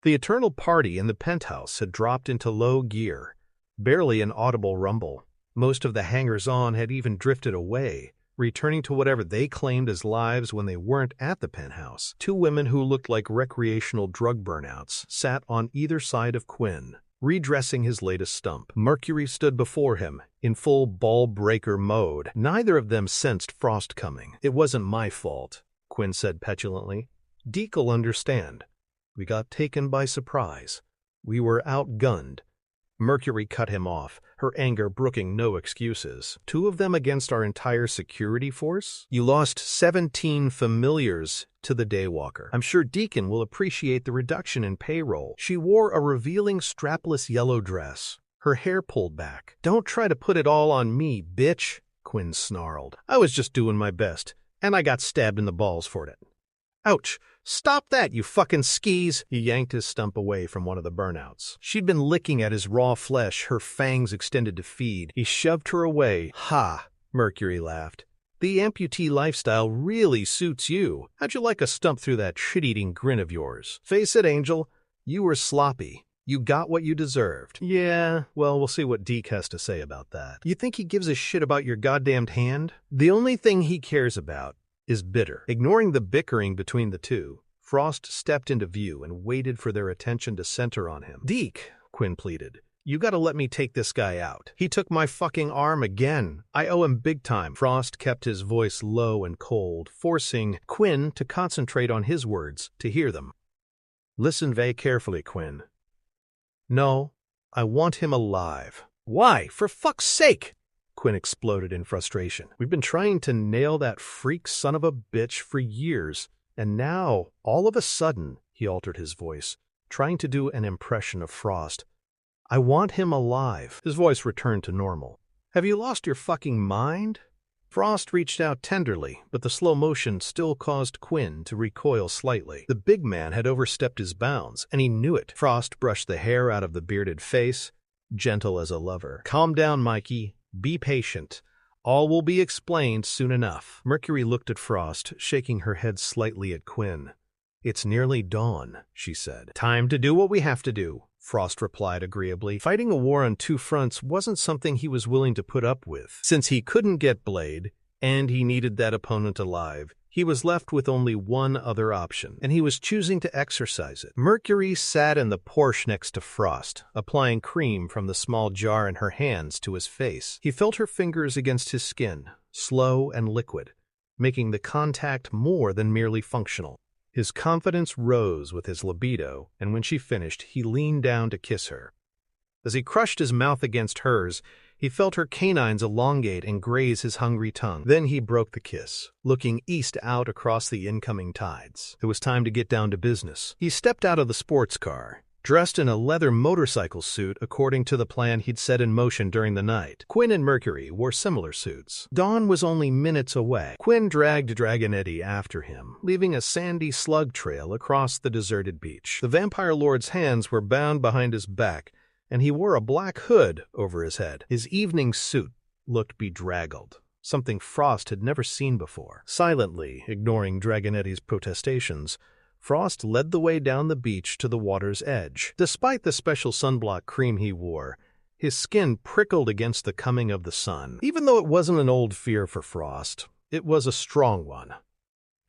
The Eternal Party in the penthouse had dropped into low gear, barely an audible rumble. Most of the hangers-on had even drifted away, returning to whatever they claimed as lives when they weren't at the penthouse. Two women who looked like recreational drug burnouts sat on either side of Quinn, redressing his latest stump. Mercury stood before him, in full ball-breaker mode. Neither of them sensed Frost coming. "It wasn't my fault," Quinn said petulantly. "Deke'll understand. We got taken by surprise. We were outgunned." Mercury cut him off, her anger brooking no excuses. "Two of them against our entire security force? You lost 17 familiars to the Daywalker. I'm sure Deacon will appreciate the reduction in payroll." She wore a revealing strapless yellow dress, her hair pulled back. "Don't try to put it all on me, bitch," Quinn snarled. "I was just doing my best, and I got stabbed in the balls for it." "Ouch! Stop that, you fucking skis!" He yanked his stump away from one of the burnouts. She'd been licking at his raw flesh, her fangs extended to feed. He shoved her away. "Ha!" Mercury laughed. "The amputee lifestyle really suits you. How'd you like a stump through that shit-eating grin of yours? Face it, Angel, you were sloppy. You got what you deserved." "Yeah, well, we'll see what Deke has to say about that." "You think he gives a shit about your goddamned hand? The only thing he cares about is bitter." Ignoring the bickering between the two, Frost stepped into view and waited for their attention to center on him. "Deke," Quinn pleaded, "you gotta let me take this guy out. He took my fucking arm again. I owe him big time." Frost kept his voice low and cold, forcing Quinn to concentrate on his words to hear them. "Listen very carefully, Quinn. No, I want him alive." "Why, for fuck's sake?" Quinn exploded in frustration. "We've been trying to nail that freak son of a bitch for years, and now, all of a sudden," he altered his voice, trying to do an impression of Frost, "I want him alive." His voice returned to normal. "Have you lost your fucking mind?" Frost reached out tenderly, but the slow motion still caused Quinn to recoil slightly. The big man had overstepped his bounds, and he knew it. Frost brushed the hair out of the bearded face, gentle as a lover. "Calm down, Mikey. Be patient. All will be explained soon enough." Mercury looked at Frost, shaking her head slightly at Quinn. "It's nearly dawn," she said. "Time to do what we have to do. Frost replied agreeably. Fighting a war on two fronts wasn't something he was willing to put up with. Since he couldn't get Blade, and he needed that opponent alive, he was left with only one other option, and he was choosing to exercise it. Mercury sat in the Porsche next to Frost, applying cream from the small jar in her hands to his face. He felt her fingers against his skin, slow and liquid, making the contact more than merely functional. His confidence rose with his libido, and when she finished, he leaned down to kiss her. As he crushed his mouth against hers, he felt her canines elongate and graze his hungry tongue. Then he broke the kiss, looking east out across the incoming tides. It was time to get down to business. He stepped out of the sports car, dressed in a leather motorcycle suit according to the plan he'd set in motion during the night. Quinn and Mercury wore similar suits. Dawn was only minutes away. Quinn dragged Dragonetti after him, leaving a sandy slug trail across the deserted beach. The Vampire Lord's hands were bound behind his back, and he wore a black hood over his head. His evening suit looked bedraggled, something Frost had never seen before. Silently, ignoring Dragonetti's protestations, Frost led the way down the beach to the water's edge. Despite the special sunblock cream he wore, his skin prickled against the coming of the sun. Even though it wasn't an old fear for Frost, it was a strong one.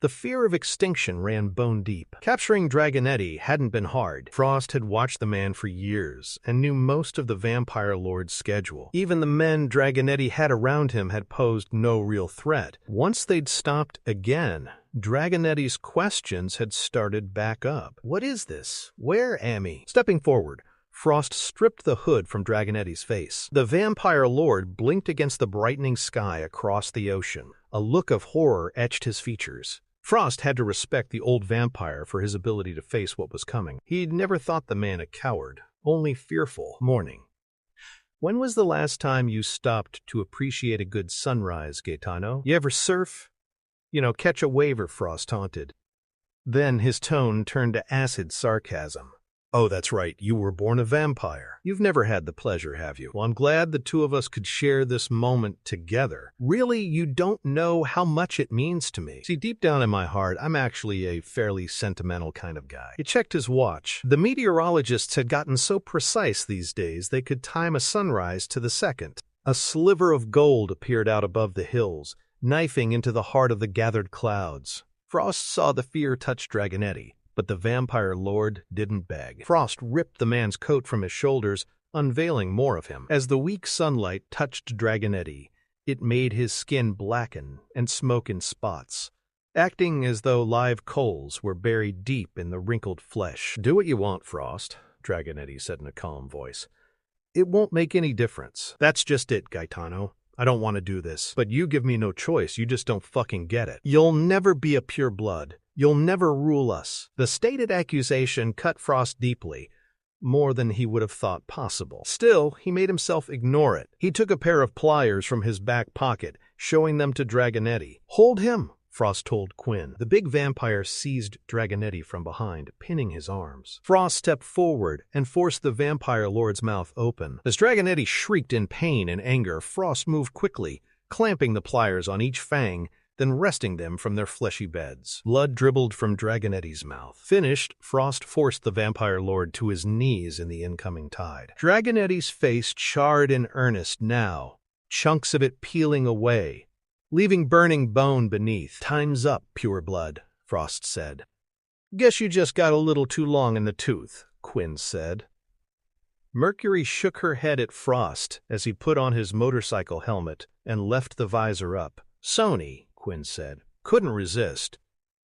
The fear of extinction ran bone deep. Capturing Dragonetti hadn't been hard. Frost had watched the man for years and knew most of the Vampire Lord's schedule. Even the men Dragonetti had around him had posed no real threat. Once they'd stopped again, Dragonetti's questions had started back up. What is this? Where am I? Stepping forward, Frost stripped the hood from Dragonetti's face. The Vampire Lord blinked against the brightening sky across the ocean. A look of horror etched his features. Frost had to respect the old vampire for his ability to face what was coming. He'd never thought the man a coward, only fearful. Morning. When was the last time you stopped to appreciate a good sunrise, Gaetano? You ever surf? Catch a wave, Frost taunted. Then his tone turned to acid sarcasm. Oh, that's right, you were born a vampire. You've never had the pleasure, have you? Well, I'm glad the two of us could share this moment together. Really, you don't know how much it means to me. See, deep down in my heart, I'm actually a fairly sentimental kind of guy. He checked his watch. The meteorologists had gotten so precise these days they could time a sunrise to the second. A sliver of gold appeared out above the hills, knifing into the heart of the gathered clouds. Frost saw the fear touch Dragonetti, but the Vampire Lord didn't beg. Frost ripped the man's coat from his shoulders, unveiling more of him. As the weak sunlight touched Dragonetti, it made his skin blacken and smoke in spots, acting as though live coals were buried deep in the wrinkled flesh. Do what you want, Frost, Dragonetti said in a calm voice. It won't make any difference. That's just it, Gaetano. I don't want to do this, but you give me no choice. You just don't fucking get it. You'll never be a pure blood. You'll never rule us. The stated accusation cut Frost deeply, more than he would have thought possible. Still, he made himself ignore it. He took a pair of pliers from his back pocket, showing them to Dragonetti. Hold him, Frost told Quinn. The big vampire seized Dragonetti from behind, pinning his arms. Frost stepped forward and forced the Vampire Lord's mouth open. As Dragonetti shrieked in pain and anger, Frost moved quickly, clamping the pliers on each fang, then wresting them from their fleshy beds. Blood dribbled from Dragonetti's mouth. Finished, Frost forced the Vampire Lord to his knees in the incoming tide. Dragonetti's face charred in earnest now, chunks of it peeling away, leaving burning bone beneath. Time's up, pure blood, Frost said. Guess you just got a little too long in the tooth, Quinn said. Mercury shook her head at Frost as he put on his motorcycle helmet and left the visor up. Sony, Quinn said, couldn't resist.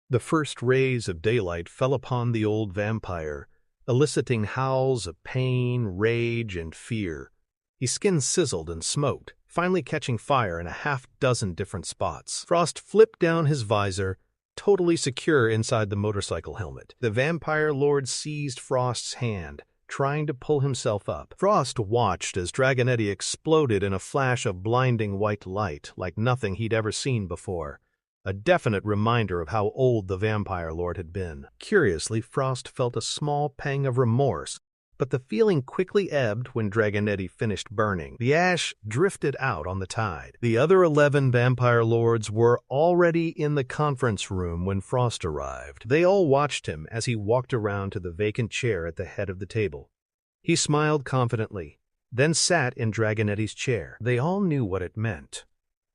The first rays of daylight fell upon the old vampire, eliciting howls of pain, rage, and fear. His skin sizzled and smoked, finally catching fire in a half-dozen different spots. Frost flipped down his visor, totally secure inside the motorcycle helmet. The Vampire Lord seized Frost's hand, trying to pull himself up. Frost watched as Dragonetti exploded in a flash of blinding white light like nothing he'd ever seen before, a definite reminder of how old the Vampire Lord had been. Curiously, Frost felt a small pang of remorse, but the feeling quickly ebbed when Dragonetti finished burning. The ash drifted out on the tide. The other 11 Vampire Lords were already in the conference room when Frost arrived. They all watched him as he walked around to the vacant chair at the head of the table. He smiled confidently, then sat in Dragonetti's chair. They all knew what it meant.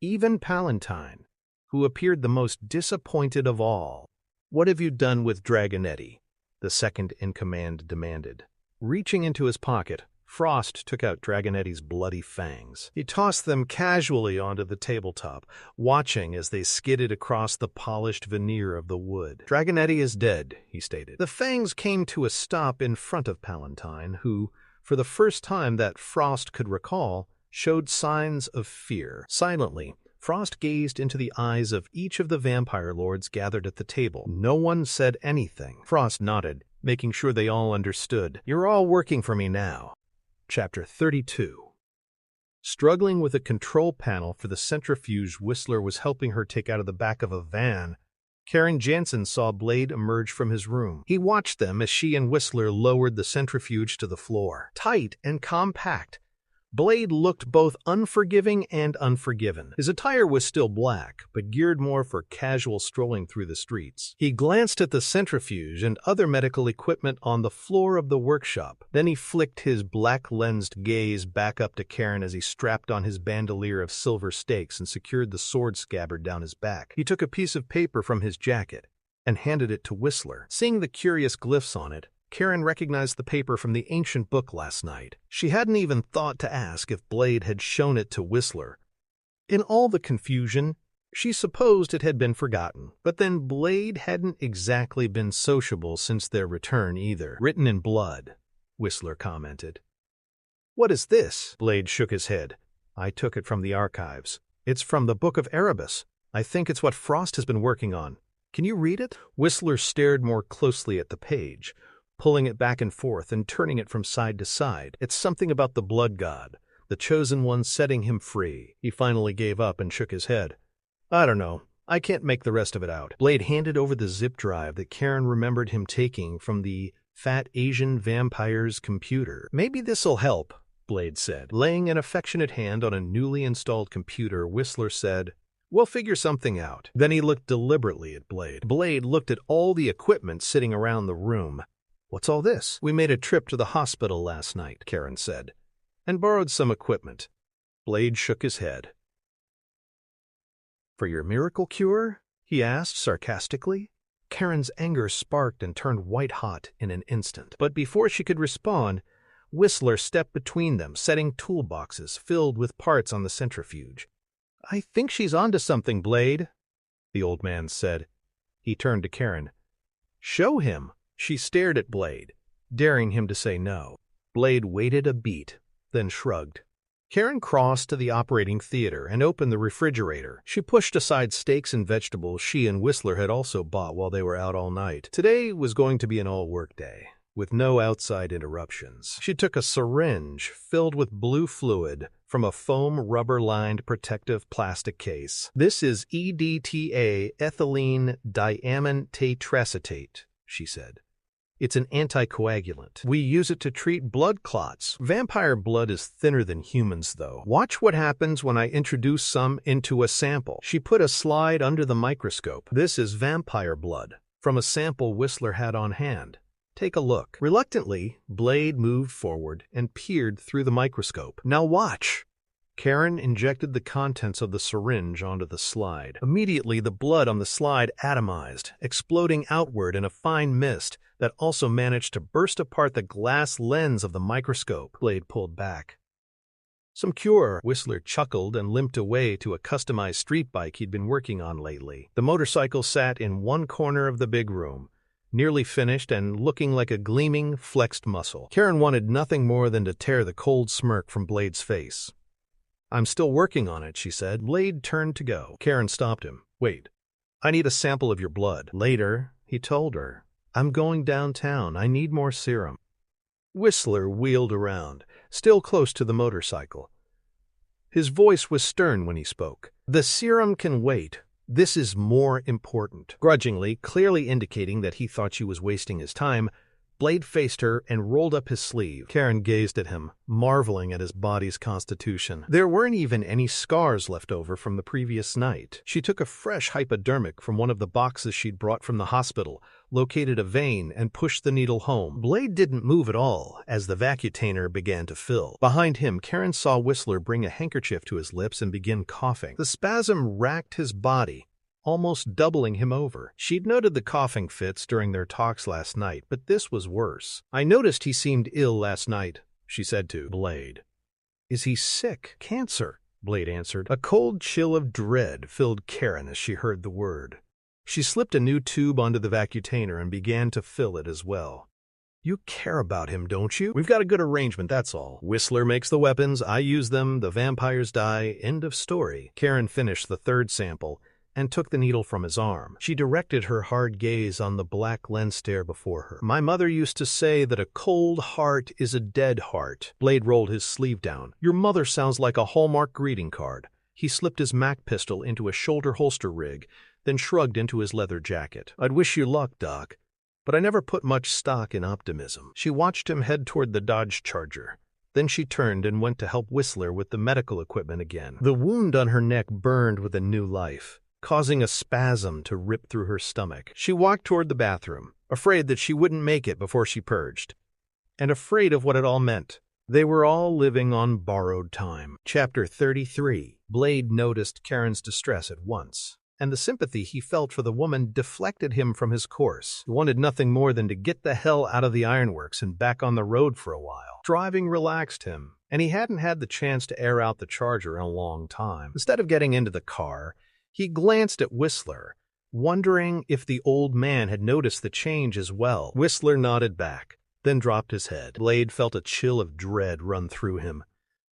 Even Palantine, who appeared the most disappointed of all. "What have you done with Dragonetti?" the second-in-command demanded. Reaching into his pocket, Frost took out Dragonetti's bloody fangs. He tossed them casually onto the tabletop, watching as they skidded across the polished veneer of the wood. "Dragonetti is dead," he stated. The fangs came to a stop in front of Palantine, who, for the first time that Frost could recall, showed signs of fear. Silently, Frost gazed into the eyes of each of the vampire lords gathered at the table. No one said anything. Frost nodded, making sure they all understood. "You're all working for me now." Chapter 32. Struggling with a control panel for the centrifuge Whistler was helping her take out of the back of a van, Karen Jansen saw Blade emerge from his room. He watched them as she and Whistler lowered the centrifuge to the floor. Tight and compact, Blade looked both unforgiving and unforgiven. His attire was still black, but geared more for casual strolling through the streets. He glanced at the centrifuge and other medical equipment on the floor of the workshop. Then he flicked his black-lensed gaze back up to Karen as he strapped on his bandolier of silver stakes and secured the sword scabbard down his back. He took a piece of paper from his jacket and handed it to Whistler. Seeing the curious glyphs on it, Karen recognized the paper from the ancient book last night. She hadn't even thought to ask if Blade had shown it to Whistler. In all the confusion, she supposed it had been forgotten. But then Blade hadn't exactly been sociable since their return either. "Written in blood," Whistler commented. "What is this?" Blade shook his head. "I took it from the archives. It's from the Book of Erebus. I think it's what Frost has been working on. Can you read it?" Whistler stared more closely at the page, pulling it back and forth and turning it from side to side. "It's something about the blood god, the chosen one setting him free." He finally gave up and shook his head. "I don't know. I can't make the rest of it out." Blade handed over the zip drive that Karen remembered him taking from the fat Asian vampire's computer. "Maybe this'll help," Blade said. Laying an affectionate hand on a newly installed computer, Whistler said, "We'll figure something out." Then he looked deliberately at Blade. Blade looked at all the equipment sitting around the room. "What's all this?" "We made a trip to the hospital last night," Karen said, "and borrowed some equipment." Blade shook his head. "For your miracle cure?" he asked sarcastically. Karen's anger sparked and turned white-hot in an instant. But before she could respond, Whistler stepped between them, setting toolboxes filled with parts on the centrifuge. "I think she's onto something, Blade," the old man said. He turned to Karen. "Show him." She stared at Blade, daring him to say no. Blade waited a beat, then shrugged. Karen crossed to the operating theater and opened the refrigerator. She pushed aside steaks and vegetables she and Whistler had also bought while they were out all night. Today was going to be an all-work day, with no outside interruptions. She took a syringe filled with blue fluid from a foam rubber-lined protective plastic case. "This is EDTA ethylene diamine tetracetate," she said. "It's an anticoagulant. We use it to treat blood clots. Vampire blood is thinner than humans, though. Watch what happens when I introduce some into a sample." She put a slide under the microscope. "This is vampire blood from a sample Whistler had on hand. Take a look." Reluctantly, Blade moved forward and peered through the microscope. "Now watch." Karen injected the contents of the syringe onto the slide. Immediately, the blood on the slide atomized, exploding outward in a fine mist that also managed to burst apart the glass lens of the microscope. Blade pulled back. "Some cure." Whistler chuckled and limped away to a customized street bike he'd been working on lately. The motorcycle sat in one corner of the big room, nearly finished and looking like a gleaming, flexed muscle. Karen wanted nothing more than to tear the cold smirk from Blade's face. "I'm still working on it," she said. Blade turned to go. Karen stopped him. "Wait. I need a sample of your blood." "Later," he told her. "I'm going downtown. I need more serum." Whistler wheeled around, still close to the motorcycle. His voice was stern when he spoke. "The serum can wait. This is more important." Grudgingly, clearly indicating that he thought she was wasting his time, Blade faced her and rolled up his sleeve. Karen gazed at him, marveling at his body's constitution. There weren't even any scars left over from the previous night. She took a fresh hypodermic from one of the boxes she'd brought from the hospital, located a vein, and pushed the needle home. Blade didn't move at all as the vacutainer began to fill. Behind him, Karen saw Whistler bring a handkerchief to his lips and begin coughing. The spasm racked his body, almost doubling him over. She'd noted the coughing fits during their talks last night, but this was worse. "I noticed he seemed ill last night," she said to Blade. "Is he sick? Cancer?" Blade answered. A cold chill of dread filled Karen as she heard the word. She slipped a new tube onto the vacutainer and began to fill it as well. "You care about him, don't you? We've got a good arrangement, that's all. Whistler makes the weapons, I use them, the vampires die, end of story." Karen finished the third sample and took the needle from his arm. She directed her hard gaze on the black lens stare before her. "My mother used to say that a cold heart is a dead heart." Blade rolled his sleeve down. "Your mother sounds like a Hallmark greeting card." He slipped his Mac pistol into a shoulder holster rig, then shrugged into his leather jacket. "I'd wish you luck, Doc, but I never put much stock in optimism." She watched him head toward the Dodge Charger. Then she turned and went to help Whistler with the medical equipment again. The wound on her neck burned with a new life, causing a spasm to rip through her stomach. She walked toward the bathroom, afraid that she wouldn't make it before she purged, and afraid of what it all meant. They were all living on borrowed time. Chapter 33. Blade noticed Karen's distress at once, and the sympathy he felt for the woman deflected him from his course. He wanted nothing more than to get the hell out of the ironworks and back on the road for a while. Driving relaxed him, and he hadn't had the chance to air out the Charger in a long time. Instead of getting into the car, he glanced at Whistler, wondering if the old man had noticed the change as well. Whistler nodded back, then dropped his head. Blade felt a chill of dread run through him,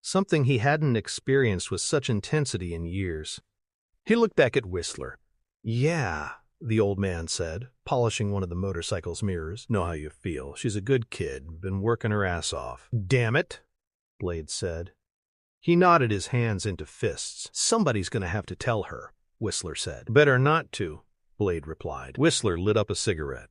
something he hadn't experienced with such intensity in years. He looked back at Whistler. "Yeah," the old man said, polishing one of the motorcycle's mirrors. "Know how you feel. She's a good kid, been working her ass off." "Damn it," Blade said. He knotted his hands into fists. "Somebody's going to have to tell her," Whistler said. "Better not to," Blade replied. Whistler lit up a cigarette.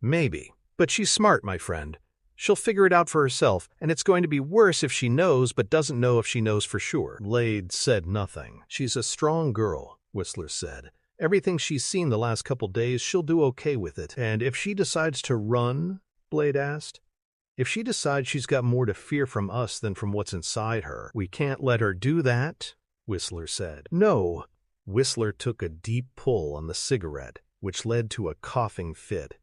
"Maybe. But she's smart, my friend. She'll figure it out for herself, and it's going to be worse if she knows but doesn't know if she knows for sure." Blade said nothing. "She's a strong girl," Whistler said. "Everything she's seen the last couple days, she'll do okay with it." "And if she decides to run?" Blade asked. "If she decides she's got more to fear from us than from what's inside her, we can't let her do that," Whistler said. "No." Whistler took a deep pull on the cigarette, which led to a coughing fit.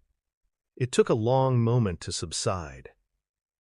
It took a long moment to subside.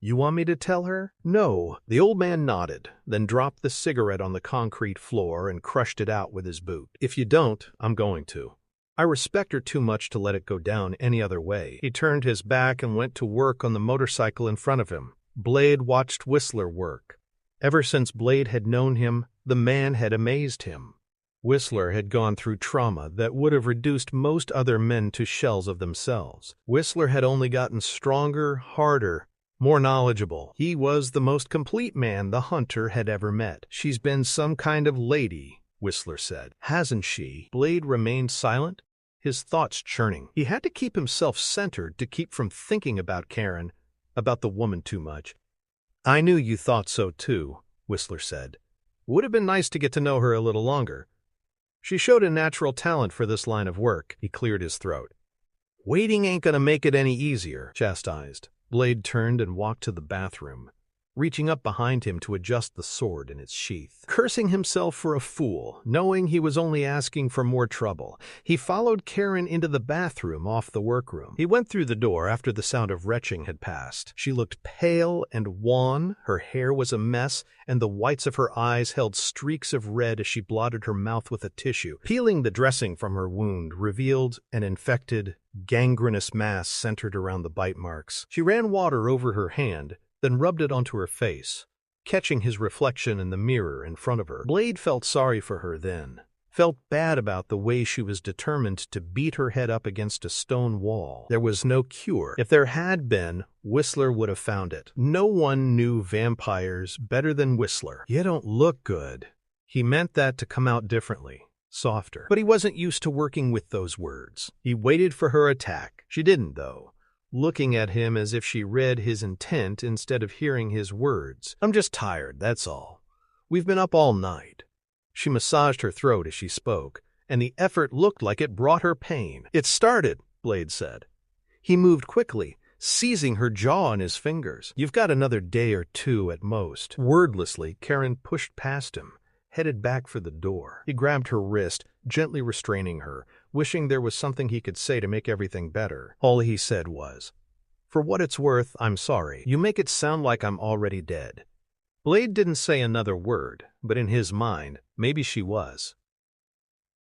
"You want me to tell her?" "No." The old man nodded, then dropped the cigarette on the concrete floor and crushed it out with his boot. "If you don't, I'm going to. I respect her too much to let it go down any other way." He turned his back and went to work on the motorcycle in front of him. Blade watched Whistler work. Ever since Blade had known him, the man had amazed him. Whistler had gone through trauma that would have reduced most other men to shells of themselves. Whistler had only gotten stronger, harder, more knowledgeable. He was the most complete man the hunter had ever met. "She's been some kind of lady," Whistler said. "Hasn't she?" Blade remained silent, his thoughts churning. He had to keep himself centered to keep from thinking about Karen, about the woman too much. "I knew you thought so too," Whistler said. "Would have been nice to get to know her a little longer. She showed a natural talent for this line of work." He cleared his throat. "Waiting ain't gonna make it any easier," chastised. Blade turned and walked to the bathroom, reaching up behind him to adjust the sword in its sheath. Cursing himself for a fool, knowing he was only asking for more trouble, he followed Karen into the bathroom off the workroom. He went through the door after the sound of retching had passed. She looked pale and wan, her hair was a mess, and the whites of her eyes held streaks of red as she blotted her mouth with a tissue. Peeling the dressing from her wound revealed an infected, gangrenous mass centered around the bite marks. She ran water over her hand, then rubbed it onto her face, catching his reflection in the mirror in front of her. Blade felt sorry for her then, felt bad about the way she was determined to beat her head up against a stone wall. There was no cure. If there had been, Whistler would have found it. No one knew vampires better than Whistler. "You don't look good." He meant that to come out differently, softer. But he wasn't used to working with those words. He waited for her attack. She didn't, though. looking at him as if she read his intent instead of hearing his words. "I'm just tired, that's all. We've been up all night." She massaged her throat as she spoke, and the effort looked like it brought her pain. "It started," Blade said. He moved quickly, seizing her jaw in his fingers. "You've got another day or two at most." Wordlessly, Karen pushed past him, headed back for the door. He grabbed her wrist, gently restraining her, wishing there was something he could say to make everything better. All he said was, "For what it's worth, I'm sorry. You make it sound like I'm already dead." Blade didn't say another word, but in his mind, maybe she was.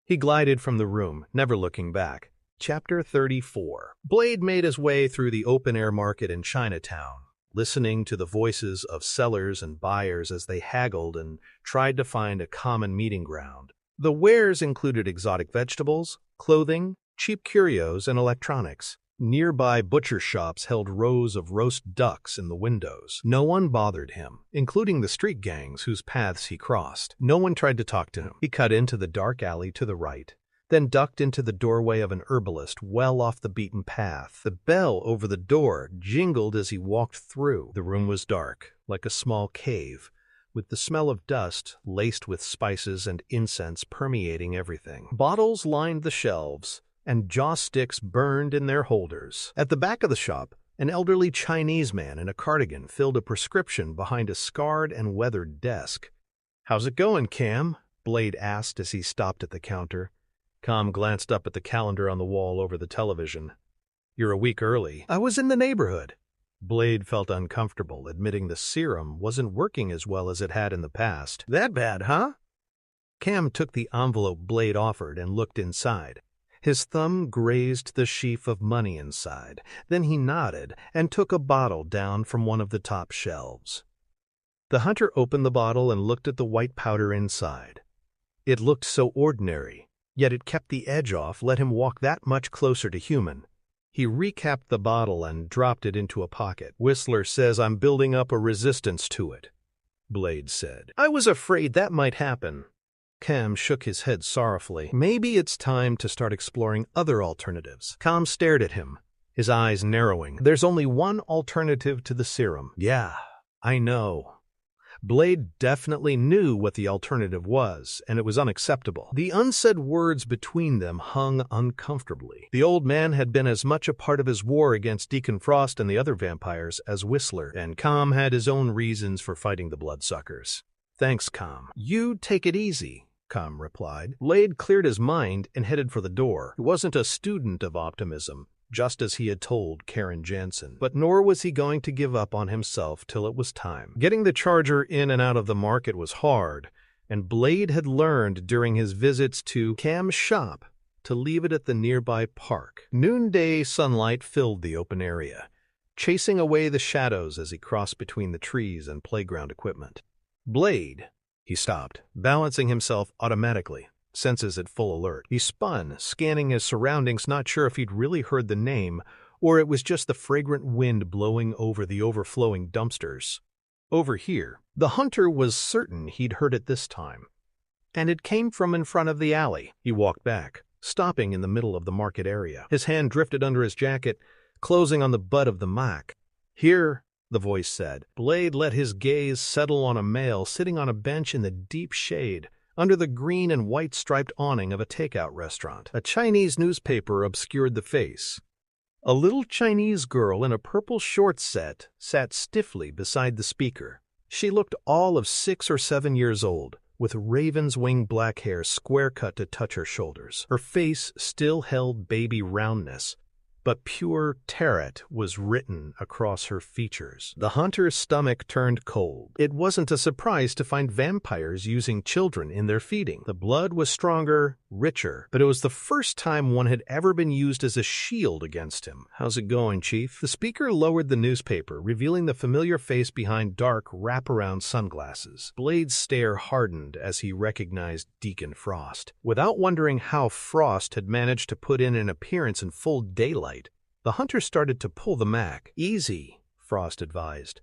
He glided from the room, never looking back. Chapter 34. Blade made his way through the open-air market in Chinatown, listening to the voices of sellers and buyers as they haggled and tried to find a common meeting ground. The wares included exotic vegetables, clothing, cheap curios, and electronics. Nearby butcher shops held rows of roast ducks in the windows. No one bothered him, including the street gangs whose paths he crossed. No one tried to talk to him. He cut into the dark alley to the right, then ducked into the doorway of an herbalist well off the beaten path. The bell over the door jingled as he walked through. The room was dark, like a small cave, with the smell of dust laced with spices and incense permeating everything. Bottles lined the shelves, and joss sticks burned in their holders. At the back of the shop, an elderly Chinese man in a cardigan filled a prescription behind a scarred and weathered desk. "How's it going, Cam?" Blade asked as he stopped at the counter. Cam glanced up at the calendar on the wall over the television. "You're a week early." "I was in the neighborhood." Blade felt uncomfortable, admitting the serum wasn't working as well as it had in the past. "That bad, huh?" Cam took the envelope Blade offered and looked inside. His thumb grazed the sheaf of money inside. Then he nodded and took a bottle down from one of the top shelves. The hunter opened the bottle and looked at the white powder inside. It looked so ordinary, yet it kept the edge off, let him walk that much closer to human. He recapped the bottle and dropped it into a pocket. "Whistler says I'm building up a resistance to it," Blade said. "I was afraid that might happen." Cam shook his head sorrowfully. "Maybe it's time to start exploring other alternatives." Cam stared at him, his eyes narrowing. "There's only one alternative to the serum." "Yeah, I know." Blade definitely knew what the alternative was, and it was unacceptable. The unsaid words between them hung uncomfortably. The old man had been as much a part of his war against Deacon Frost and the other vampires as Whistler, and Cam had his own reasons for fighting the bloodsuckers. "Thanks, Cam." "You take it easy," Cam replied. Blade cleared his mind and headed for the door. He wasn't a student of optimism, just as he had told Karen Jansen, but nor was he going to give up on himself till it was time. Getting the charger in and out of the market was hard, and Blade had learned during his visits to Cam's shop to leave it at the nearby park. Noonday sunlight filled the open area, chasing away the shadows as he crossed between the trees and playground equipment. "Blade." He stopped, balancing himself automatically, senses at full alert. He spun, scanning his surroundings, not sure if he'd really heard the name or it was just the fragrant wind blowing over the overflowing dumpsters. Over here, the hunter was certain he'd heard it this time, and it came from in front of the alley. He walked back, stopping in the middle of the market area. His hand drifted under his jacket, closing on the butt of the Mac. "Here," the voice said. Blade let his gaze settle on a male sitting on a bench in the deep shade, under the green and white striped awning of a takeout restaurant. A Chinese newspaper obscured the face. A little Chinese girl in a purple short set sat stiffly beside the speaker. She looked all of 6 or 7 years old, with raven's wing black hair square cut to touch her shoulders. Her face still held baby roundness, but pure terror was written across her features. The hunter's stomach turned cold. It wasn't a surprise to find vampires using children in their feeding. The blood was stronger, richer, but it was the first time one had ever been used as a shield against him. "How's it going, Chief?" The speaker lowered the newspaper, revealing the familiar face behind dark, wraparound sunglasses. Blade's stare hardened as he recognized Deacon Frost. Without wondering how Frost had managed to put in an appearance in full daylight, the hunter started to pull the Mac. "Easy," Frost advised.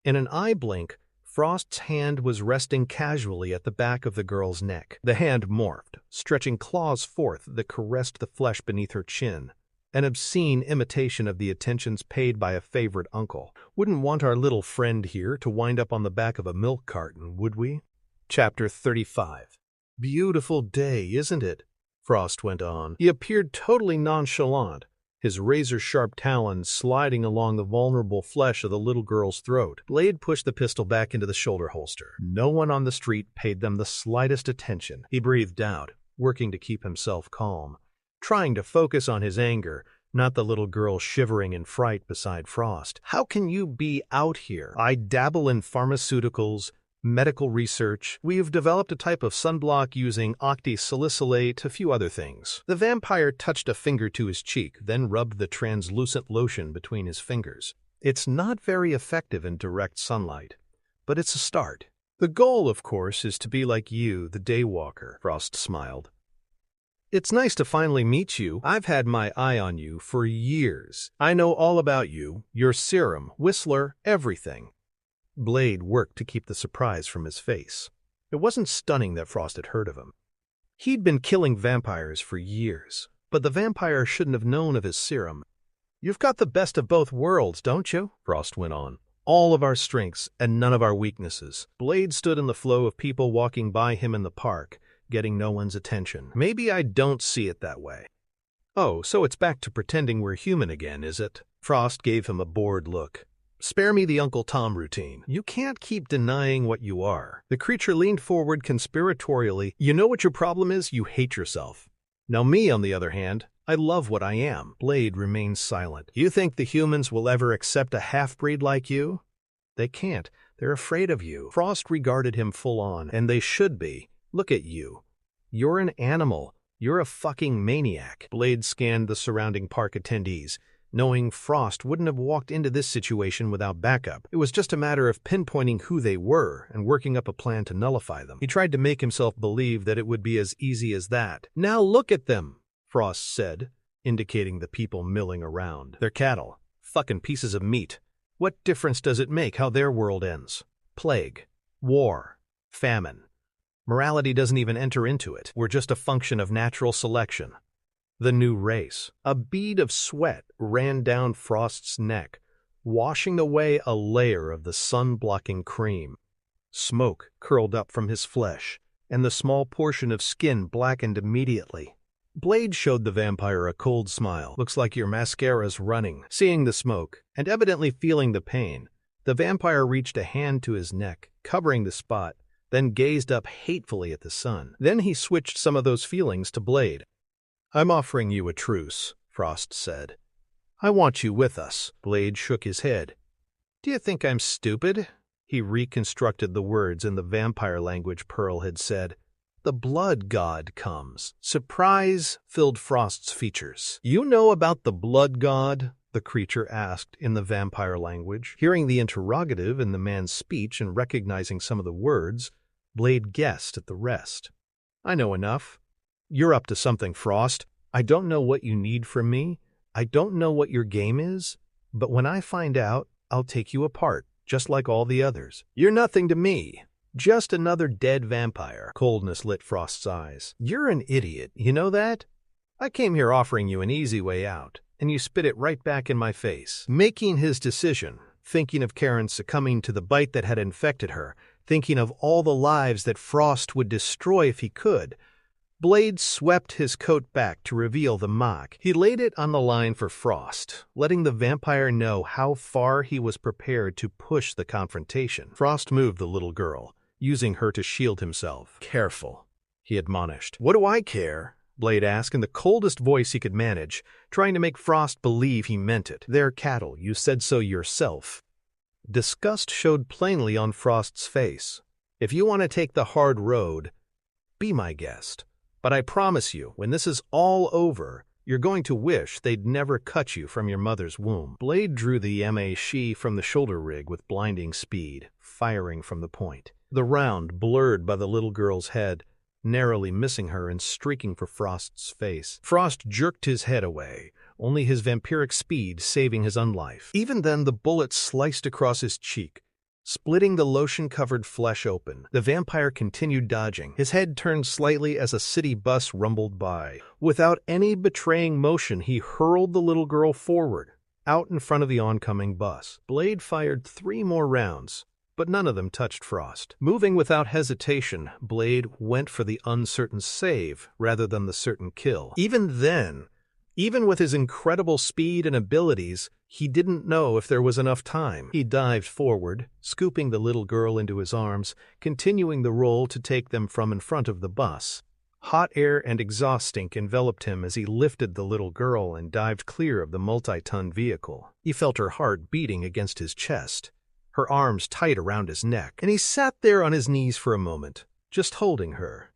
In an eye blink, Frost's hand was resting casually at the back of the girl's neck. The hand morphed, stretching claws forth that caressed the flesh beneath her chin. an obscene imitation of the attentions paid by a favorite uncle. Wouldn't want our little friend here to wind up on the back of a milk carton, would we? Chapter 35. Beautiful day, isn't it? Frost went on. He appeared totally nonchalant, his razor-sharp talons sliding along the vulnerable flesh of the little girl's throat. Blade pushed the pistol back into the shoulder holster. No one on the street paid them the slightest attention. He breathed out, working to keep himself calm, trying to focus on his anger, not the little girl shivering in fright beside Frost. How can you be out here? I dabble in pharmaceuticals, medical research. We've developed a type of sunblock using octisalicylate, a few other things. The vampire touched a finger to his cheek, then rubbed the translucent lotion between his fingers. It's not very effective in direct sunlight, but it's a start. The goal, of course, is to be like you, the Daywalker, Frost smiled. It's nice to finally meet you. I've had my eye on you for years. I know all about you, your serum, Whistler, everything. Blade worked to keep the surprise from his face. It wasn't stunning that Frost had heard of him. He'd been killing vampires for years, but the vampire shouldn't have known of his serum. You've got the best of both worlds, don't you? Frost went on. All of our strengths and none of our weaknesses. Blade stood in the flow of people walking by him in the park, getting no one's attention. Maybe I don't see it that way. Oh, so it's back to pretending we're human again, is it? Frost gave him a bored look. Spare me the Uncle Tom routine. You can't keep denying what you are. The creature leaned forward conspiratorially. You know what your problem is? You hate yourself. Now me, on the other hand, I love what I am. Blade remained silent. You think the humans will ever accept a half-breed like you? They can't. They're afraid of you. Frost regarded him full on, and they should be. Look at you. You're an animal. You're a fucking maniac. Blade scanned the surrounding park attendees, knowing Frost wouldn't have walked into this situation without backup. It was just a matter of pinpointing who they were and working up a plan to nullify them. He tried to make himself believe that it would be as easy as that. Now look at them, Frost said, indicating the people milling around. They're cattle. Fucking pieces of meat. What difference does it make how their world ends? Plague. War. Famine. Morality doesn't even enter into it. We're just a function of natural selection. The new race. A bead of sweat ran down Frost's neck, washing away a layer of the sun-blocking cream. Smoke curled up from his flesh, and the small portion of skin blackened immediately. Blade showed the vampire a cold smile. Looks like your mascara's running. Seeing the smoke, and evidently feeling the pain, the vampire reached a hand to his neck, covering the spot, then gazed up hatefully at the sun. Then he switched some of those feelings to Blade. I'm offering you a truce, Frost said. I want you with us. Blade shook his head. Do you think I'm stupid? He reconstructed the words in the vampire language Pearl had said. The blood god comes. Surprise filled Frost's features. You know about the blood god? The creature asked in the vampire language. Hearing the interrogative in the man's speech and recognizing some of the words, Blade guessed at the rest. I know enough. You're up to something, Frost. I don't know what you need from me. I don't know what your game is. But when I find out, I'll take you apart, just like all the others. You're nothing to me. Just another dead vampire. Coldness lit Frost's eyes. You're an idiot, you know that? I came here offering you an easy way out, and you spit it right back in my face. Making his decision, thinking of Karen succumbing to the bite that had infected her, thinking of all the lives that Frost would destroy if he could, Blade swept his coat back to reveal the mock. He laid it on the line for Frost, letting the vampire know how far he was prepared to push the confrontation. Frost moved the little girl, using her to shield himself. Careful, he admonished. What do I care? Blade asked in the coldest voice he could manage, trying to make Frost believe he meant it. They're cattle, you said so yourself. Disgust showed plainly on Frost's face. If you want to take the hard road, be my guest. But I promise you, when this is all over, you're going to wish they'd never cut you from your mother's womb. Blade drew the MA-SHI from the shoulder rig with blinding speed, firing from the point. The round blurred by the little girl's head, narrowly missing her and streaking for Frost's face. Frost jerked his head away, only his vampiric speed saving his unlife. Even then, the bullet sliced across his cheek, splitting the lotion-covered flesh open. The vampire continued dodging. His head turned slightly as a city bus rumbled by. Without any betraying motion, he hurled the little girl forward, out in front of the oncoming bus. Blade fired 3 more rounds, but none of them touched Frost. Moving without hesitation, Blade went for the uncertain save rather than the certain kill. Even then, even with his incredible speed and abilities, he didn't know if there was enough time. He dived forward, scooping the little girl into his arms, continuing the roll to take them from in front of the bus. Hot air and exhaust stink enveloped him as he lifted the little girl and dived clear of the multi-ton vehicle. He felt her heart beating against his chest, her arms tight around his neck, and he sat there on his knees for a moment, just holding her,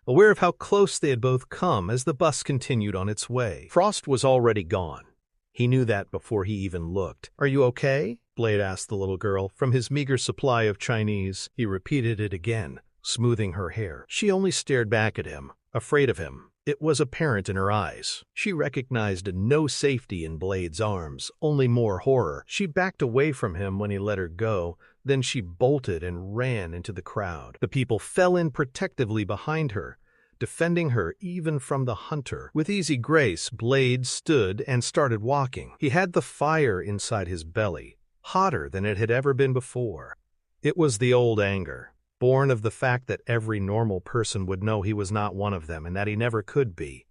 aware of how close they had both come as the bus continued on its way. Frost was already gone. He knew that before he even looked. "Are you okay?" Blade asked the little girl. From his meager supply of Chinese, he repeated it again, smoothing her hair. She only stared back at him, afraid of him. It was apparent in her eyes. She recognized no safety in Blade's arms, only more horror. She backed away from him when he let her go, then she bolted and ran into the crowd. The people fell in protectively behind her, defending her even from the hunter. With easy grace, Blade stood and started walking. He had the fire inside his belly, hotter than it had ever been before. It was the old anger, born of the fact that every normal person would know he was not one of them and that he never could be.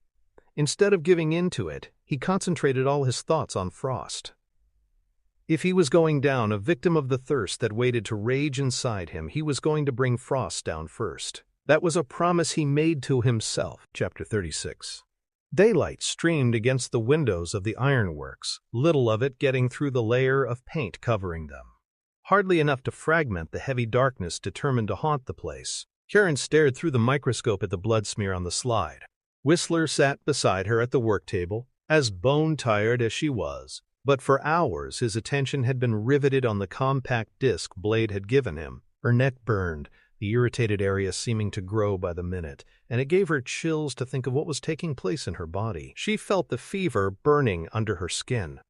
Instead of giving in to it, he concentrated all his thoughts on Frost. If he was going down a victim of the thirst that waited to rage inside him, he was going to bring Frost down first. That was a promise he made to himself. Chapter 36. Daylight streamed against the windows of the ironworks, little of it getting through the layer of paint covering them. Hardly enough to fragment the heavy darkness determined to haunt the place. Karen stared through the microscope at the blood smear on the slide. Whistler sat beside her at the work table, as bone-tired as she was, but for hours his attention had been riveted on the compact disc Blade had given him. Her neck burned, the irritated area seeming to grow by the minute, and it gave her chills to think of what was taking place in her body. She felt the fever burning under her skin.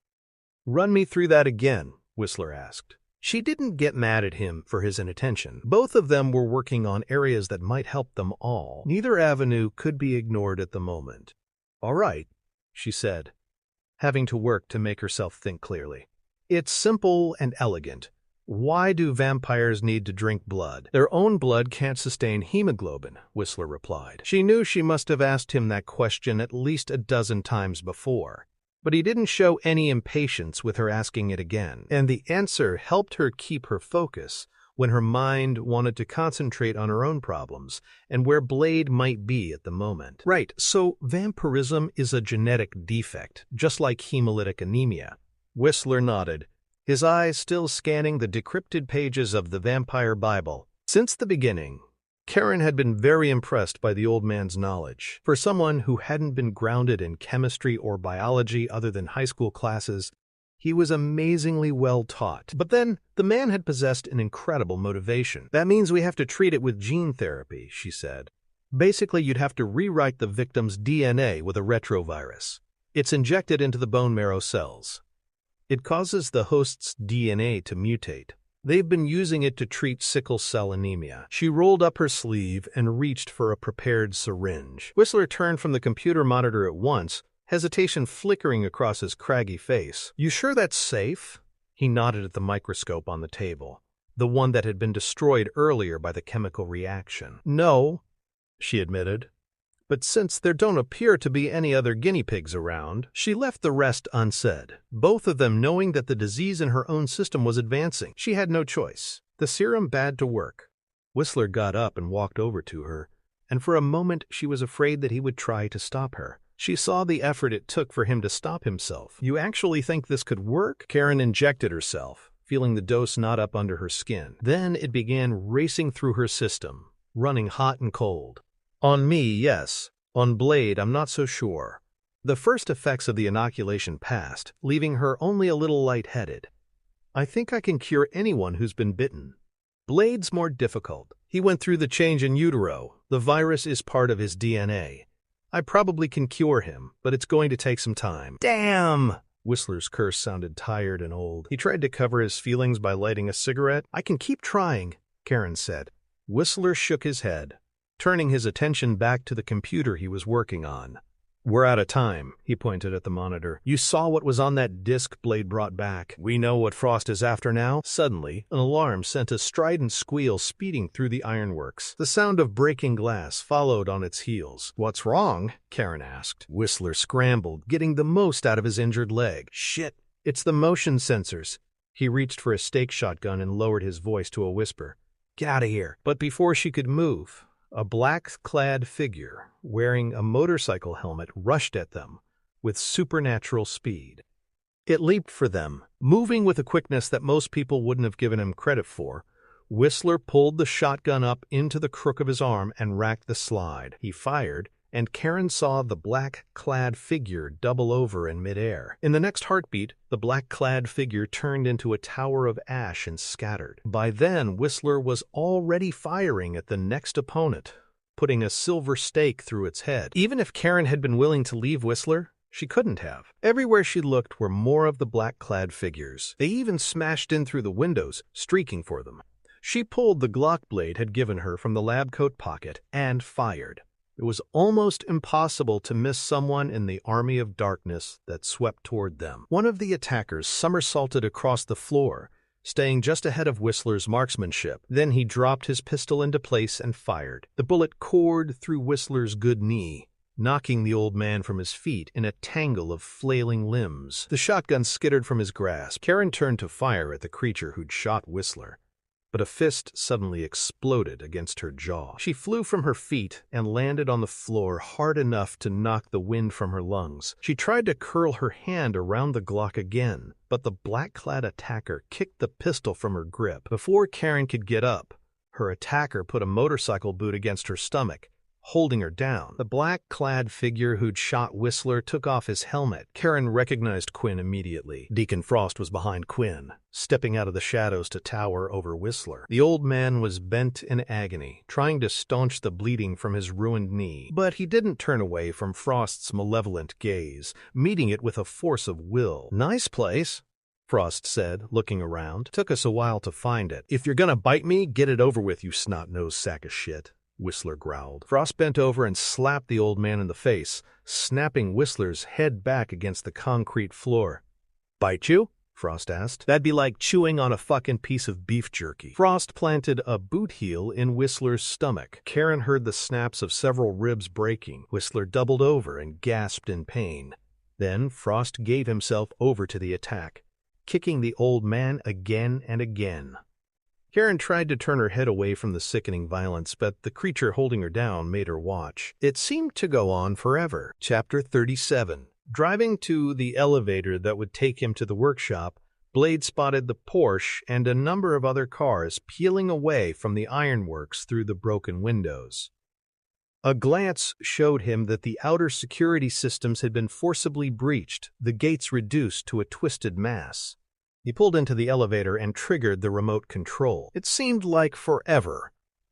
"Run me through that again," Whistler asked. She didn't get mad at him for his inattention. Both of them were working on areas that might help them all. Neither avenue could be ignored at the moment. "All right," she said, having to work to make herself think clearly. "It's simple and elegant. Why do vampires need to drink blood?" "Their own blood can't sustain hemoglobin," Whistler replied. She knew she must have asked him that question at least a dozen times before, but he didn't show any impatience with her asking it again, and the answer helped her keep her focus when her mind wanted to concentrate on her own problems and where Blade might be at the moment. "Right, so vampirism is a genetic defect, just like hemolytic anemia." Whistler nodded, his eyes still scanning the decrypted pages of the Vampire Bible. Since the beginning, Karen had been very impressed by the old man's knowledge. For someone who hadn't been grounded in chemistry or biology other than high school classes, he was amazingly well taught. But then, the man had possessed an incredible motivation. "That means we have to treat it with gene therapy," she said. "Basically, you'd have to rewrite the victim's DNA with a retrovirus. It's injected into the bone marrow cells. It causes the host's DNA to mutate. They've been using it to treat sickle cell anemia." She rolled up her sleeve and reached for a prepared syringe. Whistler turned from the computer monitor at once, hesitation flickering across his craggy face. "You sure that's safe?" He nodded at the microscope on the table, the one that had been destroyed earlier by the chemical reaction. "No," she admitted. "But since there don't appear to be any other guinea pigs around," she left the rest unsaid, both of them knowing that the disease in her own system was advancing. She had no choice. The serum bad to work. Whistler got up and walked over to her, and for a moment she was afraid that he would try to stop her. She saw the effort it took for him to stop himself. "You actually think this could work?" Karen injected herself, feeling the dose knot up under her skin. Then it began racing through her system, running hot and cold. "On me, yes. On Blade, I'm not so sure." The first effects of the inoculation passed, leaving her only a little lightheaded. "I think I can cure anyone who's been bitten. Blade's more difficult. He went through the change in utero. The virus is part of his DNA. I probably can cure him, but it's going to take some time." "Damn!" Whistler's curse sounded tired and old. He tried to cover his feelings by lighting a cigarette. "I can keep trying," Karen said. Whistler shook his head, turning his attention back to the computer he was working on. "We're out of time," he pointed at the monitor. "You saw what was on that disc Blade brought back. We know what Frost is after now." Suddenly, an alarm sent a strident squeal speeding through the ironworks. The sound of breaking glass followed on its heels. "What's wrong?" Karen asked. Whistler scrambled, getting the most out of his injured leg. "Shit, it's the motion sensors." He reached for a stake shotgun and lowered his voice to a whisper. "Get out of here." But before she could move, a black-clad figure, wearing a motorcycle helmet, rushed at them with supernatural speed. It leaped for them, moving with a quickness that most people wouldn't have given him credit for. Whistler pulled the shotgun up into the crook of his arm and racked the slide. He fired, and Karen saw the black-clad figure double over in midair. In the next heartbeat, the black-clad figure turned into a tower of ash and scattered. By then, Whistler was already firing at the next opponent, putting a silver stake through its head. Even if Karen had been willing to leave Whistler, she couldn't have. Everywhere she looked were more of the black-clad figures. They even smashed in through the windows, streaking for them. She pulled the Glock blade had given her from the lab coat pocket and fired. It was almost impossible to miss someone in the army of darkness that swept toward them. One of the attackers somersaulted across the floor, staying just ahead of Whistler's marksmanship. Then he dropped his pistol into place and fired. The bullet cored through Whistler's good knee, knocking the old man from his feet in a tangle of flailing limbs. The shotgun skittered from his grasp. Karen turned to fire at the creature who'd shot Whistler, but a fist suddenly exploded against her jaw. She flew from her feet and landed on the floor hard enough to knock the wind from her lungs. She tried to curl her hand around the Glock again, but the black-clad attacker kicked the pistol from her grip. Before Karen could get up, her attacker put a motorcycle boot against her stomach, holding her down. The black-clad figure who'd shot Whistler took off his helmet. Karen recognized Quinn immediately. Deacon Frost was behind Quinn, stepping out of the shadows to tower over Whistler. The old man was bent in agony, trying to staunch the bleeding from his ruined knee. But he didn't turn away from Frost's malevolent gaze, meeting it with a force of will. "Nice place," Frost said, looking around. "Took us a while to find it. If you're gonna bite me, get it over with, you snot-nosed sack of shit," Whistler growled. Frost bent over and slapped the old man in the face, snapping Whistler's head back against the concrete floor. "Bite you?" Frost asked. "That'd be like chewing on a fucking piece of beef jerky." Frost planted a boot heel in Whistler's stomach. Karen heard the snaps of several ribs breaking. Whistler doubled over and gasped in pain. Then Frost gave himself over to the attack, kicking the old man again and again. Karen tried to turn her head away from the sickening violence, but the creature holding her down made her watch. It seemed to go on forever. Chapter 37. Driving to the elevator that would take him to the workshop, Blade spotted the Porsche and a number of other cars peeling away from the ironworks through the broken windows. A glance showed him that the outer security systems had been forcibly breached, the gates reduced to a twisted mass. He pulled into the elevator and triggered the remote control. It seemed like forever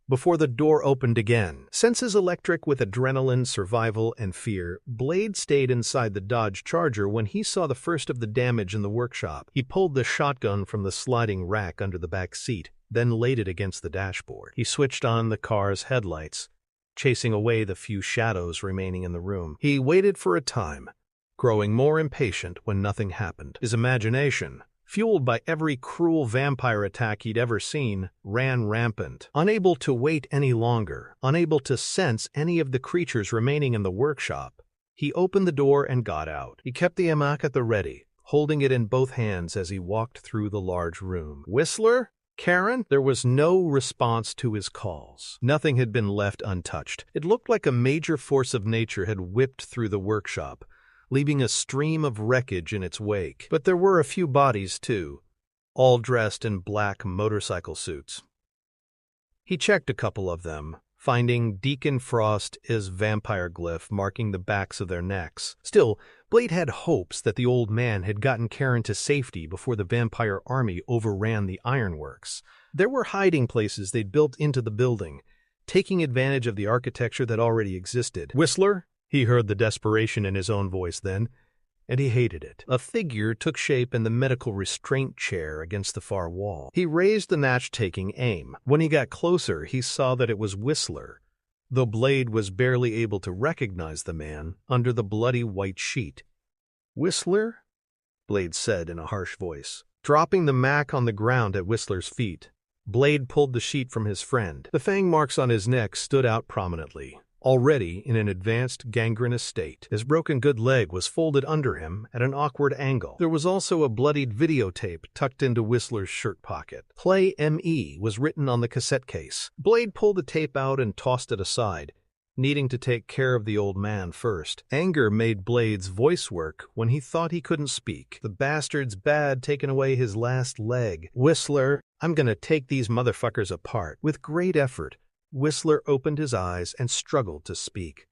before the door opened again. Senses electric with adrenaline, survival, and fear, Blade stayed inside the Dodge Charger when he saw the first of the damage in the workshop. He pulled the shotgun from the sliding rack under the back seat, then laid it against the dashboard. He switched on the car's headlights, chasing away the few shadows remaining in the room. He waited for a time, growing more impatient when nothing happened. His imagination, fueled by every cruel vampire attack he'd ever seen, ran rampant. Unable to wait any longer, unable to sense any of the creatures remaining in the workshop, he opened the door and got out. He kept the hamac at the ready, holding it in both hands as he walked through the large room. "Whistler? Karen?" There was no response to his calls. Nothing had been left untouched. It looked like a major force of nature had whipped through the workshop, leaving a stream of wreckage in its wake. But there were a few bodies, too, all dressed in black motorcycle suits. He checked a couple of them, finding Deacon Frost's vampire glyph marking the backs of their necks. Still, Blade had hopes that the old man had gotten Karen to safety before the vampire army overran the ironworks. There were hiding places they'd built into the building, taking advantage of the architecture that already existed. "Whistler?" He heard the desperation in his own voice then. and he hated it. A figure took shape in the medical restraint chair against the far wall. He raised the match, taking aim. When he got closer, he saw that it was Whistler, though Blade was barely able to recognize the man under the bloody white sheet. "Whistler?" Blade said in a harsh voice. Dropping the Mac on the ground at Whistler's feet, Blade pulled the sheet from his friend. The fang marks on his neck stood out prominently, already in an advanced gangrenous state. His broken good leg was folded under him at an awkward angle. There was also a bloodied videotape tucked into Whistler's shirt pocket. "Play ME" was written on the cassette case. Blade pulled the tape out and tossed it aside, needing to take care of the old man first. Anger made Blade's voice work when he thought he couldn't speak. The bastard's bad taken away his last leg. "Whistler, I'm gonna take these motherfuckers apart." With great effort, Whistler opened his eyes and struggled to speak.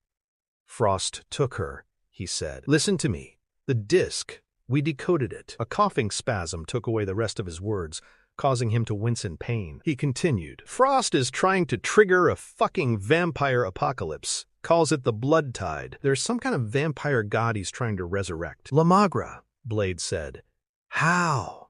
"Frost took her," he said. "Listen to me. The disc, we decoded it." A coughing spasm took away the rest of his words, causing him to wince in pain. He continued, "Frost is trying to trigger a fucking vampire apocalypse. Calls it the blood tide. There's some kind of vampire god he's trying to resurrect." "Lamagra," Blade said. "How?"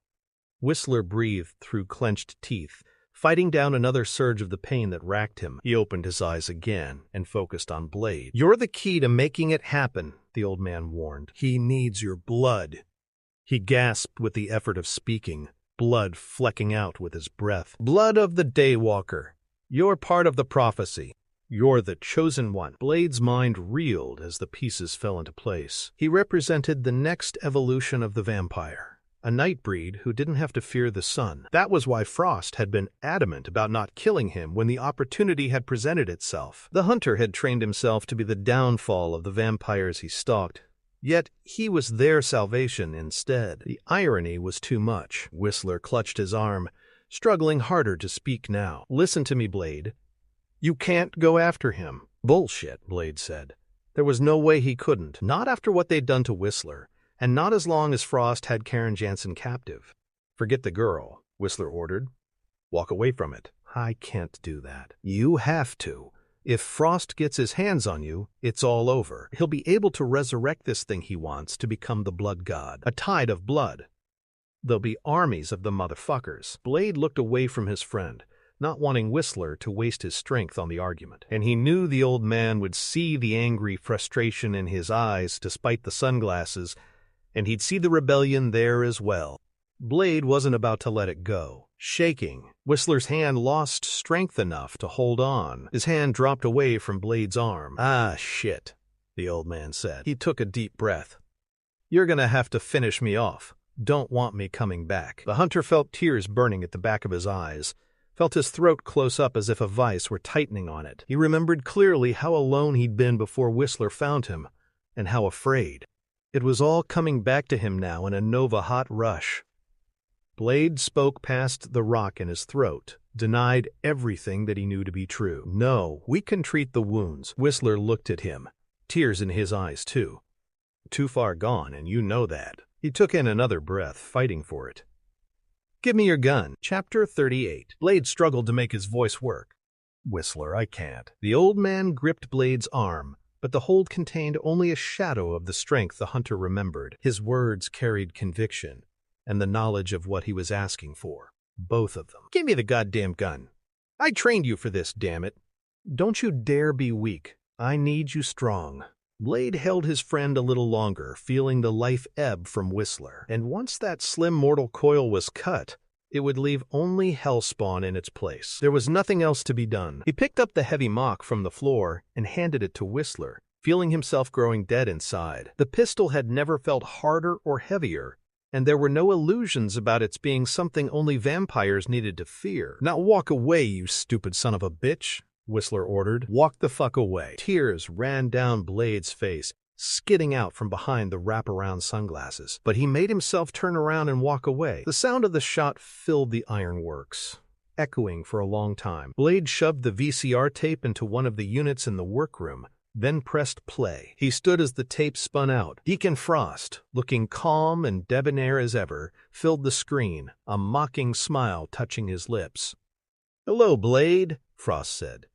Whistler breathed through clenched teeth, fighting down another surge of the pain that racked him. He opened his eyes again and focused on Blade. "You're the key to making it happen," the old man warned. "He needs your blood." He gasped with the effort of speaking, blood flecking out with his breath. "Blood of the Daywalker. You're part of the prophecy. You're the chosen one." Blade's mind reeled as the pieces fell into place. He represented the next evolution of the vampire, a nightbreed who didn't have to fear the sun. That was why Frost had been adamant about not killing him when the opportunity had presented itself. The hunter had trained himself to be the downfall of the vampires he stalked. Yet he was their salvation instead. The irony was too much. Whistler clutched his arm, struggling harder to speak now. "Listen to me, Blade. You can't go after him." "Bullshit," Blade said. There was no way he couldn't. Not after what they'd done to Whistler, and not as long as Frost had Karen Jansen captive. "Forget the girl," Whistler ordered. "Walk away from it." "I can't do that." "You have to. If Frost gets his hands on you, it's all over. He'll be able to resurrect this thing he wants to become the blood god. A tide of blood. There'll be armies of the motherfuckers." Blade looked away from his friend, not wanting Whistler to waste his strength on the argument. And he knew the old man would see the angry frustration in his eyes despite the sunglasses, and he'd see the rebellion there as well. Blade wasn't about to let it go. Shaking, Whistler's hand lost strength enough to hold on. His hand dropped away from Blade's arm. "Ah, shit," the old man said. He took a deep breath. "You're gonna have to finish me off. Don't want me coming back." The hunter felt tears burning at the back of his eyes, felt his throat close up as if a vice were tightening on it. He remembered clearly how alone he'd been before Whistler found him, and how afraid. It was all coming back to him now in a Nova-hot rush. Blade spoke past the rock in his throat, denied everything that he knew to be true. "No, we can treat the wounds." Whistler looked at him, tears in his eyes too. "Too far gone, and you know that." He took in another breath, fighting for it. "Give me your gun." Chapter 38. Blade struggled to make his voice work. "Whistler, I can't." The old man gripped Blade's arm, but the hold contained only a shadow of the strength the hunter remembered. His words carried conviction and the knowledge of what he was asking for. Both of them. "Give me the goddamn gun. I trained you for this, damn it." "Don't you dare be weak. I need you strong." Blade held his friend a little longer, feeling the life ebb from Whistler. And once that slim mortal coil was cut, it would leave only hellspawn in its place. There was nothing else to be done. He picked up the heavy mock from the floor and handed it to Whistler, feeling himself growing dead inside. The pistol had never felt harder or heavier, and there were no illusions about its being something only vampires needed to fear. "Now walk away, you stupid son of a bitch," Whistler ordered. "Walk the fuck away." Tears ran down Blade's face, skidding out from behind the wraparound sunglasses. But he made himself turn around and walk away. The sound of the shot filled the ironworks, echoing for a long time. Blade shoved the VCR tape into one of the units in the workroom, then pressed play. He stood as the tape spun out. Deacon Frost, looking calm and debonair as ever, filled the screen, a mocking smile touching his lips. "Hello, Blade," Frost said.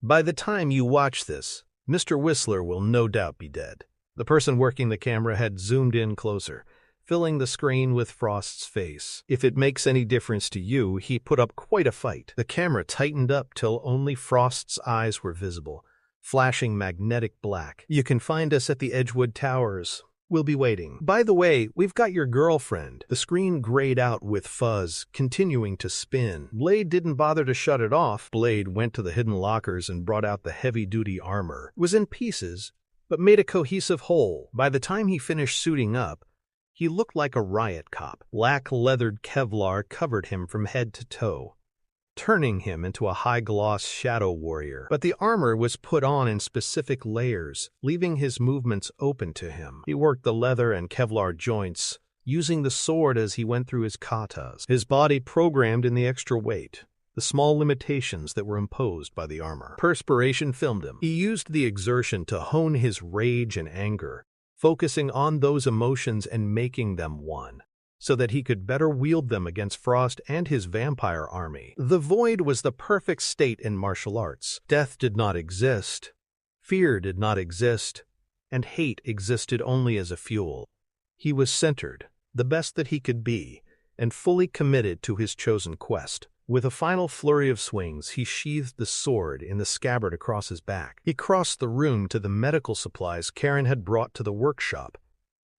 "By the time you watch this, Mr. Whistler will no doubt be dead. The person working the camera had zoomed in closer, filling the screen with Frost's face. If it makes any difference to you, he put up quite a fight. The camera tightened up till only Frost's eyes were visible, flashing magnetic black. You can find us at the Edgewood Towers. We'll be waiting. By the way, we've got your girlfriend. The screen grayed out with fuzz, continuing to spin. Blade didn't bother to shut it off. Blade went to the hidden lockers and brought out the heavy-duty armor. It was in pieces, but made a cohesive whole. By the time he finished suiting up, he looked like a riot cop. Black leathered Kevlar covered him from head to toe, turning him into a high-gloss shadow warrior. But the armor was put on in specific layers, leaving his movements open to him. He worked the leather and Kevlar joints, using the sword as he went through his katas, his body programmed in the extra weight, the small limitations that were imposed by the armor. Perspiration filmed him. He used the exertion to hone his rage and anger, focusing on those emotions and making them one, so that he could better wield them against Frost and his vampire army. The void was the perfect state in martial arts. Death did not exist, fear did not exist, and hate existed only as a fuel. He was centered, the best that he could be, and fully committed to his chosen quest. With a final flurry of swings, he sheathed the sword in the scabbard across his back. He crossed the room to the medical supplies Karen had brought to the workshop,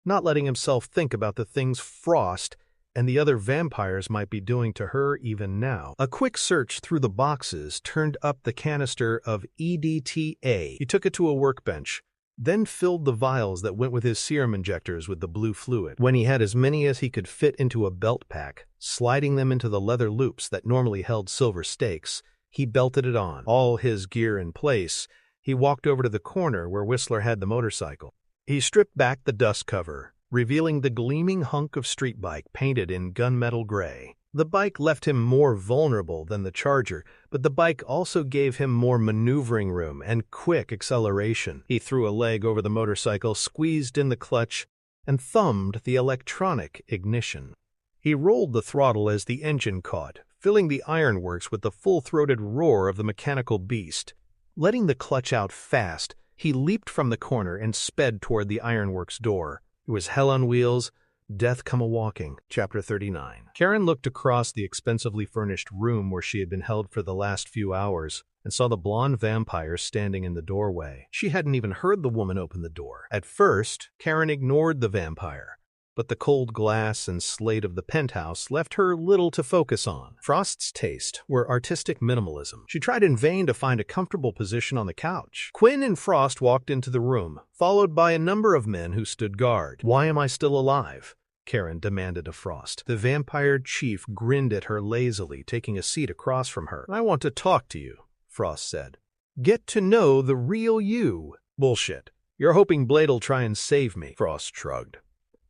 not letting himself think about the things Frost and the other vampires might be doing to her even now. A quick search through the boxes turned up the canister of EDTA. He took it to a workbench, then filled the vials that went with his serum injectors with the blue fluid. When he had as many as he could fit into a belt pack, sliding them into the leather loops that normally held silver stakes, he belted it on. All his gear in place, he walked over to the corner where Whistler had the motorcycle. He stripped back the dust cover, revealing the gleaming hunk of street bike painted in gunmetal gray. The bike left him more vulnerable than the Charger, but the bike also gave him more maneuvering room and quick acceleration. He threw a leg over the motorcycle, squeezed in the clutch, and thumbed the electronic ignition. He rolled the throttle as the engine caught, filling the ironworks with the full-throated roar of the mechanical beast. Letting the clutch out fast, he leaped from the corner and sped toward the ironworks door. It was hell on wheels, death come a-walking. Chapter 39. Karen looked across the expensively furnished room where she had been held for the last few hours and saw the blonde vampire standing in the doorway. She hadn't even heard the woman open the door. At first, Karen ignored the vampire, but the cold glass and slate of the penthouse left her little to focus on. Frost's taste were artistic minimalism. She tried in vain to find a comfortable position on the couch. Quinn and Frost walked into the room, followed by a number of men who stood guard. "Why am I still alive?" Karen demanded of Frost. The vampire chief grinned at her lazily, taking a seat across from her. "I want to talk to you," Frost said. "Get to know the real you." "Bullshit. You're hoping Blade'll try and save me," Frost shrugged.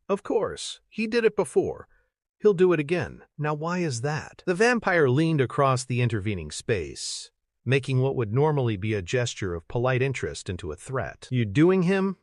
"Of course. He did it before. He'll do it again. Now why is that?" The vampire leaned across the intervening space, making what would normally be a gesture of polite interest into a threat. "You doing him?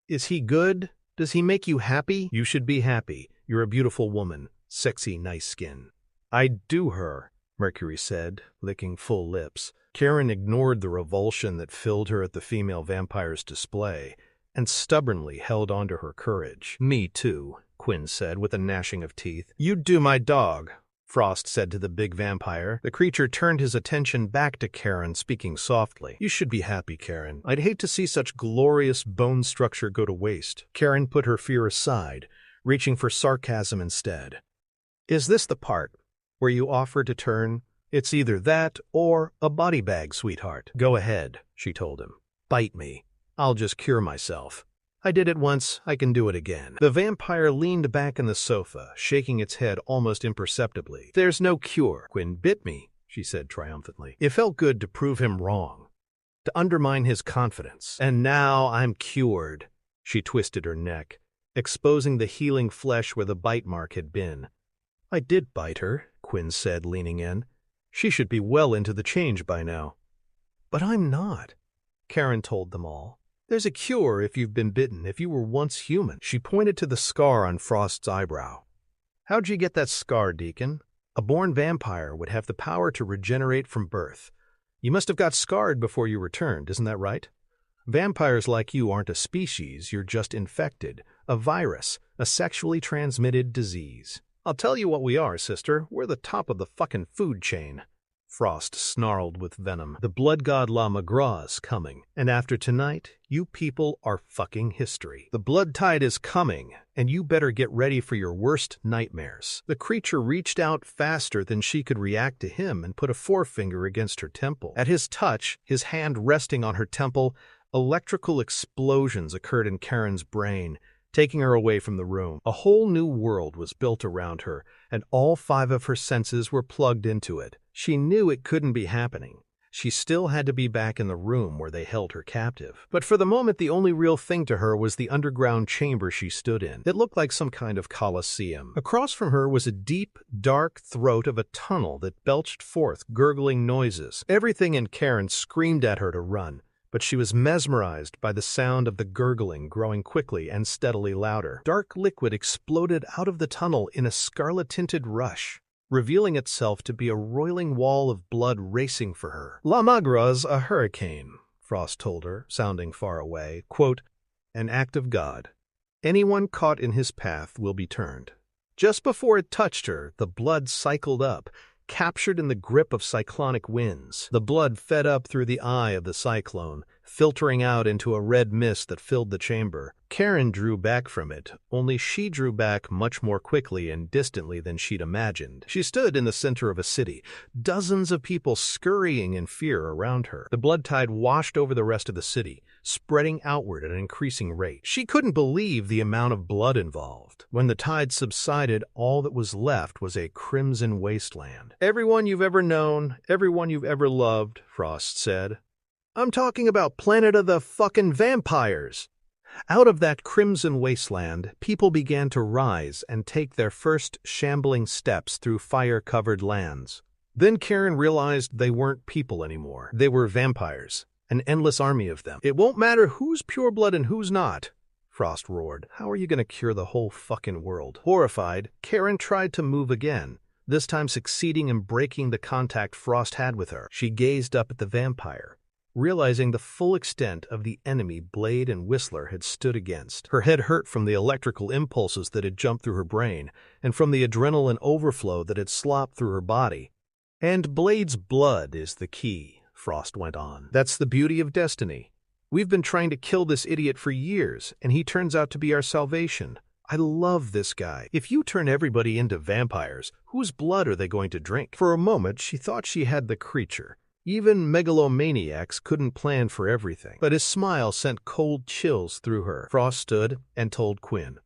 Is he good? Does he make you happy?" "You should be happy. You're a beautiful woman. Sexy, nice skin." "I'd do her," Mercury said, licking full lips. Karen ignored the revulsion that filled her at the female vampire's display and stubbornly held on to her courage. "Me too," Quinn said with a gnashing of teeth. "You'd do my dog," Frost said to the big vampire. The creature turned his attention back to Karen, speaking softly. "You should be happy, Karen. I'd hate to see such glorious bone structure go to waste." Karen put her fear aside, reaching for sarcasm instead. "Is this the part where you offer to turn? It's either that or a body bag, sweetheart." "Go ahead," she told him. "Bite me. I'll just cure myself. I did it once, I can do it again." The vampire leaned back in the sofa, shaking its head almost imperceptibly. "There's no cure. Quinn bit me," she said triumphantly. "It felt good to prove him wrong, to undermine his confidence. And now I'm cured." She twisted her neck, exposing the healing flesh where the bite mark had been. "I did bite her," Quinn said, leaning in. "She should be well into the change by now." "But I'm not," Karen told them all. "There's a cure if you've been bitten, if you were once human." She pointed to the scar on Frost's eyebrow. "How'd you get that scar, Deacon? A born vampire would have the power to regenerate from birth. You must have got scarred before you returned, isn't that right?" Vampires like you aren't a species, you're just infected. A virus, a sexually transmitted disease. I'll tell you what we are, sister. We're the top of the fucking food chain. Frost snarled with venom. The blood god La Magraw's coming, and after tonight, you people are fucking history. The blood tide is coming, and you better get ready for your worst nightmares. The creature reached out faster than she could react to him and put a forefinger against her temple. At his touch, his hand resting on her temple, electrical explosions occurred in Karen's brain, taking her away from the room. A whole new world was built around her, and all 5 of her senses were plugged into it. She knew it couldn't be happening. She still had to be back in the room where they held her captive. But for the moment, the only real thing to her was the underground chamber she stood in. It looked like some kind of coliseum. Across from her was a deep, dark throat of a tunnel that belched forth gurgling noises. Everything in Karen screamed at her to run, but she was mesmerized by the sound of the gurgling growing quickly and steadily louder. Dark liquid exploded out of the tunnel in a scarlet-tinted rush, revealing itself to be a roiling wall of blood racing for her. La Magraw's a hurricane, Frost told her, sounding far away. Quote, an act of God. Anyone caught in his path will be turned. Just before it touched her, the blood cycled up, captured in the grip of cyclonic winds. The blood fed up through the eye of the cyclone, filtering out into a red mist that filled the chamber. Karen drew back from it, only she drew back much more quickly and distantly than she'd imagined. She stood in the center of a city, dozens of people scurrying in fear around her. The blood tide washed over the rest of the city, spreading outward at an increasing rate. She couldn't believe the amount of blood involved. When the tide subsided, all that was left was a crimson wasteland. Everyone you've ever known, everyone you've ever loved, Frost said. I'm talking about Planet of the fucking Vampires. Out of that crimson wasteland, people began to rise and take their first shambling steps through fire-covered lands. Then Karen realized they weren't people anymore. They were vampires, an endless army of them. It won't matter who's pure blood and who's not, Frost roared. How are you going to cure the whole fucking world? Horrified, Karen tried to move again, this time succeeding in breaking the contact Frost had with her. She gazed up at the vampire, realizing the full extent of the enemy Blade and Whistler had stood against. Her head hurt from the electrical impulses that had jumped through her brain, and from the adrenaline overflow that had slopped through her body. And Blade's blood is the key, Frost went on. That's the beauty of destiny. We've been trying to kill this idiot for years, and he turns out to be our salvation. I love this guy. If you turn everybody into vampires, whose blood are they going to drink? For a moment, she thought she had the creature. Even megalomaniacs couldn't plan for everything. But his smile sent cold chills through her. Frost stood and told Quinn,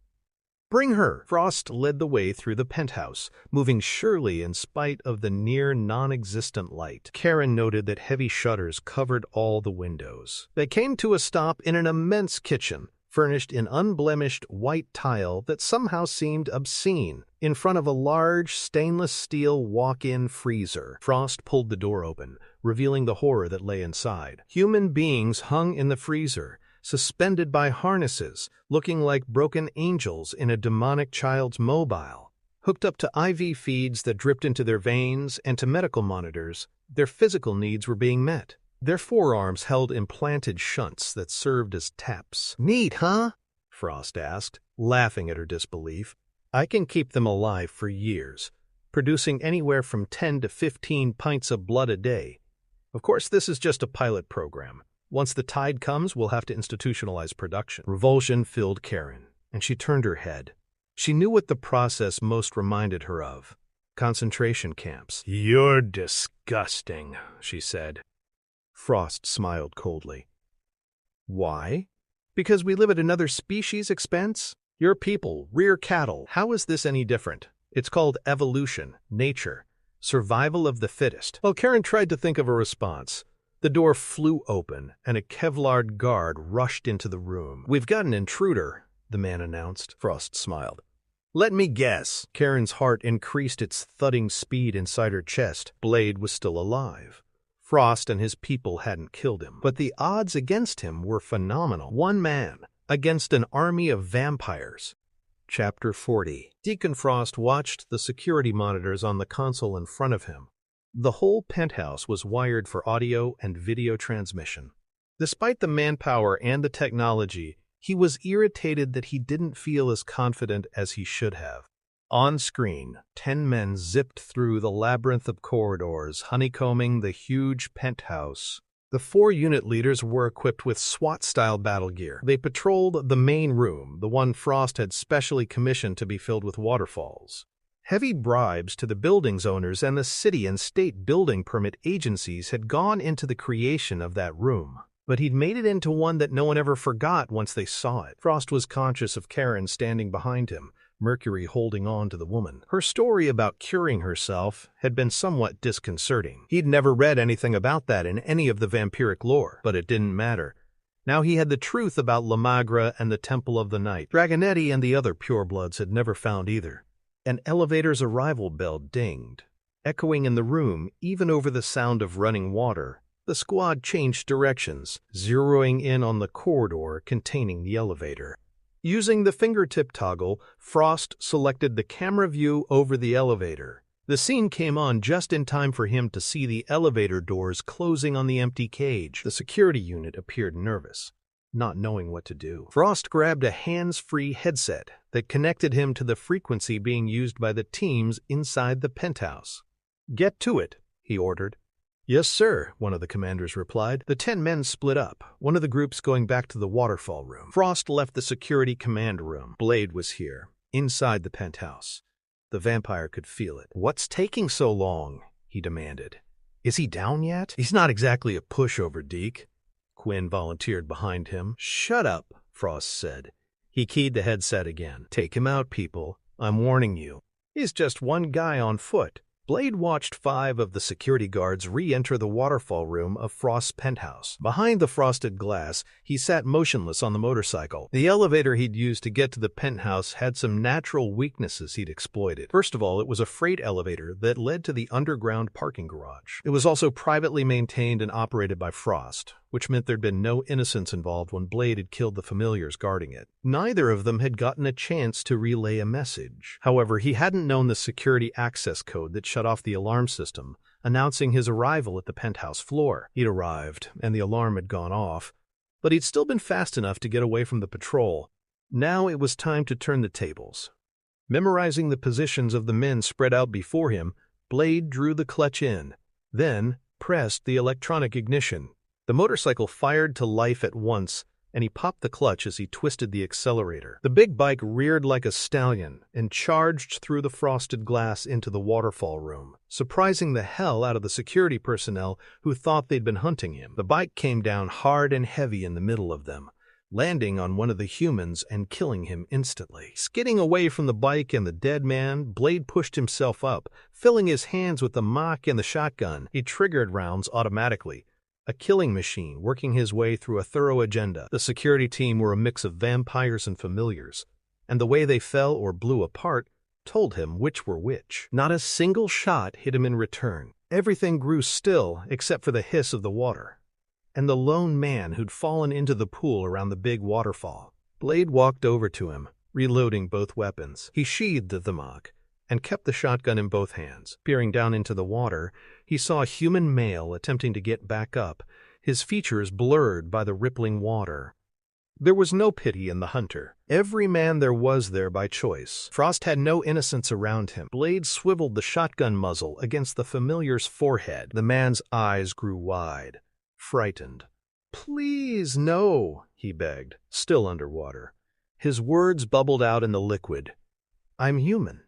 "Bring her." Frost led the way through the penthouse, moving surely in spite of the near non-existent light. Karen noted that heavy shutters covered all the windows. They came to a stop in an immense kitchen, furnished in unblemished white tile that somehow seemed obscene, in front of a large stainless steel walk-in freezer. Frost pulled the door open, revealing the horror that lay inside. Human beings hung in the freezer, suspended by harnesses, looking like broken angels in a demonic child's mobile. Hooked up to IV feeds that dripped into their veins and to medical monitors, their physical needs were being met. Their forearms held implanted shunts that served as taps. Neat, huh? Frost asked, laughing at her disbelief. I can keep them alive for years, producing anywhere from 10 to 15 pints of blood a day. Of course, this is just a pilot program. Once the tide comes, we'll have to institutionalize production. Revulsion filled Karen, and she turned her head. She knew what the process most reminded her of. Concentration camps. You're disgusting, she said. Frost smiled coldly. Why? Because we live at another species' expense? Your people rear cattle. How is this any different? It's called evolution, nature, survival of the fittest. While Karen tried to think of a response, the door flew open and a Kevlar guard rushed into the room. We've got an intruder, the man announced. Frost smiled. Let me guess. Karen's heart increased its thudding speed inside her chest. Blade was still alive. Frost and his people hadn't killed him, but the odds against him were phenomenal. One man against an army of vampires. Chapter 40. Deacon Frost watched the security monitors on the console in front of him. The whole penthouse was wired for audio and video transmission. Despite the manpower and the technology, he was irritated that he didn't feel as confident as he should have. On screen, 10 men zipped through the labyrinth of corridors, honeycombing the huge penthouse. The 4 unit leaders were equipped with SWAT-style battle gear. They patrolled the main room, the one Frost had specially commissioned to be filled with waterfalls. Heavy bribes to the building's owners and the city and state building permit agencies had gone into the creation of that room. But he'd made it into one that no one ever forgot once they saw it. Frost was conscious of Karen standing behind him, Mercury holding on to the woman. Her story about curing herself had been somewhat disconcerting. He'd never read anything about that in any of the vampiric lore, but it didn't matter. Now he had the truth about La Magra and the Temple of the Night. Dragonetti and the other purebloods had never found either. An elevator's arrival bell dinged, echoing in the room even over the sound of running water. The squad changed directions, zeroing in on the corridor containing the elevator. Using the fingertip toggle, Frost selected the camera view over the elevator. The scene came on just in time for him to see the elevator doors closing on the empty cage. The security unit appeared nervous, not knowing what to do. Frost grabbed a hands-free headset that connected him to the frequency being used by the teams inside the penthouse. "Get to it," he ordered. "Yes, sir," one of the commanders replied. The 10 men split up, one of the groups going back to the waterfall room. Frost left the security command room. Blade was here, inside the penthouse. The vampire could feel it. "What's taking so long?" he demanded. "Is he down yet?" "He's not exactly a pushover, Deke," Quinn volunteered behind him. "Shut up," Frost said. He keyed the headset again. "Take him out, people. I'm warning you. He's just one guy on foot." Blade watched 5 of the security guards re-enter the waterfall room of Frost's penthouse. Behind the frosted glass, he sat motionless on the motorcycle. The elevator he'd used to get to the penthouse had some natural weaknesses he'd exploited. First of all, it was a freight elevator that led to the underground parking garage. It was also privately maintained and operated by Frost, which meant there'd been no innocents involved when Blade had killed the familiars guarding it. Neither of them had gotten a chance to relay a message. However, he hadn't known the security access code that shut off the alarm system, announcing his arrival at the penthouse floor. He'd arrived, and the alarm had gone off, but he'd still been fast enough to get away from the patrol. Now it was time to turn the tables. Memorizing the positions of the men spread out before him, Blade drew the clutch in, then pressed the electronic ignition. The motorcycle fired to life at once, and he popped the clutch as he twisted the accelerator. The big bike reared like a stallion and charged through the frosted glass into the waterfall room, surprising the hell out of the security personnel who thought they'd been hunting him. The bike came down hard and heavy in the middle of them, landing on one of the humans and killing him instantly. Skidding away from the bike and the dead man, Blade pushed himself up, filling his hands with the Mach and the shotgun. He triggered rounds automatically, a killing machine working his way through a thorough agenda. The security team were a mix of vampires and familiars, and the way they fell or blew apart told him which were which. Not a single shot hit him in return. Everything grew still except for the hiss of the water and the lone man who'd fallen into the pool around the big waterfall. Blade walked over to him, reloading both weapons. He sheathed the Mach and kept the shotgun in both hands. Peering down into the water, he saw a human male attempting to get back up, his features blurred by the rippling water. There was no pity in the hunter. Every man there was there by choice. Frost had no innocence around him. Blade swiveled the shotgun muzzle against the familiar's forehead. The man's eyes grew wide, frightened. "Please, no," he begged, still underwater. His words bubbled out in the liquid. "I'm human.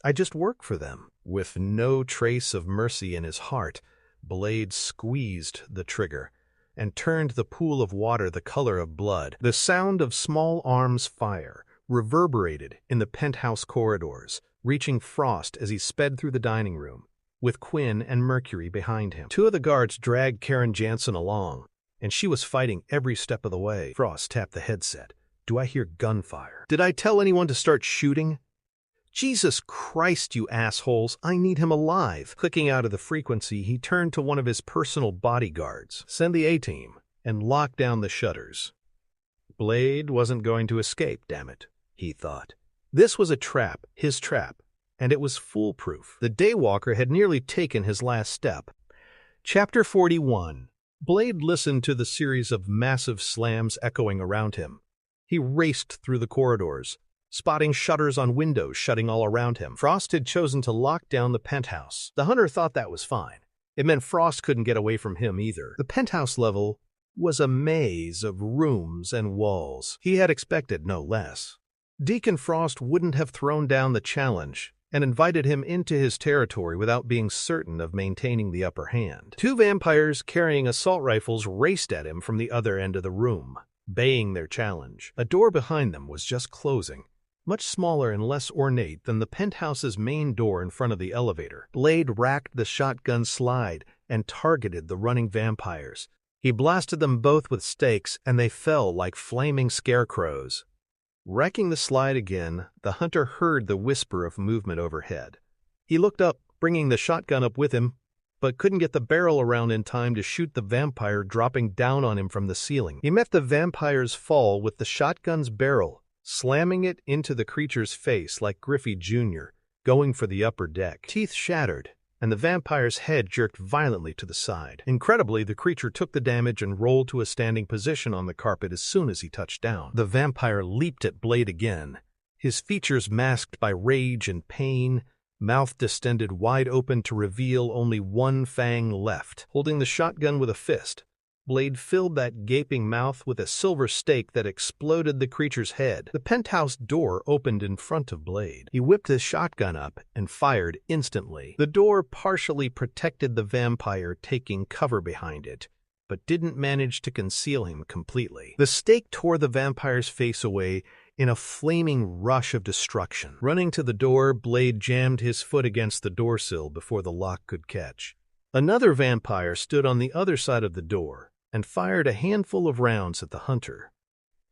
I just work for them." With no trace of mercy in his heart, Blade squeezed the trigger and turned the pool of water the color of blood. The sound of small arms fire reverberated in the penthouse corridors, reaching Frost as he sped through the dining room, with Quinn and Mercury behind him. 2 of the guards dragged Karen Jansen along, and she was fighting every step of the way. Frost tapped the headset. "Do I hear gunfire? Did I tell anyone to start shooting? Jesus Christ, you assholes, I need him alive." Clicking out of the frequency, he turned to one of his personal bodyguards. "Send the A-team and lock down the shutters." Blade wasn't going to escape, damn it, he thought. This was a trap, his trap, and it was foolproof. The Daywalker had nearly taken his last step. Chapter 41. Blade listened to the series of massive slams echoing around him. He raced through the corridors, spotting shutters on windows shutting all around him. Frost had chosen to lock down the penthouse. The hunter thought that was fine. It meant Frost couldn't get away from him either. The penthouse level was a maze of rooms and walls. He had expected no less. Deacon Frost wouldn't have thrown down the challenge and invited him into his territory without being certain of maintaining the upper hand. Two vampires carrying assault rifles raced at him from the other end of the room, baying their challenge. A door behind them was just closing, much smaller and less ornate than the penthouse's main door in front of the elevator. Blade racked the shotgun slide and targeted the running vampires. He blasted them both with stakes, and they fell like flaming scarecrows. Wrecking the slide again, the hunter heard the whisper of movement overhead. He looked up, bringing the shotgun up with him, but couldn't get the barrel around in time to shoot the vampire dropping down on him from the ceiling. He met the vampire's fall with the shotgun's barrel, slamming it into the creature's face like Griffey Jr., going for the upper deck. Teeth shattered, and the vampire's head jerked violently to the side. Incredibly, the creature took the damage and rolled to a standing position on the carpet as soon as he touched down. The vampire leaped at Blade again, his features masked by rage and pain, mouth distended wide open to reveal only one fang left. Holding the shotgun with a fist, Blade filled that gaping mouth with a silver stake that exploded the creature's head. The penthouse door opened in front of Blade. He whipped his shotgun up and fired instantly. The door partially protected the vampire, taking cover behind it, but didn't manage to conceal him completely. The stake tore the vampire's face away in a flaming rush of destruction. Running to the door, Blade jammed his foot against the doorsill before the lock could catch. Another vampire stood on the other side of the door and fired a handful of rounds at the hunter.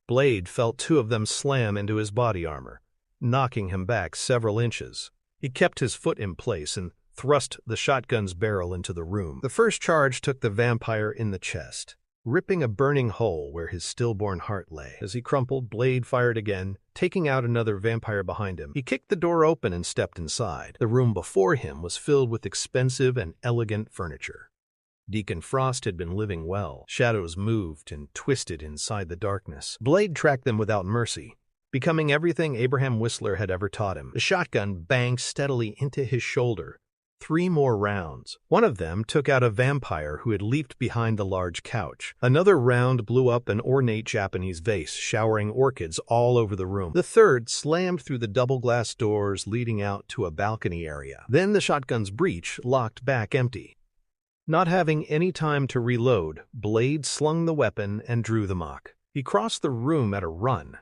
Blade felt two of them slam into his body armor, knocking him back several inches. He kept his foot in place and thrust the shotgun's barrel into the room. The first charge took the vampire in the chest, ripping a burning hole where his stillborn heart lay. As he crumpled, Blade fired again, taking out another vampire behind him. He kicked the door open and stepped inside. The room before him was filled with expensive and elegant furniture. Deacon Frost had been living well. Shadows moved and twisted inside the darkness. Blade tracked them without mercy, becoming everything Abraham Whistler had ever taught him. The shotgun banged steadily into his shoulder. 3 more rounds. One of them took out a vampire who had leaped behind the large couch. Another round blew up an ornate Japanese vase, showering orchids all over the room. The third slammed through the double glass doors leading out to a balcony area. Then the shotgun's breech locked back empty. Not having any time to reload, Blade slung the weapon and drew the mock. He crossed the room at a run,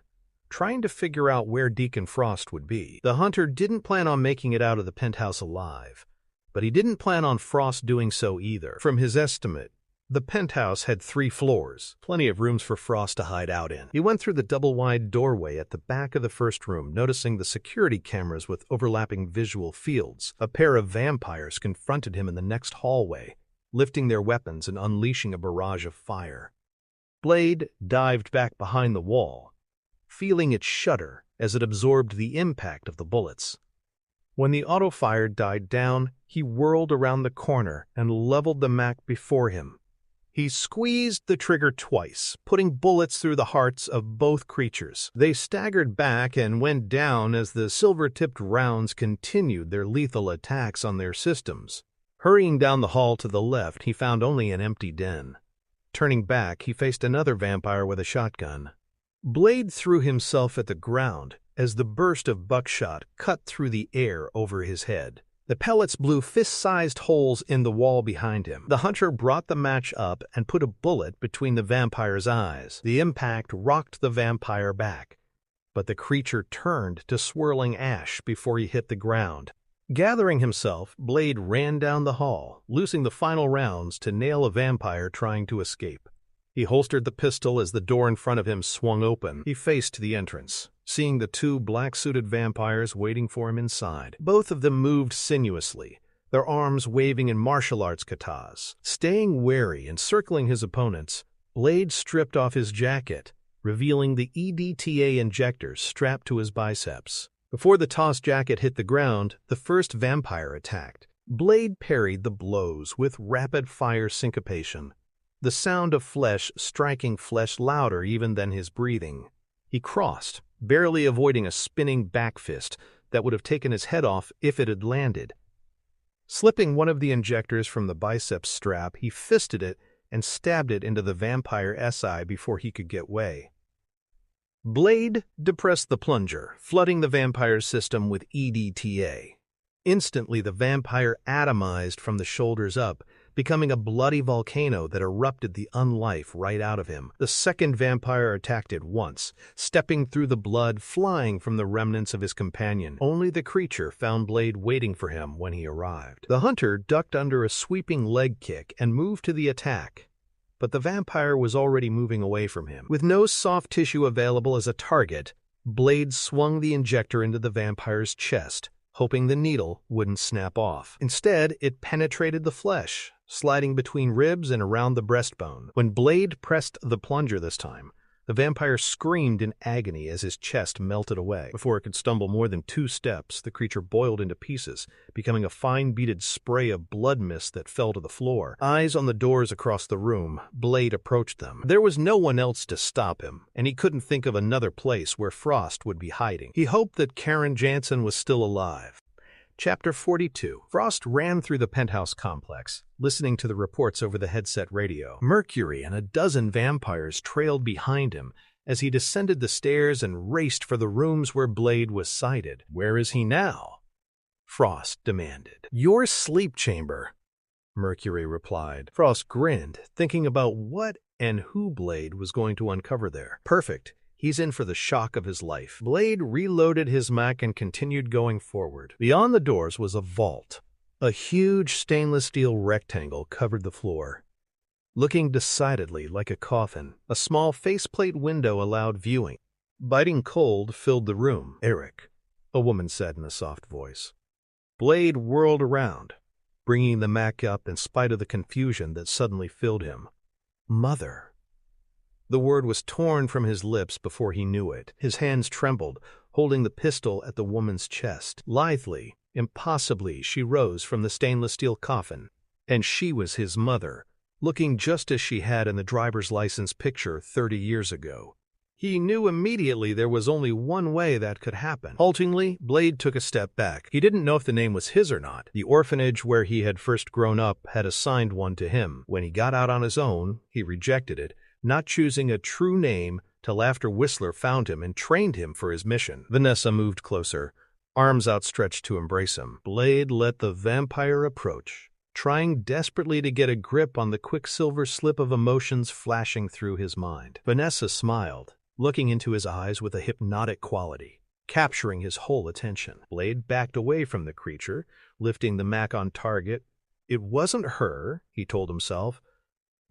trying to figure out where Deacon Frost would be. The hunter didn't plan on making it out of the penthouse alive, but he didn't plan on Frost doing so either. From his estimate, the penthouse had 3 floors, plenty of rooms for Frost to hide out in. He went through the double-wide doorway at the back of the first room, noticing the security cameras with overlapping visual fields. A pair of vampires confronted him in the next hallway, lifting their weapons and unleashing a barrage of fire. Blade dived back behind the wall, feeling it shudder as it absorbed the impact of the bullets. When the auto-fire died down, he whirled around the corner and leveled the Mac before him. He squeezed the trigger twice, putting bullets through the hearts of both creatures. They staggered back and went down as the silver-tipped rounds continued their lethal attacks on their systems. Hurrying down the hall to the left, he found only an empty den. Turning back, he faced another vampire with a shotgun. Blade threw himself at the ground as the burst of buckshot cut through the air over his head. The pellets blew fist-sized holes in the wall behind him. The hunter brought the match up and put a bullet between the vampire's eyes. The impact rocked the vampire back, but the creature turned to swirling ash before he hit the ground. Gathering himself, Blade ran down the hall, loosing the final rounds to nail a vampire trying to escape. He holstered the pistol as the door in front of him swung open. He faced the entrance, seeing the 2 black-suited vampires waiting for him inside. Both of them moved sinuously, their arms waving in martial arts katas. Staying wary and circling his opponents, Blade stripped off his jacket, revealing the EDTA injectors strapped to his biceps. Before the tossed jacket hit the ground, the first vampire attacked. Blade parried the blows with rapid-fire syncopation. the sound of flesh striking flesh louder even than his breathing. He crossed, barely avoiding a spinning back fist that would have taken his head off if it had landed. Slipping one of the injectors from the biceps strap, he fisted it and stabbed it into the vampire SI before he could get away. Blade depressed the plunger, flooding the vampire's system with EDTA. Instantly, the vampire atomized from the shoulders up, becoming a bloody volcano that erupted the unlife right out of him. The second vampire attacked at once, stepping through the blood, flying from the remnants of his companion. Only the creature found Blade waiting for him when he arrived. The hunter ducked under a sweeping leg kick and moved to the attack, but the vampire was already moving away from him. With no soft tissue available as a target, Blade swung the injector into the vampire's chest, hoping the needle wouldn't snap off. Instead, it penetrated the flesh, sliding between ribs and around the breastbone. When Blade pressed the plunger this time, the vampire screamed in agony as his chest melted away. Before it could stumble more than 2 steps, the creature boiled into pieces, becoming a fine beaded spray of blood mist that fell to the floor. Eyes on the doors across the room, Blade approached them. There was no one else to stop him, and he couldn't think of another place where Frost would be hiding. He hoped that Karen Jansen was still alive. Chapter 42. Frost ran through the penthouse complex, listening to the reports over the headset radio. Mercury and a dozen vampires trailed behind him as he descended the stairs and raced for the rooms where Blade was sighted. "Where is he now?" Frost demanded. "Your sleep chamber," Mercury replied. Frost grinned, thinking about what and who Blade was going to uncover there. Perfect. He's in for the shock of his life. Blade reloaded his Mac and continued going forward. Beyond the doors was a vault. A huge stainless steel rectangle covered the floor, looking decidedly like a coffin. A small faceplate window allowed viewing. Biting cold filled the room. "Eric," a woman said in a soft voice. Blade whirled around, bringing the Mac up in spite of the confusion that suddenly filled him. "Mother." The word was torn from his lips before he knew it. His hands trembled, holding the pistol at the woman's chest. Lithely, impossibly, she rose from the stainless steel coffin, and she was his mother, looking just as she had in the driver's license picture 30 years ago. He knew immediately there was only one way that could happen. Haltingly, Blade took a step back. He didn't know if the name was his or not. The orphanage where he had first grown up had assigned one to him. When he got out on his own, he rejected it, not choosing a true name till after Whistler found him and trained him for his mission. Vanessa moved closer, arms outstretched to embrace him. Blade let the vampire approach, trying desperately to get a grip on the quicksilver slip of emotions flashing through his mind. Vanessa smiled, looking into his eyes with a hypnotic quality, capturing his whole attention. Blade backed away from the creature, lifting the Mac on target. It wasn't her, he told himself.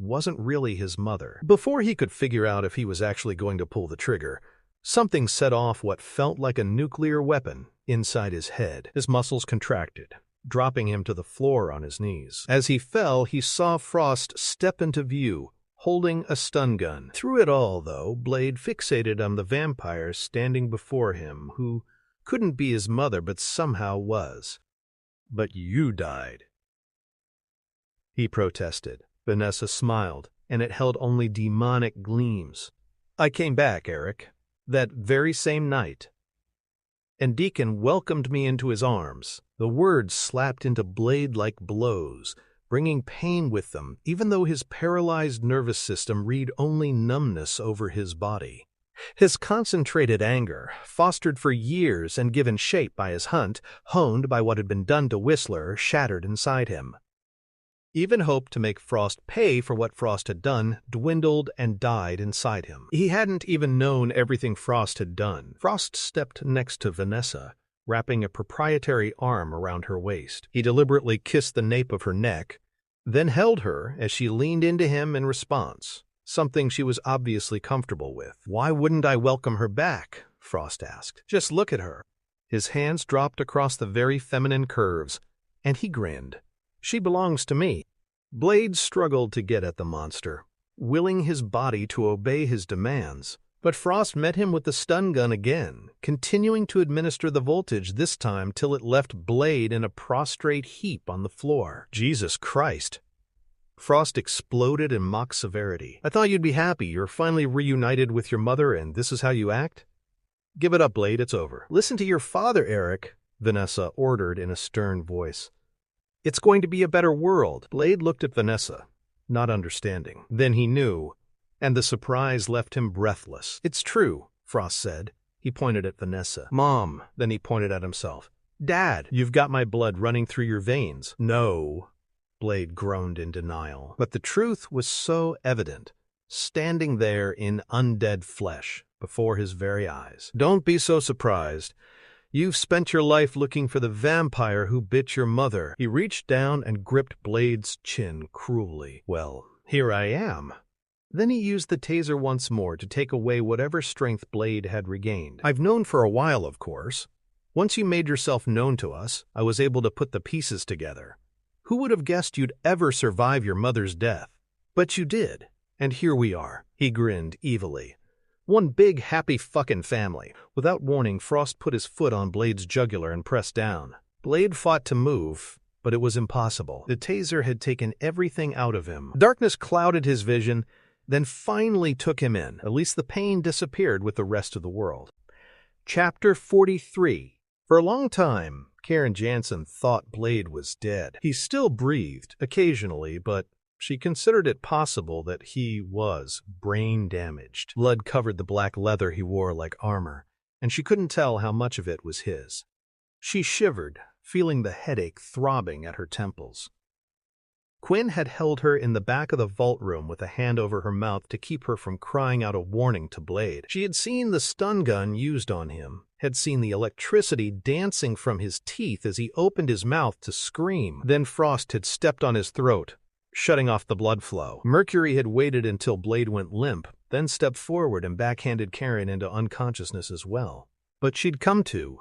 Wasn't really his mother. Before he could figure out if he was actually going to pull the trigger, something set off what felt like a nuclear weapon inside his head. His muscles contracted, dropping him to the floor on his knees. As he fell, he saw Frost step into view, holding a stun gun. Through it all, though, Blade fixated on the vampire standing before him, who couldn't be his mother but somehow was. "But you died," he protested. Vanessa smiled, and it held only demonic gleams. "I came back, Eric, that very same night. And Deacon welcomed me into his arms." The words slapped into Blade like blows, bringing pain with them, even though his paralyzed nervous system read only numbness over his body. His concentrated anger, fostered for years and given shape by his hunt, honed by what had been done to Whistler, shattered inside him. Even hope to make Frost pay for what Frost had done dwindled and died inside him. He hadn't even known everything Frost had done. Frost stepped next to Vanessa, wrapping a proprietary arm around her waist. He deliberately kissed the nape of her neck, then held her as she leaned into him in response, something she was obviously comfortable with. "Why wouldn't I welcome her back?" Frost asked. "Just look at her." His hands dropped across the very feminine curves, and he grinned. "She belongs to me." Blade struggled to get at the monster, willing his body to obey his demands. But Frost met him with the stun gun again, continuing to administer the voltage this time till it left Blade in a prostrate heap on the floor. "Jesus Christ!" Frost exploded in mock severity. "I thought you'd be happy. You're finally reunited with your mother, and this is how you act? Give it up, Blade. It's over." "Listen to your father, Eric," Vanessa ordered in a stern voice. "It's going to be a better world." Blade looked at Vanessa, not understanding. Then he knew, and the surprise left him breathless. "It's true," Frost said. He pointed at Vanessa. "Mom," then he pointed at himself. "Dad, you've got my blood running through your veins." "No," Blade groaned in denial. But the truth was so evident, standing there in undead flesh before his very eyes. "Don't be so surprised. You've spent your life looking for the vampire who bit your mother." He reached down and gripped Blade's chin cruelly. "Well, here I am." Then he used the taser once more to take away whatever strength Blade had regained. "I've known for a while, of course. Once you made yourself known to us, I was able to put the pieces together. Who would have guessed you'd ever survive your mother's death? But you did, and here we are." He grinned evilly. "One big happy fucking family." Without warning, Frost put his foot on Blade's jugular and pressed down. Blade fought to move, but it was impossible. The taser had taken everything out of him. Darkness clouded his vision, then finally took him in. At least the pain disappeared with the rest of the world. Chapter 43. For a long time, Karen Jansen thought Blade was dead. He still breathed, occasionally, but she considered it possible that he was brain damaged. Blood covered the black leather he wore like armor, and she couldn't tell how much of it was his. She shivered, feeling the headache throbbing at her temples. Quinn had held her in the back of the vault room with a hand over her mouth to keep her from crying out a warning to Blade. She had seen the stun gun used on him, had seen the electricity dancing from his teeth as he opened his mouth to scream. Then Frost had stepped on his throat, shutting off the blood flow. Mercury had waited until Blade went limp, then stepped forward and backhanded Karen into unconsciousness as well. But she'd come to.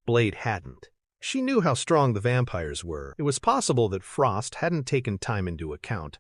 Blade hadn't. She knew how strong the vampires were. It was possible that Frost hadn't taken time into account,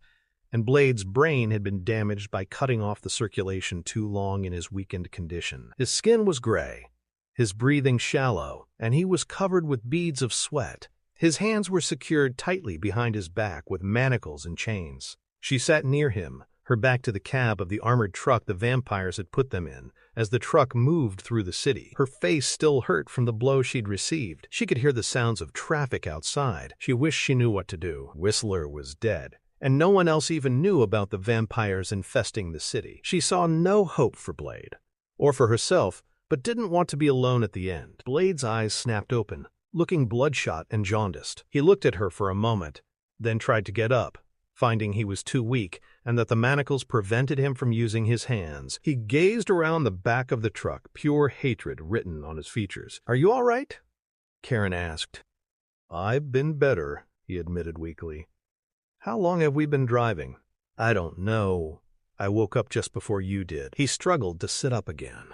and Blade's brain had been damaged by cutting off the circulation too long in his weakened condition. His skin was gray, his breathing shallow, and he was covered with beads of sweat. His hands were secured tightly behind his back with manacles and chains. She sat near him, her back to the cab of the armored truck the vampires had put them in, as the truck moved through the city. Her face still hurt from the blow she'd received. She could hear the sounds of traffic outside. She wished she knew what to do. Whistler was dead, and no one else even knew about the vampires infesting the city. She saw no hope for Blade, or for herself, but didn't want to be alone at the end. Blade's eyes snapped open, looking bloodshot and jaundiced. He looked at her for a moment, then tried to get up, finding he was too weak and that the manacles prevented him from using his hands. He gazed around the back of the truck, pure hatred written on his features. "Are you all right?" Karen asked. "I've been better," he admitted weakly. "How long have we been driving?" "I don't know. I woke up just before you did." He struggled to sit up again.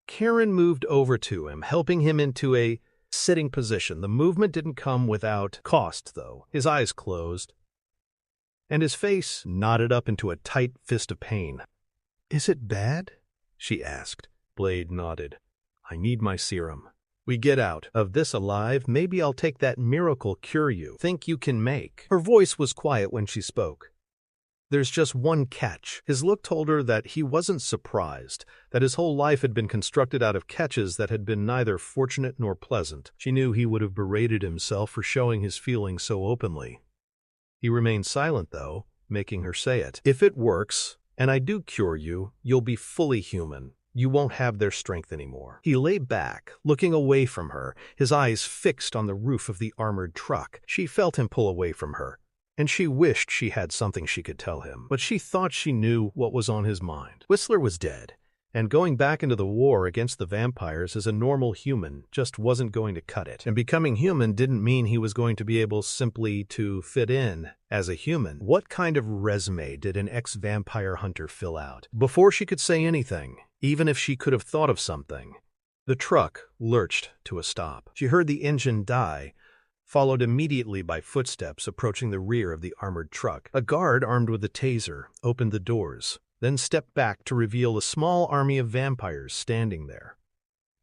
Karen moved over to him, helping him into a sitting position. The movement didn't come without cost, though. His eyes closed, and his face knotted up into a tight fist of pain. "Is it bad?" she asked. Blade nodded. "I need my serum. We get out of this alive, maybe I'll take that miracle cure you think you can make." Her voice was quiet when she spoke. "There's just one catch." His look told her that he wasn't surprised, that his whole life had been constructed out of catches that had been neither fortunate nor pleasant. She knew he would have berated himself for showing his feelings so openly. He remained silent, though, making her say it. "If it works, and I do cure you, you'll be fully human. You won't have their strength anymore." He lay back, looking away from her, his eyes fixed on the roof of the armored truck. She felt him pull away from her, and she wished she had something she could tell him. But she thought she knew what was on his mind. Whistler was dead, and going back into the war against the vampires as a normal human just wasn't going to cut it. And becoming human didn't mean he was going to be able simply to fit in as a human. What kind of resume did an ex-vampire hunter fill out? Before she could say anything, even if she could have thought of something, the truck lurched to a stop. She heard the engine die, followed immediately by footsteps approaching the rear of the armored truck. A guard armed with a taser opened the doors, then stepped back to reveal a small army of vampires standing there.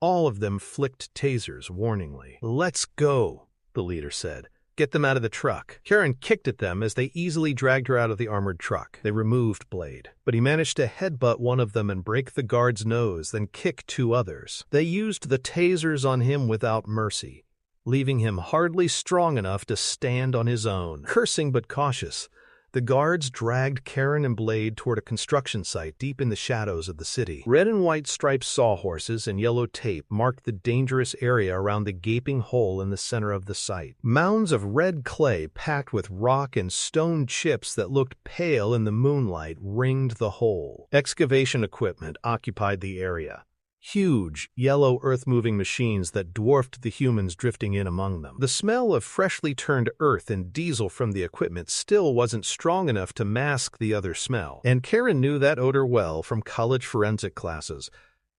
All of them flicked tasers warningly. "Let's go," the leader said. Get them out of the truck. Karen kicked at them as they easily dragged her out of the armored truck. They removed Blade, but he managed to headbutt one of them and break the guard's nose, then kick 2 others. They used the tasers on him without mercy, leaving him hardly strong enough to stand on his own. Cursing but cautious, the guards dragged Karen and Blade toward a construction site deep in the shadows of the city. Red and white striped sawhorses and yellow tape marked the dangerous area around the gaping hole in the center of the site. Mounds of red clay packed with rock and stone chips that looked pale in the moonlight ringed the hole. Excavation equipment occupied the area. Huge, yellow earth-moving machines that dwarfed the humans drifting in among them. The smell of freshly turned earth and diesel from the equipment still wasn't strong enough to mask the other smell, and Karen knew that odor well from college forensic classes.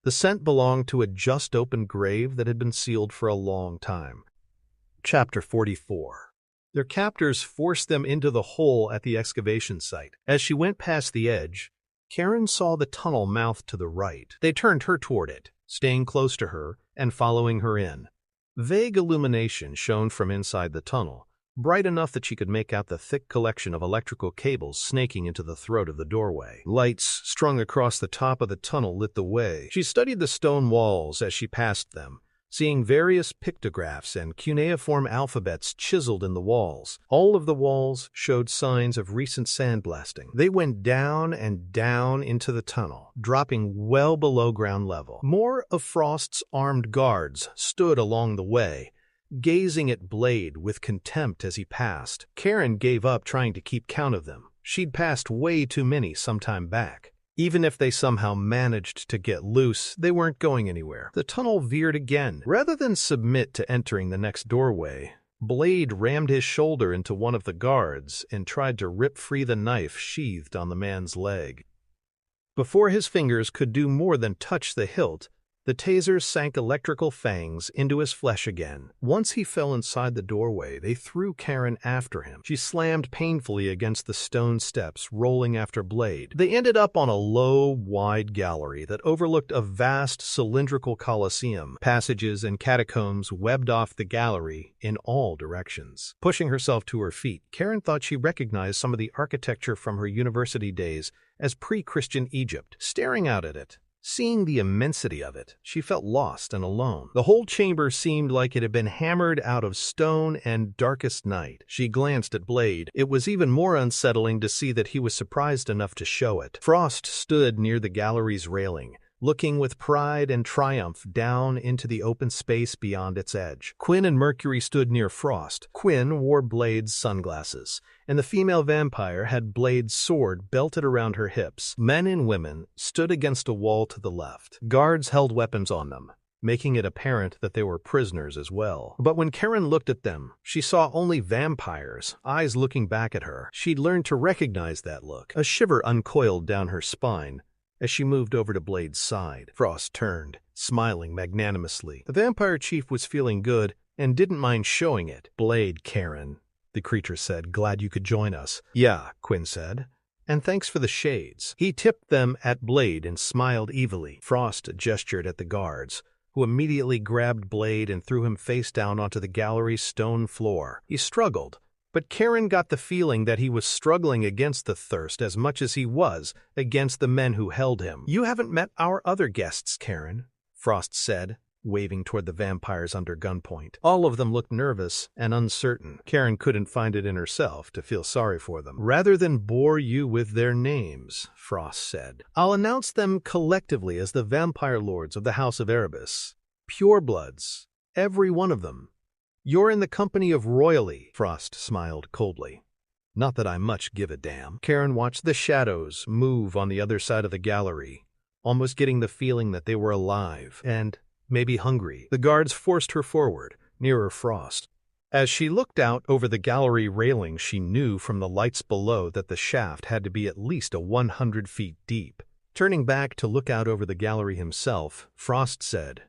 The scent belonged to a just-opened grave that had been sealed for a long time. Chapter 44. Their captors forced them into the hole at the excavation site. As she went past the edge, Karen saw the tunnel mouth to the right. They turned her toward it, staying close to her and following her in. Vague illumination shone from inside the tunnel, bright enough that she could make out the thick collection of electrical cables snaking into the throat of the doorway. Lights strung across the top of the tunnel lit the way. She studied the stone walls as she passed them, seeing various pictographs and cuneiform alphabets chiseled in the walls. All of the walls showed signs of recent sandblasting. They went down and down into the tunnel, dropping well below ground level. More of Frost's armed guards stood along the way, gazing at Blade with contempt as he passed. Karen gave up trying to keep count of them. She'd passed way too many some time back. Even if they somehow managed to get loose, they weren't going anywhere. The tunnel veered again. Rather than submit to entering the next doorway, Blade rammed his shoulder into one of the guards and tried to rip free the knife sheathed on the man's leg. Before his fingers could do more than touch the hilt, the taser sank electrical fangs into his flesh again. Once he fell inside the doorway, they threw Karen after him. She slammed painfully against the stone steps, rolling after Blade. They ended up on a low, wide gallery that overlooked a vast cylindrical coliseum. Passages and catacombs webbed off the gallery in all directions. Pushing herself to her feet, Karen thought she recognized some of the architecture from her university days as pre-Christian Egypt. Staring out at it, seeing the immensity of it, she felt lost and alone. The whole chamber seemed like it had been hammered out of stone and darkest night. She glanced at Blade. It was even more unsettling to see that he was surprised enough to show it. Frost stood near the gallery's railing, looking with pride and triumph down into the open space beyond its edge. Quinn and Mercury stood near Frost. Quinn wore Blade's sunglasses, and the female vampire had Blade's sword belted around her hips. Men and women stood against a wall to the left. Guards held weapons on them, making it apparent that they were prisoners as well. But when Karen looked at them, she saw only vampires, eyes looking back at her. She'd learned to recognize that look. A shiver uncoiled down her spine as she moved over to Blade's side. Frost turned, smiling magnanimously. The vampire chief was feeling good and didn't mind showing it. "Blade, Karen," the creature said. "Glad you could join us." "Yeah," Quinn said. "And thanks for the shades." He tipped them at Blade and smiled evilly. Frost gestured at the guards, who immediately grabbed Blade and threw him face down onto the gallery's stone floor. He struggled, but Karen got the feeling that he was struggling against the thirst as much as he was against the men who held him. "You haven't met our other guests, Karen," Frost said, waving toward the vampires under gunpoint. All of them looked nervous and uncertain. Karen couldn't find it in herself to feel sorry for them. "Rather than bore you with their names," Frost said, "I'll announce them collectively as the vampire lords of the House of Erebus. Purebloods, every one of them. You're in the company of royalty." Frost smiled coldly. "Not that I much give a damn." Karen watched the shadows move on the other side of the gallery, almost getting the feeling that they were alive and maybe hungry. The guards forced her forward, nearer Frost. As she looked out over the gallery railing, she knew from the lights below that the shaft had to be at least 100 feet deep. Turning back to look out over the gallery himself, Frost said,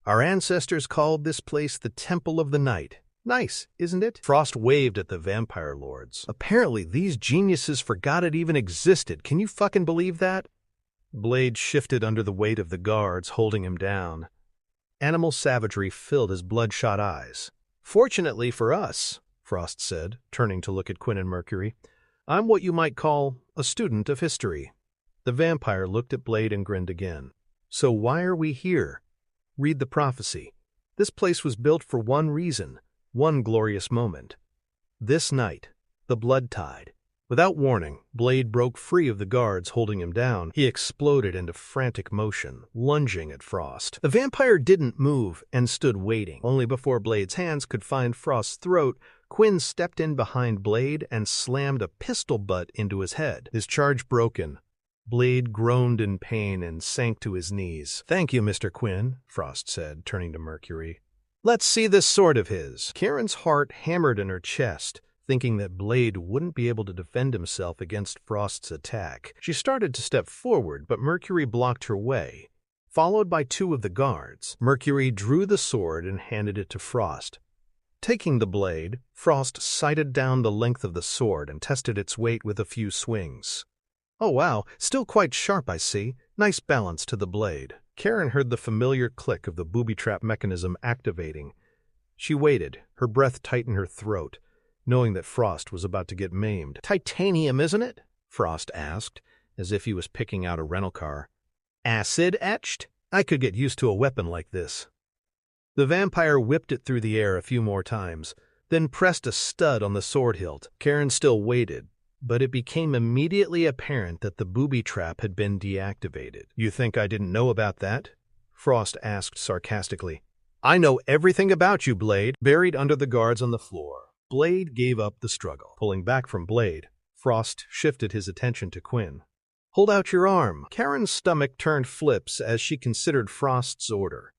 "Our ancestors called this place the Temple of the Night. Nice, isn't it?" Frost waved at the vampire lords. "Apparently these geniuses forgot it even existed. Can you fucking believe that?" Blade shifted under the weight of the guards holding him down. Animal savagery filled his bloodshot eyes. "Fortunately for us," Frost said, turning to look at Quinn and Mercury. "I'm what you might call a student of history." The vampire looked at Blade and grinned again. "So why are we here? Read the prophecy. This place was built for one reason, one glorious moment. This night, the blood tide." Without warning, Blade broke free of the guards holding him down. He exploded into frantic motion, lunging at Frost. The vampire didn't move and stood waiting. Only before Blade's hands could find Frost's throat, Quinn stepped in behind Blade and slammed a pistol butt into his head. His charge broken, Blade groaned in pain and sank to his knees. "Thank you, Mr. Quinn," Frost said, turning to Mercury. "Let's see this sword of his." Karen's heart hammered in her chest, thinking that Blade wouldn't be able to defend himself against Frost's attack. She started to step forward, but Mercury blocked her way. Followed by two of the guards, Mercury drew the sword and handed it to Frost. Taking the blade, Frost sighted down the length of the sword and tested its weight with a few swings. "Oh wow, still quite sharp, I see. Nice balance to the blade." Karen heard the familiar click of the booby-trap mechanism activating. She waited, her breath tight in her throat, knowing that Frost was about to get maimed. "Titanium, isn't it?" Frost asked, as if he was picking out a rental car. "Acid-etched? I could get used to a weapon like this." The vampire whipped it through the air a few more times, then pressed a stud on the sword hilt. Karen still waited, but it became immediately apparent that the booby trap had been deactivated. "You think I didn't know about that?" Frost asked sarcastically. "I know everything about you, Blade." Buried under the guards on the floor, Blade gave up the struggle. Pulling back from Blade, Frost shifted his attention to Quinn. "Hold out your arm." Karen's stomach turned flips as she considered Frost's order.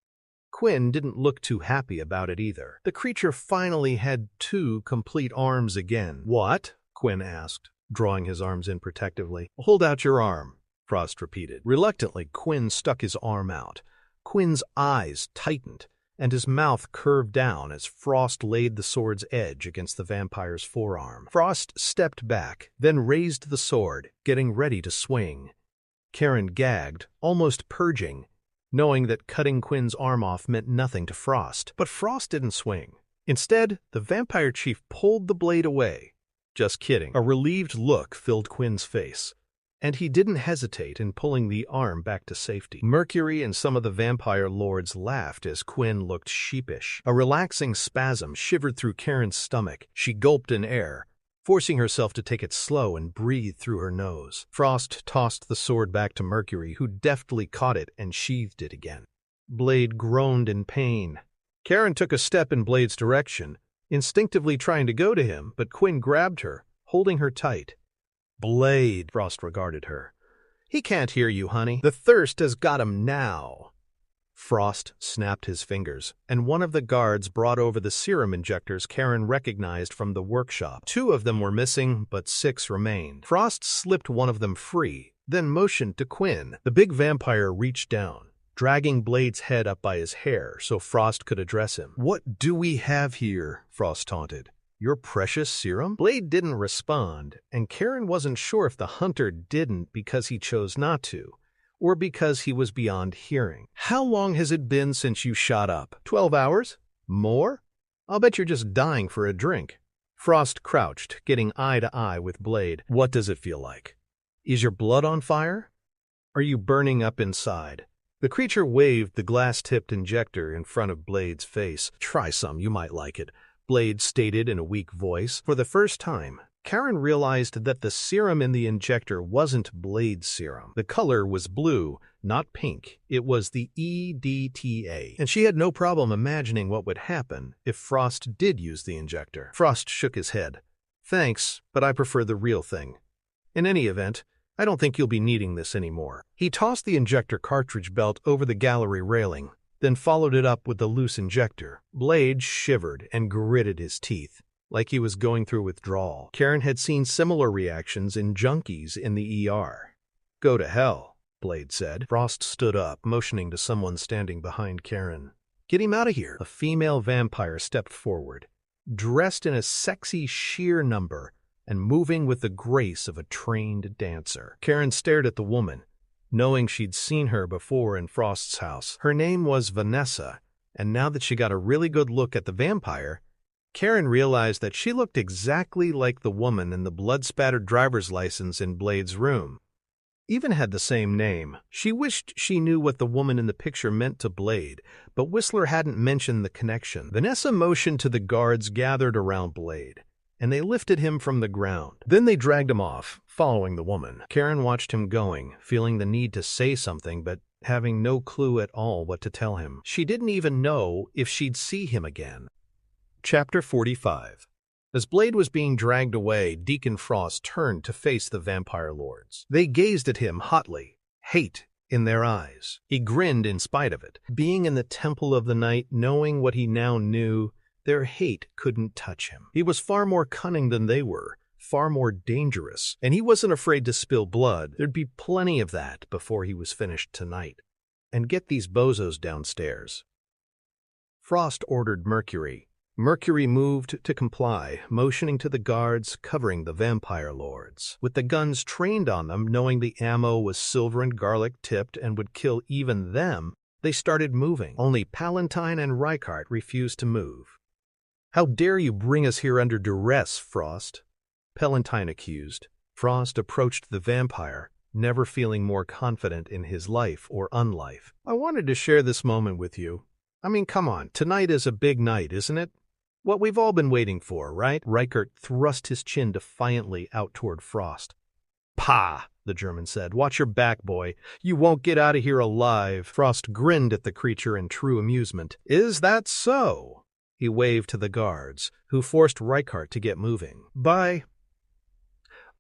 Quinn didn't look too happy about it either. The creature finally had two complete arms again. "What?" Quinn asked, drawing his arms in protectively. "Hold out your arm," Frost repeated. Reluctantly, Quinn stuck his arm out. Quinn's eyes tightened, and his mouth curved down as Frost laid the sword's edge against the vampire's forearm. Frost stepped back, then raised the sword, getting ready to swing. Karen gagged, almost purging, knowing that cutting Quinn's arm off meant nothing to Frost. But Frost didn't swing. Instead, the vampire chief pulled the blade away. "Just kidding." A relieved look filled Quinn's face, and he didn't hesitate in pulling the arm back to safety. Mercury and some of the vampire lords laughed as Quinn looked sheepish. A relaxing spasm shivered through Karen's stomach. She gulped in air, forcing herself to take it slow and breathe through her nose. Frost tossed the sword back to Mercury, who deftly caught it and sheathed it again. Blade groaned in pain. Karen took a step in Blade's direction, instinctively trying to go to him, but Quinn grabbed her, holding her tight. "Blade," Frost regarded her. "He can't hear you, honey. The thirst has got him now." Frost snapped his fingers, and one of the guards brought over the serum injectors Karen recognized from the workshop. 2 of them were missing, but 6 remained. Frost slipped one of them free, then motioned to Quinn. The big vampire reached down, dragging Blade's head up by his hair so Frost could address him. "What do we have here?" Frost taunted. "Your precious serum?" Blade didn't respond, and Karen wasn't sure if the hunter didn't because he chose not to, or because he was beyond hearing. "How long has it been since you shot up? 12 hours? More? I'll bet you're just dying for a drink." Frost crouched, getting eye to eye with Blade. "What does it feel like? Is your blood on fire? Are you burning up inside?" The creature waved the glass-tipped injector in front of Blade's face. "Try some, you might like it," Blade stated in a weak voice. For the first time, Karen realized that the serum in the injector wasn't Blade's serum. The color was blue, not pink. It was the EDTA, and she had no problem imagining what would happen if Frost did use the injector. Frost shook his head. "Thanks, but I prefer the real thing. In any event, I don't think you'll be needing this anymore." He tossed the injector cartridge belt over the gallery railing, then followed it up with the loose injector. Blade shivered and gritted his teeth, like he was going through withdrawal. Karen had seen similar reactions in junkies in the ER. "Go to hell," Blade said. Frost stood up, motioning to someone standing behind Karen. "Get him out of here." A female vampire stepped forward, dressed in a sexy sheer number and moving with the grace of a trained dancer. Karen stared at the woman, knowing she'd seen her before in Frost's house. Her name was Vanessa, and now that she got a really good look at the vampire, Karen realized that she looked exactly like the woman in the blood-spattered driver's license in Blade's room. Even had the same name. She wished she knew what the woman in the picture meant to Blade, but Whistler hadn't mentioned the connection. Vanessa motioned to the guards gathered around Blade, and they lifted him from the ground. Then they dragged him off, following the woman. Karen watched him going, feeling the need to say something, but having no clue at all what to tell him. She didn't even know if she'd see him again. Chapter 45. As Blade was being dragged away, Deacon Frost turned to face the vampire lords. They gazed at him hotly, hate in their eyes. He grinned in spite of it. Being in the Temple of the Night, knowing what he now knew, their hate couldn't touch him. He was far more cunning than they were, far more dangerous, and he wasn't afraid to spill blood. There'd be plenty of that before he was finished tonight. And get these bozos downstairs. Frost ordered Mercury. Mercury moved to comply, motioning to the guards covering the vampire lords. With the guns trained on them, knowing the ammo was silver and garlic-tipped and would kill even them, they started moving. Only Palantine and Reichardt refused to move. "How dare you bring us here under duress, Frost?" Palantine accused. Frost approached the vampire, never feeling more confident in his life or unlife. "I wanted to share this moment with you. I mean, come on, tonight is a big night, isn't it? What we've all been waiting for, right?" Reichardt thrust his chin defiantly out toward Frost. "Pah," the German said. "Watch your back, boy. You won't get out of here alive." Frost grinned at the creature in true amusement. "Is that so?" He waved to the guards, who forced Reichardt to get moving. "Bye."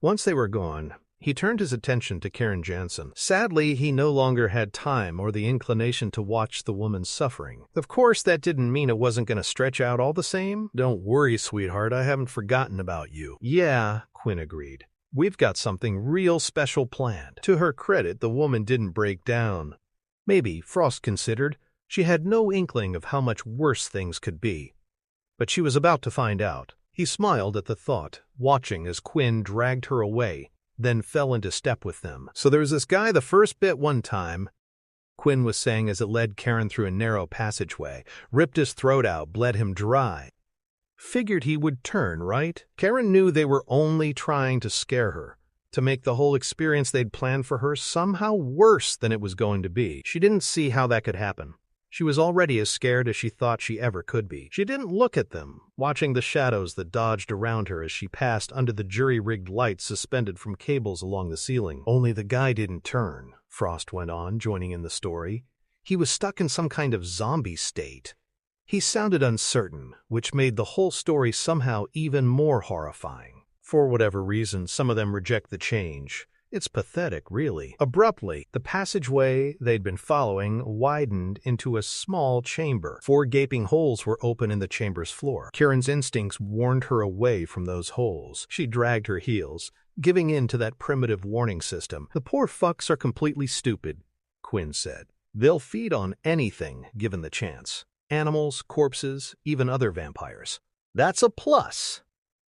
Once they were gone, he turned his attention to Karen Jansen. Sadly, he no longer had time or the inclination to watch the woman suffering. Of course, that didn't mean it wasn't going to stretch out all the same. "Don't worry, sweetheart, I haven't forgotten about you." "Yeah," Quinn agreed. "We've got something real special planned." To her credit, the woman didn't break down. Maybe, Frost considered, she had no inkling of how much worse things could be. But she was about to find out. He smiled at the thought, watching as Quinn dragged her away, then fell into step with them. "So there was this guy the first bit one time," Quinn was saying as it led Karen through a narrow passageway, "ripped his throat out, bled him dry. Figured he would turn, right?" Karen knew they were only trying to scare her, to make the whole experience they'd planned for her somehow worse than it was going to be. She didn't see how that could happen. She was already as scared as she thought she ever could be. She didn't look at them, watching the shadows that dodged around her as she passed under the jury-rigged lights suspended from cables along the ceiling. "Only the guy didn't turn," Frost went on, joining in the story. "He was stuck in some kind of zombie state." He sounded uncertain, which made the whole story somehow even more horrifying. For whatever reason, some of them reject the change. It's pathetic, really. Abruptly, the passageway they'd been following widened into a small chamber. 4 gaping holes were open in the chamber's floor. Karen's instincts warned her away from those holes. She dragged her heels, giving in to that primitive warning system. "The poor fucks are completely stupid," Quinn said. "They'll feed on anything given the chance. Animals, corpses, even other vampires. That's a plus,"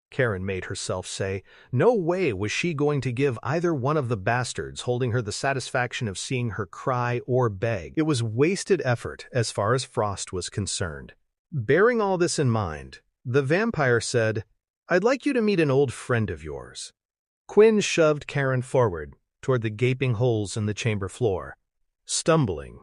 Karen made herself say. No way was she going to give either one of the bastards holding her the satisfaction of seeing her cry or beg. It was wasted effort as far as Frost was concerned. Bearing all this in mind, the vampire said, "I'd like you to meet an old friend of yours." Quinn shoved Karen forward toward the gaping holes in the chamber floor. Stumbling,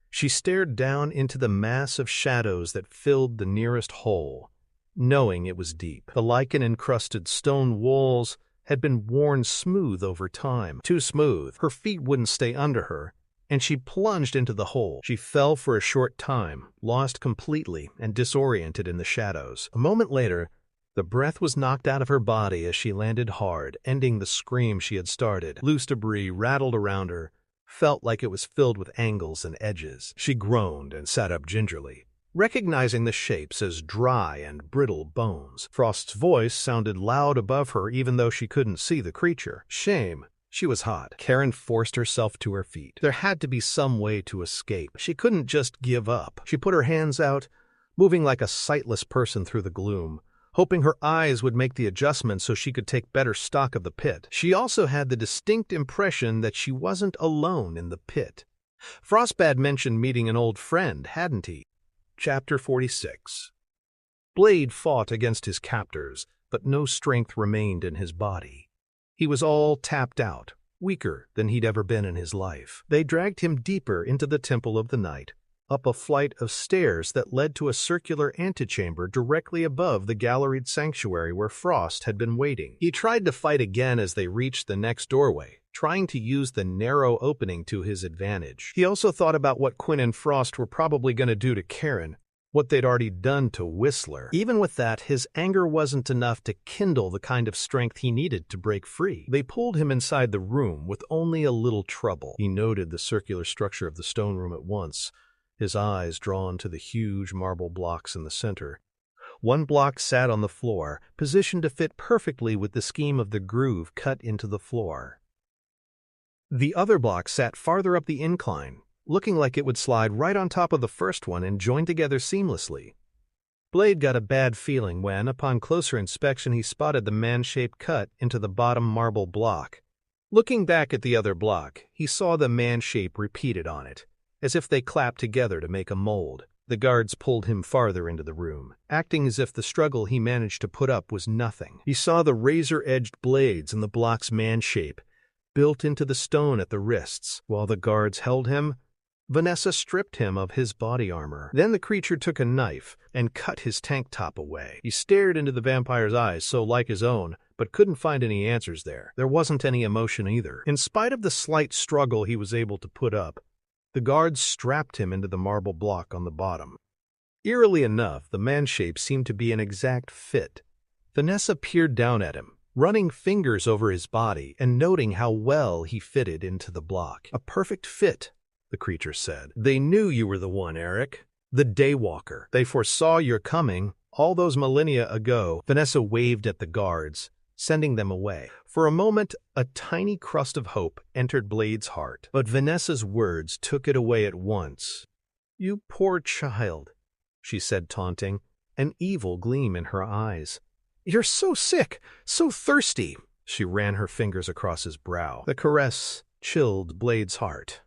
she stared down into the mass of shadows that filled the nearest hole. Knowing it was deep, the lichen-encrusted stone walls had been worn smooth over time. Too smooth, her feet wouldn't stay under her, and she plunged into the hole. She fell for a short time, lost completely and disoriented in the shadows. A moment later, the breath was knocked out of her body as she landed hard, ending the scream she had started. Loose debris rattled around her, felt like it was filled with angles and edges. She groaned and sat up gingerly, recognizing the shapes as dry and brittle bones. Frost's voice sounded loud above her even though she couldn't see the creature. Shame. She was hot. Karen forced herself to her feet. There had to be some way to escape. She couldn't just give up. She put her hands out, moving like a sightless person through the gloom, hoping her eyes would make the adjustment so she could take better stock of the pit. She also had the distinct impression that she wasn't alone in the pit. Frostbad mentioned meeting an old friend, hadn't he? Chapter 46. Blade fought against his captors, but no strength remained in his body. He was all tapped out, weaker than he'd ever been in his life. They dragged him deeper into the Temple of the Night, up a flight of stairs that led to a circular antechamber directly above the galleried sanctuary where Frost had been waiting. He tried to fight again as they reached the next doorway, trying to use the narrow opening to his advantage. He also thought about what Quinn and Frost were probably going to do to Karen, what they'd already done to Whistler. Even with that, his anger wasn't enough to kindle the kind of strength he needed to break free. They pulled him inside the room with only a little trouble. He noted the circular structure of the stone room at once, his eyes drawn to the huge marble blocks in the center. One block sat on the floor, positioned to fit perfectly with the scheme of the groove cut into the floor. The other block sat farther up the incline, looking like it would slide right on top of the first one and join together seamlessly. Blade got a bad feeling when, upon closer inspection, he spotted the man-shaped cut into the bottom marble block. Looking back at the other block, he saw the man shape repeated on it, as if they clapped together to make a mold. The guards pulled him farther into the room, acting as if the struggle he managed to put up was nothing. He saw the razor-edged blades in the block's man shape, built into the stone at the wrists. While the guards held him, Vanessa stripped him of his body armor. Then the creature took a knife and cut his tank top away. He stared into the vampire's eyes so like his own, but couldn't find any answers there. There wasn't any emotion either. In spite of the slight struggle he was able to put up, the guards strapped him into the marble block on the bottom. Eerily enough, the man-shape seemed to be an exact fit. Vanessa peered down at him, running fingers over his body and noting how well he fitted into the block. A perfect fit, the creature said. They knew you were the one, Eric. The Daywalker. They foresaw your coming all those millennia ago. Vanessa waved at the guards, sending them away. For a moment, a tiny crust of hope entered Blade's heart, but Vanessa's words took it away at once. "You poor child," she said, taunting, an evil gleam in her eyes. "You're so sick, so thirsty." She ran her fingers across his brow. The caress chilled Blade's heart.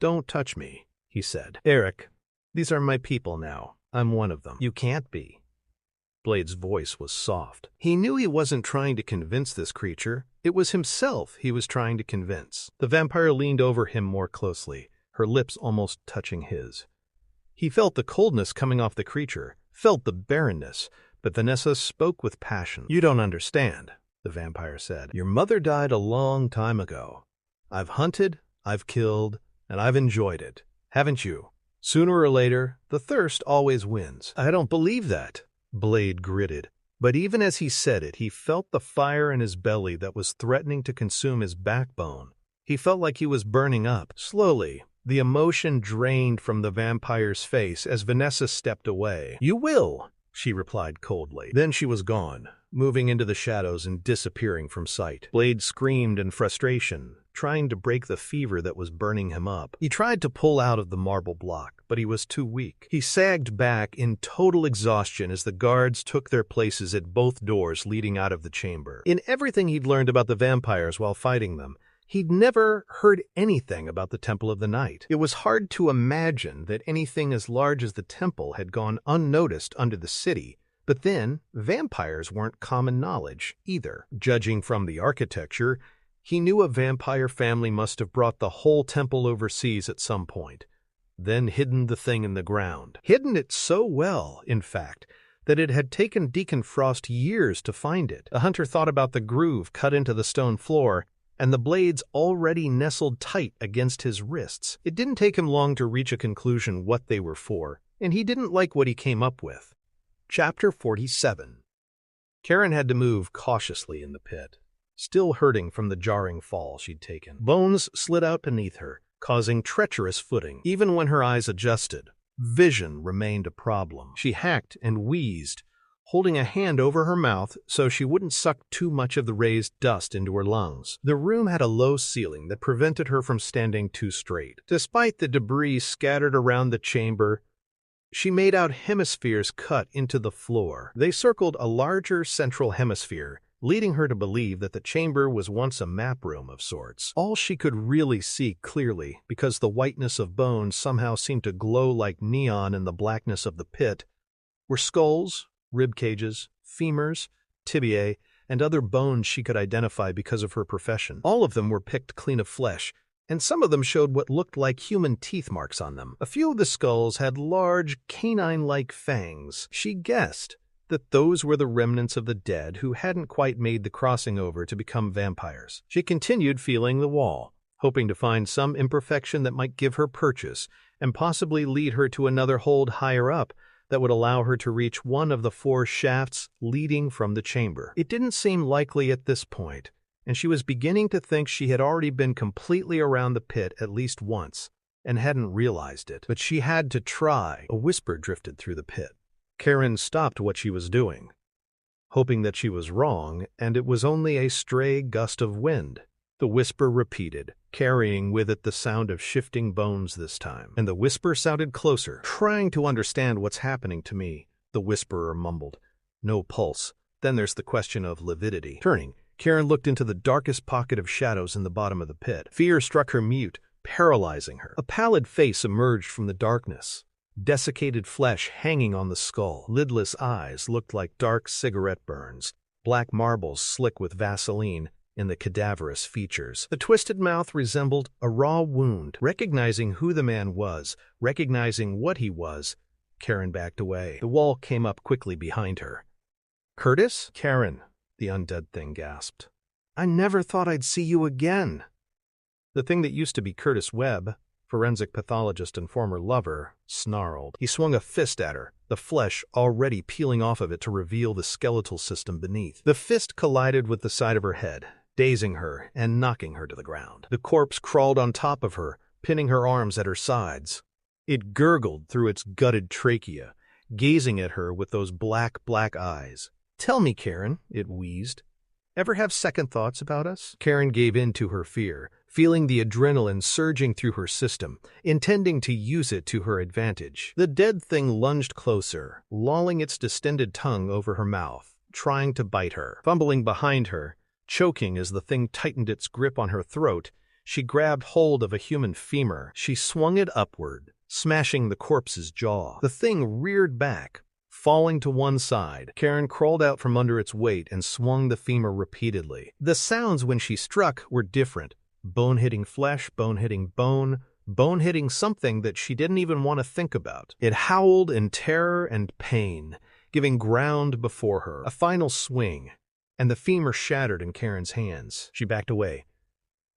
"Don't touch me," he said. "Eric, these are my people now. I'm one of them. You can't be." Blade's voice was soft. He knew he wasn't trying to convince this creature. It was himself he was trying to convince. The vampire leaned over him more closely, her lips almost touching his. He felt the coldness coming off the creature, felt the barrenness, but Vanessa spoke with passion. "You don't understand," the vampire said. "Your mother died a long time ago. I've hunted, I've killed, and I've enjoyed it. Haven't you? Sooner or later, the thirst always wins." "I don't believe that," Blade gritted. But even as he said it, he felt the fire in his belly that was threatening to consume his backbone. He felt like he was burning up. Slowly, the emotion drained from the vampire's face as Vanessa stepped away. "You will," she replied coldly. Then she was gone, moving into the shadows and disappearing from sight. Blade screamed in frustration, trying to break the fever that was burning him up. He tried to pull out of the marble block, but he was too weak. He sagged back in total exhaustion as the guards took their places at both doors leading out of the chamber. In everything he'd learned about the vampires while fighting them, he'd never heard anything about the Temple of the Night. It was hard to imagine that anything as large as the temple had gone unnoticed under the city. But then, vampires weren't common knowledge either. Judging from the architecture, he knew a vampire family must have brought the whole temple overseas at some point, then hidden the thing in the ground. Hidden it so well, in fact, that it had taken Deacon Frost years to find it. The hunter thought about the groove cut into the stone floor, and the blades already nestled tight against his wrists. It didn't take him long to reach a conclusion what they were for, and he didn't like what he came up with. Chapter 47. Karen had to move cautiously in the pit, still hurting from the jarring fall she'd taken. Bones slid out beneath her, causing treacherous footing. Even when her eyes adjusted, vision remained a problem. She hacked and wheezed, holding a hand over her mouth so she wouldn't suck too much of the raised dust into her lungs. The room had a low ceiling that prevented her from standing too straight. Despite the debris scattered around the chamber, she made out hemispheres cut into the floor. They circled a larger central hemisphere, leading her to believe that the chamber was once a map room of sorts. All she could really see clearly, because the whiteness of bones somehow seemed to glow like neon in the blackness of the pit, were skulls, rib cages, femurs, tibiae, and other bones she could identify because of her profession. All of them were picked clean of flesh, and some of them showed what looked like human teeth marks on them. A few of the skulls had large, canine-like fangs. She guessed that those were the remnants of the dead who hadn't quite made the crossing over to become vampires. She continued feeling the wall, hoping to find some imperfection that might give her purchase and possibly lead her to another hold higher up that would allow her to reach one of the 4 shafts leading from the chamber. It didn't seem likely at this point, and she was beginning to think she had already been completely around the pit at least once and hadn't realized it. But she had to try. A whisper drifted through the pit. Karen stopped what she was doing, hoping that she was wrong and it was only a stray gust of wind. The whisper repeated, carrying with it the sound of shifting bones this time. And the whisper sounded closer. "Trying to understand what's happening to me," the whisperer mumbled. "No pulse. Then there's the question of lividity." Turning, Karen looked into the darkest pocket of shadows in the bottom of the pit. Fear struck her mute, paralyzing her. A pallid face emerged from the darkness. Desiccated flesh hanging on the skull. Lidless eyes looked like dark cigarette burns. Black marbles slick with Vaseline in the cadaverous features. The twisted mouth resembled a raw wound. Recognizing who the man was, recognizing what he was, Karen backed away. The wall came up quickly behind her. "Curtis?" "Karen," the undead thing gasped. "I never thought I'd see you again." The thing that used to be Curtis Webb, forensic pathologist and former lover, snarled. He swung a fist at her, the flesh already peeling off of it to reveal the skeletal system beneath. The fist collided with the side of her head, dazing her and knocking her to the ground. The corpse crawled on top of her, pinning her arms at her sides. It gurgled through its gutted trachea, gazing at her with those black eyes. "Tell me, Karen," it wheezed. "Ever have second thoughts about us?" Karen gave in to her fear, feeling the adrenaline surging through her system, intending to use it to her advantage. The dead thing lunged closer, lolling its distended tongue over her mouth, trying to bite her. Fumbling behind her, choking as the thing tightened its grip on her throat, she grabbed hold of a human femur. She swung it upward, smashing the corpse's jaw. The thing reared back, falling to one side. Karen crawled out from under its weight and swung the femur repeatedly. The sounds when she struck were different. Bone hitting flesh, bone hitting bone, bone hitting something that she didn't even want to think about. It howled in terror and pain, giving ground before her. A final swing, and the femur shattered in Karen's hands. She backed away,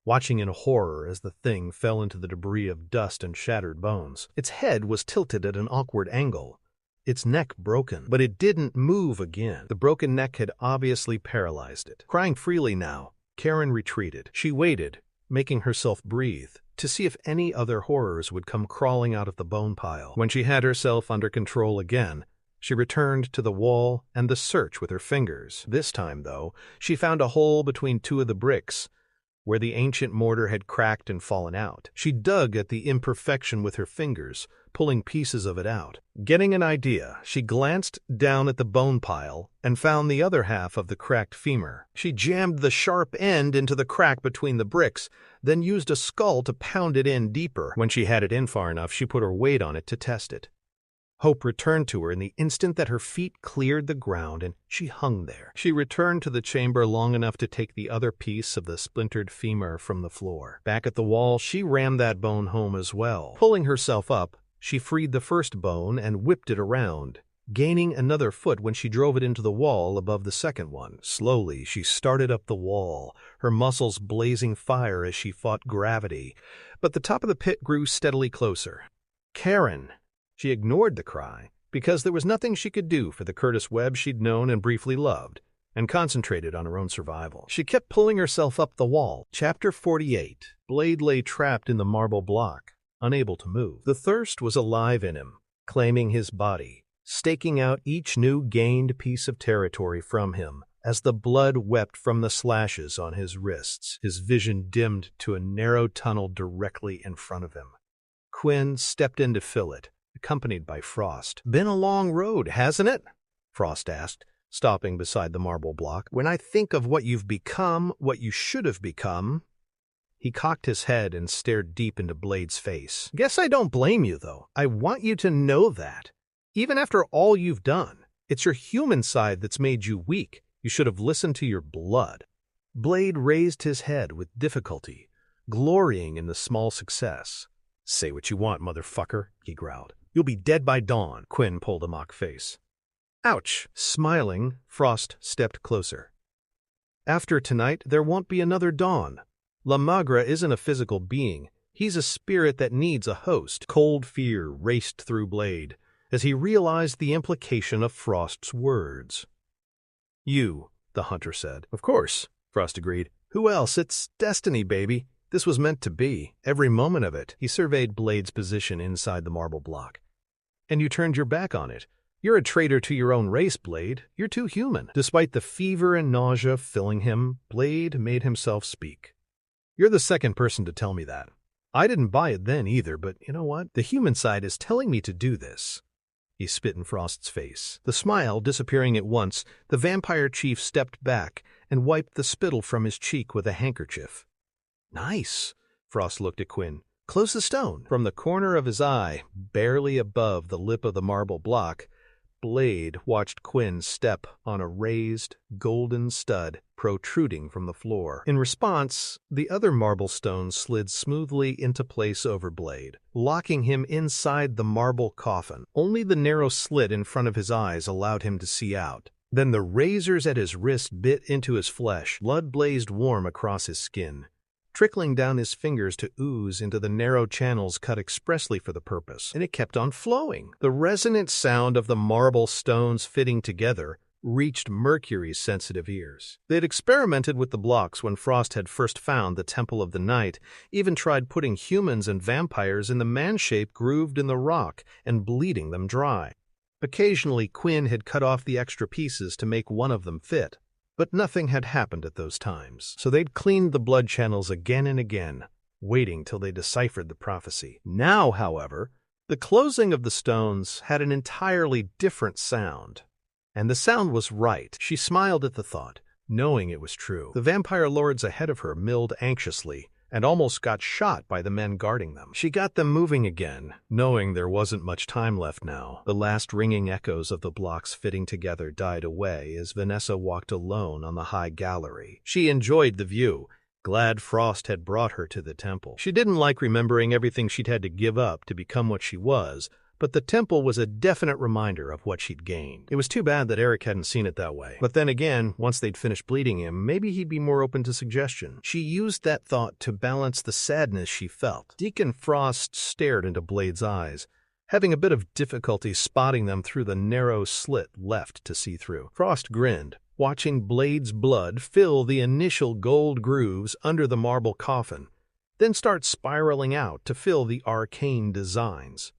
watching in horror as the thing fell into the debris of dust and shattered bones. Its head was tilted at an awkward angle, its neck broken, but it didn't move again. The broken neck had obviously paralyzed it. Crying freely now, Karen retreated. She waited, making herself breathe, to see if any other horrors would come crawling out of the bone pile. When she had herself under control again, she returned to the wall and the search with her fingers. This time, though, she found a hole between 2 of the bricks, where the ancient mortar had cracked and fallen out. She dug at the imperfection with her fingers, pulling pieces of it out. Getting an idea, she glanced down at the bone pile and found the other half of the cracked femur. She jammed the sharp end into the crack between the bricks, then used a skull to pound it in deeper. When she had it in far enough, she put her weight on it to test it. Hope returned to her in the instant that her feet cleared the ground and she hung there. She returned to the chamber long enough to take the other piece of the splintered femur from the floor. Back at the wall, she rammed that bone home as well. Pulling herself up, she freed the first bone and whipped it around, gaining another foot when she drove it into the wall above the second one. Slowly, she started up the wall, her muscles blazing fire as she fought gravity, but the top of the pit grew steadily closer. "Karen!" She ignored the cry, because there was nothing she could do for the Curtis Webb she'd known and briefly loved, and concentrated on her own survival. She kept pulling herself up the wall. Chapter 48. Blade lay trapped in the marble block, unable to move. The thirst was alive in him, claiming his body, staking out each new gained piece of territory from him as the blood wept from the slashes on his wrists. His vision dimmed to a narrow tunnel directly in front of him. Quinn stepped in to fill it, accompanied by Frost. "Been a long road, hasn't it?" Frost asked, stopping beside the marble block. "When I think of what you've become, what you should have become..." He cocked his head and stared deep into Blade's face. "Guess I don't blame you, though. I want you to know that. Even after all you've done, It's your human side that's made you weak. You should have listened to your blood." Blade raised his head with difficulty, glorying in the small success. "Say what you want, motherfucker," he growled. "You'll be dead by dawn." Quinn pulled a mock face. "Ouch." Smiling, Frost stepped closer. "After tonight, there won't be another dawn. La Magra isn't a physical being. He's a spirit that needs a host." Cold fear raced through Blade as he realized the implication of Frost's words. "You," the hunter said. "Of course," Frost agreed. "Who else? It's destiny, baby. This was meant to be, every moment of it." He surveyed Blade's position inside the marble block. "And you turned your back on it. You're a traitor to your own race, Blade. You're too human." Despite the fever and nausea filling him, Blade made himself speak. "You're the second person to tell me that. I didn't buy it then either, but you know what? The human side is telling me to do this." He spit in Frost's face. The smile disappearing at once, the vampire chief stepped back and wiped the spittle from his cheek with a handkerchief. "Nice." Frost looked at Quinn. "Close the stone." From the corner of his eye, barely above the lip of the marble block, Blade watched Quinn step on a raised, golden stud protruding from the floor. In response, the other marble stones slid smoothly into place over Blade, locking him inside the marble coffin. Only the narrow slit in front of his eyes allowed him to see out. Then the razors at his wrist bit into his flesh. Blood blazed warm across his skin, trickling down his fingers to ooze into the narrow channels cut expressly for the purpose, and it kept on flowing. The resonant sound of the marble stones fitting together reached Mercury's sensitive ears. They'd experimented with the blocks when Frost had first found the Temple of the Night, even tried putting humans and vampires in the man-shape grooved in the rock and bleeding them dry. Occasionally, Quinn had cut off the extra pieces to make one of them fit. But nothing had happened at those times, so they'd cleaned the blood channels again and again, waiting till they deciphered the prophecy. Now, however, the closing of the stones had an entirely different sound. And the sound was right. She smiled at the thought, knowing it was true. The vampire lords ahead of her milled anxiously, and almost got shot by the men guarding them. She got them moving again, knowing there wasn't much time left now. The last ringing echoes of the blocks fitting together died away as Vanessa walked alone on the high gallery. She enjoyed the view, glad Frost had brought her to the temple. She didn't like remembering everything she'd had to give up to become what she was, but the temple was a definite reminder of what she'd gained. It was too bad that Eric hadn't seen it that way. But then again, once they'd finished bleeding him, maybe he'd be more open to suggestion. She used that thought to balance the sadness she felt. Deacon Frost stared into Blade's eyes, having a bit of difficulty spotting them through the narrow slit left to see through. Frost grinned, watching Blade's blood fill the initial gold grooves under the marble coffin, then start spiraling out to fill the arcane designs.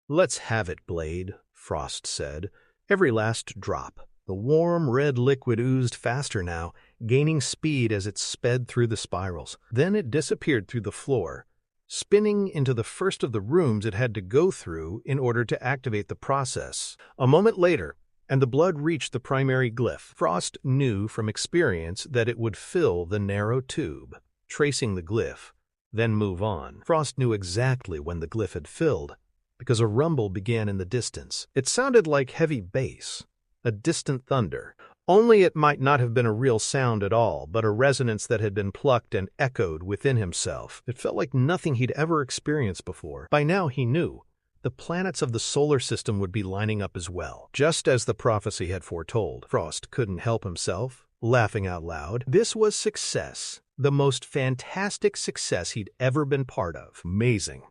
"Let's have it, Blade," Frost said. Every last drop. The warm red liquid oozed faster now, gaining speed as it sped through the spirals. Then it disappeared through the floor, spinning into the first of the rooms it had to go through in order to activate the process. A moment later, and the blood reached the primary glyph. Frost knew from experience that it would fill the narrow tube, tracing the glyph, then move on. Frost knew exactly when the glyph had filled, because a rumble began in the distance. It sounded like heavy bass, a distant thunder. Only it might not have been a real sound at all, but a resonance that had been plucked and echoed within himself. It felt like nothing he'd ever experienced before. By now he knew the planets of the solar system would be lining up as well, just as the prophecy had foretold. Frost couldn't help himself, laughing out loud. This was success, the most fantastic success he'd ever been part of. Amazing.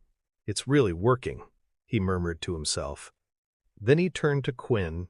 It's really working, he murmured to himself. Then he turned to Quinn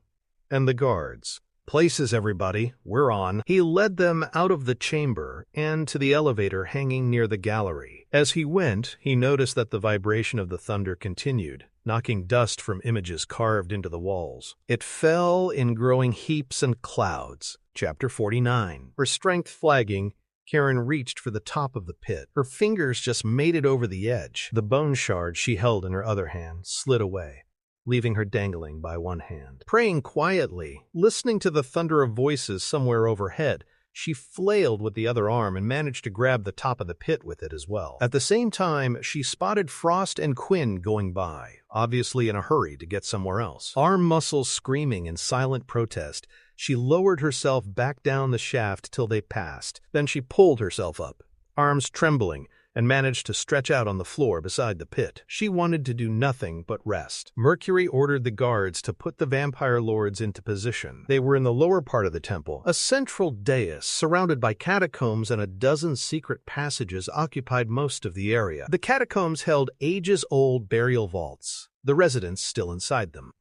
and the guards. "Places, everybody. We're on." He led them out of the chamber and to the elevator hanging near the gallery. As he went, he noticed that the vibration of the thunder continued, knocking dust from images carved into the walls. It fell in growing heaps and clouds. Chapter 49. Her strength flagging, Karen reached for the top of the pit. Her fingers just made it over the edge. The bone shard she held in her other hand slid away, leaving her dangling by one hand. Praying quietly, listening to the thunder of voices somewhere overhead, She flailed with the other arm and managed to grab the top of the pit with it as well. At the same time, she spotted Frost and Quinn going by, obviously in a hurry to get somewhere else. Arm muscles screaming in silent protest, she lowered herself back down the shaft till they passed. Then she pulled herself up, arms trembling, and managed to stretch out on the floor beside the pit. She wanted to do nothing but rest. Mercury ordered the guards to put the vampire lords into position. They were in the lower part of the temple. A central dais, surrounded by catacombs and a dozen secret passages, occupied most of the area. The catacombs held ages-old burial vaults, the residents still inside them.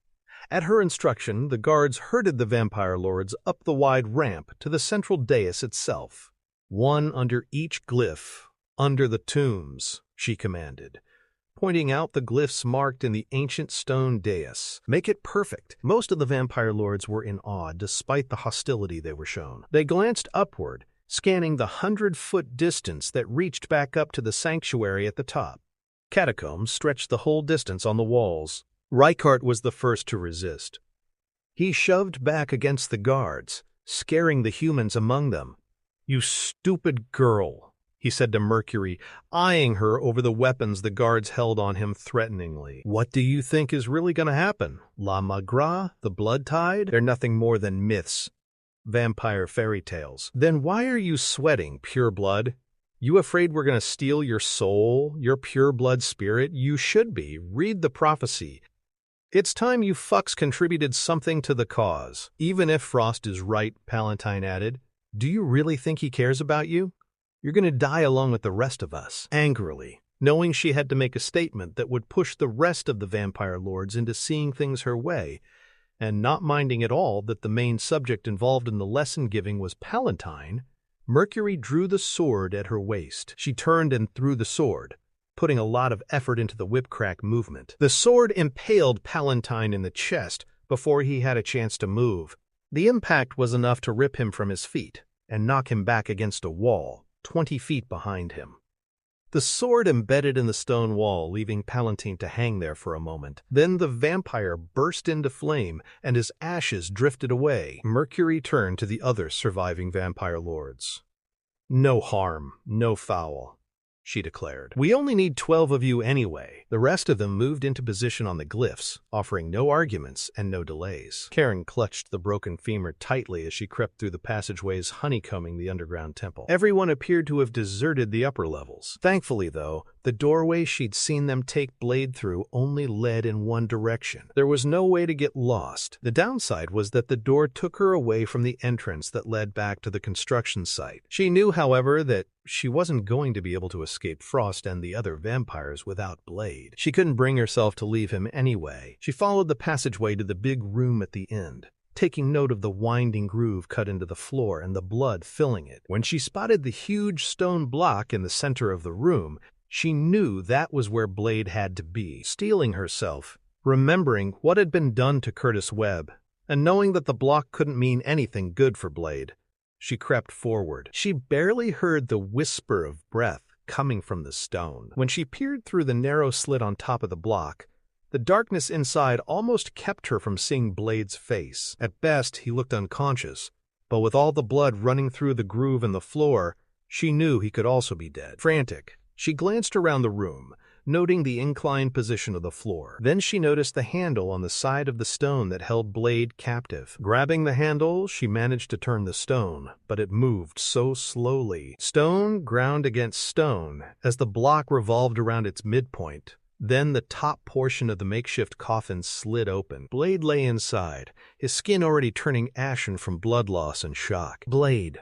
At her instruction, the guards herded the vampire lords up the wide ramp to the central dais itself. One under each glyph. "Under the tombs," she commanded, pointing out the glyphs marked in the ancient stone dais. "Make it perfect." Most of the vampire lords were in awe despite the hostility they were shown. They glanced upward, scanning the 100-foot distance that reached back up to the sanctuary at the top. Catacombs stretched the whole distance on the walls. Reichardt was the first to resist. He shoved back against the guards, scaring the humans among them. "You stupid girl," he said to Mercury, eyeing her over the weapons the guards held on him threateningly. "What do you think is really going to happen? La Magra, the blood tide? They're nothing more than myths. Vampire fairy tales. Then why are you sweating, pure blood? You afraid we're going to steal your soul, your pure blood spirit? You should be. Read the prophecy. It's time you fucks contributed something to the cause." "Even if Frost is right," Palantine added, "do you really think he cares about you? You're going to die along with the rest of us." Angrily, knowing she had to make a statement that would push the rest of the vampire lords into seeing things her way, and not minding at all that the main subject involved in the lesson giving was Palantine, Mercury drew the sword at her waist. She turned and threw the sword, putting a lot of effort into the whip-crack movement. The sword impaled Palantine in the chest before he had a chance to move. The impact was enough to rip him from his feet and knock him back against a wall 20 feet behind him. The sword embedded in the stone wall, leaving Palantine to hang there for a moment. Then the vampire burst into flame, and his ashes drifted away. Mercury turned to the other surviving vampire lords. "No harm, no foul," she declared. "We only need 12 of you anyway." The rest of them moved into position on the glyphs, offering no arguments and no delays. Karen clutched the broken femur tightly as she crept through the passageways honeycombing the underground temple. Everyone appeared to have deserted the upper levels. Thankfully, though, the doorway she'd seen them take Blade through only led in one direction. There was no way to get lost. The downside was that the door took her away from the entrance that led back to the construction site. She knew, however, that she wasn't going to be able to escape Frost and the other vampires without Blade. She couldn't bring herself to leave him anyway. She followed the passageway to the big room at the end, taking note of the winding groove cut into the floor and the blood filling it. When she spotted the huge stone block in the center of the room, she knew that was where Blade had to be. Steeling herself, remembering what had been done to Curtis Webb, and knowing that the block couldn't mean anything good for Blade, she crept forward. She barely heard the whisper of breath coming from the stone. When she peered through the narrow slit on top of the block, the darkness inside almost kept her from seeing Blade's face. At best, he looked unconscious, but with all the blood running through the groove in the floor, she knew he could also be dead. Frantic, she glanced around the room, noting the inclined position of the floor. Then she noticed the handle on the side of the stone that held Blade captive. Grabbing the handle, she managed to turn the stone, but it moved so slowly. Stone ground against stone as the block revolved around its midpoint. Then the top portion of the makeshift coffin slid open. Blade lay inside, his skin already turning ashen from blood loss and shock. "Blade,"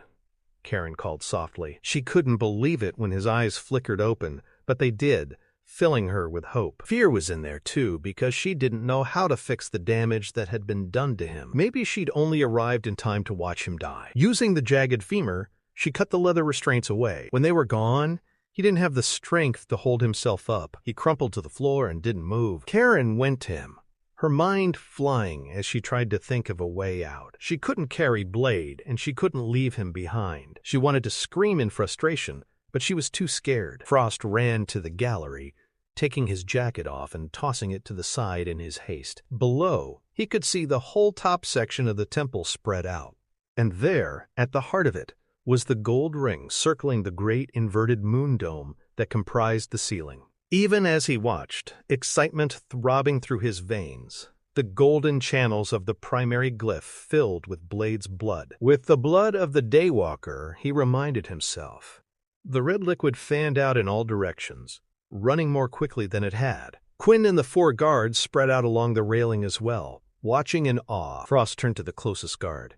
Karen called softly. She couldn't believe it when his eyes flickered open, but they did, filling her with hope. Fear was in there, too, because she didn't know how to fix the damage that had been done to him. Maybe she'd only arrived in time to watch him die. Using the jagged femur, she cut the leather restraints away. When they were gone, he didn't have the strength to hold himself up. He crumpled to the floor and didn't move. Karen went to him, her mind flying as she tried to think of a way out. She couldn't carry Blade, and she couldn't leave him behind. She wanted to scream in frustration, but she was too scared. Frost ran to the gallery, taking his jacket off and tossing it to the side in his haste. Below, he could see the whole top section of the temple spread out. And there, at the heart of it, was the gold ring circling the great inverted moon dome that comprised the ceiling. Even as he watched, excitement throbbing through his veins, the golden channels of the primary glyph filled with Blade's blood. With the blood of the Daywalker, he reminded himself. The red liquid fanned out in all directions, running more quickly than it had. Quinn and the 4 guards spread out along the railing as well, watching in awe. Frost turned to the closest guard.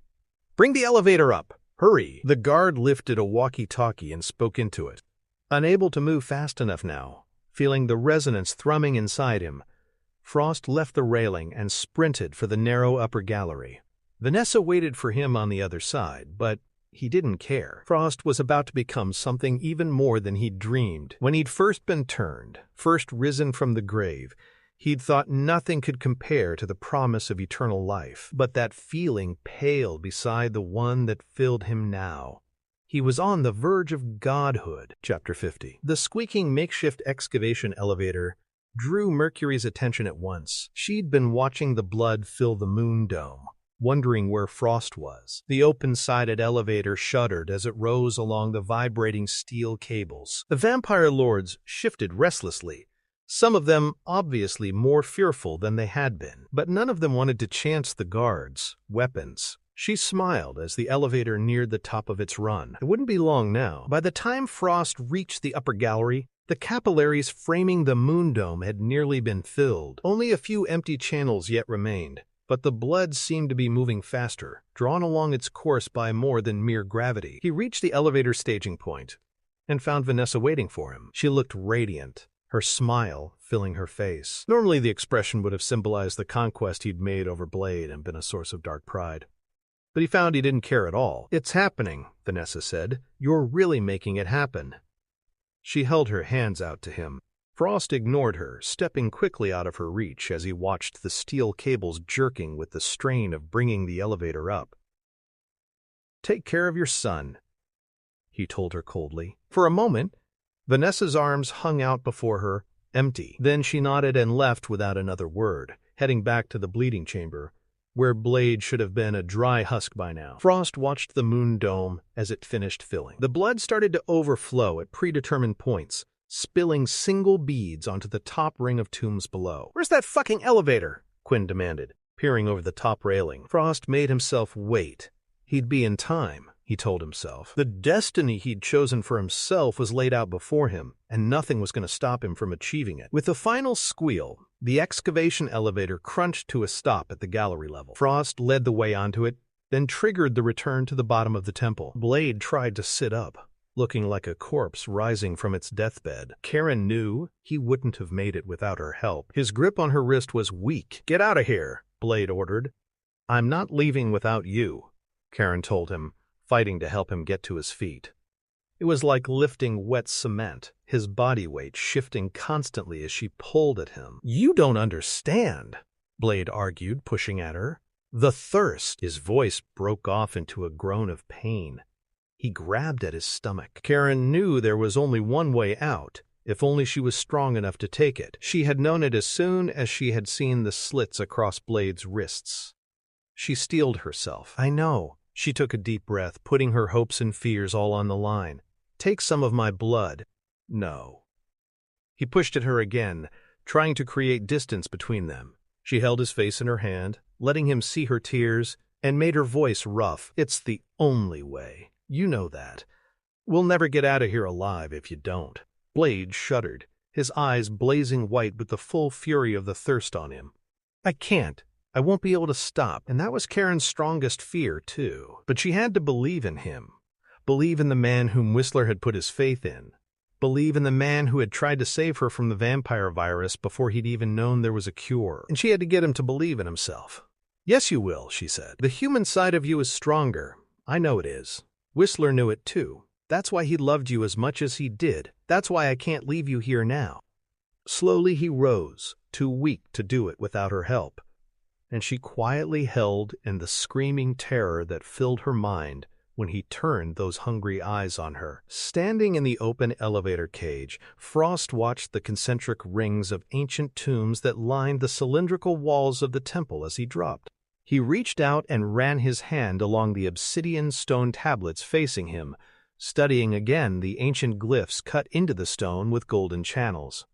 "Bring the elevator up! Hurry!" The guard lifted a walkie-talkie and spoke into it. Unable to move fast enough now, feeling the resonance thrumming inside him, Frost left the railing and sprinted for the narrow upper gallery. Vanessa waited for him on the other side, but he didn't care. Frost was about to become something even more than he'd dreamed. When he'd first been turned, first risen from the grave, he'd thought nothing could compare to the promise of eternal life. But that feeling paled beside the one that filled him now. He was on the verge of godhood. Chapter 50. The squeaking makeshift excavation elevator drew Mercury's attention at once. She'd been watching the blood fill the moon dome, wondering where Frost was. The open-sided elevator shuddered as it rose along the vibrating steel cables. The vampire lords shifted restlessly, some of them obviously more fearful than they had been, but none of them wanted to chance the guards' weapons. She smiled as the elevator neared the top of its run. It wouldn't be long now. By the time Frost reached the upper gallery, the capillaries framing the moon dome had nearly been filled. Only a few empty channels yet remained, but the blood seemed to be moving faster, drawn along its course by more than mere gravity. He reached the elevator staging point and found Vanessa waiting for him. She looked radiant, her smile filling her face. Normally the expression would have symbolized the conquest he'd made over Blade and been a source of dark pride. But he found he didn't care at all. "It's happening," Vanessa said. "You're really making it happen." She held her hands out to him. Frost ignored her, stepping quickly out of her reach as he watched the steel cables jerking with the strain of bringing the elevator up. "Take care of your son," he told her coldly. For a moment, Vanessa's arms hung out before her, empty. Then she nodded and left without another word, heading back to the bleeding chamber, where Blade should have been a dry husk by now. Frost watched the moon dome as it finished filling. The blood started to overflow at predetermined points, spilling single beads onto the top ring of tombs below. "Where's that fucking elevator?" Quinn demanded, peering over the top railing. Frost made himself wait. He'd be in time, he told himself. The destiny he'd chosen for himself was laid out before him, and nothing was going to stop him from achieving it. With a final squeal, the excavation elevator crunched to a stop at the gallery level. Frost led the way onto it, then triggered the return to the bottom of the temple. Blade tried to sit up, looking like a corpse rising from its deathbed. Karen knew he wouldn't have made it without her help. His grip on her wrist was weak. "Get out of here," Blade ordered. "I'm not leaving without you," Karen told him, fighting to help him get to his feet. It was like lifting wet cement, his body weight shifting constantly as she pulled at him. "You don't understand," Blade argued, pushing at her. "The thirst." His voice broke off into a groan of pain. He grabbed at his stomach. Karen knew there was only one way out, if only she was strong enough to take it. She had known it as soon as she had seen the slits across Blade's wrists. She steeled herself. "I know." She took a deep breath, putting her hopes and fears all on the line. "Take some of my blood." "No." He pushed at her again, trying to create distance between them. She held his face in her hand, letting him see her tears, and made her voice rough. "It's the only way. You know that. We'll never get out of here alive if you don't." Blade shuddered, his eyes blazing white with the full fury of the thirst on him. "I can't. I won't be able to stop." And that was Karen's strongest fear, too. But she had to believe in him. Believe in the man whom Whistler had put his faith in. Believe in the man who had tried to save her from the vampire virus before he'd even known there was a cure. And she had to get him to believe in himself. "Yes, you will," she said. "The human side of you is stronger. I know it is. Whistler knew it, too. That's why he loved you as much as he did. That's why I can't leave you here now." Slowly he rose, too weak to do it without her help. And she quietly held in the screaming terror that filled her mind when he turned those hungry eyes on her. Standing in the open elevator cage, Frost watched the concentric rings of ancient tombs that lined the cylindrical walls of the temple as he dropped. He reached out and ran his hand along the obsidian stone tablets facing him, studying again the ancient glyphs cut into the stone with golden channels.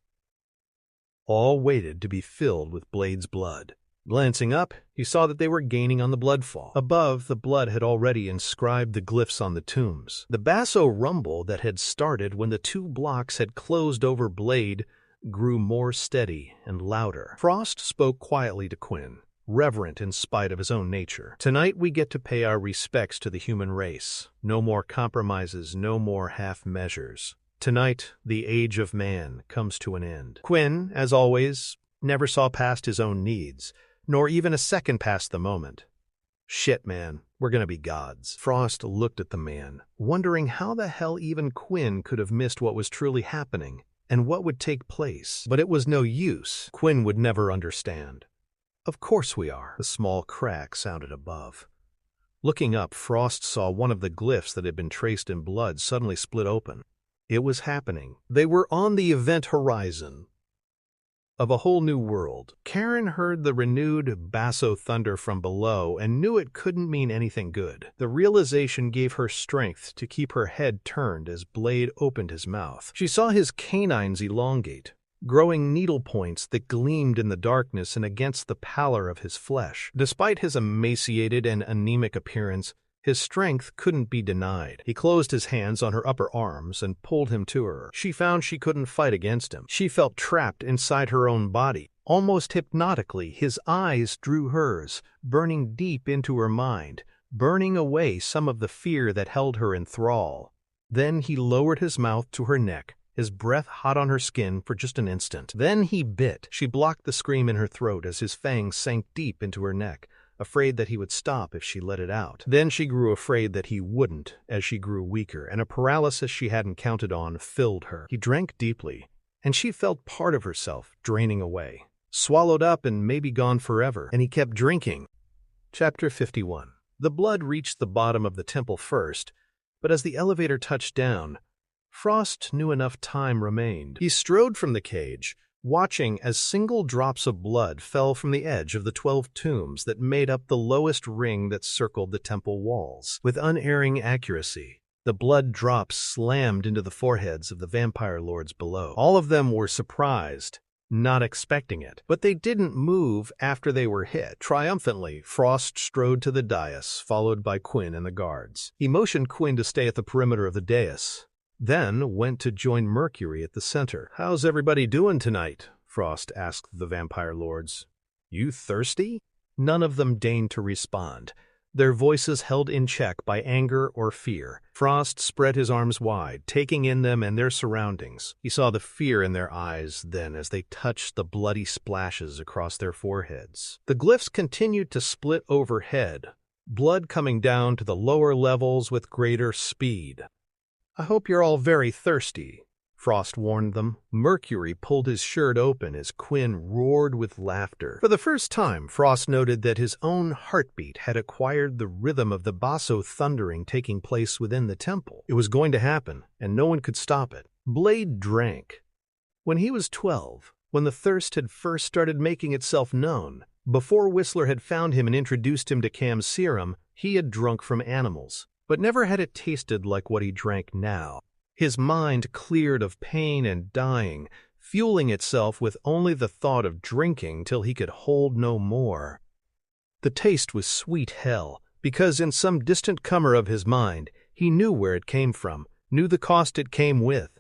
All waited to be filled with Blade's blood. Glancing up, he saw that they were gaining on the bloodfall. Above, the blood had already inscribed the glyphs on the tombs. The basso rumble that had started when the two blocks had closed over Blade grew more steady and louder. Frost spoke quietly to Quinn, reverent in spite of his own nature. "Tonight we get to pay our respects to the human race. No more compromises, no more half measures. Tonight, the age of man comes to an end." Quinn, as always, never saw past his own needs, nor even a second past the moment. "Shit, man, we're gonna be gods." Frost looked at the man, wondering how the hell even Quinn could have missed what was truly happening and what would take place. But it was no use. Quinn would never understand. "Of course we are." The small crack sounded above. Looking up, Frost saw one of the glyphs that had been traced in blood suddenly split open. It was happening. They were on the event horizon of a whole new world. Karen heard the renewed basso thunder from below and knew it couldn't mean anything good. The realization gave her strength to keep her head turned as Blade opened his mouth. She saw his canines elongate, growing needle points that gleamed in the darkness and against the pallor of his flesh. Despite his emaciated and anemic appearance, his strength couldn't be denied. He closed his hands on her upper arms and pulled him to her. She found she couldn't fight against him. She felt trapped inside her own body. Almost hypnotically, his eyes drew hers, burning deep into her mind, burning away some of the fear that held her in thrall. Then he lowered his mouth to her neck, his breath hot on her skin for just an instant. Then he bit. She blocked the scream in her throat as his fangs sank deep into her neck, afraid that he would stop if she let it out. Then she grew afraid that he wouldn't as she grew weaker, and a paralysis she hadn't counted on filled her. He drank deeply, and she felt part of herself draining away, swallowed up and maybe gone forever, and he kept drinking. Chapter 51. The blood reached the bottom of the temple first, but as the elevator touched down, Frost knew enough time remained. He strode from the cage, watching as single drops of blood fell from the edge of the 12 tombs that made up the lowest ring that circled the temple walls. With unerring accuracy, the blood drops slammed into the foreheads of the vampire lords below. All of them were surprised, not expecting it, but they didn't move after they were hit. Triumphantly, Frost strode to the dais, followed by Quinn and the guards. He motioned Quinn to stay at the perimeter of the dais, then went to join Mercury at the center. "How's everybody doing tonight?" Frost asked the vampire lords. "You thirsty?" None of them deigned to respond, their voices held in check by anger or fear. Frost spread his arms wide, taking in them and their surroundings. He saw the fear in their eyes then as they touched the bloody splashes across their foreheads. The glyphs continued to split overhead, blood coming down to the lower levels with greater speed. "I hope you're all very thirsty," Frost warned them. Mercury pulled his shirt open as Quinn roared with laughter. For the first time, Frost noted that his own heartbeat had acquired the rhythm of the basso thundering taking place within the temple. It was going to happen, and no one could stop it. Blade drank. When he was 12, when the thirst had first started making itself known, before Whistler had found him and introduced him to Cam's serum, he had drunk from animals. But never had it tasted like what he drank now. His mind cleared of pain and dying, fueling itself with only the thought of drinking till he could hold no more. The taste was sweet hell, because in some distant corner of his mind, he knew where it came from, knew the cost it came with.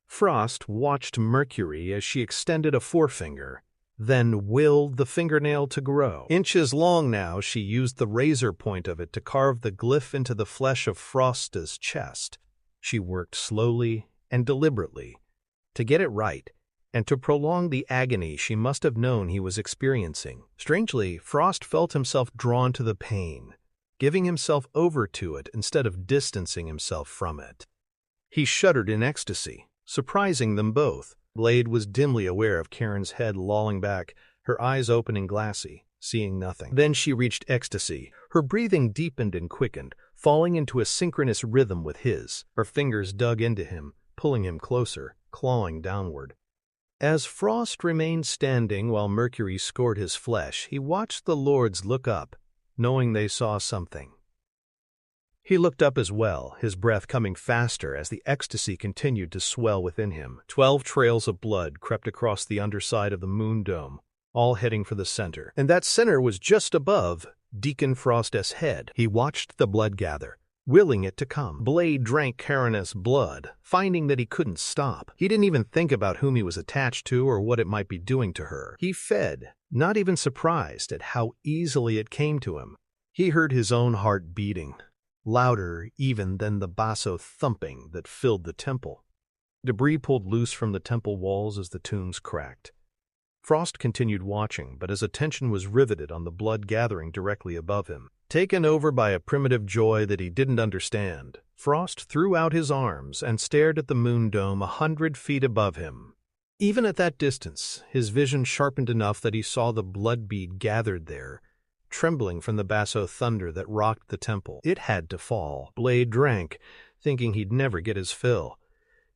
Frost watched Mercury as she extended a forefinger, then willed the fingernail to grow. Inches long now, she used the razor point of it to carve the glyph into the flesh of Frost's chest. She worked slowly and deliberately to get it right and to prolong the agony she must have known he was experiencing. Strangely, Frost felt himself drawn to the pain, giving himself over to it instead of distancing himself from it. He shuddered in ecstasy, surprising them both. Blade was dimly aware of Karen's head lolling back, her eyes open and glassy, seeing nothing. Then she reached ecstasy. Her breathing deepened and quickened, falling into a synchronous rhythm with his. Her fingers dug into him, pulling him closer, clawing downward. As Frost remained standing while Mercury scored his flesh, he watched the lords look up, knowing they saw something. He looked up as well, his breath coming faster as the ecstasy continued to swell within him. 12 trails of blood crept across the underside of the moon dome, all heading for the center. And that center was just above Deacon Frost's head. He watched the blood gather, willing it to come. Blade drank Karen's blood, finding that he couldn't stop. He didn't even think about whom he was attached to or what it might be doing to her. He fed, not even surprised at how easily it came to him. He heard his own heart beating, louder even than the basso thumping that filled the temple. Debris pulled loose from the temple walls as the tombs cracked. Frost continued watching, but his attention was riveted on the blood gathering directly above him. Taken over by a primitive joy that he didn't understand, Frost threw out his arms and stared at the moon dome 100 feet above him. Even at that distance, his vision sharpened enough that he saw the blood bead gathered there, trembling from the basso thunder that rocked the temple. It had to fall. Blade drank, thinking he'd never get his fill.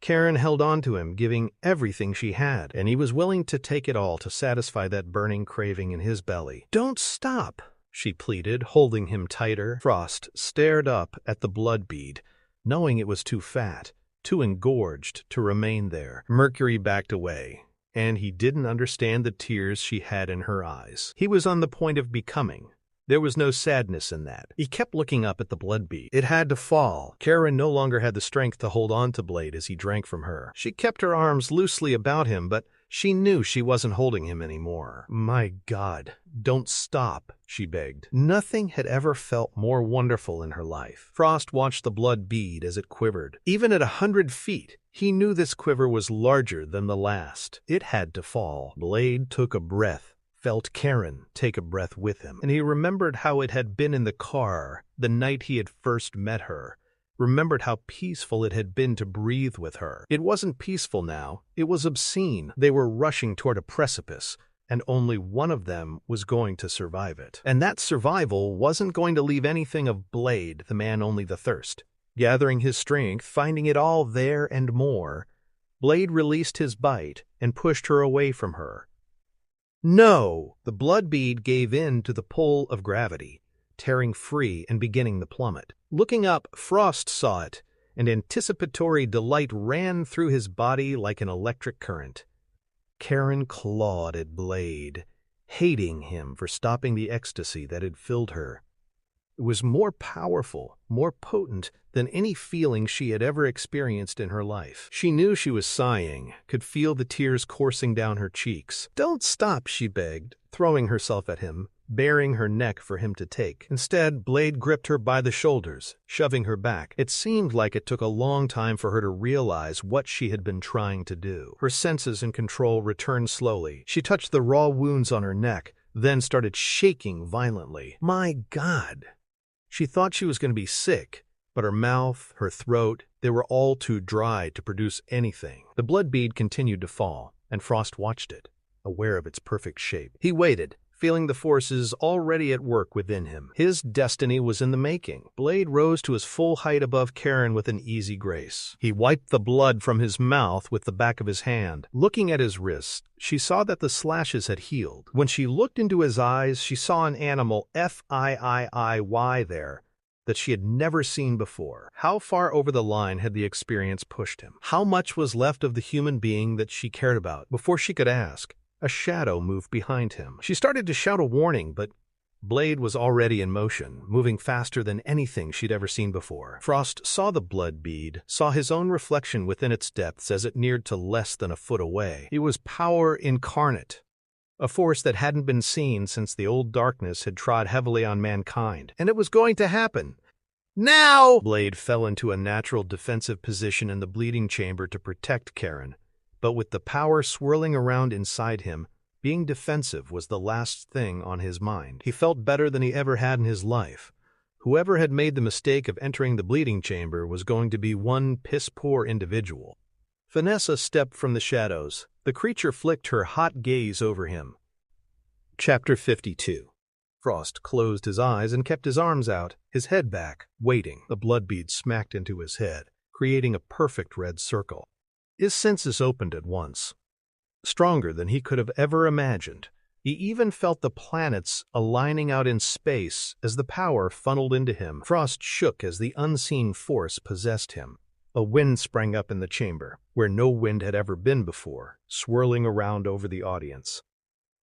Karen held on to him, giving everything she had, and he was willing to take it all to satisfy that burning craving in his belly. "Don't stop," she pleaded, holding him tighter. Frost stared up at the blood bead, knowing it was too fat, too engorged to remain there. Mercury backed away, and he didn't understand the tears she had in her eyes. He was on the point of becoming. There was no sadness in that. He kept looking up at the blood bead. It had to fall. Karen no longer had the strength to hold on to Blade as he drank from her. She kept her arms loosely about him, but she knew she wasn't holding him anymore. "My God, don't stop," she begged. Nothing had ever felt more wonderful in her life. Frost watched the blood bead as it quivered. Even at 100 feet, he knew this quiver was larger than the last. It had to fall. Blade took a breath, felt Karen take a breath with him, and he remembered how it had been in the car the night he had first met her. Remembered how peaceful it had been to breathe with her. It wasn't peaceful now. It was obscene. They were rushing toward a precipice, and only one of them was going to survive it. And that survival wasn't going to leave anything of Blade, the man only the thirst. Gathering his strength, finding it all there and more, Blade released his bite and pushed her away from her. No! The blood bead gave in to the pull of gravity, tearing free and beginning the plummet. Looking up, Frost saw it, and anticipatory delight ran through his body like an electric current. Karen clawed at Blade, hating him for stopping the ecstasy that had filled her. It was more powerful, more potent than any feeling she had ever experienced in her life. She knew she was sighing, could feel the tears coursing down her cheeks. "Don't stop," she begged, throwing herself at him, baring her neck for him to take. Instead, Blade gripped her by the shoulders, shoving her back. It seemed like it took a long time for her to realize what she had been trying to do. Her senses and control returned slowly. She touched the raw wounds on her neck, then started shaking violently. My God! She thought she was going to be sick, but her mouth, her throat, they were all too dry to produce anything. The blood bead continued to fall, and Frost watched it, aware of its perfect shape. He waited, feeling the forces already at work within him. His destiny was in the making. Blade rose to his full height above Karen with an easy grace. He wiped the blood from his mouth with the back of his hand. Looking at his wrist, she saw that the slashes had healed. When she looked into his eyes, she saw an animal FIIIY there that she had never seen before. How far over the line had the experience pushed him? How much was left of the human being that she cared about? Before she could ask, a shadow moved behind him. She started to shout a warning, but Blade was already in motion, moving faster than anything she'd ever seen before. Frost saw the blood bead, saw his own reflection within its depths as it neared to less than a foot away. It was power incarnate, a force that hadn't been seen since the old darkness had trod heavily on mankind. And it was going to happen. Now! Blade fell into a natural defensive position in the bleeding chamber to protect Karen. But with the power swirling around inside him, being defensive was the last thing on his mind. He felt better than he ever had in his life. Whoever had made the mistake of entering the bleeding chamber was going to be one piss-poor individual. Vanessa stepped from the shadows. The creature flicked her hot gaze over him. Chapter 52. Frost closed his eyes and kept his arms out, his head back, waiting. The blood bead smacked into his head, creating a perfect red circle. His senses opened at once. stronger than he could have ever imagined. He even felt the planets aligning out in space as the power funneled into him. Frost shook as the unseen force possessed him. A wind sprang up in the chamber, where no wind had ever been before, swirling around over the audience.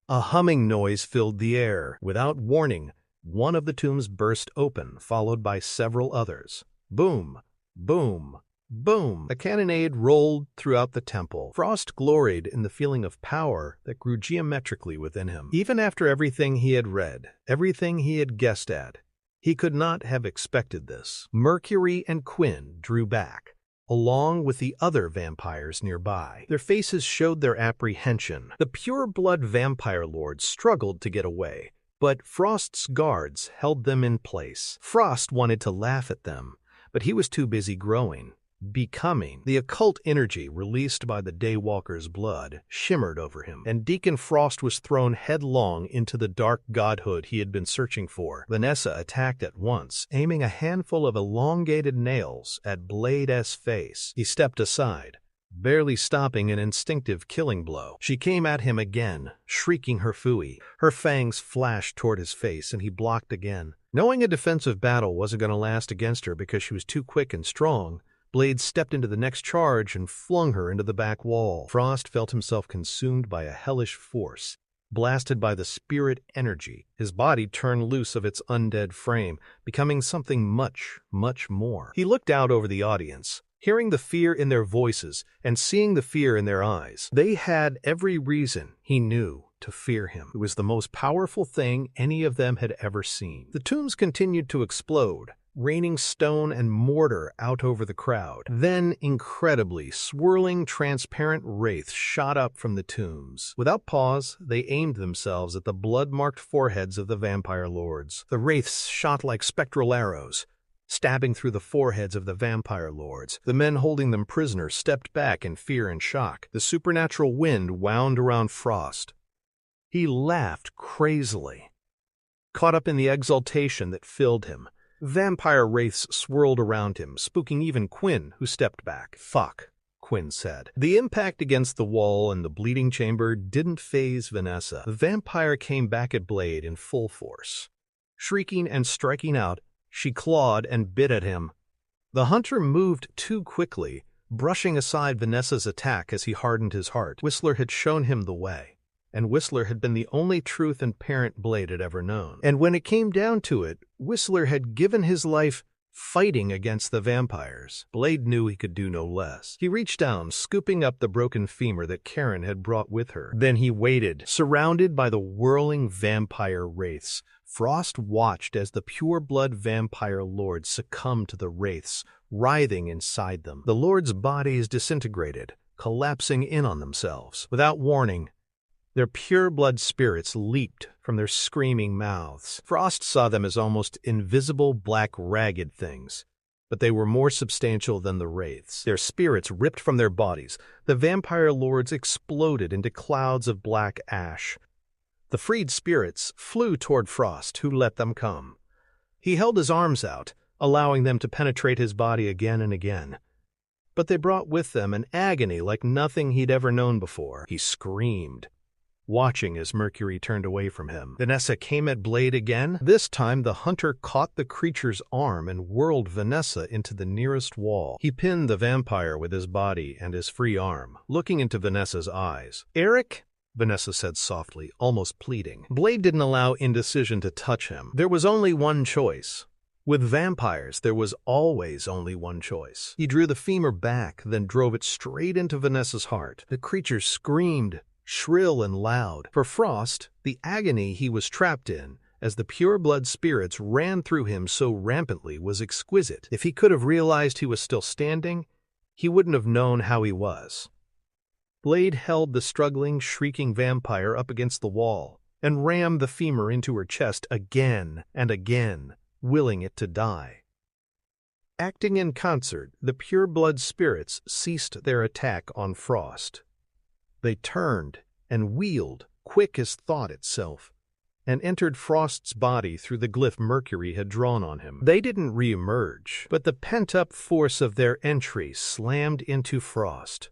A humming noise filled the air. Without warning, one of the tombs burst open, followed by several others. Boom, boom, boom. A cannonade rolled throughout the temple. Frost gloried in the feeling of power that grew geometrically within him. Even after everything he had read, everything he had guessed at, he could not have expected this. Mercury and Quinn drew back, along with the other vampires nearby. Their faces showed their apprehension. The pure-blood vampire lords struggled to get away, but Frost's guards held them in place. Frost wanted to laugh at them, but he was too busy growing, becoming. The occult energy released by the Daywalker's blood shimmered over him, and Deacon Frost was thrown headlong into the dark godhood he had been searching for. Vanessa attacked at once, aiming a handful of elongated nails at Blade's face. He stepped aside, barely stopping an instinctive killing blow. She came at him again, shrieking her phooey. Her fangs flashed toward his face, and he blocked again. Knowing a defensive battle wasn't going to last against her because she was too quick and strong, Blade stepped into the next charge and flung her into the back wall. Frost felt himself consumed by a hellish force, blasted by the spirit energy. His body turned loose of its undead frame, becoming something much, much more. He looked out over the audience, hearing the fear in their voices and seeing the fear in their eyes. They had every reason, he knew, to fear him. It was the most powerful thing any of them had ever seen. The tombs continued to explode, raining stone and mortar out over the crowd. Then, incredibly, swirling, transparent wraiths shot up from the tombs. Without pause, they aimed themselves at the blood-marked foreheads of the vampire lords. The wraiths shot like spectral arrows, stabbing through the foreheads of the vampire lords. The men holding them prisoner stepped back in fear and shock. The supernatural wind wound around Frost. He laughed crazily, caught up in the exultation that filled him. Vampire wraiths swirled around him, spooking even Quinn, who stepped back. "Fuck," Quinn said. The impact against the wall and the bleeding chamber didn't faze Vanessa. The vampire came back at Blade in full force. Shrieking and striking out, she clawed and bit at him. The hunter moved too quickly, brushing aside Vanessa's attack as he hardened his heart. Whistler had shown him the way, and Whistler had been the only truth and parent Blade had ever known. And when it came down to it, Whistler had given his life fighting against the vampires. Blade knew he could do no less. He reached down, scooping up the broken femur that Karen had brought with her. Then he waited, surrounded by the whirling vampire wraiths. Frost watched as the pure-blood vampire lords succumbed to the wraiths, writhing inside them. The lords' bodies disintegrated, collapsing in on themselves. Without warning, their pure-blood spirits leaped from their screaming mouths. Frost saw them as almost invisible black ragged things, but they were more substantial than the wraiths. Their spirits ripped from their bodies. The vampire lords exploded into clouds of black ash. The freed spirits flew toward Frost, who let them come. He held his arms out, allowing them to penetrate his body again and again. But they brought with them an agony like nothing he'd ever known before. He screamed, watching as Mercury turned away from him. Vanessa came at Blade again. This time the hunter caught the creature's arm and whirled Vanessa into the nearest wall. He pinned the vampire with his body and his free arm, looking into Vanessa's eyes. "Eric?" Vanessa said softly, almost pleading. Blade didn't allow indecision to touch him. There was only one choice. With vampires, there was always only one choice. He drew the femur back, then drove it straight into Vanessa's heart. The creature screamed, shrill and loud. For Frost, the agony he was trapped in, as the pure-blood spirits ran through him so rampantly, was exquisite. If he could have realized he was still standing, he wouldn't have known how he was. Blade held the struggling, shrieking vampire up against the wall and rammed the femur into her chest again and again, willing it to die. Acting in concert, the pure-blood spirits ceased their attack on Frost. They turned and wheeled, quick as thought itself, and entered Frost's body through the glyph Mercury had drawn on him. They didn't re-emerge, but the pent-up force of their entry slammed into Frost.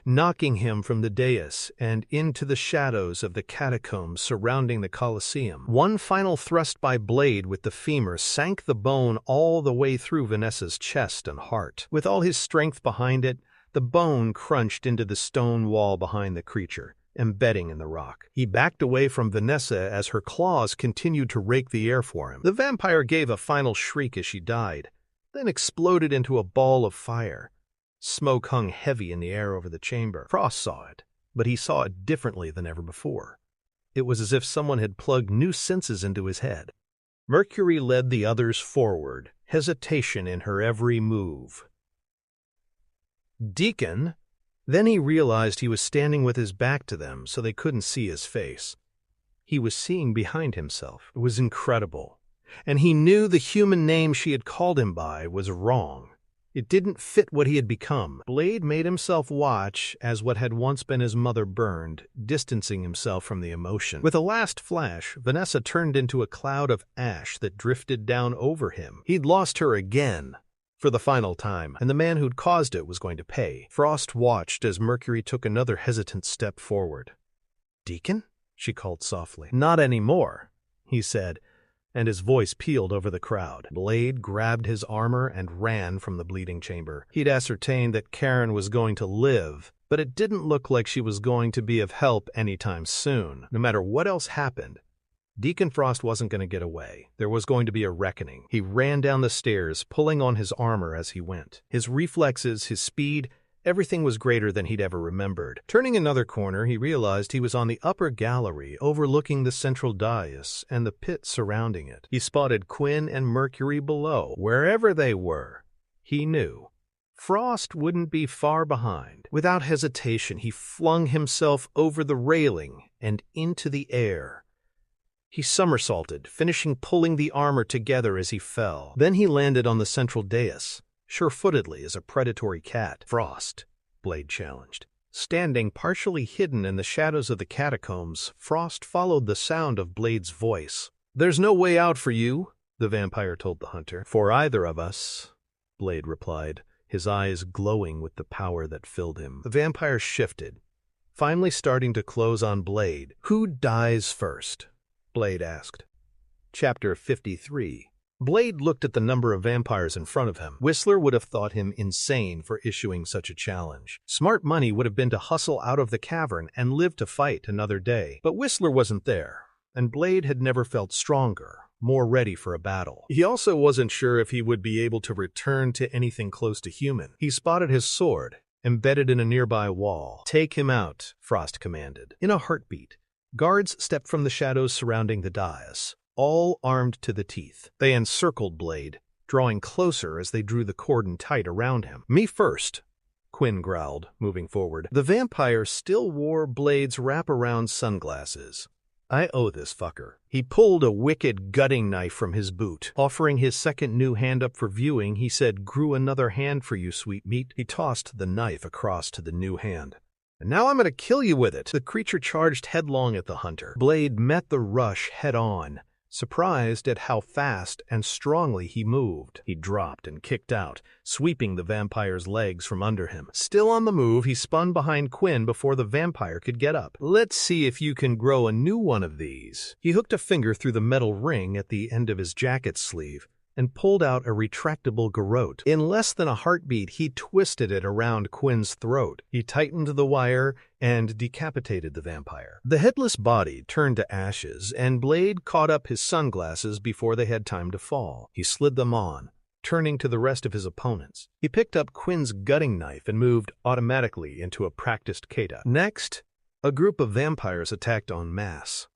knocking him from the dais and into the shadows of the catacombs surrounding the Colosseum. One final thrust by Blade with the femur sank the bone all the way through Vanessa's chest and heart. With all his strength behind it, the bone crunched into the stone wall behind the creature, embedding in the rock. He backed away from Vanessa as her claws continued to rake the air for him. The vampire gave a final shriek as she died, then exploded into a ball of fire. Smoke hung heavy in the air over the chamber. Frost saw it, but he saw it differently than ever before. It was as if someone had plugged new senses into his head. Mercury led the others forward, hesitation in her every move. Deacon? Then he realized he was standing with his back to them so they couldn't see his face. He was seeing behind himself. It was incredible. And he knew the human name she had called him by was wrong. It didn't fit what he had become. Blade made himself watch as what had once been his mother burned, distancing himself from the emotion. With a last flash, Vanessa turned into a cloud of ash that drifted down over him. He'd lost her again, for the final time, and the man who'd caused it was going to pay. Frost watched as Mercury took another hesitant step forward. "Deacon?" she called softly. "Not anymore," he said, and his voice pealed over the crowd. Blade grabbed his armor and ran from the bleeding chamber. He'd ascertained that Karen was going to live, but it didn't look like she was going to be of help anytime soon. No matter what else happened, Deacon Frost wasn't going to get away. There was going to be a reckoning. He ran down the stairs, pulling on his armor as he went. His reflexes, his speed, everything was greater than he'd ever remembered. Turning another corner, he realized he was on the upper gallery overlooking the central dais and the pit surrounding it. He spotted Quinn and Mercury below. Wherever they were, he knew Frost wouldn't be far behind. Without hesitation, he flung himself over the railing and into the air. He somersaulted, finishing pulling the armor together as he fell. Then he landed on the central dais, sure-footedly as a predatory cat. "Frost," Blade challenged. Standing partially hidden in the shadows of the catacombs, Frost followed the sound of Blade's voice. "There's no way out for you," the vampire told the hunter. "For either of us," Blade replied, his eyes glowing with the power that filled him. The vampire shifted, finally starting to close on Blade. "Who dies first?" Blade asked. Chapter 53. Blade looked at the number of vampires in front of him. Whistler would have thought him insane for issuing such a challenge. Smart money would have been to hustle out of the cavern and live to fight another day. But Whistler wasn't there, and Blade had never felt stronger, more ready for a battle. He also wasn't sure if he would be able to return to anything close to human. He spotted his sword, embedded in a nearby wall. "Take him out," Frost commanded. In a heartbeat, guards stepped from the shadows surrounding the dais, all armed to the teeth. They encircled Blade, drawing closer as they drew the cordon tight around him. "Me first," Quinn growled, moving forward. The vampire still wore Blade's wraparound sunglasses. "I owe this fucker." He pulled a wicked gutting knife from his boot. Offering his second new hand up for viewing, he said, "Grew another hand for you, sweet meat." He tossed the knife across to the new hand. "And now I'm going to kill you with it." The creature charged headlong at the hunter. Blade met the rush head on, surprised at how fast and strongly he moved. He dropped and kicked out, sweeping the vampire's legs from under him. Still on the move, he spun behind Quinn before the vampire could get up. "Let's see if you can grow a new one of these." He hooked a finger through the metal ring at the end of his jacket sleeve and pulled out a retractable garrote. In less than a heartbeat, he twisted it around Quinn's throat. He tightened the wire and decapitated the vampire. The headless body turned to ashes, and Blade caught up his sunglasses before they had time to fall. He slid them on, turning to the rest of his opponents. He picked up Quinn's gutting knife and moved automatically into a practiced kata. Next, a group of vampires attacked en masse.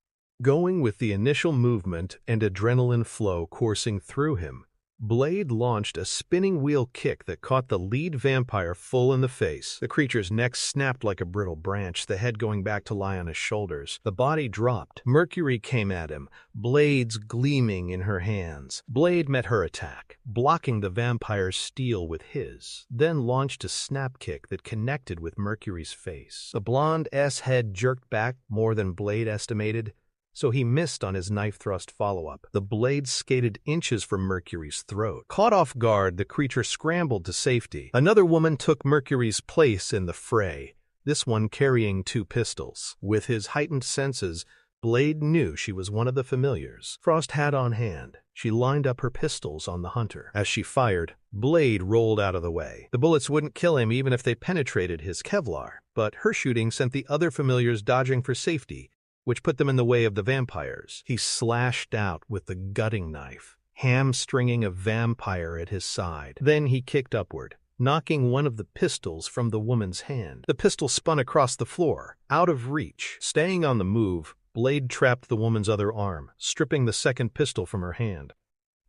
Going with the initial movement and adrenaline flow coursing through him, Blade launched a spinning wheel kick that caught the lead vampire full in the face. The creature's neck snapped like a brittle branch, the head going back to lie on his shoulders. The body dropped. Mercury came at him, blades gleaming in her hands. Blade met her attack, blocking the vampire's steel with his, then launched a snap kick that connected with Mercury's face. The blonde S head jerked back more than Blade estimated, so he missed on his knife thrust follow-up. The blade skated inches from Mercury's throat. Caught off guard, the creature scrambled to safety. Another woman took Mercury's place in the fray, this one carrying 2 pistols. With his heightened senses, Blade knew she was one of the familiars. Frost had on hand. She lined up her pistols on the hunter. As she fired, Blade rolled out of the way. The bullets wouldn't kill him even if they penetrated his Kevlar, but her shooting sent the other familiars dodging for safety, which put them in the way of the vampires. He slashed out with the gutting knife, hamstringing a vampire at his side. Then he kicked upward, knocking one of the pistols from the woman's hand. The pistol spun across the floor, out of reach. Staying on the move, Blade trapped the woman's other arm, stripping the second pistol from her hand.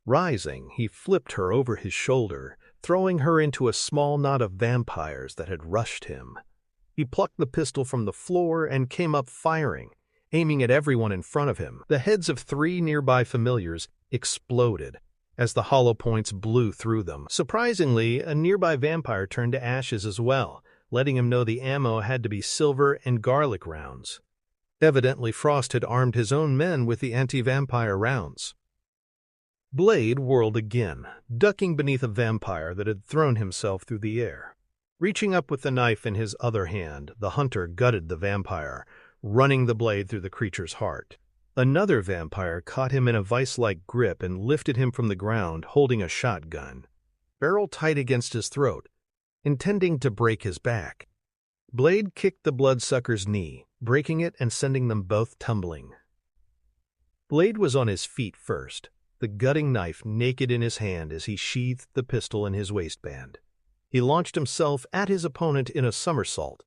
Rising, he flipped her over his shoulder, throwing her into a small knot of vampires that had rushed him. He plucked the pistol from the floor and came up firing, aiming at everyone in front of him. The heads of 3 nearby familiars exploded as the hollow points blew through them. Surprisingly, a nearby vampire turned to ashes as well, letting him know the ammo had to be silver and garlic rounds. Evidently, Frost had armed his own men with the anti-vampire rounds. Blade whirled again, ducking beneath a vampire that had thrown himself through the air. Reaching up with the knife in his other hand, the hunter gutted the vampire, running the blade through the creature's heart. Another vampire caught him in a vice-like grip and lifted him from the ground, holding a shotgun, barrel tight against his throat, intending to break his back. Blade kicked the bloodsucker's knee, breaking it and sending them both tumbling. Blade was on his feet first, the gutting knife naked in his hand as he sheathed the pistol in his waistband. He launched himself at his opponent in a somersault,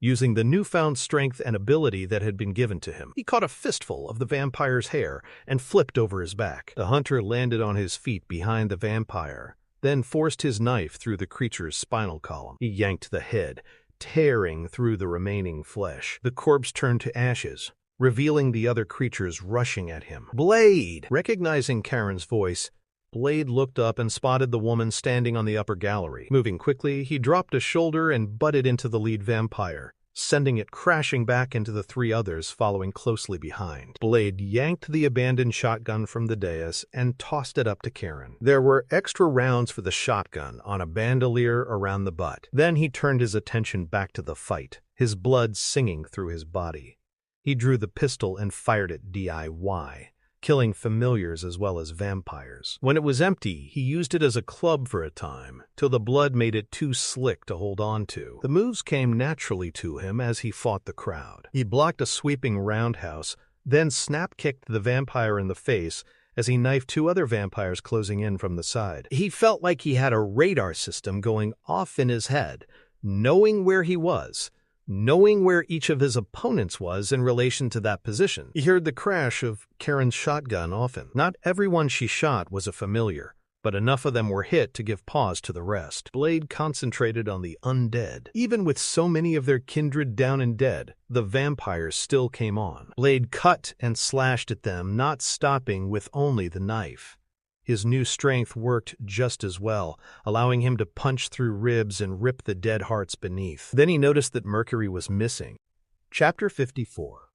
using the newfound strength and ability that had been given to him. He caught a fistful of the vampire's hair and flipped over his back. The hunter landed on his feet behind the vampire, then forced his knife through the creature's spinal column. He yanked the head, tearing through the remaining flesh. The corpse turned to ashes, revealing the other creatures rushing at him. "Blade!" Recognizing Karen's voice, Blade looked up and spotted the woman standing on the upper gallery. Moving quickly, he dropped a shoulder and butted into the lead vampire, sending it crashing back into the 3 others following closely behind. Blade yanked the abandoned shotgun from the dais and tossed it up to Karen. There were extra rounds for the shotgun on a bandolier around the butt. Then he turned his attention back to the fight, his blood singing through his body. He drew the pistol and fired it DIY, killing familiars as well as vampires. When it was empty, he used it as a club for a time, till the blood made it too slick to hold on to. The moves came naturally to him as he fought the crowd. He blocked a sweeping roundhouse, then snap-kicked the vampire in the face as he knifed 2 other vampires closing in from the side. He felt like he had a radar system going off in his head, knowing where he was, knowing where each of his opponents was in relation to that position. He heard the crash of Karen's shotgun often. Not everyone she shot was a familiar, but enough of them were hit to give pause to the rest. Blade concentrated on the undead. Even with so many of their kindred down and dead, the vampires still came on. Blade cut and slashed at them, not stopping with only the knife. His new strength worked just as well, allowing him to punch through ribs and rip the dead hearts beneath. Then he noticed that Mercury was missing. Chapter 54.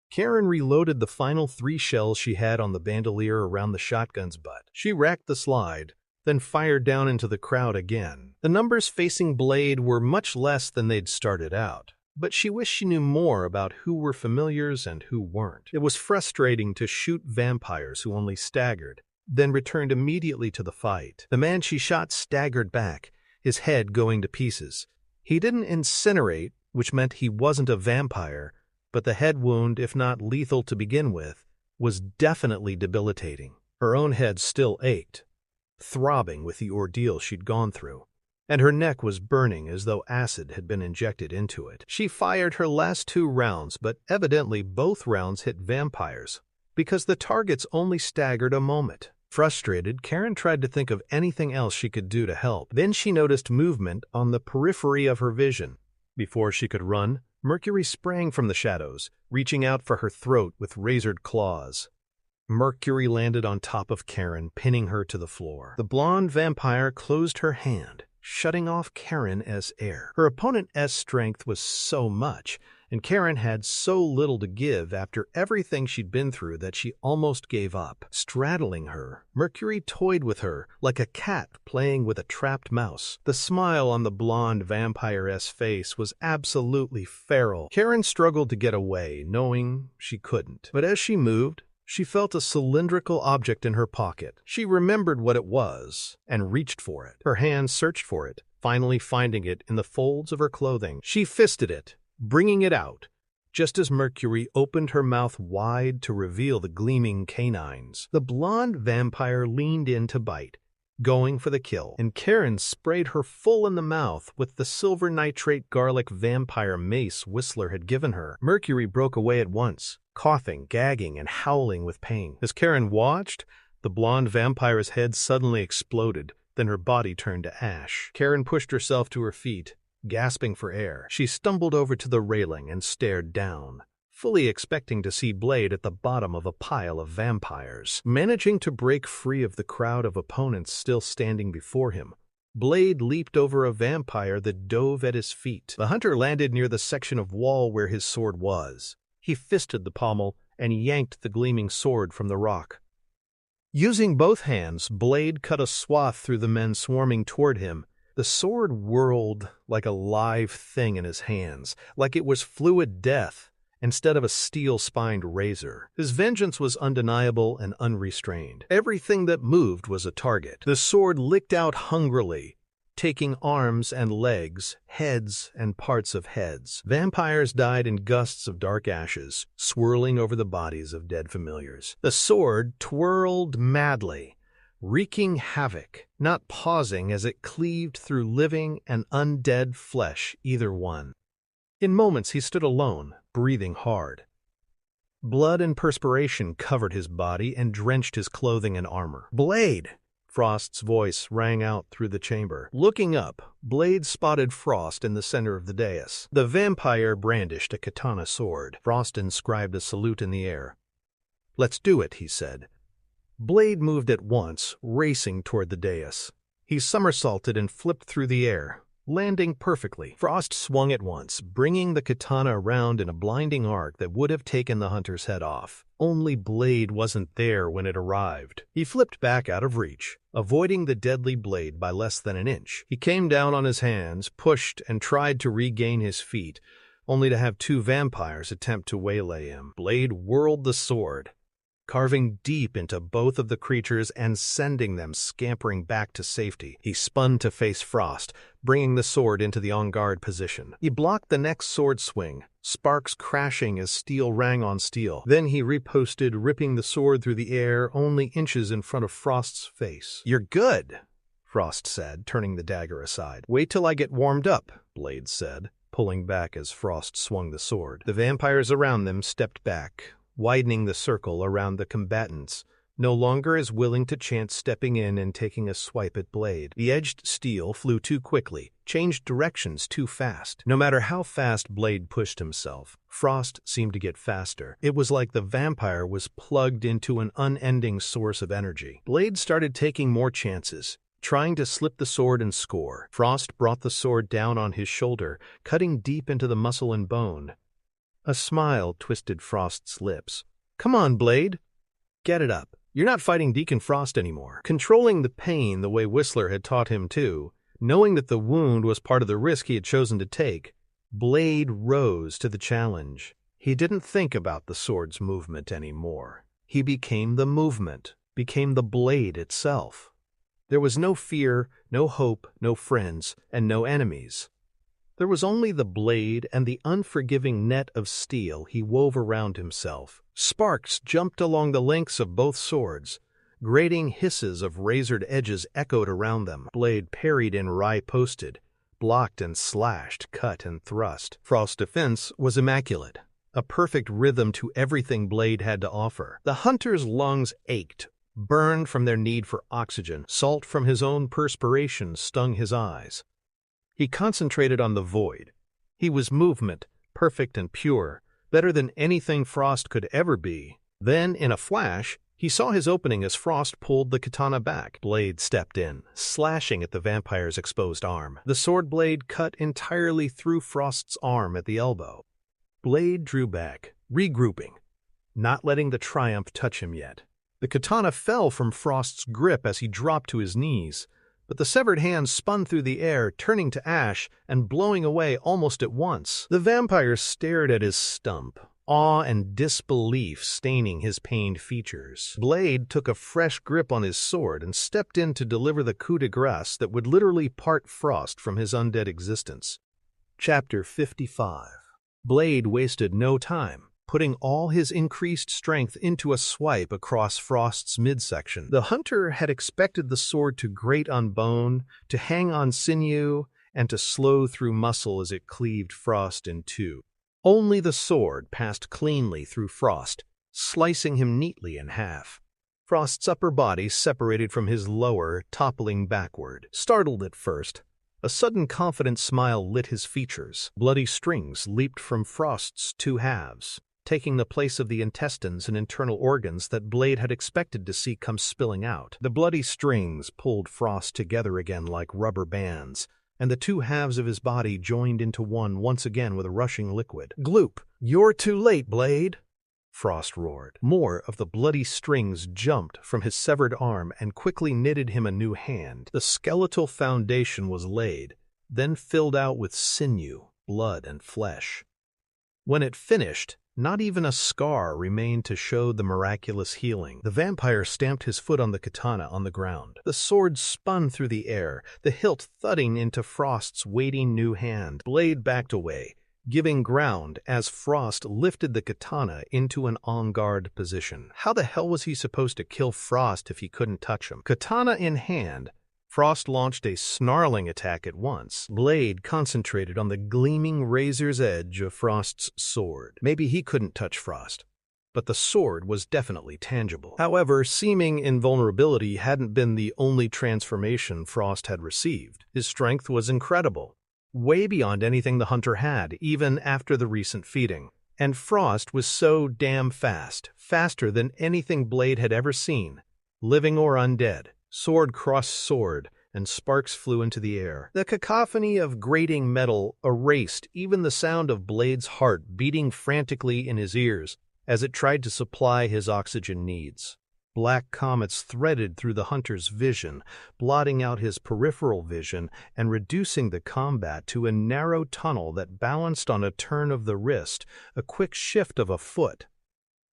Karen reloaded the final 3 shells she had on the bandolier around the shotgun's butt. She racked the slide, then fired down into the crowd again. The numbers facing Blade were much less than they'd started out, but she wished she knew more about who were familiars and who weren't. It was frustrating to shoot vampires who only staggered, then returned immediately to the fight. The man she shot staggered back, his head going to pieces. He didn't incinerate, which meant he wasn't a vampire, but the head wound, if not lethal to begin with, was definitely debilitating. Her own head still ached, throbbing with the ordeal she'd gone through, and her neck was burning as though acid had been injected into it. She fired her last 2 rounds, but evidently both rounds hit vampires, because the targets only staggered a moment. Frustrated, Karen tried to think of anything else she could do to help. Then she noticed movement on the periphery of her vision. Before she could run, Mercury sprang from the shadows, reaching out for her throat with razored claws. Mercury landed on top of Karen, pinning her to the floor. The blonde vampire closed her hand, shutting off Karen as air. Her opponent's strength was so much, and Karen had so little to give after everything she'd been through that she almost gave up. Straddling her, Mercury toyed with her like a cat playing with a trapped mouse. The smile on the blonde vampiress face was absolutely feral. Karen struggled to get away, knowing she couldn't. But as she moved, she felt a cylindrical object in her pocket. She remembered what it was and reached for it. Her hands searched for it, finally finding it in the folds of her clothing. She fisted it, bringing it out, just as Mercury opened her mouth wide to reveal the gleaming canines. The blonde vampire leaned in to bite, going for the kill, and Karen sprayed her full in the mouth with the silver nitrate garlic vampire mace Whistler had given her. Mercury broke away at once, coughing, gagging, and howling with pain. As Karen watched, the blonde vampire's head suddenly exploded, then her body turned to ash. Karen pushed herself to her feet, gasping for air. She stumbled over to the railing and stared down, fully expecting to see Blade at the bottom of a pile of vampires. Managing to break free of the crowd of opponents still standing before him, Blade leaped over a vampire that dove at his feet. The hunter landed near the section of wall where his sword was. He fisted the pommel and yanked the gleaming sword from the rock. Using both hands, Blade cut a swath through the men swarming toward him. The sword whirled like a live thing in his hands, like it was fluid death instead of a steel-spined razor. His vengeance was undeniable and unrestrained. Everything that moved was a target. The sword licked out hungrily, taking arms and legs, heads and parts of heads. Vampires died in gusts of dark ashes, swirling over the bodies of dead familiars. The sword twirled madly, wreaking havoc, not pausing as it cleaved through living and undead flesh, either one. In moments he stood alone, breathing hard. Blood and perspiration covered his body and drenched his clothing and armor. "Blade!" Frost's voice rang out through the chamber. Looking up, Blade spotted Frost in the center of the dais. The vampire brandished a katana sword. Frost inscribed a salute in the air. "Let's do it," he said. Blade moved at once, racing toward the dais. He somersaulted and flipped through the air, landing perfectly. Frost swung at once, bringing the katana around in a blinding arc that would have taken the hunter's head off. Only Blade wasn't there when it arrived. He flipped back out of reach, avoiding the deadly blade by less than an inch. He came down on his hands, pushed, and tried to regain his feet, only to have two vampires attempt to waylay him. Blade whirled the sword, carving deep into both of the creatures and sending them scampering back to safety. He spun to face Frost, bringing the sword into the on-guard position. He blocked the next sword swing, sparks crashing as steel rang on steel. Then he riposted, ripping the sword through the air only inches in front of Frost's face. "You're good," Frost said, turning the dagger aside. "Wait till I get warmed up," Blade said, pulling back as Frost swung the sword. The vampires around them stepped back, widening the circle around the combatants, no longer as willing to chance stepping in and taking a swipe at Blade. The edged steel flew too quickly, changed directions too fast. No matter how fast Blade pushed himself, Frost seemed to get faster. It was like the vampire was plugged into an unending source of energy. Blade started taking more chances, trying to slip the sword and score. Frost brought the sword down on his shoulder, cutting deep into the muscle and bone. A smile twisted Frost's lips. "Come on, Blade. Get it up. You're not fighting Deacon Frost anymore." Controlling the pain the way Whistler had taught him to, knowing that the wound was part of the risk he had chosen to take, Blade rose to the challenge. He didn't think about the sword's movement anymore. He became the movement, became the blade itself. There was no fear, no hope, no friends, and no enemies. There was only the blade and the unforgiving net of steel he wove around himself. Sparks jumped along the lengths of both swords. Grating hisses of razored edges echoed around them. Blade parried and riposted, blocked and slashed, cut and thrust. Frost's defense was immaculate, a perfect rhythm to everything Blade had to offer. The hunter's lungs ached, burned from their need for oxygen. Salt from his own perspiration stung his eyes. He concentrated on the void. He was movement, perfect and pure, better than anything Frost could ever be. Then, in a flash, he saw his opening as Frost pulled the katana back. Blade stepped in, slashing at the vampire's exposed arm. The sword blade cut entirely through Frost's arm at the elbow. Blade drew back, regrouping, not letting the triumph touch him yet. The katana fell from Frost's grip as he dropped to his knees, but the severed hand spun through the air, turning to ash and blowing away almost at once. The vampire stared at his stump, awe and disbelief staining his pained features. Blade took a fresh grip on his sword and stepped in to deliver the coup de grace that would literally part Frost from his undead existence. Chapter 55. Blade wasted no time, putting all his increased strength into a swipe across Frost's midsection. The hunter had expected the sword to grate on bone, to hang on sinew, and to slow through muscle as it cleaved Frost in two. Only the sword passed cleanly through Frost, slicing him neatly in half. Frost's upper body separated from his lower, toppling backward. Startled at first, a sudden confident smile lit his features. Bloody strings leaped from Frost's two halves, taking the place of the intestines and internal organs that Blade had expected to see come spilling out. The bloody strings pulled Frost together again like rubber bands, and the two halves of his body joined into one once again with a rushing liquid. "Gloop! You're too late, Blade!" Frost roared. More of the bloody strings jumped from his severed arm and quickly knitted him a new hand. The skeletal foundation was laid, then filled out with sinew, blood, and flesh. When it finished, not even a scar remained to show the miraculous healing. The vampire stamped his foot on the katana on the ground. The sword spun through the air, the hilt thudding into Frost's waiting new hand. Blade backed away, giving ground as Frost lifted the katana into an en-garde position. How the hell was he supposed to kill Frost if he couldn't touch him? Katana in hand, Frost launched a snarling attack at once. Blade concentrated on the gleaming razor's edge of Frost's sword. Maybe he couldn't touch Frost, but the sword was definitely tangible. However, seeming invulnerability hadn't been the only transformation Frost had received. His strength was incredible, way beyond anything the hunter had, even after the recent feeding. And Frost was so damn fast, faster than anything Blade had ever seen, living or undead. Sword crossed sword, and sparks flew into the air. The cacophony of grating metal erased even the sound of Blade's heart beating frantically in his ears as it tried to supply his oxygen needs. Black comets threaded through the hunter's vision, blotting out his peripheral vision and reducing the combat to a narrow tunnel that balanced on a turn of the wrist, a quick shift of a foot.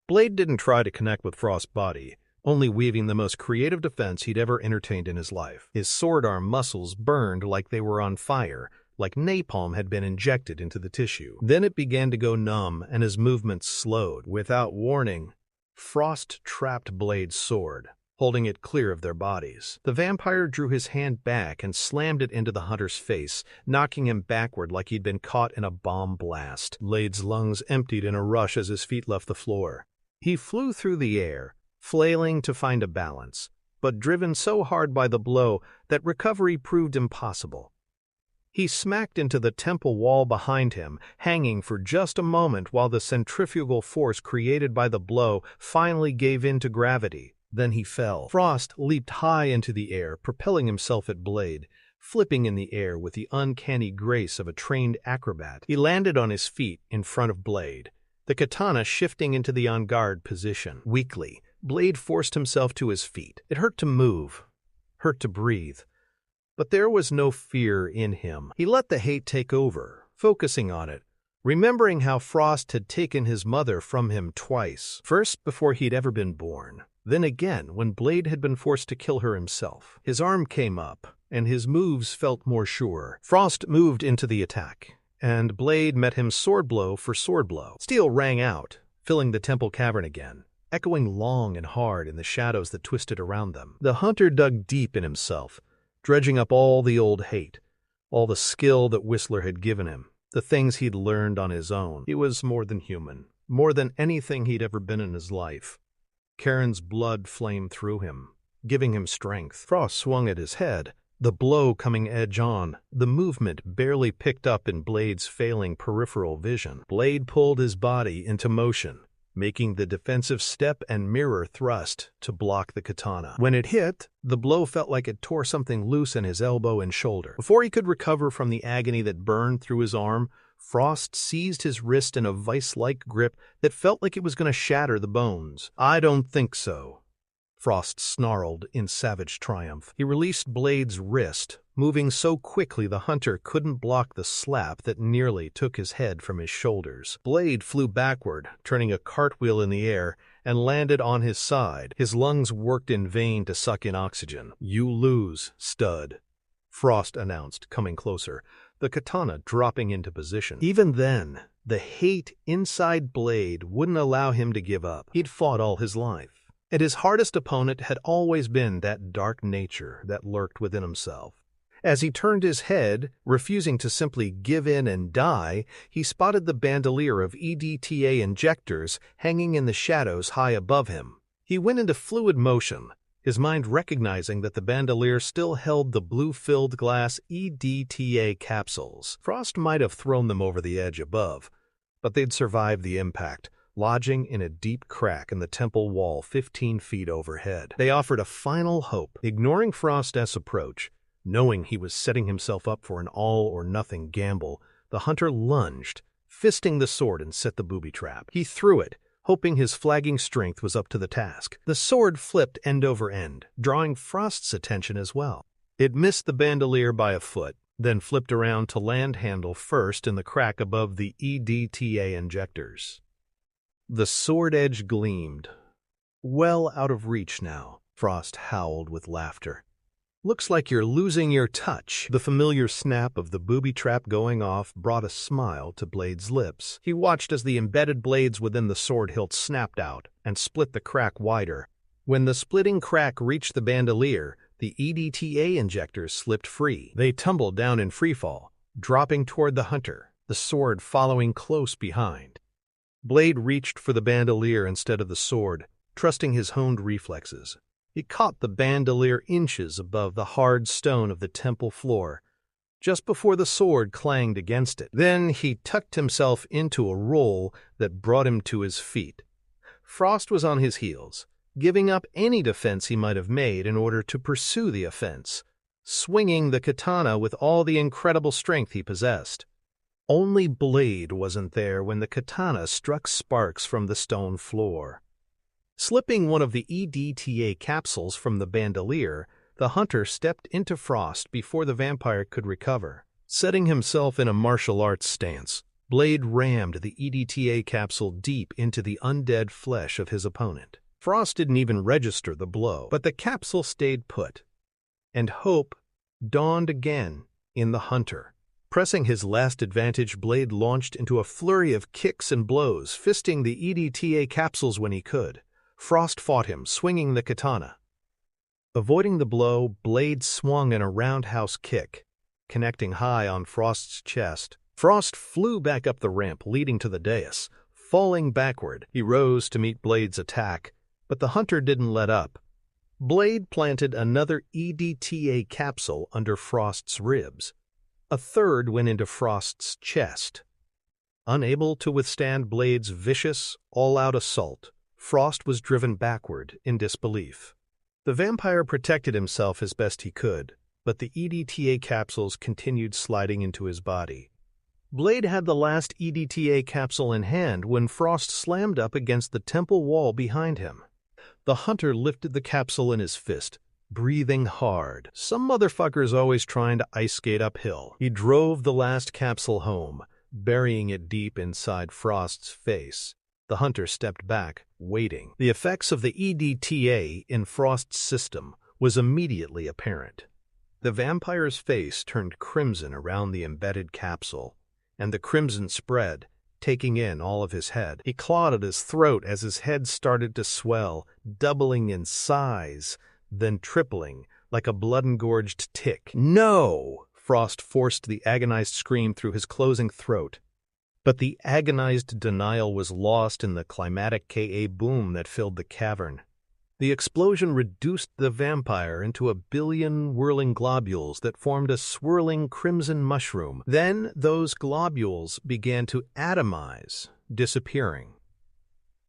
Blade didn't try to connect with Frost's body, only weaving the most creative defense he'd ever entertained in his life. His sword arm muscles burned like they were on fire, like napalm had been injected into the tissue. Then it began to go numb, and his movements slowed. Without warning, Frost trapped Blade's sword, holding it clear of their bodies. The vampire drew his hand back and slammed it into the hunter's face, knocking him backward like he'd been caught in a bomb blast. Blade's lungs emptied in a rush as his feet left the floor. He flew through the air, flailing to find a balance, but driven so hard by the blow that recovery proved impossible. He smacked into the temple wall behind him, hanging for just a moment while the centrifugal force created by the blow finally gave in to gravity. Then he fell. Frost leaped high into the air, propelling himself at Blade, flipping in the air with the uncanny grace of a trained acrobat. He landed on his feet in front of Blade, the katana shifting into the en-garde position. Weakly, Blade forced himself to his feet. It hurt to move, hurt to breathe, but there was no fear in him. He let the hate take over, focusing on it, remembering how Frost had taken his mother from him twice, first before he'd ever been born, then again when Blade had been forced to kill her himself. His arm came up, and his moves felt more sure. Frost moved into the attack, and Blade met him sword blow for sword blow. Steel rang out, filling the temple cavern again, echoing long and hard in the shadows that twisted around them. The hunter dug deep in himself, dredging up all the old hate, all the skill that Whistler had given him, the things he'd learned on his own. He was more than human, more than anything he'd ever been in his life. Karen's blood flamed through him, giving him strength. Frost swung at his head, the blow coming edge on, the movement barely picked up in Blade's failing peripheral vision. Blade pulled his body into motion, making the defensive step and mirror thrust to block the katana. When it hit, the blow felt like it tore something loose in his elbow and shoulder. Before he could recover from the agony that burned through his arm, Frost seized his wrist in a vice-like grip that felt like it was going to shatter the bones. "I don't think so," Frost snarled in savage triumph. He released Blade's wrist, moving so quickly the hunter couldn't block the slap that nearly took his head from his shoulders. Blade flew backward, turning a cartwheel in the air, and landed on his side. His lungs worked in vain to suck in oxygen. "You lose, stud," Frost announced, coming closer, the katana dropping into position. Even then, the hate inside Blade wouldn't allow him to give up. He'd fought all his life, and his hardest opponent had always been that dark nature that lurked within himself. As he turned his head, refusing to simply give in and die, he spotted the bandolier of EDTA injectors hanging in the shadows high above him. He went into fluid motion, his mind recognizing that the bandolier still held the blue-filled glass EDTA capsules. Frost might have thrown them over the edge above, but they'd survived the impact, lodging in a deep crack in the temple wall 15 feet overhead. They offered a final hope. Ignoring Frost's approach, knowing he was setting himself up for an all-or-nothing gamble, the hunter lunged, fisting the sword and set the booby trap. He threw it, hoping his flagging strength was up to the task. The sword flipped end over end, drawing Frost's attention as well. It missed the bandolier by a foot, then flipped around to land handle first in the crack above the EDTA injectors. The sword edge gleamed. "Well out of reach now," Frost howled with laughter. "Looks like you're losing your touch." The familiar snap of the booby trap going off brought a smile to Blade's lips. He watched as the embedded blades within the sword hilt snapped out and split the crack wider. When the splitting crack reached the bandolier, the EDTA injectors slipped free. They tumbled down in freefall, dropping toward the hunter, the sword following close behind. Blade reached for the bandolier instead of the sword, trusting his honed reflexes. He caught the bandolier inches above the hard stone of the temple floor, just before the sword clanged against it. Then he tucked himself into a roll that brought him to his feet. Frost was on his heels, giving up any defense he might have made in order to pursue the offense, swinging the katana with all the incredible strength he possessed. Only Blade wasn't there when the katana struck sparks from the stone floor. Slipping one of the EDTA capsules from the bandolier, the hunter stepped into Frost before the vampire could recover. Setting himself in a martial arts stance, Blade rammed the EDTA capsule deep into the undead flesh of his opponent. Frost didn't even register the blow, but the capsule stayed put, and hope dawned again in the hunter. Pressing his last advantage, Blade launched into a flurry of kicks and blows, fisting the EDTA capsules when he could. Frost fought him, swinging the katana. Avoiding the blow, Blade swung in a roundhouse kick, connecting high on Frost's chest. Frost flew back up the ramp leading to the dais. Falling backward, he rose to meet Blade's attack, but the hunter didn't let up. Blade planted another EDTA capsule under Frost's ribs. A third went into Frost's chest. Unable to withstand Blade's vicious, all-out assault, Frost was driven backward in disbelief. The vampire protected himself as best he could, but the EDTA capsules continued sliding into his body. Blade had the last EDTA capsule in hand when Frost slammed up against the temple wall behind him. The hunter lifted the capsule in his fist, breathing hard. Some motherfucker's always trying to ice skate uphill. He drove the last capsule home, burying it deep inside Frost's face. The hunter stepped back, waiting. The effects of the EDTA in Frost's system was immediately apparent. The vampire's face turned crimson around the embedded capsule, and the crimson spread, taking in all of his head. He clawed at his throat as his head started to swell, doubling in size, then tripling like a blood-engorged tick. "No!" Frost forced the agonized scream through his closing throat. But the agonized denial was lost in the climatic Ka boom that filled the cavern. The explosion reduced the vampire into a billion whirling globules that formed a swirling crimson mushroom. Then those globules began to atomize, disappearing.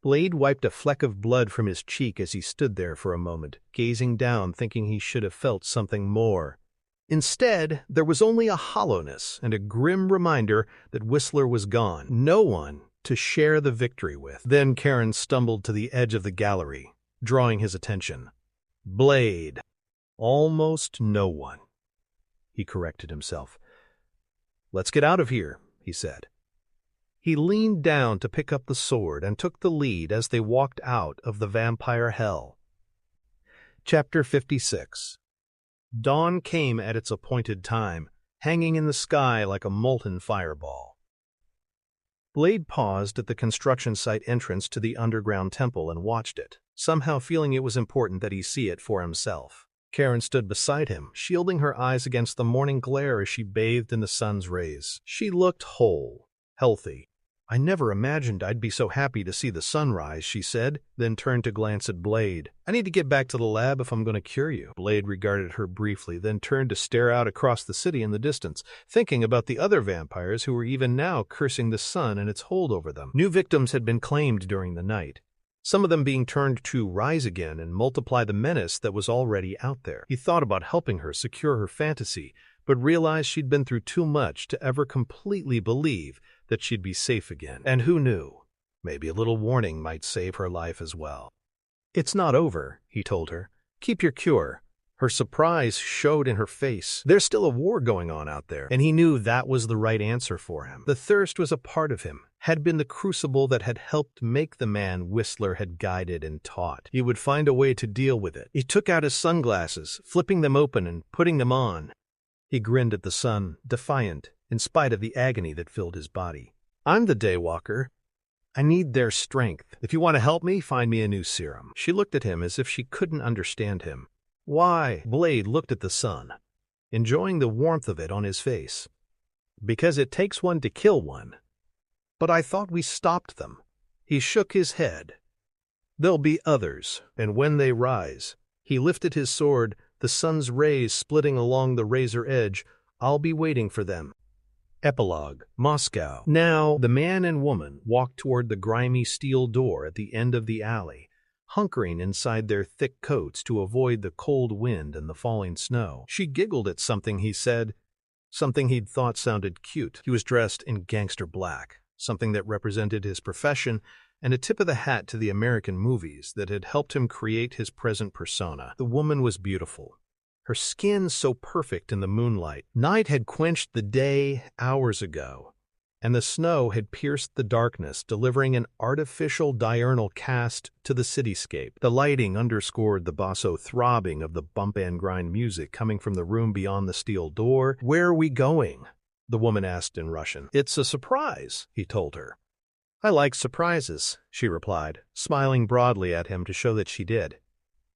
Blade wiped a fleck of blood from his cheek as he stood there for a moment, gazing down, thinking he should have felt something more. Instead, there was only a hollowness and a grim reminder that Whistler was gone. No one to share the victory with. Then Karen stumbled to the edge of the gallery, drawing his attention. Blade. Almost no one. He corrected himself. "Let's get out of here," he said. He leaned down to pick up the sword and took the lead as they walked out of the vampire hell. Chapter 56. Dawn came at its appointed time, hanging in the sky like a molten fireball. Blade paused at the construction site entrance to the underground temple and watched it, somehow feeling it was important that he see it for himself. Karen stood beside him, shielding her eyes against the morning glare as she bathed in the sun's rays. She looked whole, healthy. "I never imagined I'd be so happy to see the sunrise," she said, then turned to glance at Blade. "I need to get back to the lab if I'm going to cure you." Blade regarded her briefly, then turned to stare out across the city in the distance, thinking about the other vampires who were even now cursing the sun and its hold over them. New victims had been claimed during the night, some of them being turned to rise again and multiply the menace that was already out there. He thought about helping her secure her fantasy, but realized she'd been through too much to ever completely believe that she'd be safe again. And who knew? Maybe a little warning might save her life as well. "It's not over," he told her. "Keep your cure." Her surprise showed in her face. There's still a war going on out there, and he knew that was the right answer for him. The thirst was a part of him, had been the crucible that had helped make the man Whistler had guided and taught. He would find a way to deal with it. He took out his sunglasses, flipping them open and putting them on. He grinned at the sun, defiant, in spite of the agony that filled his body. "I'm the Daywalker. I need their strength. If you want to help me, find me a new serum." She looked at him as if she couldn't understand him. "Why?" Blade looked at the sun, enjoying the warmth of it on his face. "Because it takes one to kill one." "But I thought we stopped them." He shook his head. "There'll be others, and when they rise," he lifted his sword, the sun's rays splitting along the razor edge, "I'll be waiting for them." Epilogue. Moscow. Now, the man and woman walked toward the grimy steel door at the end of the alley, hunkering inside their thick coats to avoid the cold wind and the falling snow. She giggled at something he said, something he'd thought sounded cute. He was dressed in gangster black, something that represented his profession and a tip of the hat to the American movies that had helped him create his present persona. The woman was beautiful, her skin so perfect in the moonlight. Night had quenched the day hours ago, and the snow had pierced the darkness, delivering an artificial diurnal cast to the cityscape. The lighting underscored the basso throbbing of the bump and grind music coming from the room beyond the steel door. "Where are we going?" the woman asked in Russian. "It's a surprise," he told her. "I like surprises," she replied, smiling broadly at him to show that she did.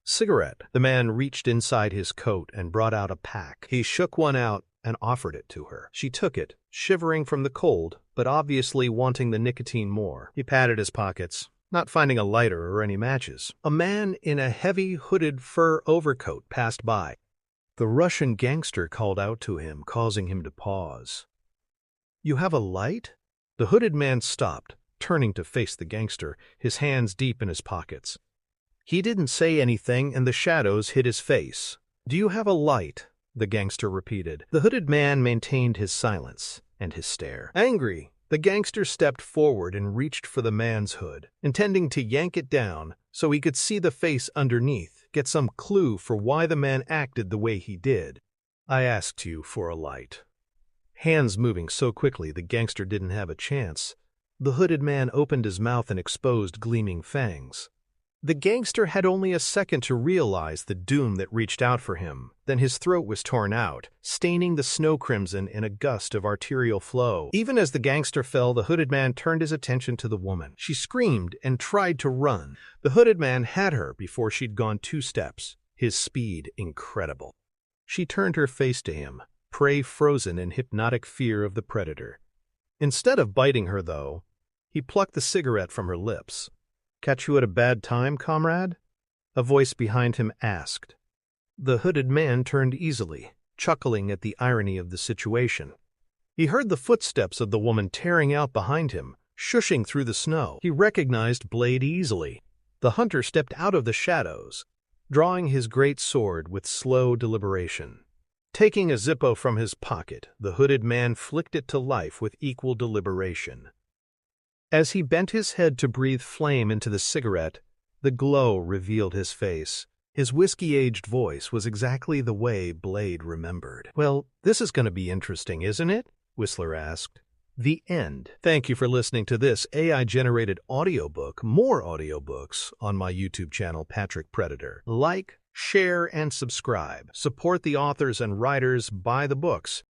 "Cigarette." The man reached inside his coat and brought out a pack. He shook one out and offered it to her. She took it, shivering from the cold, but obviously wanting the nicotine more. He patted his pockets, not finding a lighter or any matches. A man in a heavy hooded fur overcoat passed by. The Russian gangster called out to him, causing him to pause. "You have a light?" The hooded man stopped, turning to face the gangster, his hands deep in his pockets. He didn't say anything, and the shadows hid his face. "Do you have a light?" the gangster repeated. The hooded man maintained his silence and his stare. Angry, the gangster stepped forward and reached for the man's hood, intending to yank it down so he could see the face underneath, get some clue for why the man acted the way he did. "I asked you for a light." Hands moving so quickly the gangster didn't have a chance. The hooded man opened his mouth and exposed gleaming fangs. The gangster had only a second to realize the doom that reached out for him. Then his throat was torn out, staining the snow crimson in a gust of arterial flow. Even as the gangster fell, the hooded man turned his attention to the woman. She screamed and tried to run. The hooded man had her before she'd gone 2 steps, his speed incredible. She turned her face to him, prey frozen in hypnotic fear of the predator. Instead of biting her, though, he plucked the cigarette from her lips. "Catch you at a bad time, comrade?" a voice behind him asked. The hooded man turned easily, chuckling at the irony of the situation. He heard the footsteps of the woman tearing out behind him, shushing through the snow. He recognized Blade easily. The hunter stepped out of the shadows, drawing his great sword with slow deliberation. Taking a Zippo from his pocket, the hooded man flicked it to life with equal deliberation. As he bent his head to breathe flame into the cigarette, the glow revealed his face. His whiskey-aged voice was exactly the way Blade remembered. "Well, this is going to be interesting, isn't it?" Whistler asked. The end. Thank you for listening to this AI-generated audiobook. More audiobooks on my YouTube channel, Patrick Predator. Like, share, and subscribe. Support the authors and writers. Buy the books.